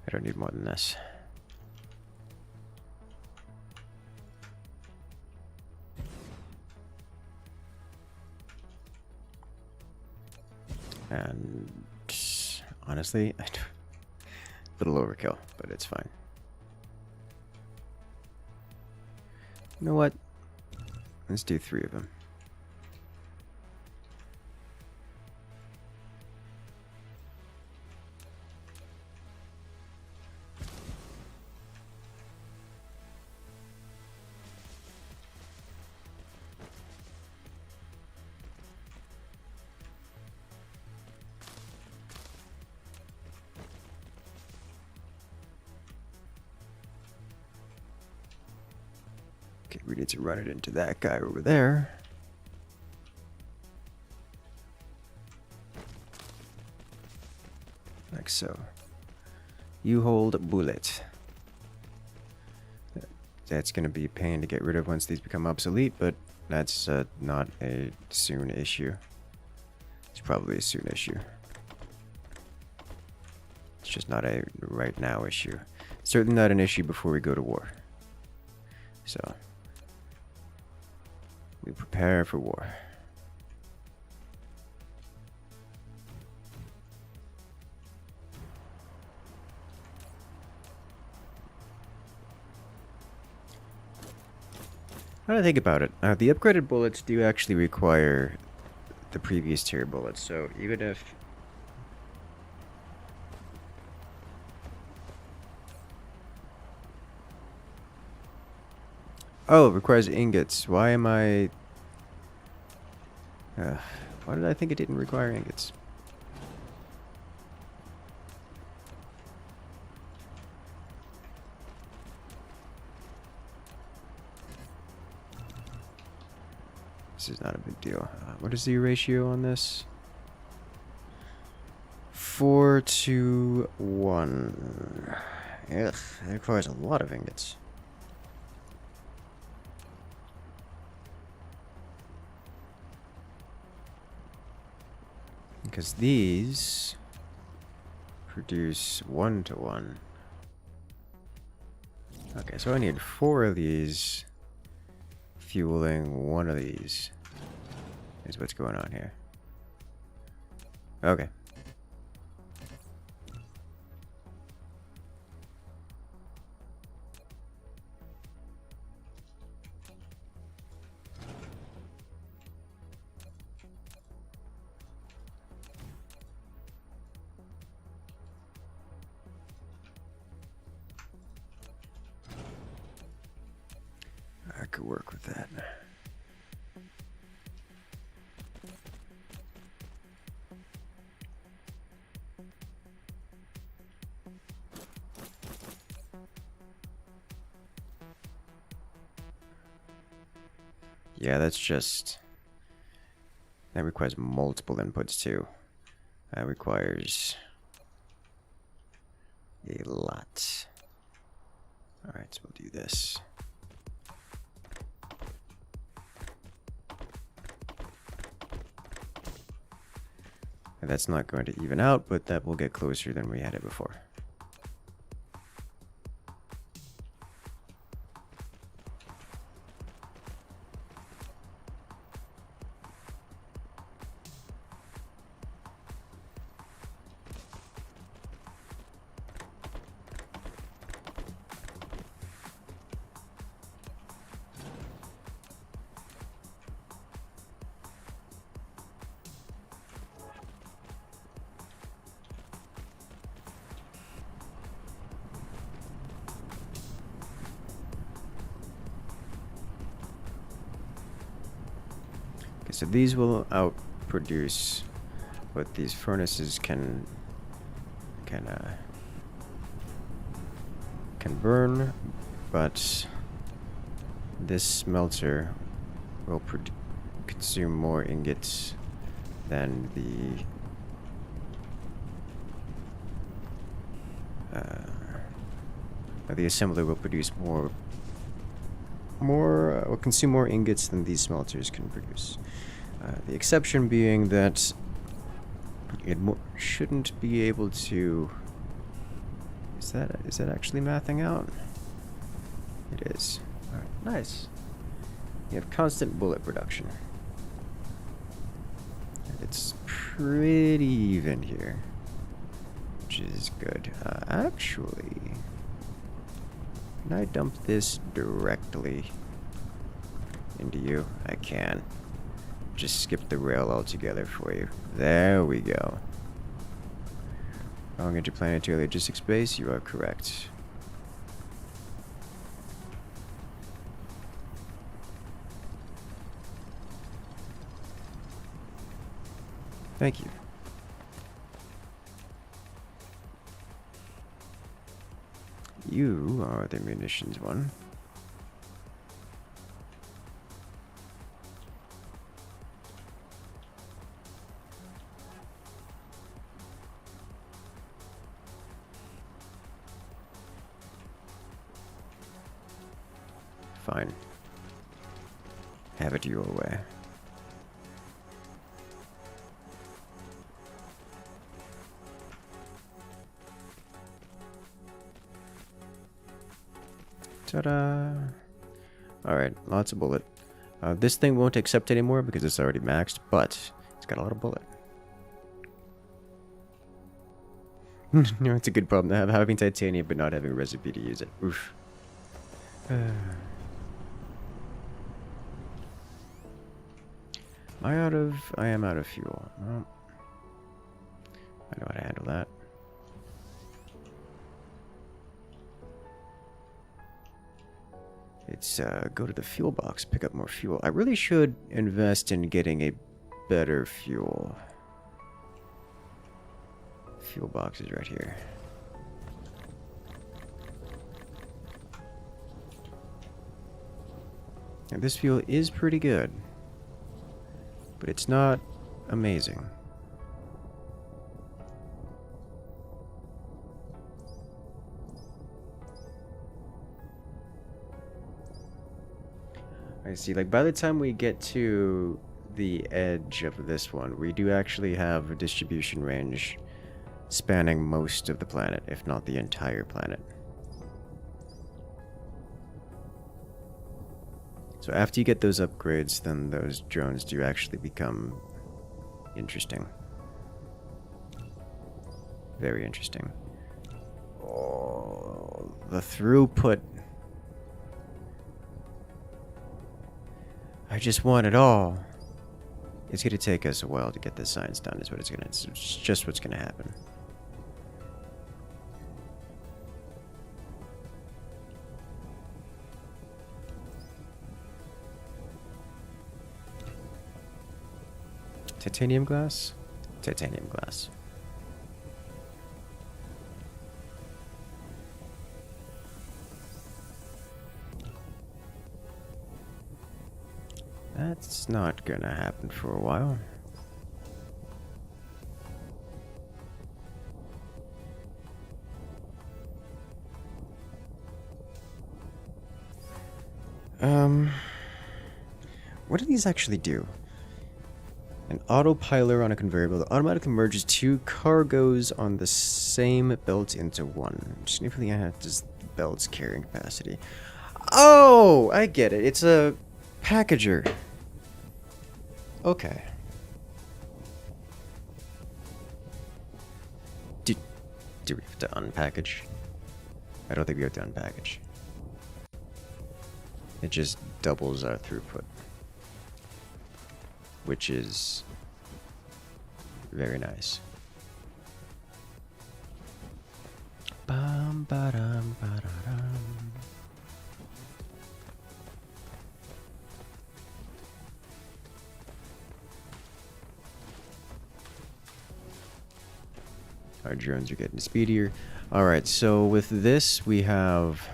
I don't need more than this. And honestly, a little overkill, but it's fine. You know what? Let's do 3 of them. Okay, we need to run it into that guy over there. Like so. You hold a bullet. That's going to be a pain to get rid of once these become obsolete, but that's not a soon issue. It's probably a soon issue. It's just not a right now issue. Certainly not an issue before we go to war. So, we prepare for war. Now that I think about it, the upgraded bullets do actually require the previous tier bullets, so even if... Oh, it requires ingots. Why am I... why did I think it didn't require ingots? This is not a big deal. What is the ratio on this? 4 to 1. Ugh, it requires a lot of ingots. Because these produce 1 to 1. Okay, so I need 4 of these fueling 1 of these. Is what's going on here. Okay. could work with that. Yeah, that's just... That requires multiple inputs too. That requires a lot. Alright, so we'll do this. And that's not going to even out, but that will get closer than we had it before. So these will outproduce what these furnaces can burn, but this smelter will consume more ingots than the assembler will produce will consume more ingots than these smelters can produce. The exception being that it shouldn't be able to... Is that actually mathing out? It is. Alright, nice. You have constant bullet production. And it's pretty even here, which is good. Actually, can I dump this directly into you? I can. Just skip the rail altogether for you. There we go. Going into planetary logistics base, you are correct. Thank you. You are the munitions one. Fine. Have it your way. Ta-da! Alright, lots of bullet. This thing won't accept anymore because it's already maxed, but it's got a lot of bullet. No, it's a good problem to have, having titanium but not having a recipe to use it. Oof. I am out of fuel. Well, I know how to handle that. It's go to the fuel box, pick up more fuel. I really should invest in getting a better fuel. Fuel box is right here. And this fuel is pretty good, but it's not amazing. I see, like by the time we get to the edge of this one, we do actually have a distribution range spanning most of the planet, if not the entire planet. So after you get those upgrades, then those drones do actually become interesting. Very interesting. Oh, the throughput. I just want it all. It's gonna take us a while to get this science done, is what it's just what's gonna happen. Titanium glass? Titanium glass. That's not gonna happen for a while. What do these actually do? An autopiler on a conveyor belt automatically merges two cargoes on the same belt into one. Significantly enhances the belt's carrying capacity. Oh, I get it. It's a packager. Okay. Do we have to unpackage? I don't think we have to unpackage. It just doubles our throughput, which is very nice. Bum, ba-dum, ba-da-dum. Our drones are getting speedier. Alright, so with this we have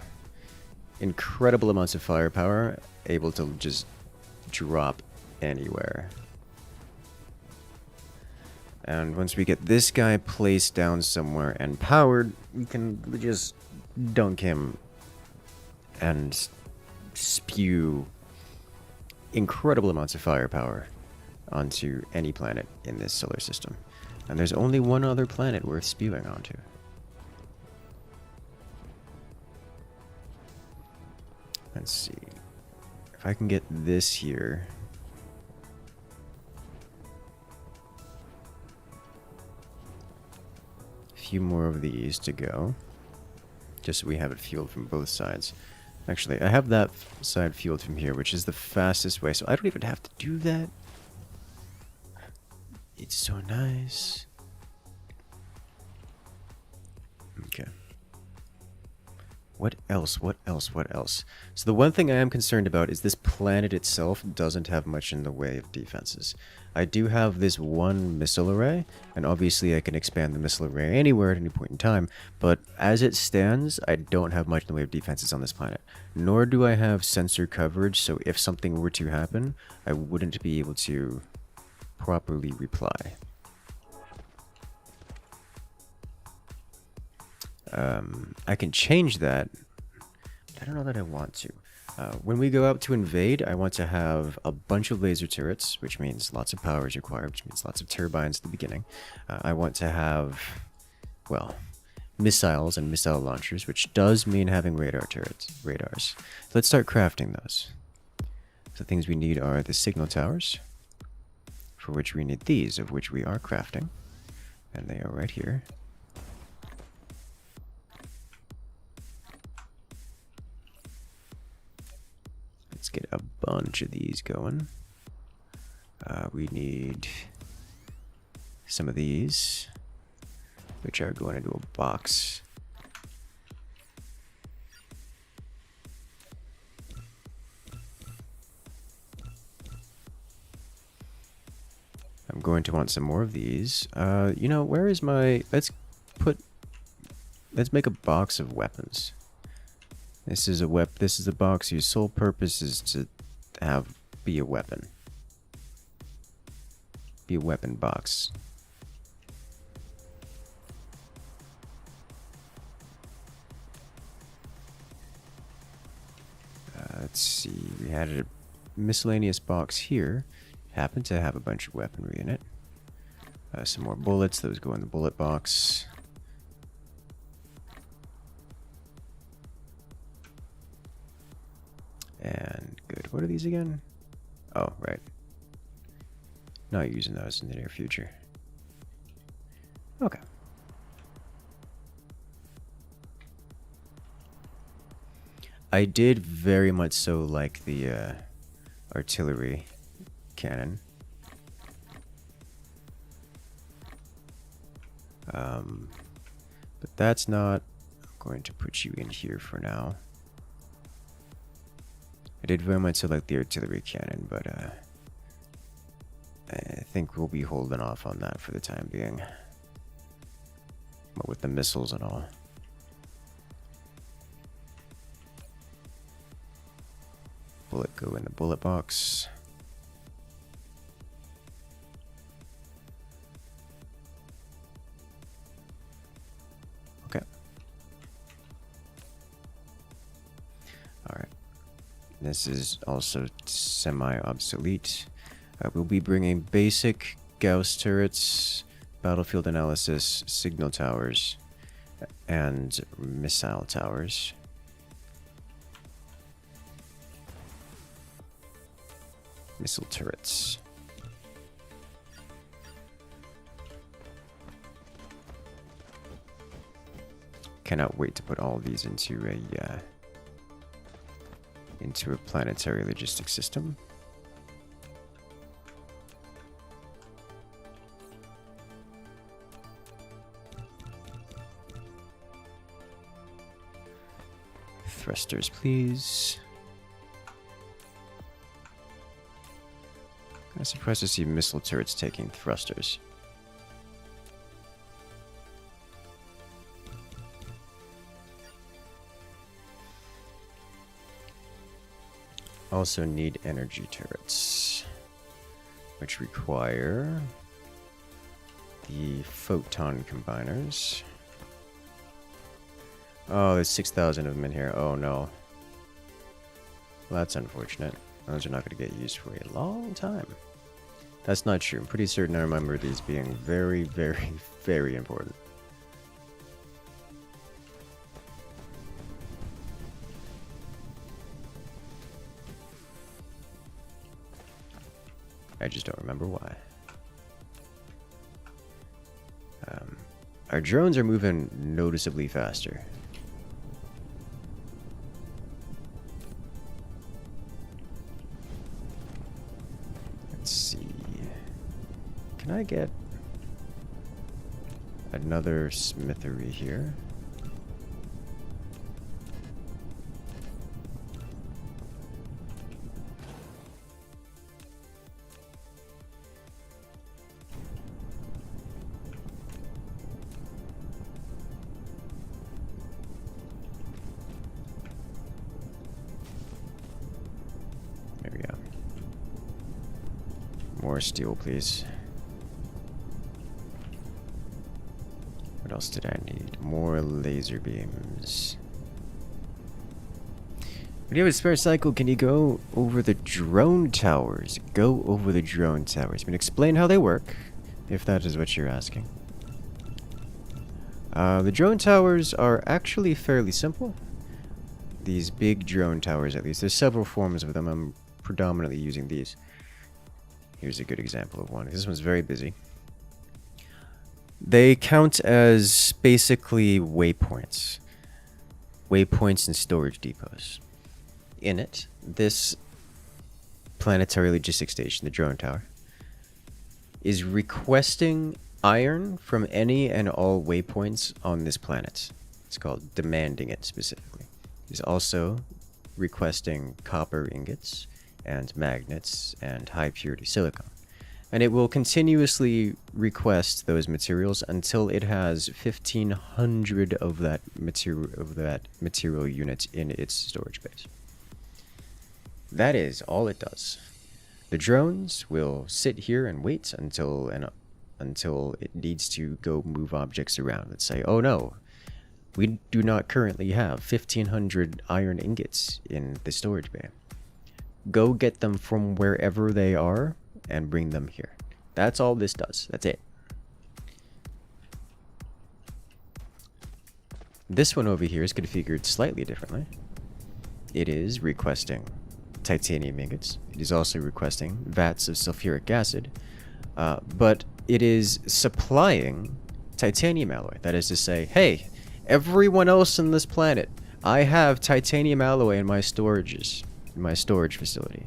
incredible amounts of firepower, able to just drop anywhere. And once we get this guy placed down somewhere and powered, we can just dunk him and spew incredible amounts of firepower onto any planet in this solar system. And there's only one other planet worth spewing onto. Let's see. If I can get this here. A few more of these to go. Just so we have it fueled from both sides. Actually, I have that side fueled from here, which is the fastest way, so I don't even have to do that. It's so nice. Okay. What else? What else? What else? So the one thing I am concerned about is this planet itself doesn't have much in the way of defenses. I do have this one missile array, and obviously I can expand the missile array anywhere at any point in time, but as it stands, I don't have much in the way of defenses on this planet. Nor do I have sensor coverage, so if something were to happen, I wouldn't be able to properly reply. I can change that, but I don't know that I want to. When we go out to invade, I want to have a bunch of laser turrets, which means lots of power is required, which means lots of turbines at the beginning. I want to have, well, missiles and missile launchers, which does mean having radars. Let's start crafting those. The things we need are the signal towers, for which we need these, of which we are crafting, and they are right here. Let's get a bunch of these going. We need some of these, which are going into a box. I'm going to want some more of these. You know, where is my... Let's make a box of weapons. This is a box whose sole purpose is to be a weapon. Be a weapon box. Let's see, we had a miscellaneous box here. Happened to have a bunch of weaponry in it. Some more bullets, those go in the bullet box. And good. What are these again? Oh, right. Not using those in the near future. Okay. I did very much so like the artillery cannon. But that's not... I'm going to put you in here for now. I did very much so like the artillery cannon, but I think we'll be holding off on that for the time being. But with the missiles and all. Bullet go in the bullet box. Okay. Alright. This is also semi-obsolete. We'll be bringing basic Gauss turrets, battlefield analysis, signal towers, and missile towers. Missile turrets. Cannot wait to put all of these into a planetary logistics system. Thrusters, please. I'm surprised to see missile turrets taking thrusters. Also need energy turrets, which require the Photon combiners. Oh, there's 6,000 of them in here. Oh no. Well, that's unfortunate. Those are not going to get used for a long time. That's not true. I'm pretty certain I remember these being very, very, very important. I just don't remember why. Our drones are moving noticeably faster. Let's see. Can I get another smithery here? There we go. More steel, please. What else did I need? More laser beams. When you have a spare cycle, can you go over the drone towers? Go over the drone towers. I'm going to explain how they work, if that is what you're asking. The drone towers are actually fairly simple. These big drone towers, at least. There's several forms of them. I'm predominantly using these. Here's a good example of one. This one's very busy. They count as basically waypoints. Waypoints and storage depots. In it, this planetary logistics station, the drone tower, is requesting iron from any and all waypoints on this planet. It's called demanding it specifically. It's also requesting copper ingots and magnets and high purity silicon. And it will continuously request those materials until it has 1,500 of that material unit in its storage base. That is all it does. The drones will sit here and wait until it needs to go move objects around. Let's say, oh no, we do not currently have 1,500 iron ingots in the storage bay. Go get them from wherever they are and bring them here. That's all this does. That's it. This one over here is configured slightly differently. It is requesting titanium ingots. It is also requesting vats of sulfuric acid, but it is supplying titanium alloy. That is to say, hey, everyone else on this planet, I have titanium alloy in my storage facility.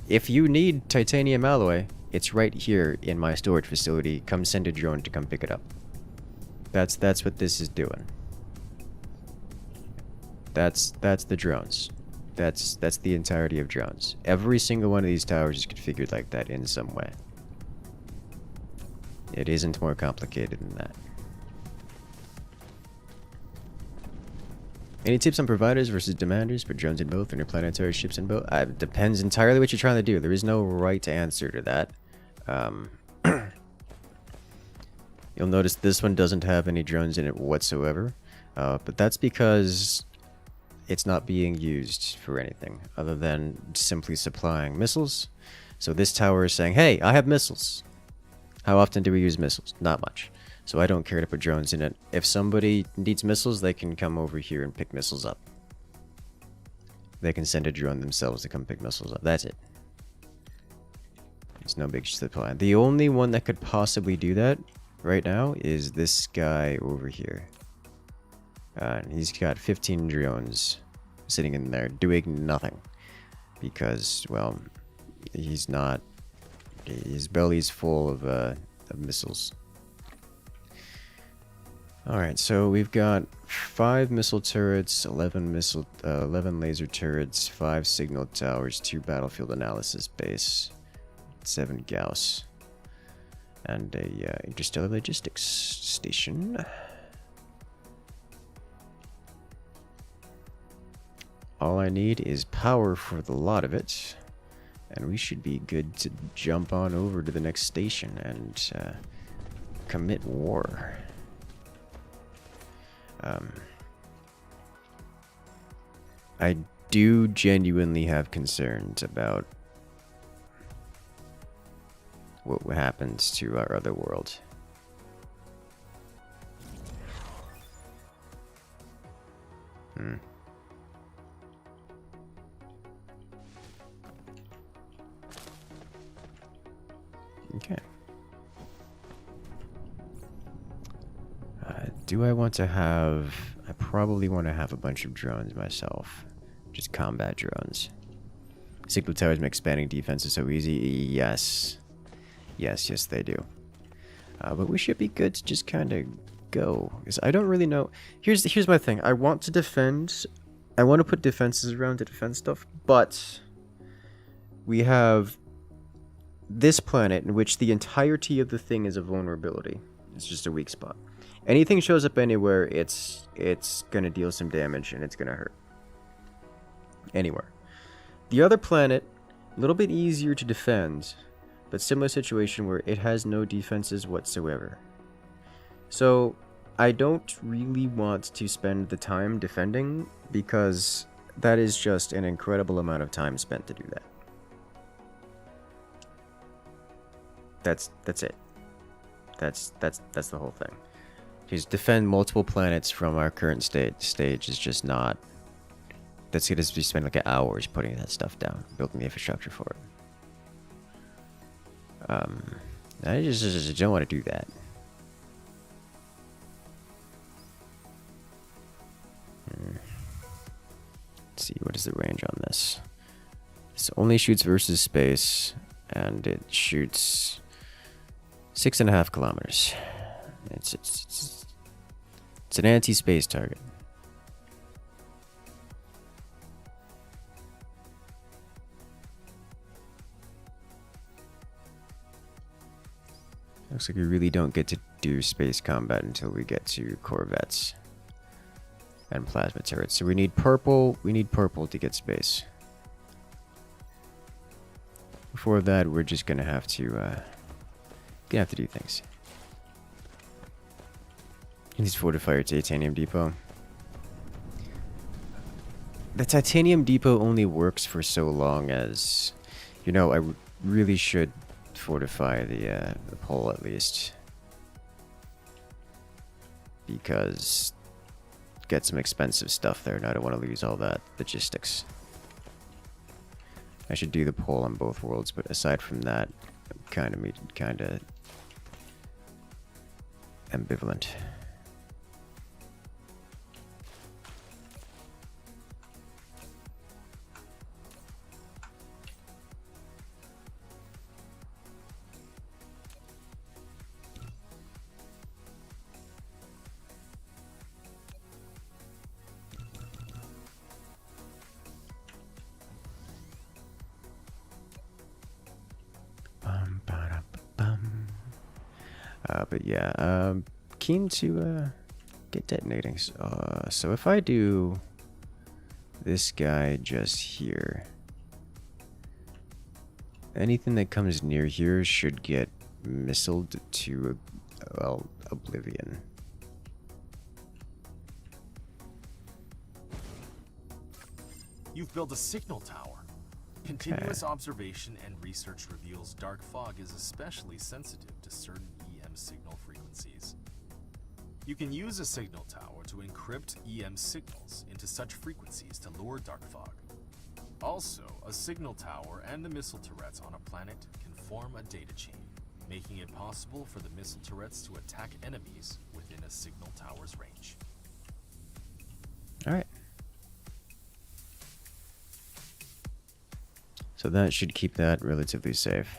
If you need titanium alloy, it's right here in my storage facility. Come send a drone to come pick it up. That's what this is doing. That's the drones. That's the entirety of drones. Every single one of these towers is configured like that in some way. It isn't more complicated than that. Any tips on providers versus demanders for drones in both, interplanetary ships in both? It depends entirely what you're trying to do. There is no right answer to that. You'll notice this one doesn't have any drones in it whatsoever. But that's because it's not being used for anything other than simply supplying missiles. So this tower is saying, hey, I have missiles. How often do we use missiles? Not much. So I don't care to put drones in it. If somebody needs missiles, they can come over here and pick missiles up. They can send a drone themselves to come pick missiles up. That's it. It's no big supply. The only one that could possibly do that right now is this guy over here. He's got 15 drones sitting in there doing nothing. Because, well, he's not... His belly's full of missiles. Alright, so we've got 5 missile turrets, 11 laser turrets, 5 signal towers, 2 battlefield analysis base, 7 Gauss, and a interstellar logistics station. All I need is power for the lot of it, and we should be good to jump on over to the next station and commit war. I do genuinely have concerns about what happens to our other world. Okay. Do I want to have... I probably want to have a bunch of drones myself. Just combat drones. Signal towers make expanding defenses so easy. Yes. Yes, they do. But we should be good to just kind of go. Because I don't really know... Here's my thing. I want to defend... I want to put defenses around to defend stuff. But... we have... this planet in which the entirety of the thing is a vulnerability. It's just a weak spot. Anything shows up anywhere, it's gonna deal some damage and it's gonna hurt. Anywhere. The other planet, a little bit easier to defend, but similar situation where it has no defenses whatsoever. So, I don't really want to spend the time defending because that is just an incredible amount of time spent to do that. That's it. That's the whole thing. Just defend multiple planets from our current stage is just not... That's going to be spend like hours putting that stuff down, building the infrastructure for it. I just don't want to do that. Let's see, what is the range on this? This only shoots versus space, and it shoots 6.5 kilometers. It's an anti-space target. Looks like we really don't get to do space combat until we get to corvettes and plasma turrets. So we need purple. We need purple to get space. Before that, we're just gonna have to do things. Need to fortify your titanium depot. The titanium depot only works for so long as, you know, I really should fortify the pole at least, because get some expensive stuff there, and I don't want to lose all that logistics. I should do the pole on both worlds, but aside from that, I'm kind of ambivalent. But yeah, keen to get detonating. So if I do this guy just here, anything that comes near here should get missiled to, well, oblivion. You've built a signal tower. Continuous observation and research reveals dark fog is especially sensitive to certain EM signal frequencies. You can use a signal tower to encrypt EM signals into such frequencies to lure dark fog. Also, a signal tower and the missile turrets on a planet can form a data chain, making it possible for the missile turrets to attack enemies within a signal tower's range. Alright. So that should keep that relatively safe.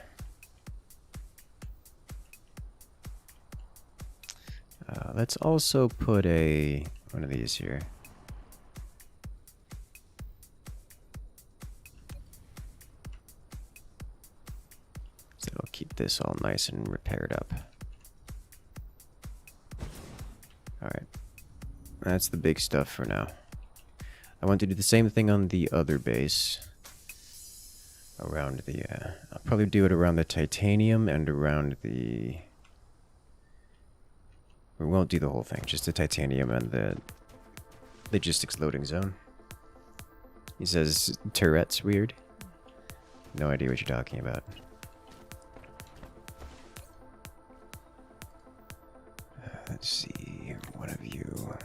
Let's also put one of these here. So it'll keep this all nice and repaired up. Alright. That's the big stuff for now. I want to do the same thing on the other base. Around the, I'll probably do it around the titanium and around the... We won't do the whole thing, just the titanium and the logistics loading zone. He says turret's weird. No idea what you're talking about. Let's see, one of you...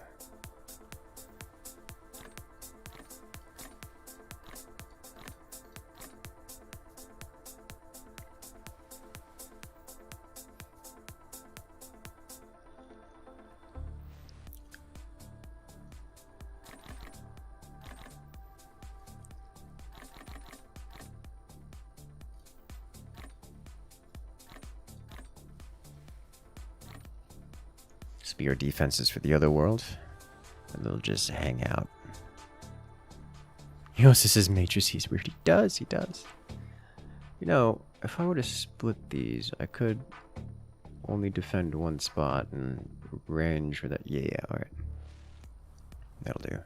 be our defenses for the other world, and they'll just hang out. He also says matrices weird. He does. You know, if I were to split these, I could only defend one spot and range for that. Yeah, alright. That'll do.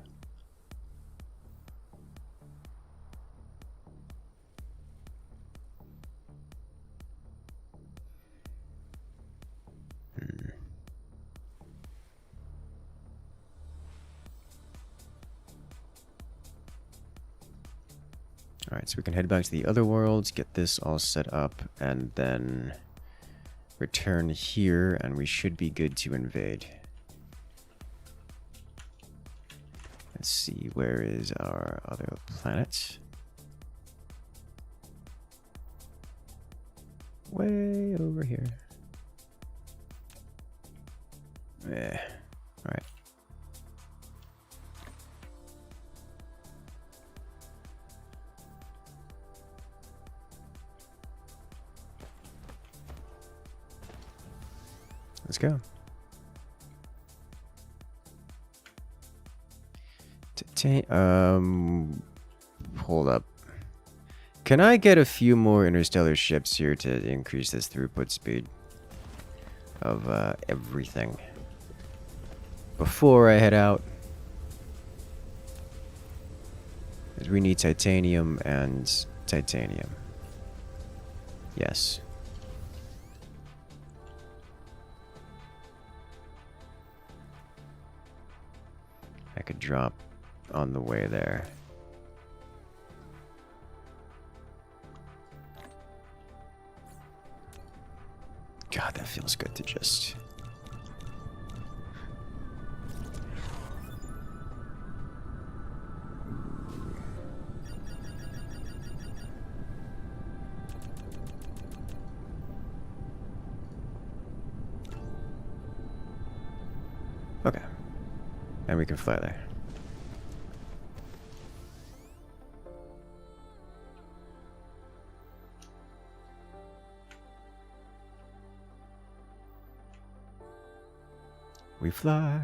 Alright, so we can head back to the other worlds, get this all set up, and then return here, and we should be good to invade. Let's see, where is our other planet? Way over here. Yeah, alright. Let's go. Hold up. Can I get a few more interstellar ships here to increase this throughput speed of everything before I head out? Because we need titanium and titanium. Yes. I could drop on the way there. God, that feels good to just... Okay. And we can fly there. We fly.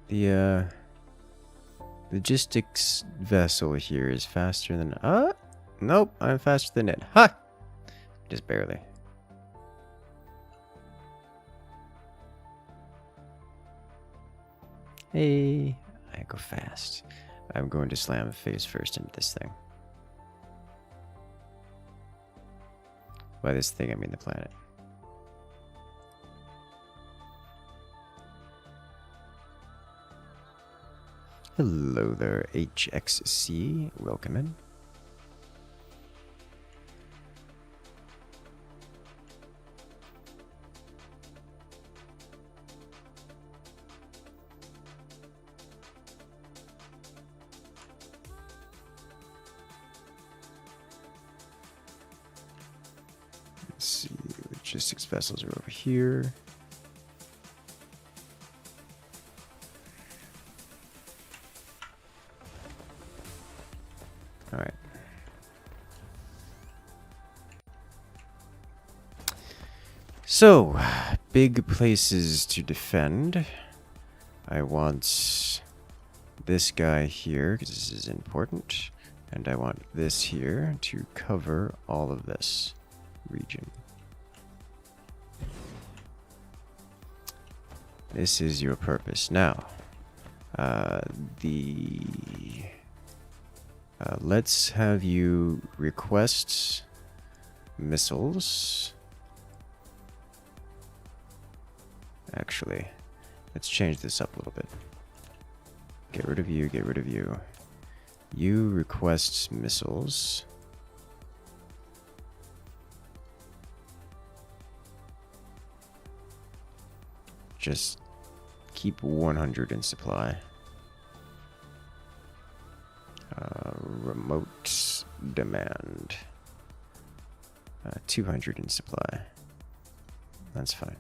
The logistics vessel here is faster than nope, I'm faster than it. Ha! Just barely. Hey, I go fast. I'm going to slam face first into this thing. By this thing, I mean the planet. Hello there, HXC. Welcome in. Let's see, logistics vessels are over here. All right. So, big places to defend. I want this guy here, because this is important. And I want this here to cover all of this region. This is your purpose. Now, let's have you request missiles. Actually, let's change this up a little bit. Get rid of you, get rid of you. You request missiles. Just keep 100 in supply. Remote demand. 200 in supply. That's fine.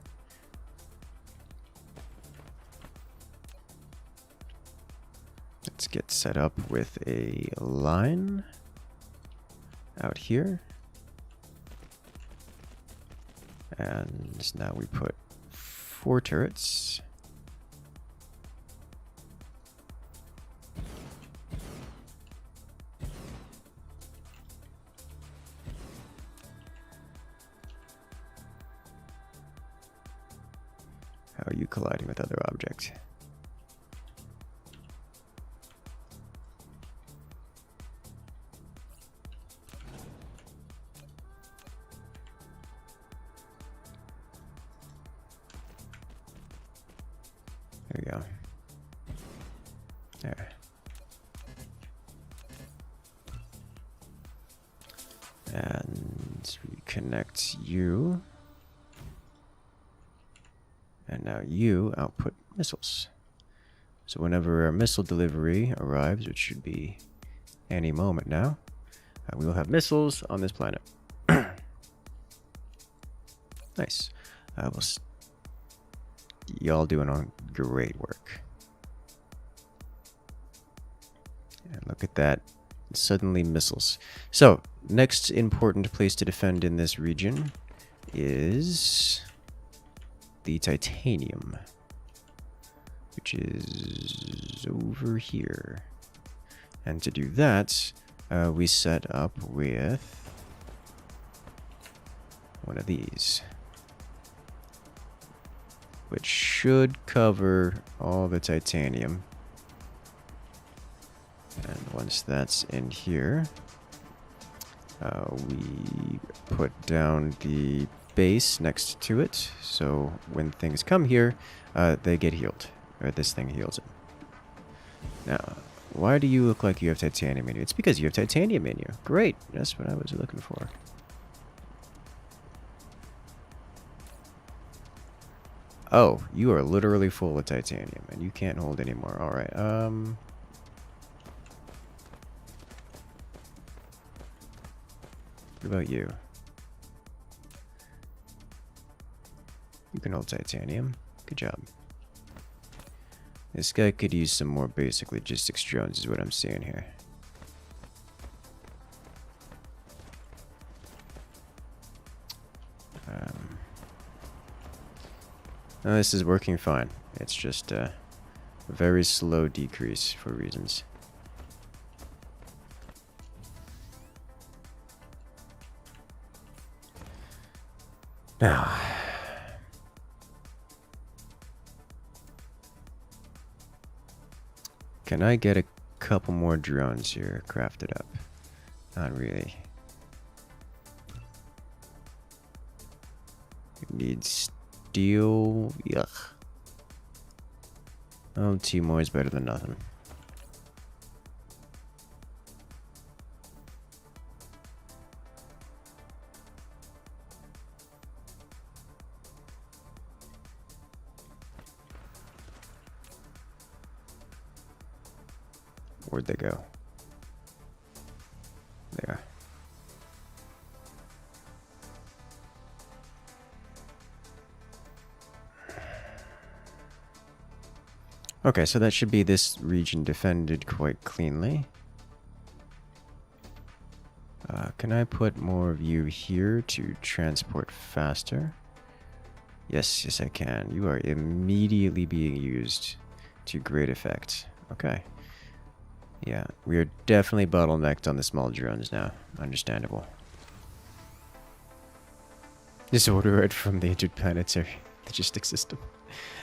Let's get set up with a line out here. And now we put 4 turrets. How are you colliding with other objects? There we go. There. And we connect you. And now you output missiles. So whenever our missile delivery arrives, which should be any moment now, we will have missiles on this planet. Nice. Y'all doing great work. And look at that. Suddenly missiles. So, next important place to defend in this region is the titanium, which is over here. And to do that, we set up with one of these, which should cover all the titanium. And once that's in here, we put down the base next to it, so when things come here, they get healed, or this thing heals them. Now, why do you look like you have titanium in you? It's because you have titanium in you. Great, that's what I was looking for. Oh, you are literally full of titanium, and you can't hold anymore. All right. What about you? You can hold titanium. Good job. This guy could use some more basic logistics drones, is what I'm seeing here. No, this is working fine. It's just a very slow decrease for reasons. Now, can I get a couple more drones here crafted up? Not really. Need steel. Yuck. Oh, 2 more is better than nothing. Where'd they go? There. Okay, so that should be this region defended quite cleanly. Can I put more of you here to transport faster? Yes, yes I can. You are immediately being used to great effect. Okay. Yeah, we are definitely bottlenecked on the small drones now. Understandable. Just order it from the interplanetary logistic system.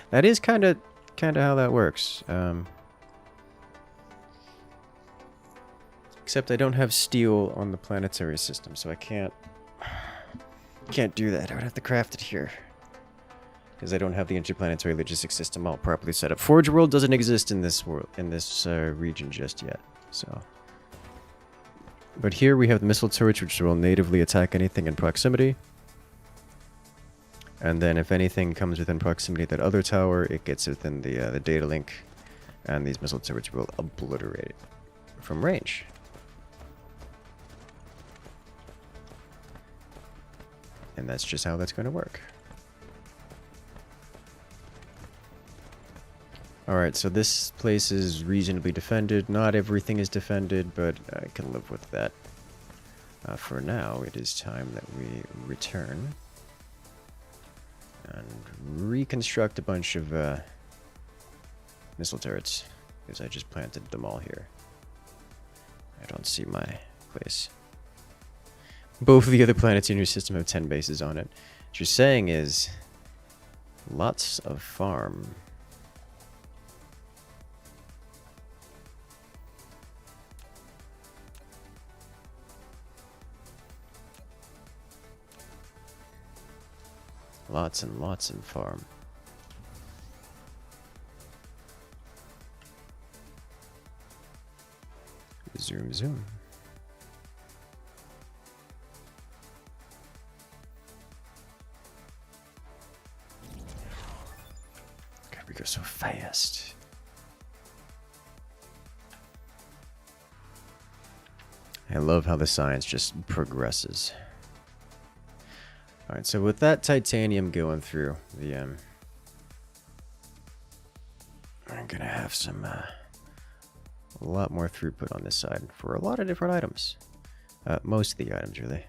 That is kind of how that works. Except I don't have steel on the planetary system, so I can't do that. I would have to craft it here. Because I don't have the interplanetary logistics system all properly set up. Forge World doesn't exist in this world, in this region just yet. So, but here we have the missile turrets, which will natively attack anything in proximity. And then if anything comes within proximity of that other tower, it gets within the data link, and these missile turrets will obliterate it from range. And that's just how that's going to work. Alright, so this place is reasonably defended. Not everything is defended, but I can live with that. For now, it is time that we return and reconstruct a bunch of missile turrets, because I just planted them all here. I don't see my place. Both of the other planets in your system have 10 bases on it. What you're saying is lots of farm. Lots and lots of farm. Zoom, zoom. God, we go so fast. I love how the science just progresses. Alright, so with that titanium going through the I'm gonna have some a lot more throughput on this side for a lot of different items. Most of the items, really.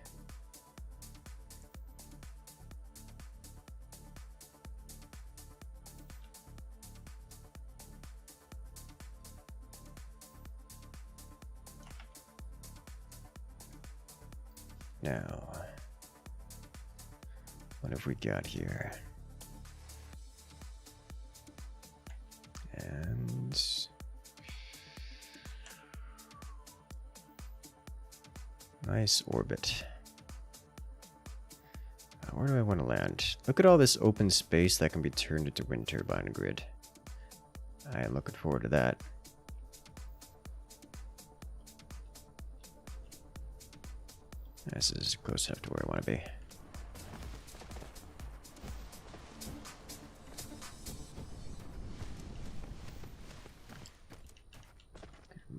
Now, what have we got here? And nice orbit. Where do I want to land? Look at all this open space that can be turned into wind turbine grid. I am looking forward to that. This is close enough to where I want to be.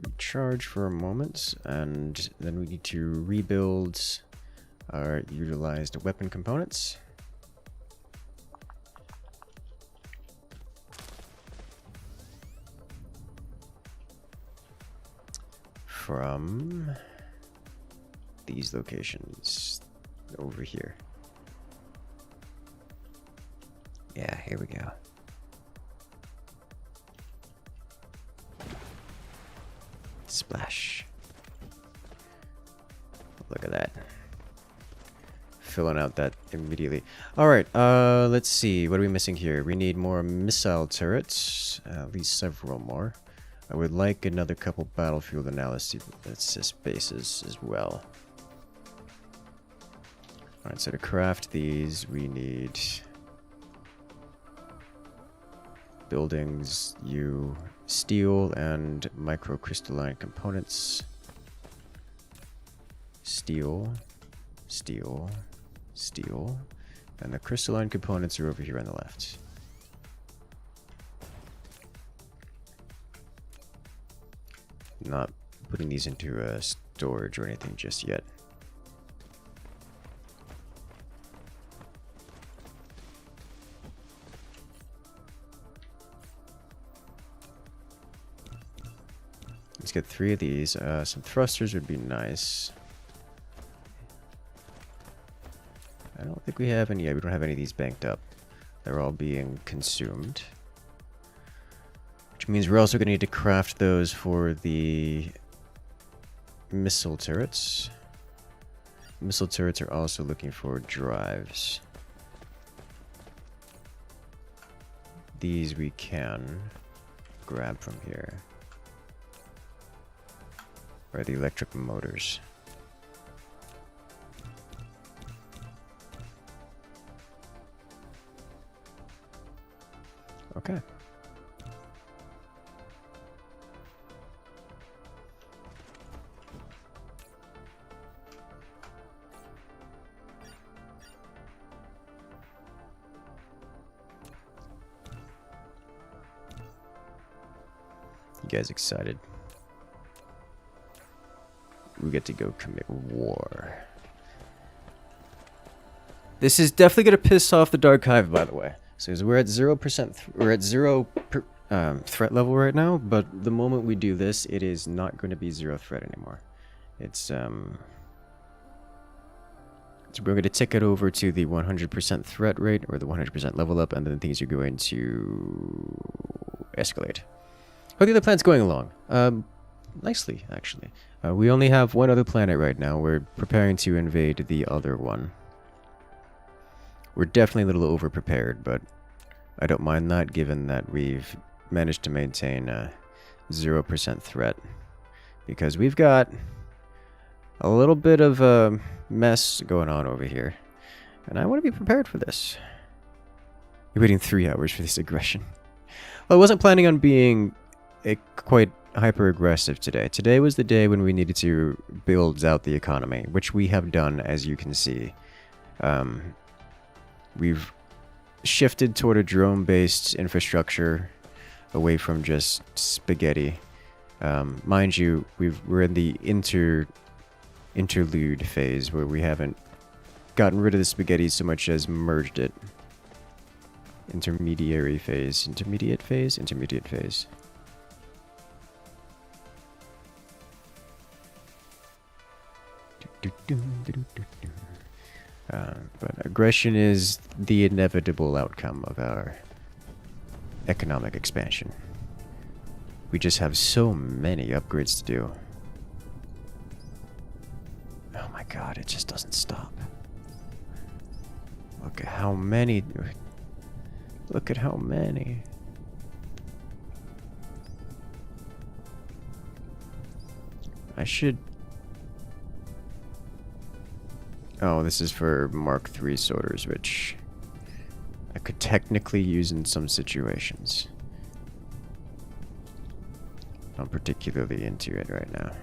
Recharge for a moment, and then we need to rebuild our utilized weapon components. From these locations over here. Yeah, here we go. Splash. Look at that. filling out that immediately. Alright, let's see. What are we missing here? We need more missile turrets. At least several more. I would like another couple battlefield analysis bases as well. Alright, so to craft these, we need buildings, steel, and microcrystalline components. Steel, steel, steel, and the crystalline components are over here on the left. Not putting these into storage or anything just yet. Let's get 3 of these. Some thrusters would be nice. I don't think we have any. Yeah, we don't have any of these banked up. They're all being consumed. Which means we're also going to need to craft those for the missile turrets. Missile turrets are also looking for drives. These we can grab from here. Or the electric motors. Okay. You guys excited? We get to go commit war. This is definitely gonna piss off the Dark Hive, by the way. So we're at 0%. We're at 0 threat level right now. But the moment we do this, it is not going to be 0 threat anymore. So we're going to tick it over to the 100% threat rate or the 100% level up, and then things are going to escalate. How are the other planets going along? Nicely, actually. We only have one other planet right now. We're preparing to invade the other one. We're definitely a little over-prepared, but I don't mind that, given that we've managed to maintain a 0% threat. Because we've got a little bit of a mess going on over here. And I want to be prepared for this. You're waiting 3 hours for this aggression. Well, I wasn't planning on being quite hyper-aggressive today. Today was the day when we needed to build out the economy, which we have done, as you can see. We've shifted toward a drone-based infrastructure away from just spaghetti. Mind you, we're in the interlude phase where we haven't gotten rid of the spaghetti so much as merged it. Intermediate phase. But aggression is the inevitable outcome of our economic expansion. We just have so many upgrades to do. Oh my god, it just doesn't stop. Look at how many. Look at how many. I should... Oh, this is for Mark III sorters, which I could technically use in some situations. Not particularly into it right now.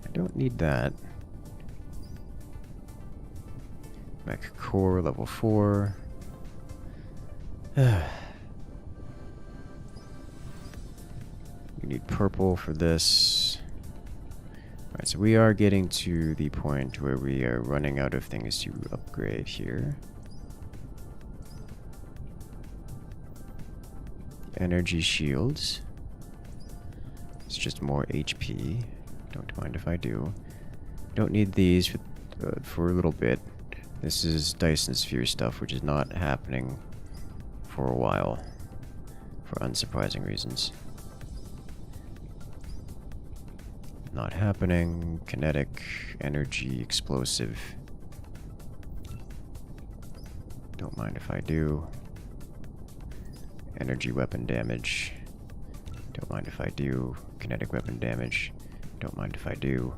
I don't need that. Mech core level 4. We need purple for this. Alright, so we are getting to the point where we are running out of things to upgrade here. Energy shields. It's just more HP. Don't mind if I do. Don't need these for a little bit. This is Dyson Sphere stuff, which is not happening for a while. For unsurprising reasons. Not happening. Kinetic, energy, explosive. Don't mind if I do. Energy weapon damage. Don't mind if I do. Kinetic weapon damage. Don't mind if I do.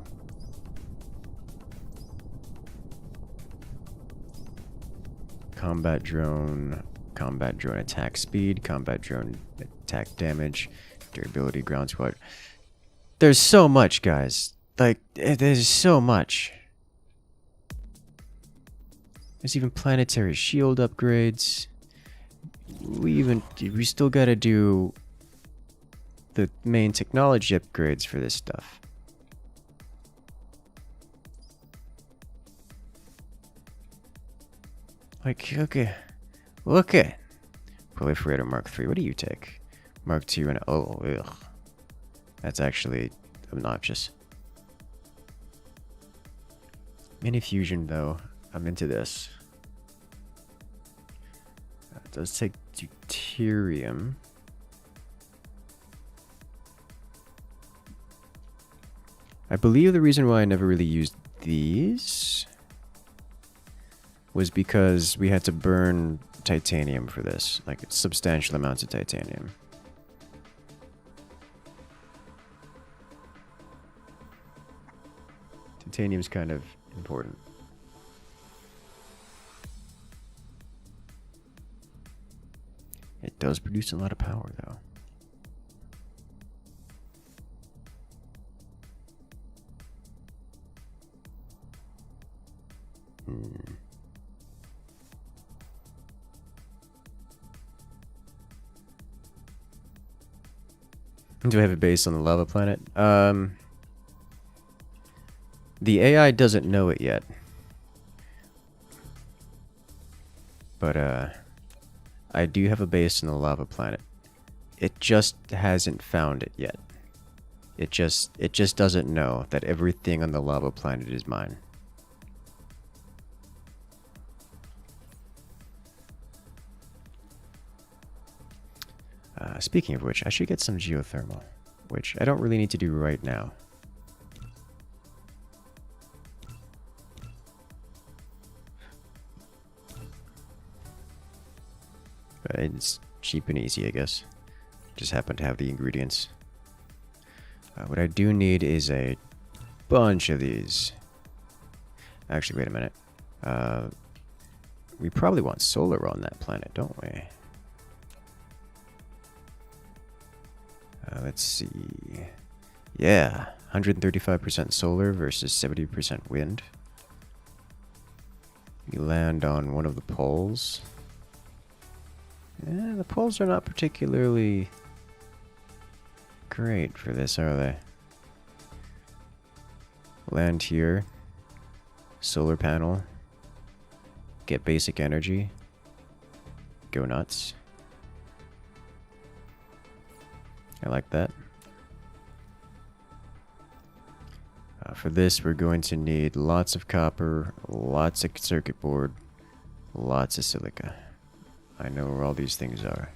Combat drone attack speed, combat drone attack damage, durability, ground squad. There's so much, guys. Like, there's so much. There's even planetary shield upgrades. We still gotta do the main technology upgrades for this stuff. Like, okay. Look at Proliferator Mark III. What do you take? Mark II and oh, ugh. That's actually obnoxious. Mini fusion, though. I'm into this. It does take deuterium. I believe the reason why I never really used these was because we had to burn titanium for this, like substantial amounts of titanium. Titanium's kind of important. It does produce a lot of power, though. Do I have a base on the lava planet? The AI doesn't know it yet. But, I do have a base on the lava planet. It just hasn't found it yet. It just doesn't know that everything on the lava planet is mine. Speaking of which, I should get some geothermal, which I don't really need to do right now. But it's cheap and easy, I guess. Just happen to have the ingredients. What I do need is a bunch of these. Actually, wait a minute. We probably want solar on that planet, don't we? Let's see. Yeah, 135% solar versus 70% wind. We land on one of the poles. Yeah, the poles are not particularly great for this, are they? Land here. Solar panel. Get basic energy. Go nuts. I like that. For this, we're going to need lots of copper, lots of circuit board, lots of silica. I know where all these things are.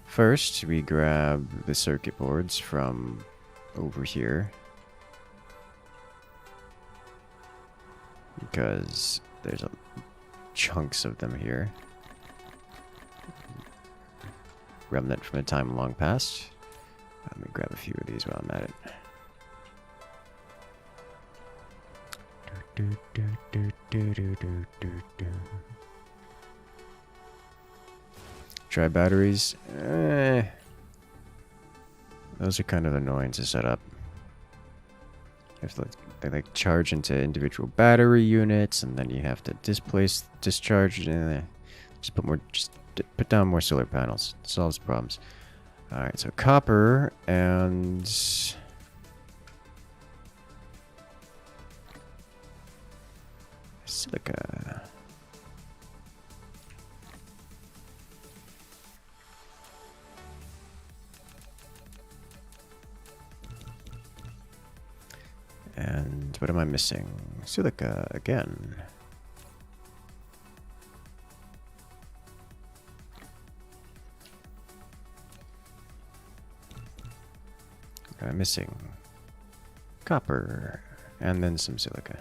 First, we grab the circuit boards from over here, because there's chunks of them here. Remnant from a time long past. Let me grab a few of these while I'm at it. Try batteries. Those are kind of annoying to set up. You have to, they like charge into individual battery units, and then you have to discharge. Just put down more solar panels. Solves problems. Alright, so copper and silica. And what am I missing? Silica again. I'm missing copper, and then some silica.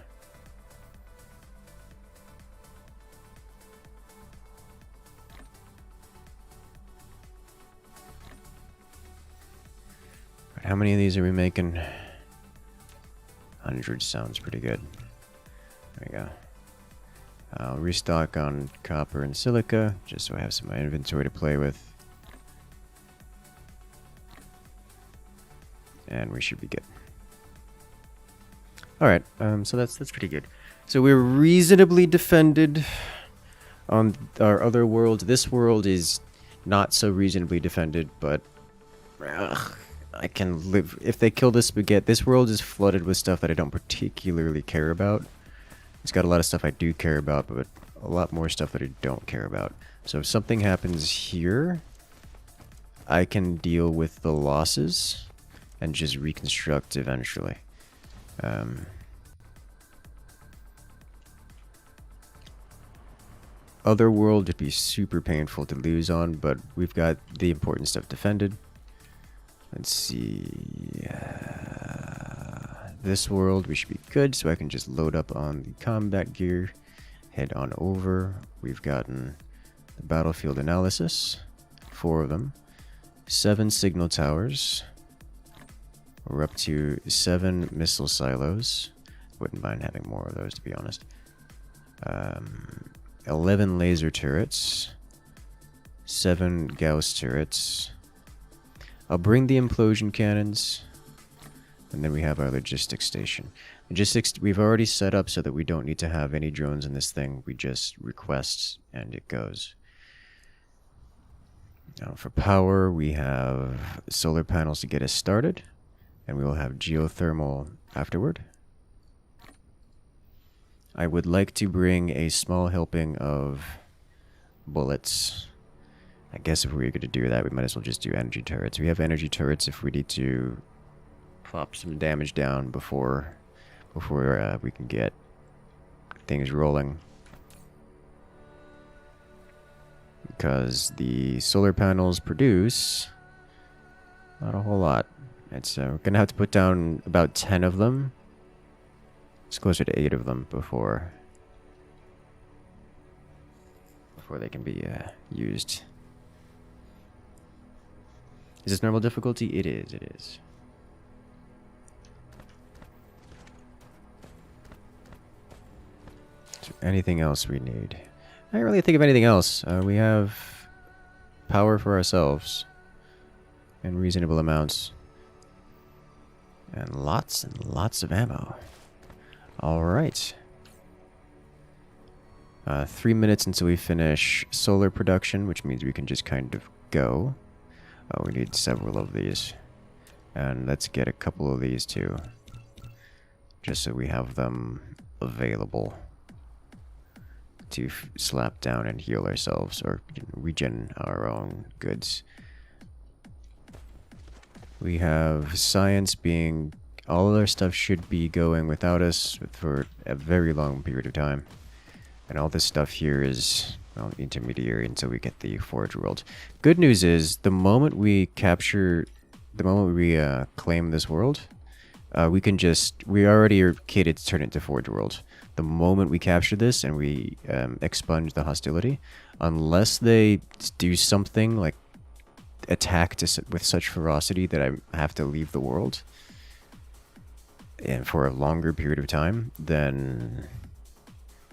Right, how many of these are we making? 100 sounds pretty good. There we go. I'll restock on copper and silica, just so I have some of my inventory to play with. And we should be good. Alright, so that's pretty good. So we're reasonably defended on our other world. This world is not so reasonably defended, but I can live. If they kill this spaghetti, this world is flooded with stuff that I don't particularly care about. It's got a lot of stuff I do care about, but a lot more stuff that I don't care about. So if something happens here, I can deal with the losses and just reconstruct eventually. Other world would be super painful to lose on, but we've got the important stuff defended. Let's see. This world we should be good, so I can just load up on the combat gear, head on over. We've gotten the battlefield analysis, 4 of them, 7 signal towers. We're up to 7 missile silos. Wouldn't mind having more of those, to be honest. 11 laser turrets, 7 Gauss turrets. I'll bring the implosion cannons, and then we have our logistics station. Logistics we've already set up so that we don't need to have any drones in this thing. We just request and it goes. Now for power, we have solar panels to get us started, and we will have geothermal afterward. I would like to bring a small helping of bullets. I guess if we were going to do that, we might as well just do energy turrets. We have energy turrets if we need to pop some damage down before we can get things rolling. Because the solar panels produce not a whole lot. And so we're going to have to put down about 10 of them. It's closer to 8 of them before they can be used. Is this normal difficulty? It is, it is. Is there anything else we need? I don't really think of anything else. We have power for ourselves in reasonable amounts. And lots of ammo. Alright. 3 minutes until we finish solar production, which means we can just kind of go. Oh, we need several of these. And let's get a couple of these too. Just so we have them available to slap down and heal ourselves, or regen our own goods. We have science being... all of our stuff should be going without us for a very long period of time. And all this stuff here is, well, intermediary until we get the Forge World. Good news is, the moment we capture... the moment we claim this world, we can just... we already are catered to turn it into Forge World. The moment we capture this and we expunge the hostility, unless they do something like attack with such ferocity that I have to leave the world, and for a longer period of time, then,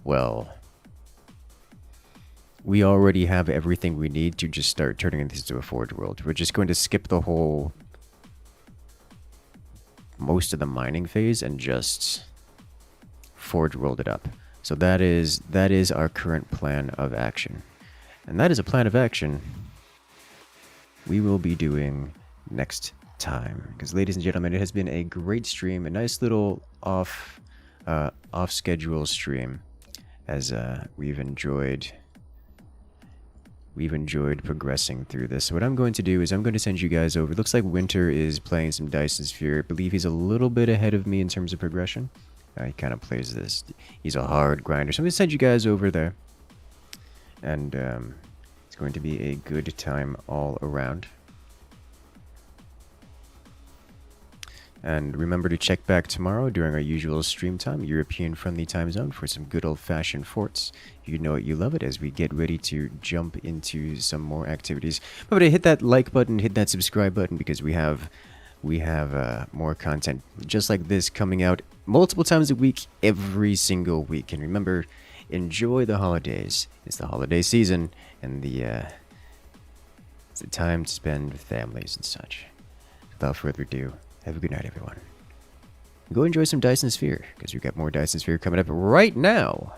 well, we already have everything we need to just start turning this into a Forge World. We're just going to skip the whole... most of the mining phase and just Forge World it up. So that is our current plan of action. And that is a plan of action we will be doing next time. Because, ladies and gentlemen, it has been a great stream, a nice little off schedule stream, as we've enjoyed progressing through this. So what I'm going to do is I'm going to send you guys over. It looks like Winter is playing some Dyson Sphere. I believe he's a little bit ahead of me in terms of progression. He kind of plays this. He's a hard grinder. So I'm going to send you guys over there. And it's going to be a good time all around. And remember to check back tomorrow during our usual stream time, European friendly time zone, for some good old fashioned forts. You know it, you love it, as we get ready to jump into some more activities. Remember to hit that like button, hit that subscribe button, because we have more content just like this coming out multiple times a week, every single week. And remember, enjoy the holidays. It's the holiday season, and it's the time to spend with families and such. Without further ado, have a good night, everyone. Go enjoy some Dyson Sphere, because we've got more Dyson Sphere coming up right now.